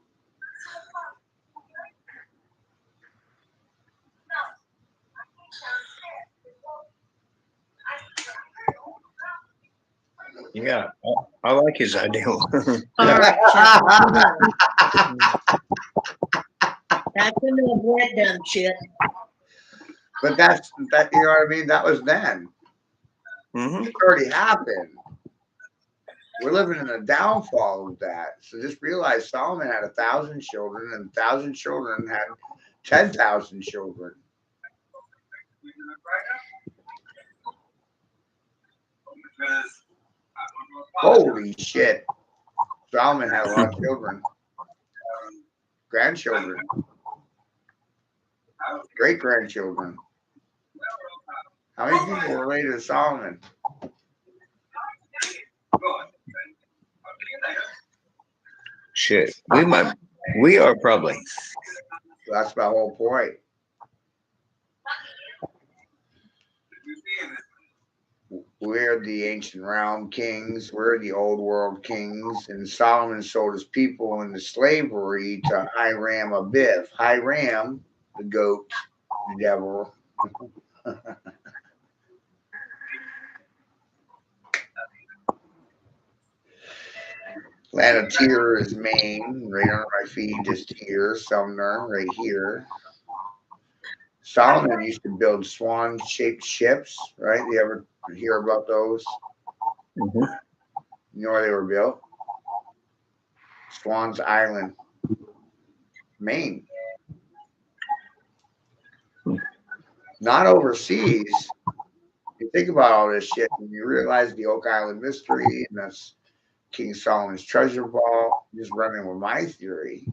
Yeah, I like his idea. All right, Chuck. That's enough red dumb shit. But that, you know what I mean? That was then. Mhm. It already happened. We're living in the downfall of that. So just realize Solomon had 1,000 children, and 1,000 children had 10,000 children. Holy shit. Solomon had a lot of children. Grandchildren. Great grandchildren. How many people were related to Solomon? Shit, we are probably. That's my whole point. We're the ancient realm kings. We're the old world kings. And Solomon sold his people into slavery to Hiram Abiff. Hiram, the goat, the devil. Land of Tyr is Maine, right under my feet, just here, Sumner, right here. Solomon used to build swan-shaped ships, right? You ever hear about those? Mhm. You know where they were built? Swans Island, Maine. Not overseas. You think about all this shit and you realize the Oak Island mystery, and that's King Solomon's treasure ball. I'm just running with my theory.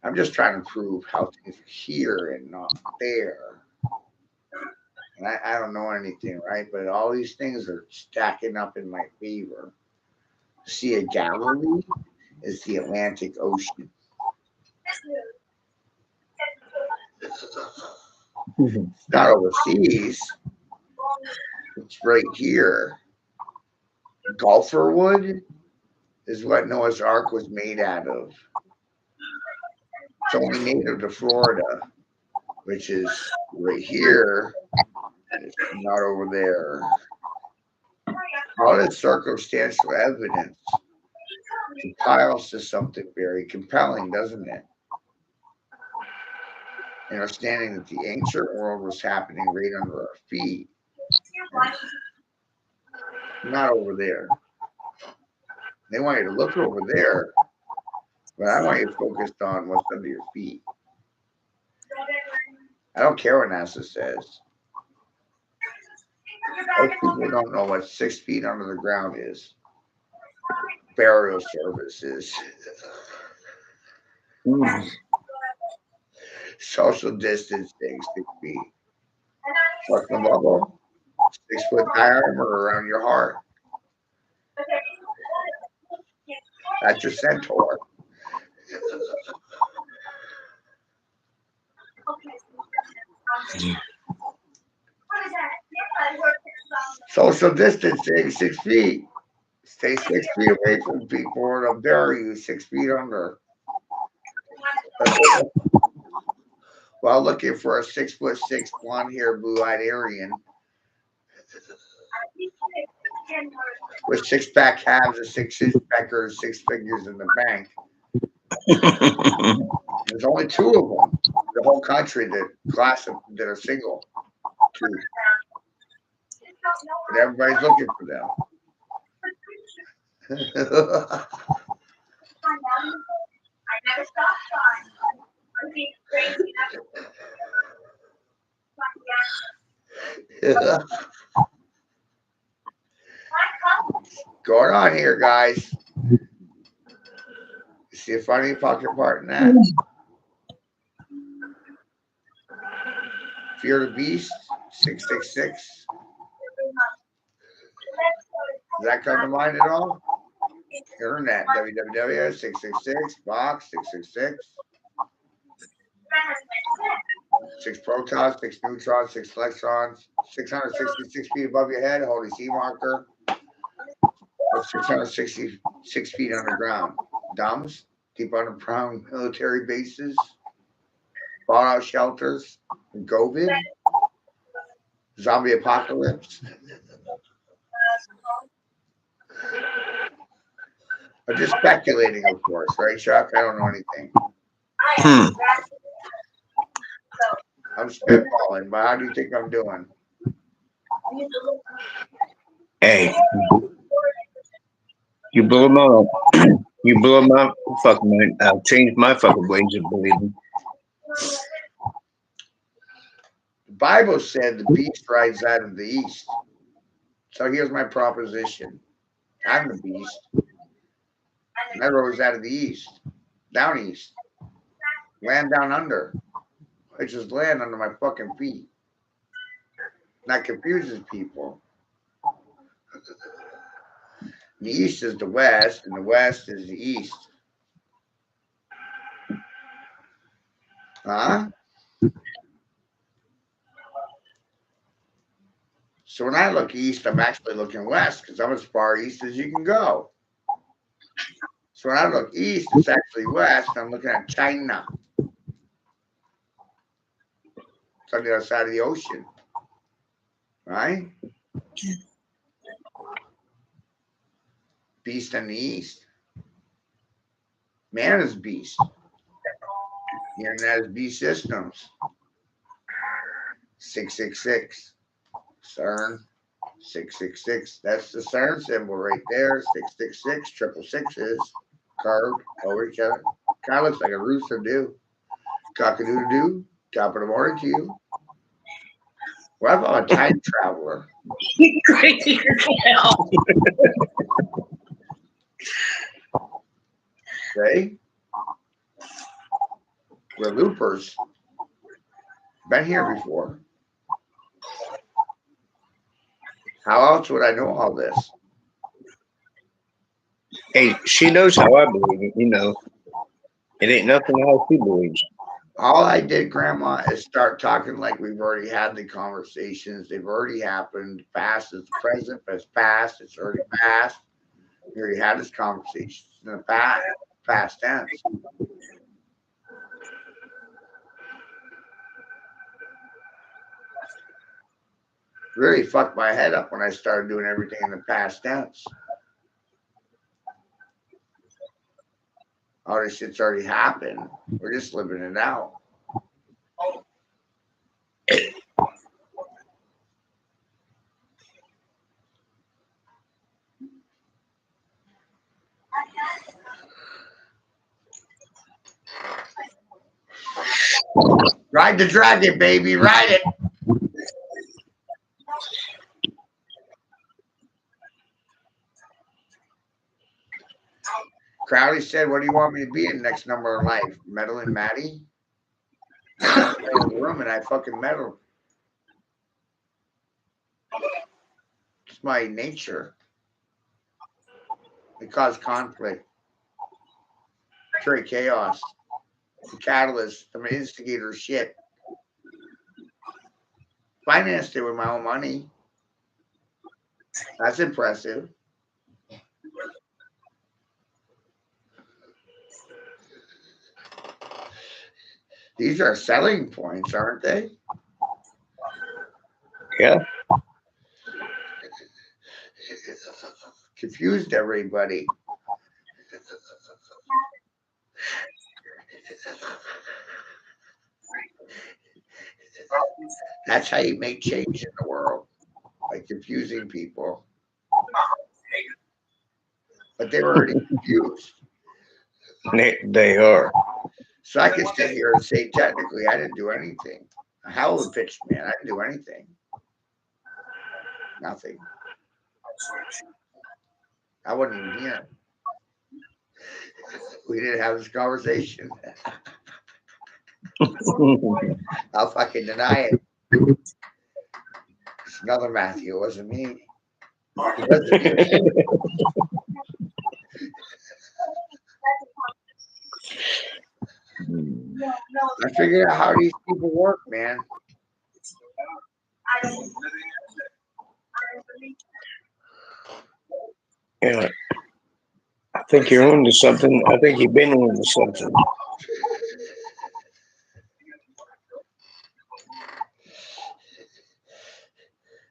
I'm just trying to prove how things are here and not there. And I don't know anything, right? But all these things are stacking up in my favor. Sea of Galilee is the Atlantic Ocean. It's not overseas. It's right here. Golfer wood is what Noah's Ark was made out of. It's only native to Florida, which is right here. It's not over there. All this circumstantial evidence compiles to something very compelling, doesn't it? Understanding that the ancient world was happening right under our feet, not over there. They want you to look over there, but I want you focused on what's under your feet. I don't care what NASA says. Most people don't know what 6 feet under the ground is. Burial services. Social distancing, 6 feet. What's the bubble? 6 foot diameter around your heart. That's your centaur. Social distancing, 6 feet. Stay 6 feet away from people or they'll bury you 6 feet under. While looking for a 6'6" blonde haired, blue eyed Aryan with 6-pack calves and 6-inch peckers, 6 figures in the bank. There's only 2 of them. The whole country that that are single. 2. But everybody's looking for them. Going on here, guys. See a funny fucking part in that? Fear the Beast, 666. Does that come to mind at all? Internet, www.666, box, 666. 6 protons, 6 neutrons, 6 electrons, 666 feet above your head, holy sea marker. 666 feet underground. Dumps, deep underground military bases, fallout shelters, COVID, zombie apocalypse. I'm just speculating, of course, right, Chuck? I don't know anything. Hmm. I'm spitballing, but how do you think I'm doing? Hey, you blew my, you blew my fucking mind. I'll change my fucking ways of believing. The Bible said the beast rides out of the east. So here's my proposition. I'm the beast. And I rose out of the east, down east, land down under, which is land under my fucking feet. That confuses people. The east is the west, and the west is the east. Huh? So when I look east, I'm actually looking west because I'm as far east as you can go. So when I look east, it's actually west. I'm looking at China. It's on the other side of the ocean. Right? Beast in the east. Man is beast. The internet is beast systems. 666. CERN. 666. That's the CERN symbol right there. 666. 666 is carved over each other. Kind of looks like a rooster do. Cock-a-doodle-doo. Top of the morning to you. Well, I'm a time traveler. Crazy as hell. Okay? We're loopers. Been here before. How else would I know all this? Hey, she knows how I believe it. You know, it ain't nothing how she believes. All I did, Grandma, is start talking like we've already had the conversations. They've already happened. Past is present, but it's past. It's already past. We already had this conversation in the past tense. Really fucked my head up when I started doing everything in the past tense. All this shit's already happened. We're just living it out. Ride the dragon, baby. Ride it. Crowley said, what do you want me to be in the next number of life? Meddling Maddie? I in the room and I fucking meddle. It's my nature. It caused conflict. Create chaos. The catalyst. I'm an instigator of shit. Financed it with my own money. That's impressive. These are selling points, aren't they? Yeah. Confused everybody. That's how you make change in the world, by confusing people. But they were already confused. They are. So I could sit here and say, technically, I didn't do anything. A hell of a pitch, man. I didn't do anything. Nothing. I wasn't even here. We didn't have this conversation. I'll fucking deny it. It's another Matthew. It wasn't me. It wasn't me. I figured out how these people work, man. Yeah. I think you're on to something. I think you've been on to something.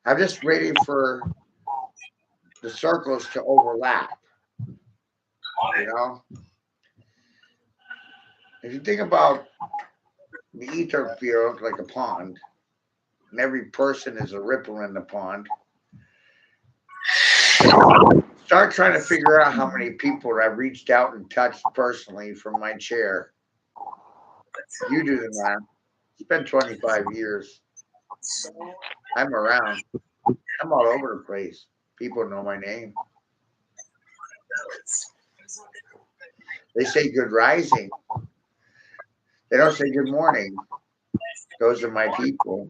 I'm just waiting for the circles to overlap. You know, if you think about the ether field like a pond, and every person is a ripple in the pond, start trying to figure out how many people I've reached out and touched personally from my chair. You do the math. It's been 25 years. I'm around. I'm all over the place. People know my name. They say good rising. They don't say good morning. Those are my people.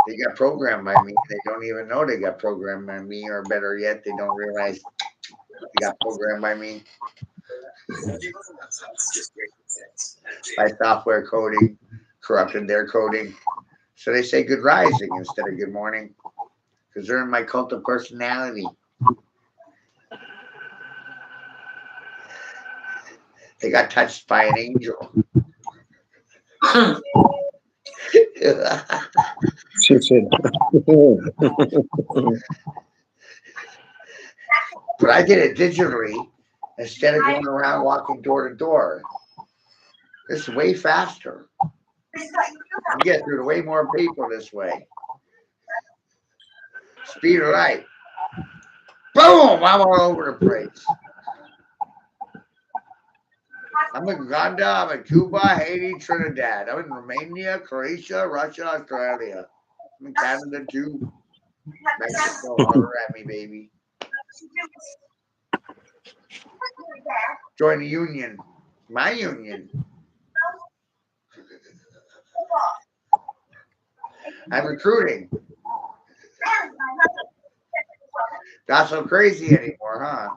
They got programmed by me. They don't even know they got programmed by me, or better yet, they don't realize they got programmed by me. By software coding, corrupted their coding. So they say good rising instead of good morning, because they're in my cult of personality. They got touched by an angel. She said, But I did it digitally instead of going around walking door to door. This is way faster. You get through to way more people this way. Speed of light. Boom! I'm all over the place. I'm in Uganda, I'm in Cuba, Haiti, Trinidad. I'm in Romania, Croatia, Russia, Australia. I'm in Canada too. Mexico, holler at me, baby. Join the union. My union. I'm recruiting. Not so crazy anymore, huh?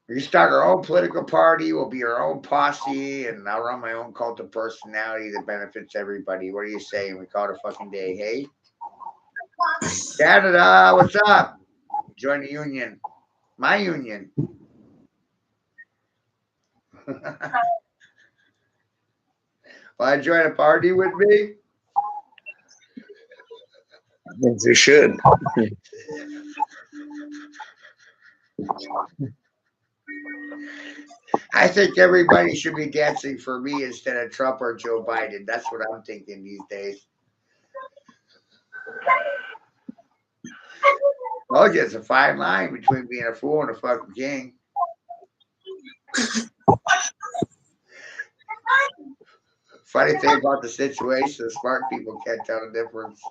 We start our own political party. We'll be our own posse, and I'll run my own cult of personality that benefits everybody. What are you saying? We call it a fucking day, hey? Canada, what's up? Join the union. My union. Want to join a party with me? you should. I think everybody should be dancing for me instead of Trump or Joe Biden. That's what I'm thinking these days. Oh, it's a fine line between being a fool and a fucking king. Funny thing about the situation, smart people can't tell the difference.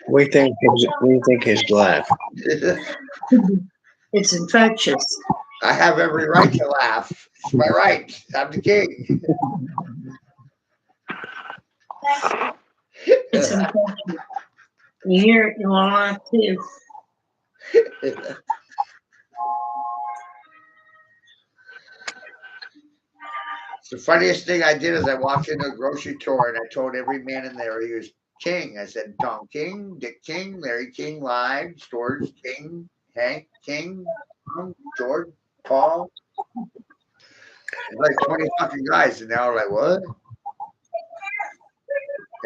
We think his laugh. It's infectious. I have every right to laugh. It's my right. I'm the king. It's infectious. You hear it, you want to laugh too. The funniest thing I did is I walked into a grocery store and I told every man in there he was King. I said Tom King, Dick King, Larry King, Live, Storage King, Hank King, George, Paul. There's like 20 fucking guys, and now like, what?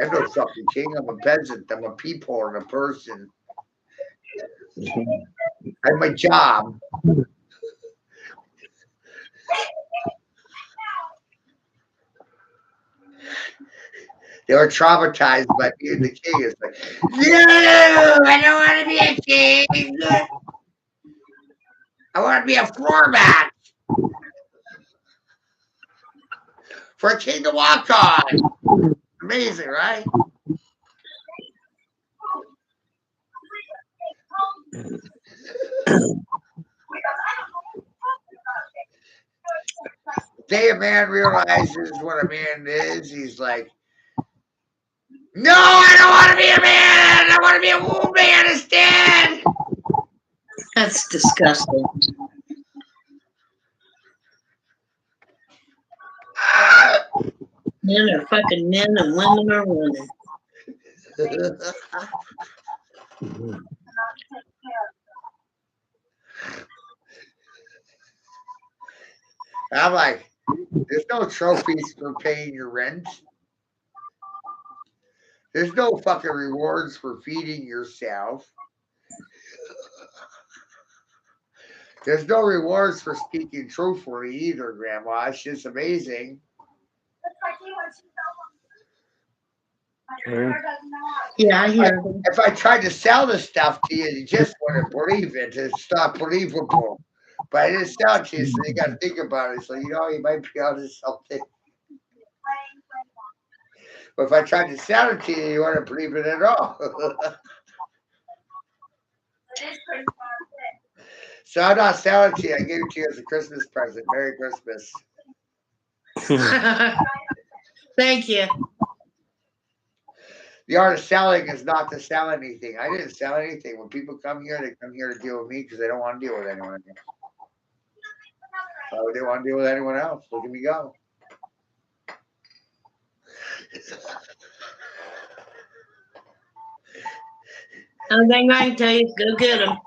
I'm no fucking king. I'm a peasant. I'm a people and a person. I have my job. They were traumatized by being the king. It's like, no, I don't want to be a king. I want to be a floor mat for a king to walk on. Amazing, right? The day a man realizes what a man is, he's like, no, I don't want to be a man. I want to be a woman instead. That's disgusting. Men are fucking men and women are women. I'm like, there's no trophies for paying your rent. There's no fucking rewards for feeding yourself. There's no rewards for speaking truthfully either, Grandma. It's just amazing. Yeah, I hear them. If I tried to sell this stuff to you, you just wouldn't believe it. It's not believable. But I didn't sell it to you, so you got to think about it. So, you might be onto something. But if I tried to sell it to you, you wouldn't believe it at all. So I'm not selling it to you. I gave it to you as a Christmas present. Merry Christmas. Thank you. The art of selling is not to sell anything. I didn't sell anything. When people come here, they come here to deal with me because they don't want to deal with anyone else. Why would they want to deal with anyone else? Look at me go. Only thing I can tell you is go get them.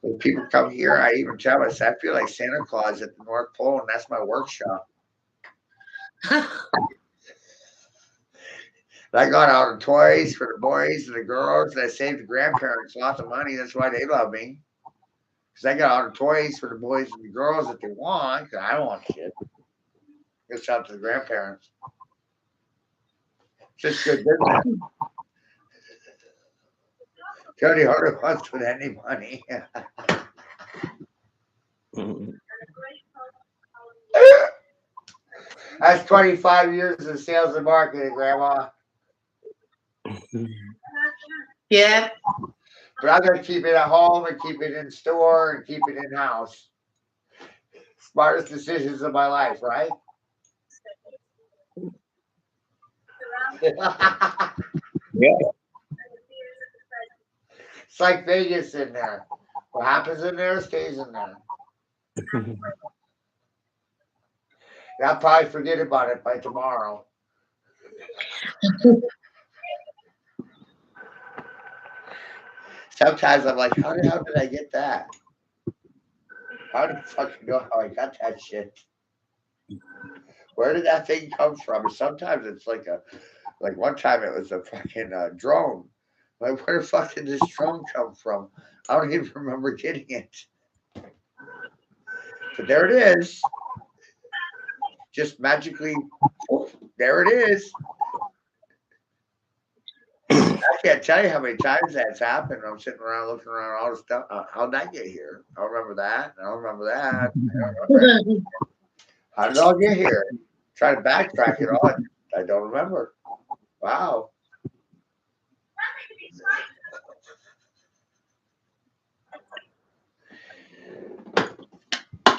When people come here, I even tell us I feel like Santa Claus at the North Pole, and that's my workshop. I got all the toys for the boys and the girls. And I saved the grandparents lots of money. That's why they love me. Because I got all the toys for the boys and the girls that they want. Because I don't want shit. It's up to the grandparents. It's just good business. Jody Harder wants with any money. That's 25 years of sales and marketing, Grandma. Yeah. But I'm going to keep it at home and keep it in store and keep it in house. Smartest decisions of my life, right? Yeah. It's like Vegas in there. What happens in there stays in there. I'll probably forget about it by tomorrow. Sometimes I'm like, how the hell did I get that? How do you fucking know how I got that shit? Where did that thing come from? And sometimes it's like one time it was a fucking drone. Like, where the fuck did this drone come from? I don't even remember getting it. But there it is. Just magically, there it is. I can't tell you how many times that's happened. I'm sitting around looking around all the stuff. How'd that get here? I don't remember that. I don't remember that. I don't remember. How did it all get here? Try to backtrack it all. I don't remember. Wow.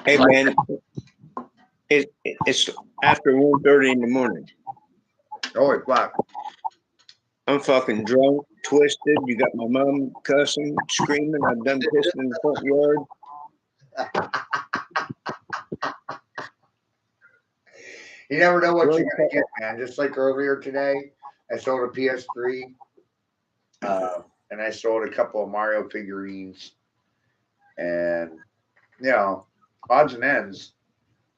Hey man, it's after 1:30 in the morning. Holy fuck. I'm fucking drunk, twisted. You got my mom cussing, screaming. I've done pissed in the front yard. You never know what you're gonna get, man. Just like earlier today, I sold a PS3, and I sold a couple of Mario figurines, and odds and ends.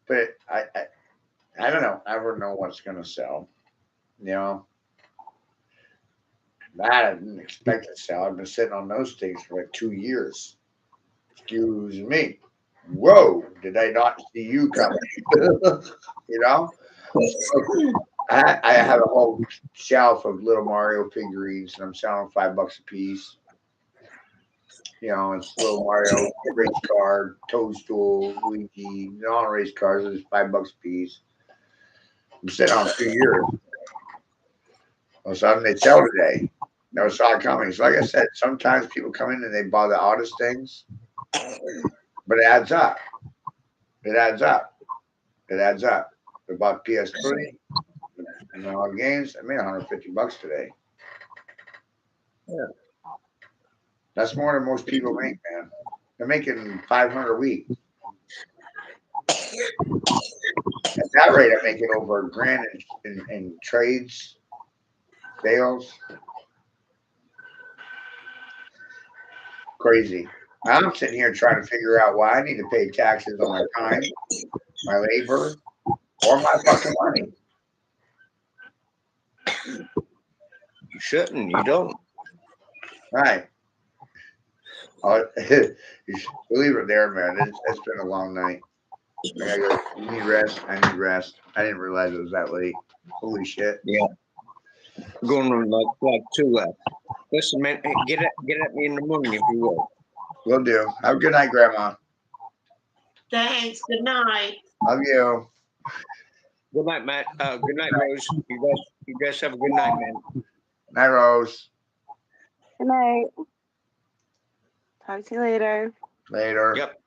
But I don't know. I never know what's gonna sell. That I didn't expect to sell. I've been sitting on those things for like 2 years. Excuse me. Whoa, did I not see you coming? I have a whole shelf of little Mario figurines, and I'm selling $5 a piece. It's little Mario race car, Toadstool, Luigi, all race cars. It's $5 a piece. I'm sitting on 2 years. All of a sudden, they sell today. Never saw it coming. So, like I said, sometimes people come in and they buy the oddest things, but it adds up. It adds up. It adds up. I bought PS3 and all the games. I made $150 today. Yeah. That's more than most people make, man. They're making $500 a week. At that rate, I'm making over $1,000 in trades, sales. Crazy. I'm sitting here trying to figure out why I need to pay taxes on my time. my labor, or my fucking money. You shouldn't. You don't. Right. You should leave it there, man. It's been a long night. I gotta go. You need rest. I need rest. I didn't realize it was that late. Holy shit. Yeah. Going on like 2 left. Listen, man, hey, get at me in the morning if you will. Will do. Have a good night, Grandma. Thanks. Good night. Love you. Good night, Matt. Good night, Rose. You guys have a good night, man. Night, Rose. Good night. Talk to you later. Later. Yep.